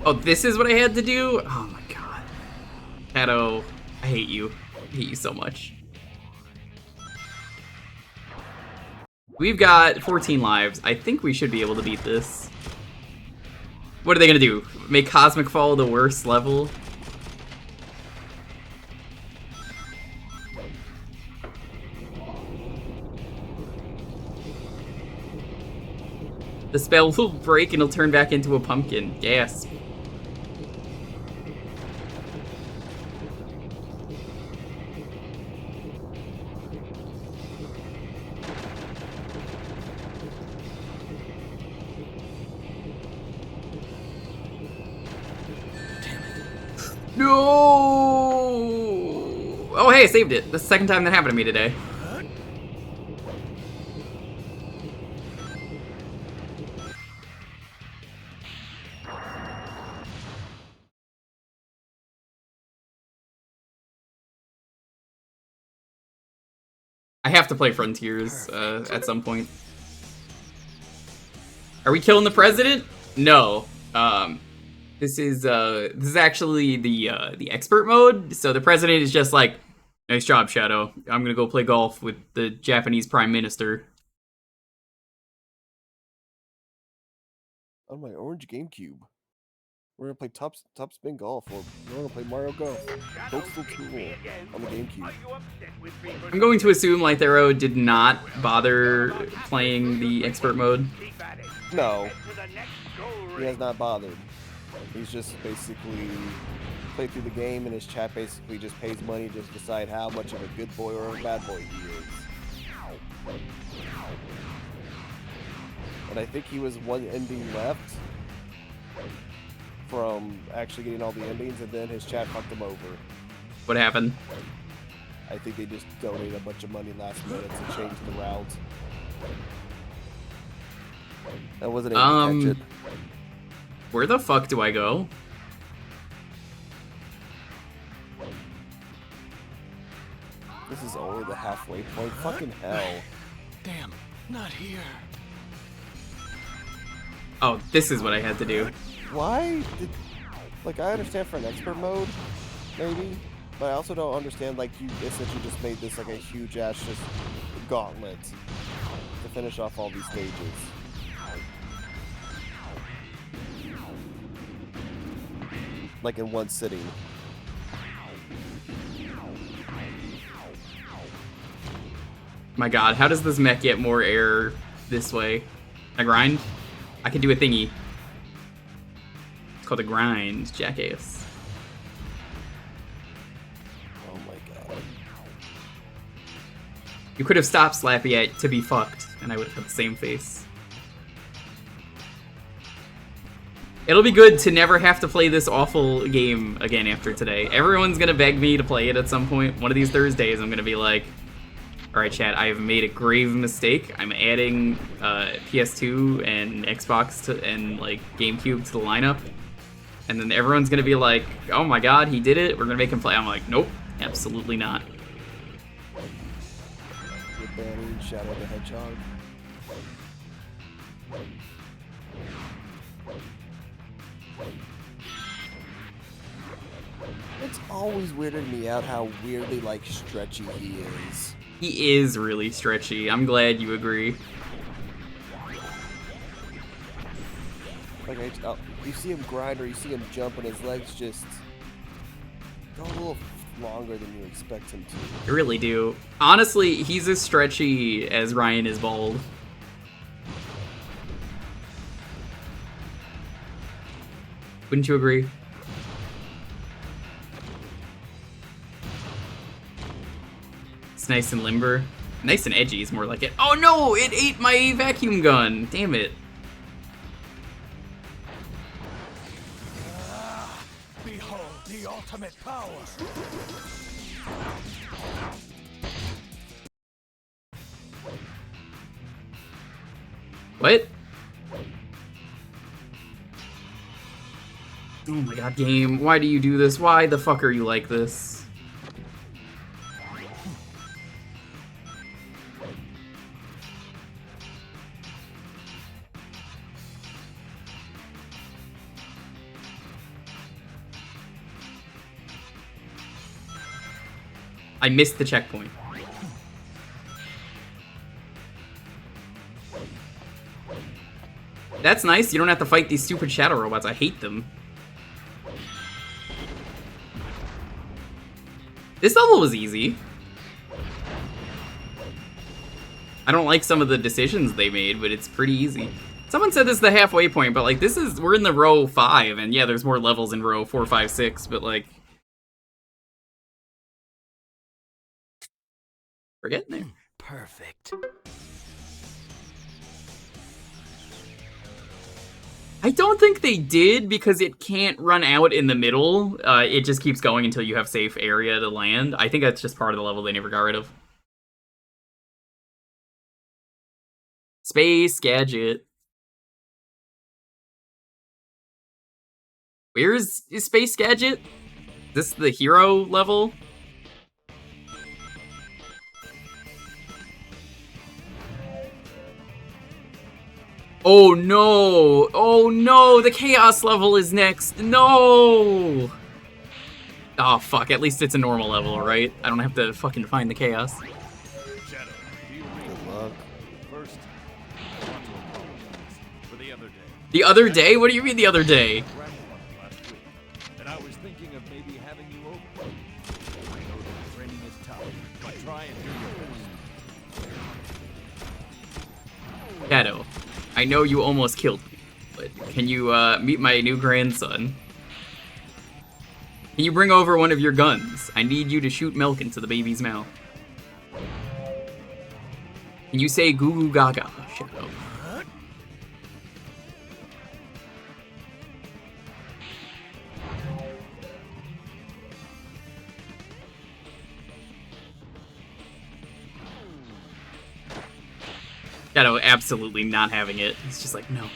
Oh, this is what I had to do? Oh my god. Shadow, I hate you. I hate you so much. We've got 14 lives. I think we should be able to beat this. What are they gonna do? Make Cosmic Fall the worst level? The spell will break and it'll turn back into a pumpkin. Gasp. No! Oh, hey, I saved it. That's the second time that happened to me today. I have to play Frontiers at some point. Are we killing the president? No. This is actually the expert mode. So the president is just like, nice job, Shadow. I'm gonna go play golf with the Japanese Prime Minister. On my orange GameCube. We're gonna play top spin golf, or we're gonna play Mario Golf. Both still cool on the GameCube. I'm going to assume Lythero did not bother playing the expert mode. No, he has not bothered. He's just basically played through the game, and his chat basically just pays money to decide how much of a good boy or a bad boy he is. And I think he was one ending left from actually getting all the endings, and then his chat fucked him over. What happened? I think they just donated a bunch of money last minute to change the route. I wasn't able to catch it. Where the fuck do I go? This is only the halfway point. Fucking hell. Damn, not here. Oh, this is what I had to do. Why did... Like, I understand for an expert mode, maybe, but I also don't understand, like, you essentially just made this, like, a huge-ass just gauntlet to finish off all these stages. Like, in one sitting. My god, how does this mech get more air this way? A grind? I can do a thingy. It's called a grind, jackass. Oh my god. You could have stopped Slappy at to be fucked, and I would have had the same face. It'll be good to never have to play this awful game again after today. Everyone's gonna beg me to play it at some point. One of these Thursdays, I'm gonna be like, alright chat, I have made a grave mistake. I'm adding PS2 and Xbox and like GameCube to the lineup. And then everyone's gonna be like, oh my god, he did it, we're gonna make him play. I'm like, nope, absolutely not. You're banning Shadow the Hedgehog. It's always weirded me out how weirdly, like, stretchy he is. He is really stretchy. I'm glad you agree. Like, you see him grind or you see him jump and his legs just go a little longer than you expect him to. I really do. Honestly, he's as stretchy as Ryan is bald. Wouldn't you agree? It's nice and limber. Nice and edgy is more like it. Oh no! It ate my vacuum gun! Damn it. Behold the ultimate power. What? Oh my god, game. Why do you do this? Why the fuck are you like this? I missed the checkpoint. That's nice. You don't have to fight these stupid shadow robots. I hate them. This level was easy. I don't like some of the decisions they made, but it's pretty easy. Someone said this is the halfway point, but like we're in the row 5, and yeah, there's more levels in row 4, 5, 6, but like we're getting there. Perfect. I don't think they did because it can't run out in the middle. It just keeps going until you have safe area to land. I think that's just part of the level they never got rid of. Space Gadget. Where's Space Gadget? Is this the hero level? Oh no! Oh no! The chaos level is next! No! Oh fuck, at least it's a normal level, right? I don't have to fucking find the chaos. Good luck. First, I want to apologize for the other day. The other day? What do you mean the other day? Last week, and I was thinking of maybe having you over. I know that training is tough, but try and do your best. Shadow, I know you almost killed me, but can you meet my new grandson? Can you bring over one of your guns? I need you to shoot milk into the baby's mouth. Can you say goo goo gaga, Shadow? Shadow absolutely not having it. He's just like, no.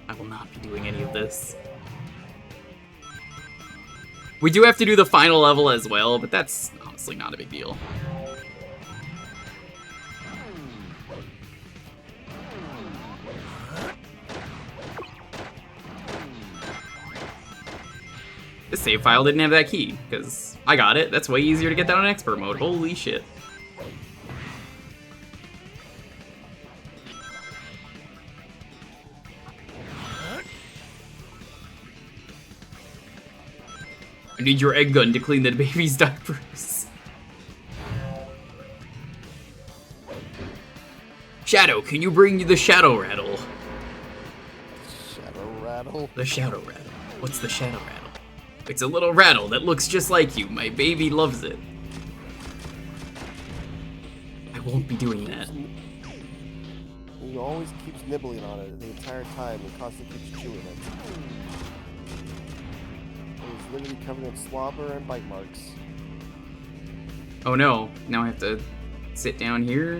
I will not be doing any of this. We do have to do the final level as well, but that's honestly not a big deal. This save file didn't have that key, because I got it. That's way easier to get that on expert mode. Holy shit. I need your egg gun to clean the baby's diapers. Shadow, can you bring the shadow rattle? Shadow rattle? The shadow rattle. What's the shadow rattle? It's a little rattle that looks just like you. My baby loves it. I won't be doing that. He always keeps nibbling on it the entire time and constantly keeps chewing it. He's literally covered in slobber and bite marks. Oh no, now I have to sit down here.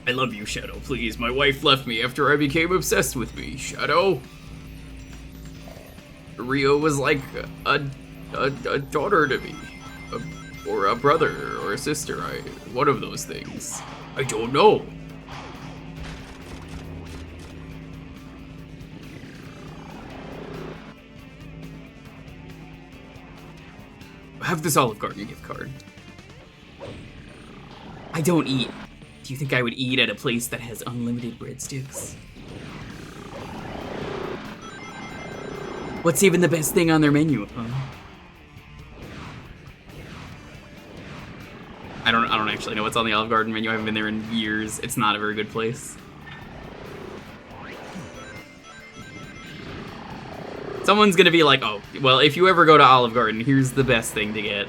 I love you, Shadow, please. My wife left me after I became obsessed with me, Shadow. Rio was like a daughter to me. Or a brother, or a sister. One of those things. I don't know. have this Olive Garden gift card. I don't eat. Do you think I would eat at a place that has unlimited breadsticks? What's even the best thing on their menu, huh? I don't actually know what's on the Olive Garden menu. I haven't been there in years. It's not a very good place. Someone's gonna be like, oh, well, if you ever go to Olive Garden, here's the best thing to get.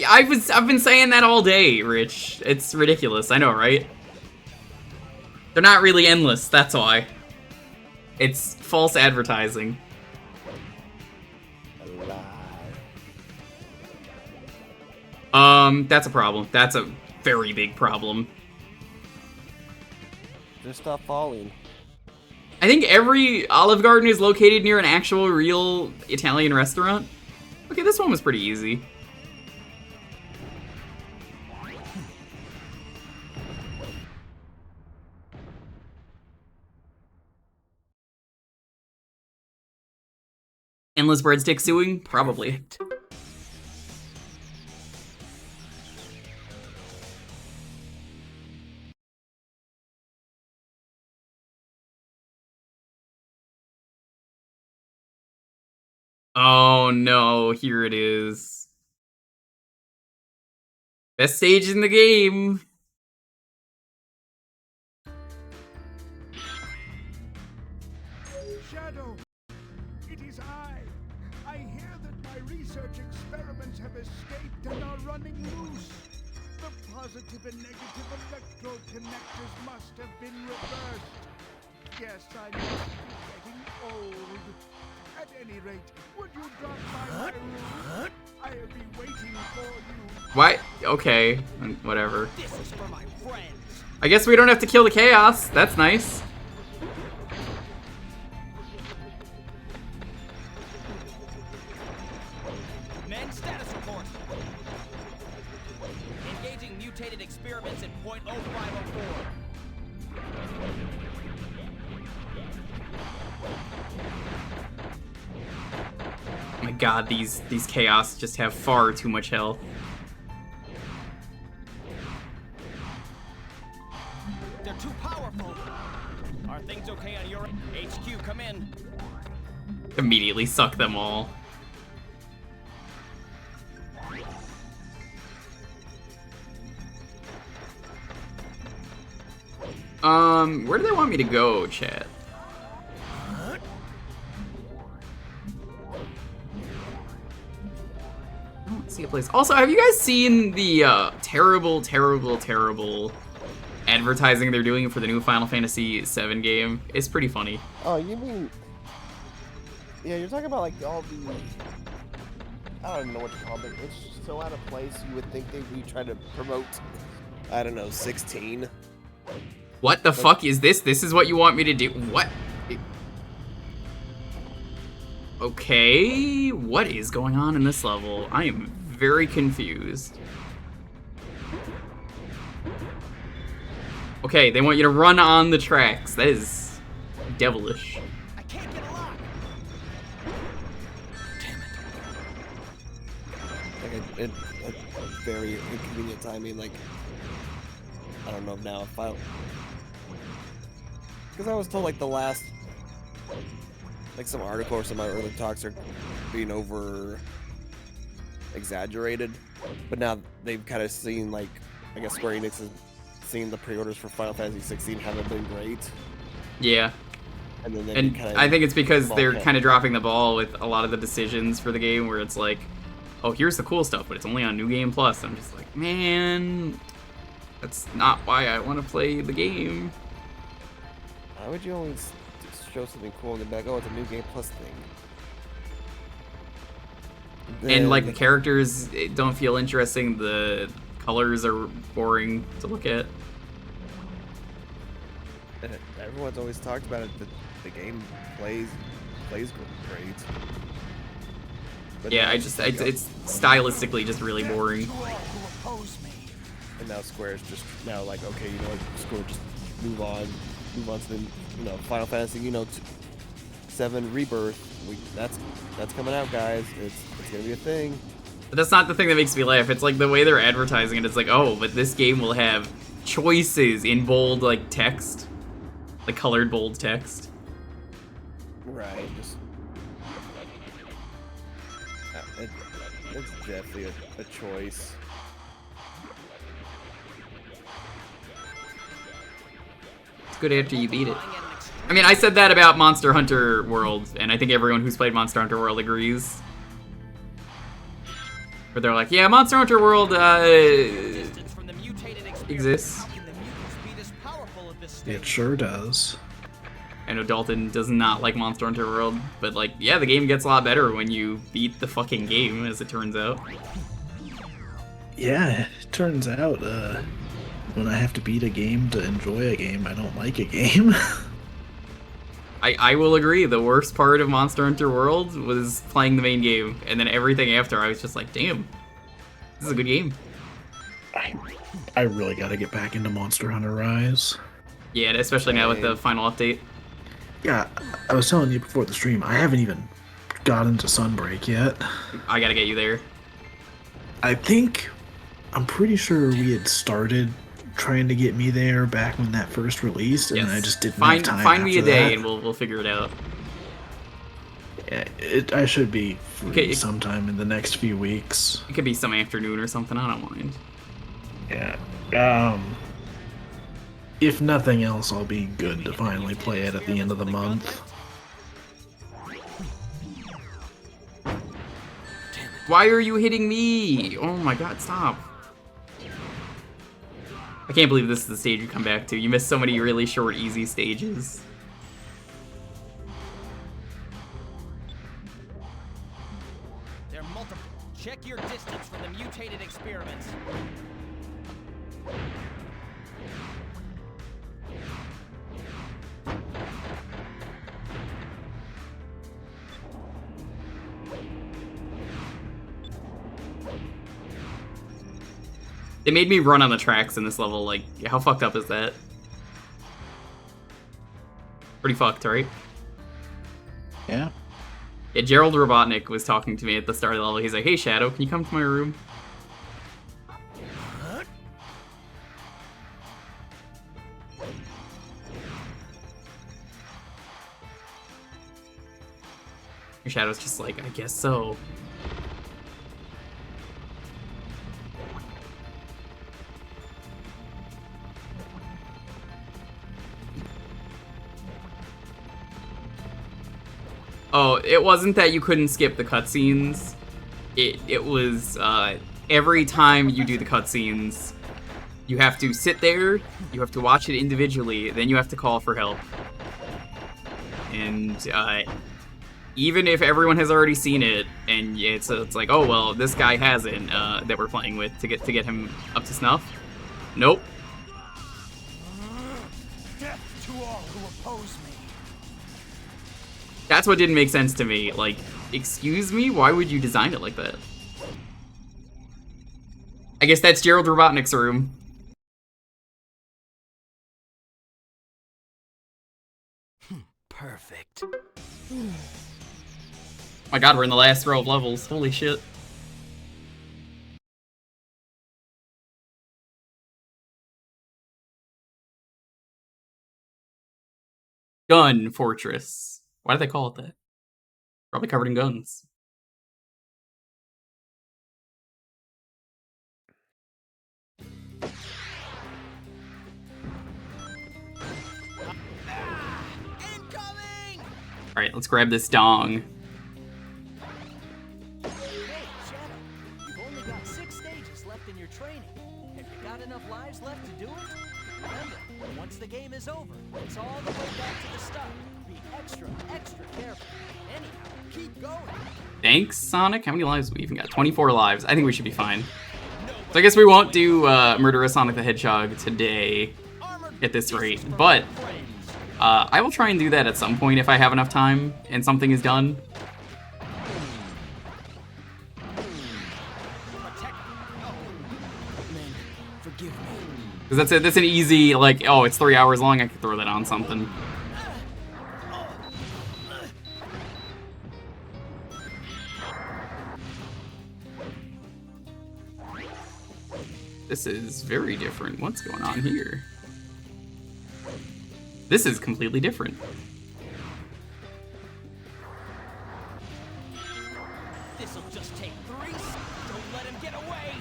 I've been saying that all day, Rich. It's ridiculous. I know, right? They're not really endless, that's why. It's false advertising. That's a problem. That's a very big problem. Just stop falling. I think every Olive Garden is located near an actual real Italian restaurant. Okay, this one was pretty easy. Endless breadstick suing? Probably. Oh no, here it is. Best stage in the game. Shadow, it is I. I hear that my research experiments have escaped and are running loose. The positive and negative electroconnectors must have been reversed. Yes, I must be getting old. At any rate, would you drop by my room? I'll be waiting for you. Why? Okay, whatever. This is for my friends. I guess we don't have to kill the chaos. That's nice. Men, status report. Engaging mutated experiments in .0504. Oh my god, these chaos just have far too much health. They're too powerful. Are things okay on your HQ? Come in. Immediately suck them all. Where do they want me to go, chat? I don't see a place. Also, have you guys seen the terrible advertising they're doing for the new Final Fantasy VII game? It's pretty funny. Oh, you mean... Yeah, you're talking about like all the... I don't even know what to call it. It's so out of place. You would think they'd be trying to promote, I don't know, 16. What the fuck is this? This is what you want me to do? What? Okay, what is going on in this level? I am very confused. Okay, they want you to run on the tracks. That is devilish. I can't get a lock. Like a very inconvenient timing. Like, I don't know now if I... Because I was told like the last... Like some article or some early talks are being over exaggerated, but now they've kind of seen like, I guess Square Enix has seen the pre-orders for Final Fantasy 16 haven't been great. Yeah. And then and I think it's because they're kind of dropping the ball with a lot of the decisions for the game, where it's like, oh, here's the cool stuff, but it's only on New Game Plus. I'm just like, man, that's not why I want to play the game. Why would you always show something cool and get back, oh, it's a New Game Plus thing? And like the characters don't feel interesting, the colors are boring to look at. Everyone's always talked about it, that the game plays great. But yeah, it's stylistically just really boring. oppose me. And now Square's just now like, okay, you know what, Square, just move on to the, you know, Final Fantasy, you know, 7 Rebirth. That's coming out, guys. It's gonna be a thing. But that's not the thing that makes me laugh. It's like the way they're advertising it. It's like, oh, but this game will have choices in bold, like, text. Like, colored bold text. Right, just... it's definitely a choice. It's good after you beat it. I mean, I said that about Monster Hunter World, and I think everyone who's played Monster Hunter World agrees. Where they're like, yeah, Monster Hunter World, exists. It sure does. I know Dalton does not like Monster Hunter World, but like, yeah, the game gets a lot better when you beat the fucking game, as it turns out. Yeah, it turns out, when I have to beat a game to enjoy a game, I don't like a game. I will agree, the worst part of Monster Hunter World was playing the main game, and then everything after, I was just like, damn, this is a good game. I really gotta get back into Monster Hunter Rise. Yeah, especially now with the final update. Yeah, I was telling you before the stream, I haven't even got into Sunbreak yet. I gotta get you there. I'm pretty sure we had started trying to get me there back when that first released, and I just didn't have time. Find me a day, that. and we'll figure it out. Yeah, I should be free sometime in the next few weeks. It could be some afternoon or something. I don't mind. Yeah. If nothing else, I'll be good to finally play it at the end of the month. Why are you hitting me? Oh my god, stop. I can't believe this is the stage you come back to. You missed so many really short, easy stages. They're multiple. Check your distance from the mutated experiments. They made me run on the tracks in this level, like, how fucked up is that? Pretty fucked, right? Yeah. Yeah, Gerald Robotnik was talking to me at the start of the level. He's like, hey Shadow, can you come to my room? Your Shadow's just like, I guess so. Oh, it wasn't that you couldn't skip the cutscenes. It was, every time you do the cutscenes, you have to sit there, you have to watch it individually, then you have to call for help. And, even if everyone has already seen it, and it's like, oh, well, this guy hasn't, that we're playing with to get him up to snuff. Nope. Death to all who oppose me. That's what didn't make sense to me. Like, excuse me? Why would you design it like that? I guess that's Gerald Robotnik's room. Perfect. My god, we're in the last row of levels. Holy shit. Gun Fortress. Why did they call it that? Probably covered in guns. Alright, let's grab this dong. Hey, Shadow, you've only got 6 stages left in your training. Have you got enough lives left to do it? Remember, once the game is over, it's all the way back to the start. Be extra careful. Anyhow, keep going. Thanks, Sonic. How many lives have we even got? 24 lives. I think we should be fine. So I guess we won't do Murderous Sonic the Hedgehog today at this rate, but I will try and do that at some point if I have enough time and something is done. Because that's an easy, like, oh, it's 3 hours long, I could throw that on something. This is very different. What's going on here? This is completely different. This'll just take 3. Don't let him get away.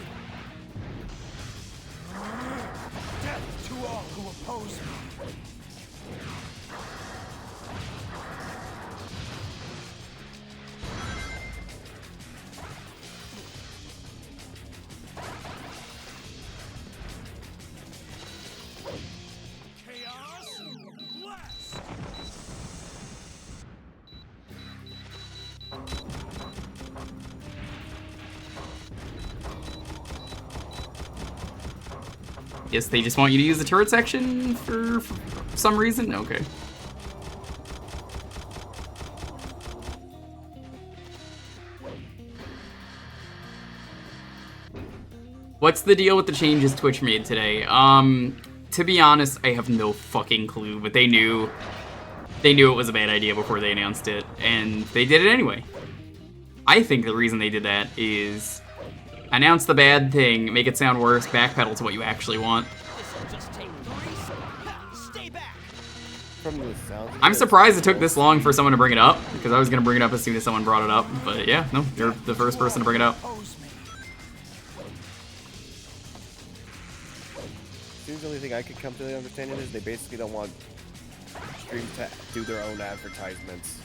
Death to all who oppose me. Guess they just want you to use the turret section for some reason? Okay. What's the deal with the changes Twitch made today? To be honest, I have no fucking clue, but they knew it was a bad idea before they announced it, and they did it anyway. I think the reason they did that is announce the bad thing, make it sound worse, backpedal to what you actually want. From the sound. I'm surprised it took this long for someone to bring it up, because I was going to bring it up as soon as someone brought it up. But yeah, no, you're the first person to bring it up. Seems the only thing I could come to the understanding is they basically don't want streams to do their own advertisements.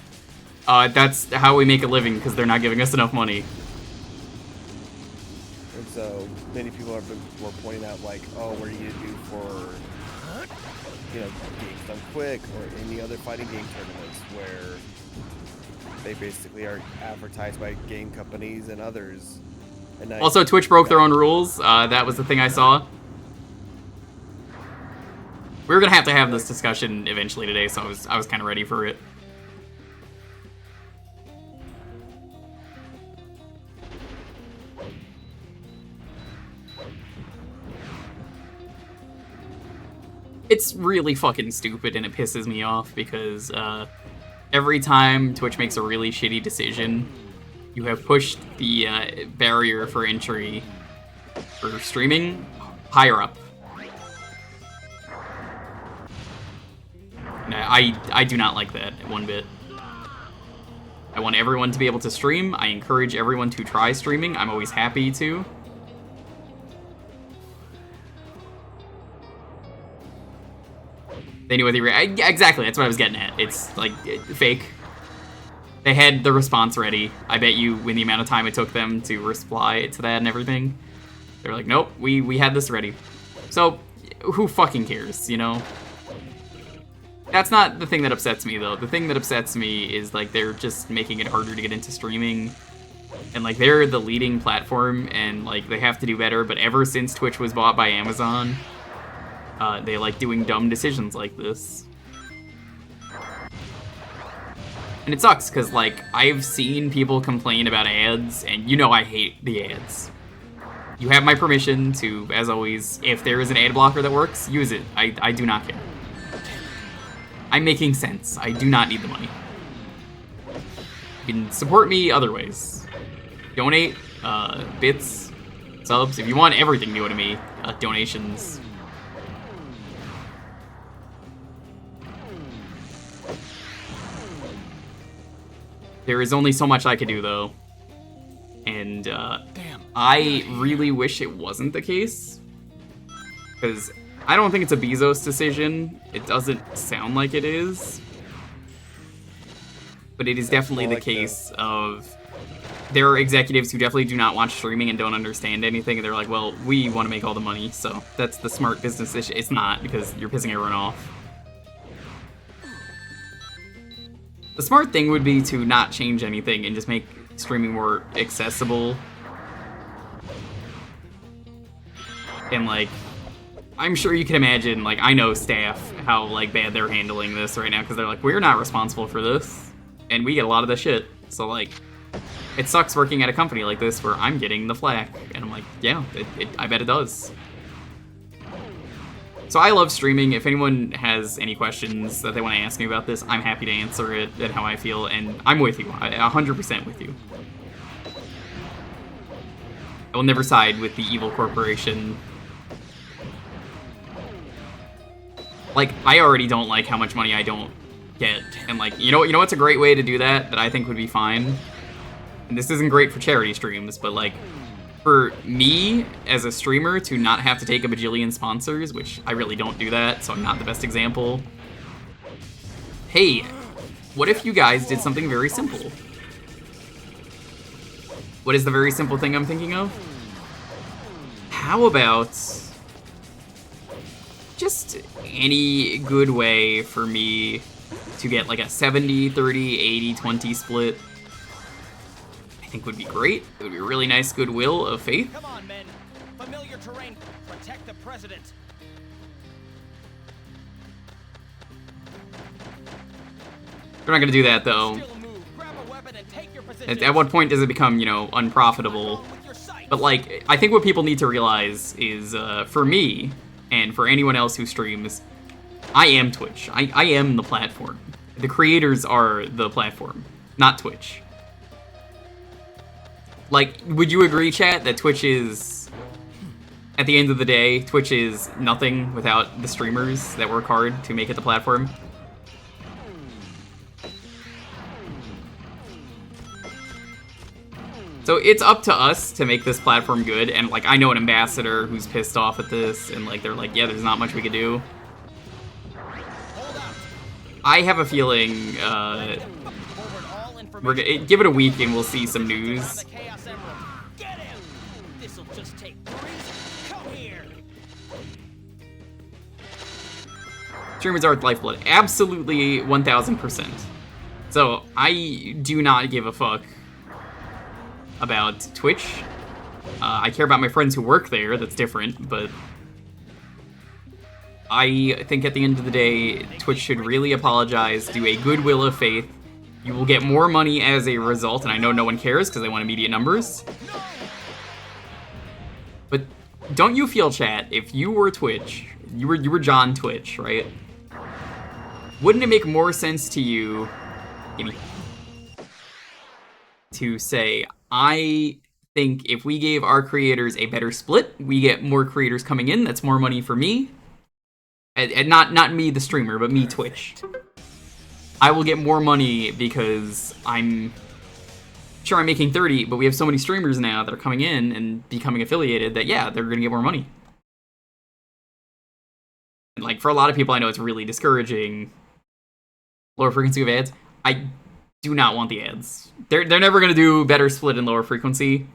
That's how we make a living, because they're not giving us enough money. And so many people were pointing out, like, oh, what do you do for, you know, Games Done Quick or any other fighting game tournaments where they basically are advertised by game companies and others. And also, Twitch broke their own rules. That was the thing I saw. We were gonna have to have this discussion eventually today, so I was kind of ready for it. It's really fucking stupid, and it pisses me off because every time Twitch makes a really shitty decision, you have pushed the barrier for entry for streaming higher up. And I do not like that one bit. I want everyone to be able to stream. I encourage everyone to try streaming. I'm always happy to. They knew what they were... Exactly, that's what I was getting at. It's, like, fake. They had the response ready. I bet you, in the amount of time it took them to reply to that and everything, they were like, nope, we had this ready. So, who fucking cares, you know? That's not the thing that upsets me, though. The thing that upsets me is, like, they're just making it harder to get into streaming. And, like, they're the leading platform, and, like, they have to do better. But ever since Twitch was bought by Amazon... they like doing dumb decisions like this. And it sucks, because, like, I've seen people complain about ads, and you know I hate the ads. You have my permission to, as always, if there is an ad blocker that works, use it. I do not care. I'm making sense. I do not need the money. You can support me other ways. Donate, bits, subs. If you want everything to go to me, donations. There is only so much I could do, though. And, I really wish it wasn't the case. Because I don't think it's a Bezos decision. It doesn't sound like it is. But it is definitely the case of... There are executives who definitely do not watch streaming and don't understand anything. And they're like, well, we want to make all the money. So that's the smart business issue. It's not, because you're pissing everyone off. The smart thing would be to not change anything and just make streaming more accessible. And, like, I'm sure you can imagine, like, I know staff, how, like, bad they're handling this right now, because they're like, we're not responsible for this, and we get a lot of the shit. So, like, it sucks working at a company like this where I'm getting the flack. And I'm like, yeah, I bet it does. So I love streaming. If anyone has any questions that they want to ask me about this, I'm happy to answer it and how I feel, and I'm with you. 100% with you. I will never side with the evil corporation. Like, I already don't like how much money I don't get. And like, you know what's a great way to do that I think would be fine? And this isn't great for charity streams, but like, for me as a streamer to not have to take a bajillion sponsors, which I really don't do that, so I'm not the best example. Hey, what if you guys did something very simple? What is the very simple thing I'm thinking of? How about just any good way for me to get like a 70, 30, 80, 20 split? I think would be great. It would be a really nice goodwill of faith. Come on, men. Familiar terrain. Protect the president. We're not gonna do that though. At what point does it become, unprofitable? But like, I think what people need to realize is, for me, and for anyone else who streams, I am Twitch. I am the platform. The creators are the platform, not Twitch. Like, would you agree, chat, that Twitch is, at the end of the day, Twitch is nothing without the streamers that work hard to make it the platform? So it's up to us to make this platform good, and like, I know an ambassador who's pissed off at this, and like, they're like, yeah, there's not much we could do. I have a feeling, give it a week and we'll see some news. Streamers are lifeblood. Absolutely 1000%. So I do not give a fuck about Twitch. I care about my friends who work there, that's different, but I think at the end of the day, Twitch should really apologize, do a goodwill of faith. You will get more money as a result, and I know no one cares because they want immediate numbers. But don't you feel, chat, if you were Twitch, you were John Twitch, right? Wouldn't it make more sense to you to say, I think if we gave our creators a better split, we get more creators coming in, that's more money for me. And not me, the streamer, but me, Twitch. I will get more money because I'm sure I'm making 30, but we have so many streamers now that are coming in and becoming affiliated that, yeah, they're gonna get more money. And like, for a lot of people, I know it's really discouraging. Lower frequency of ads. I do not want the ads. They're never gonna do better split in lower frequency.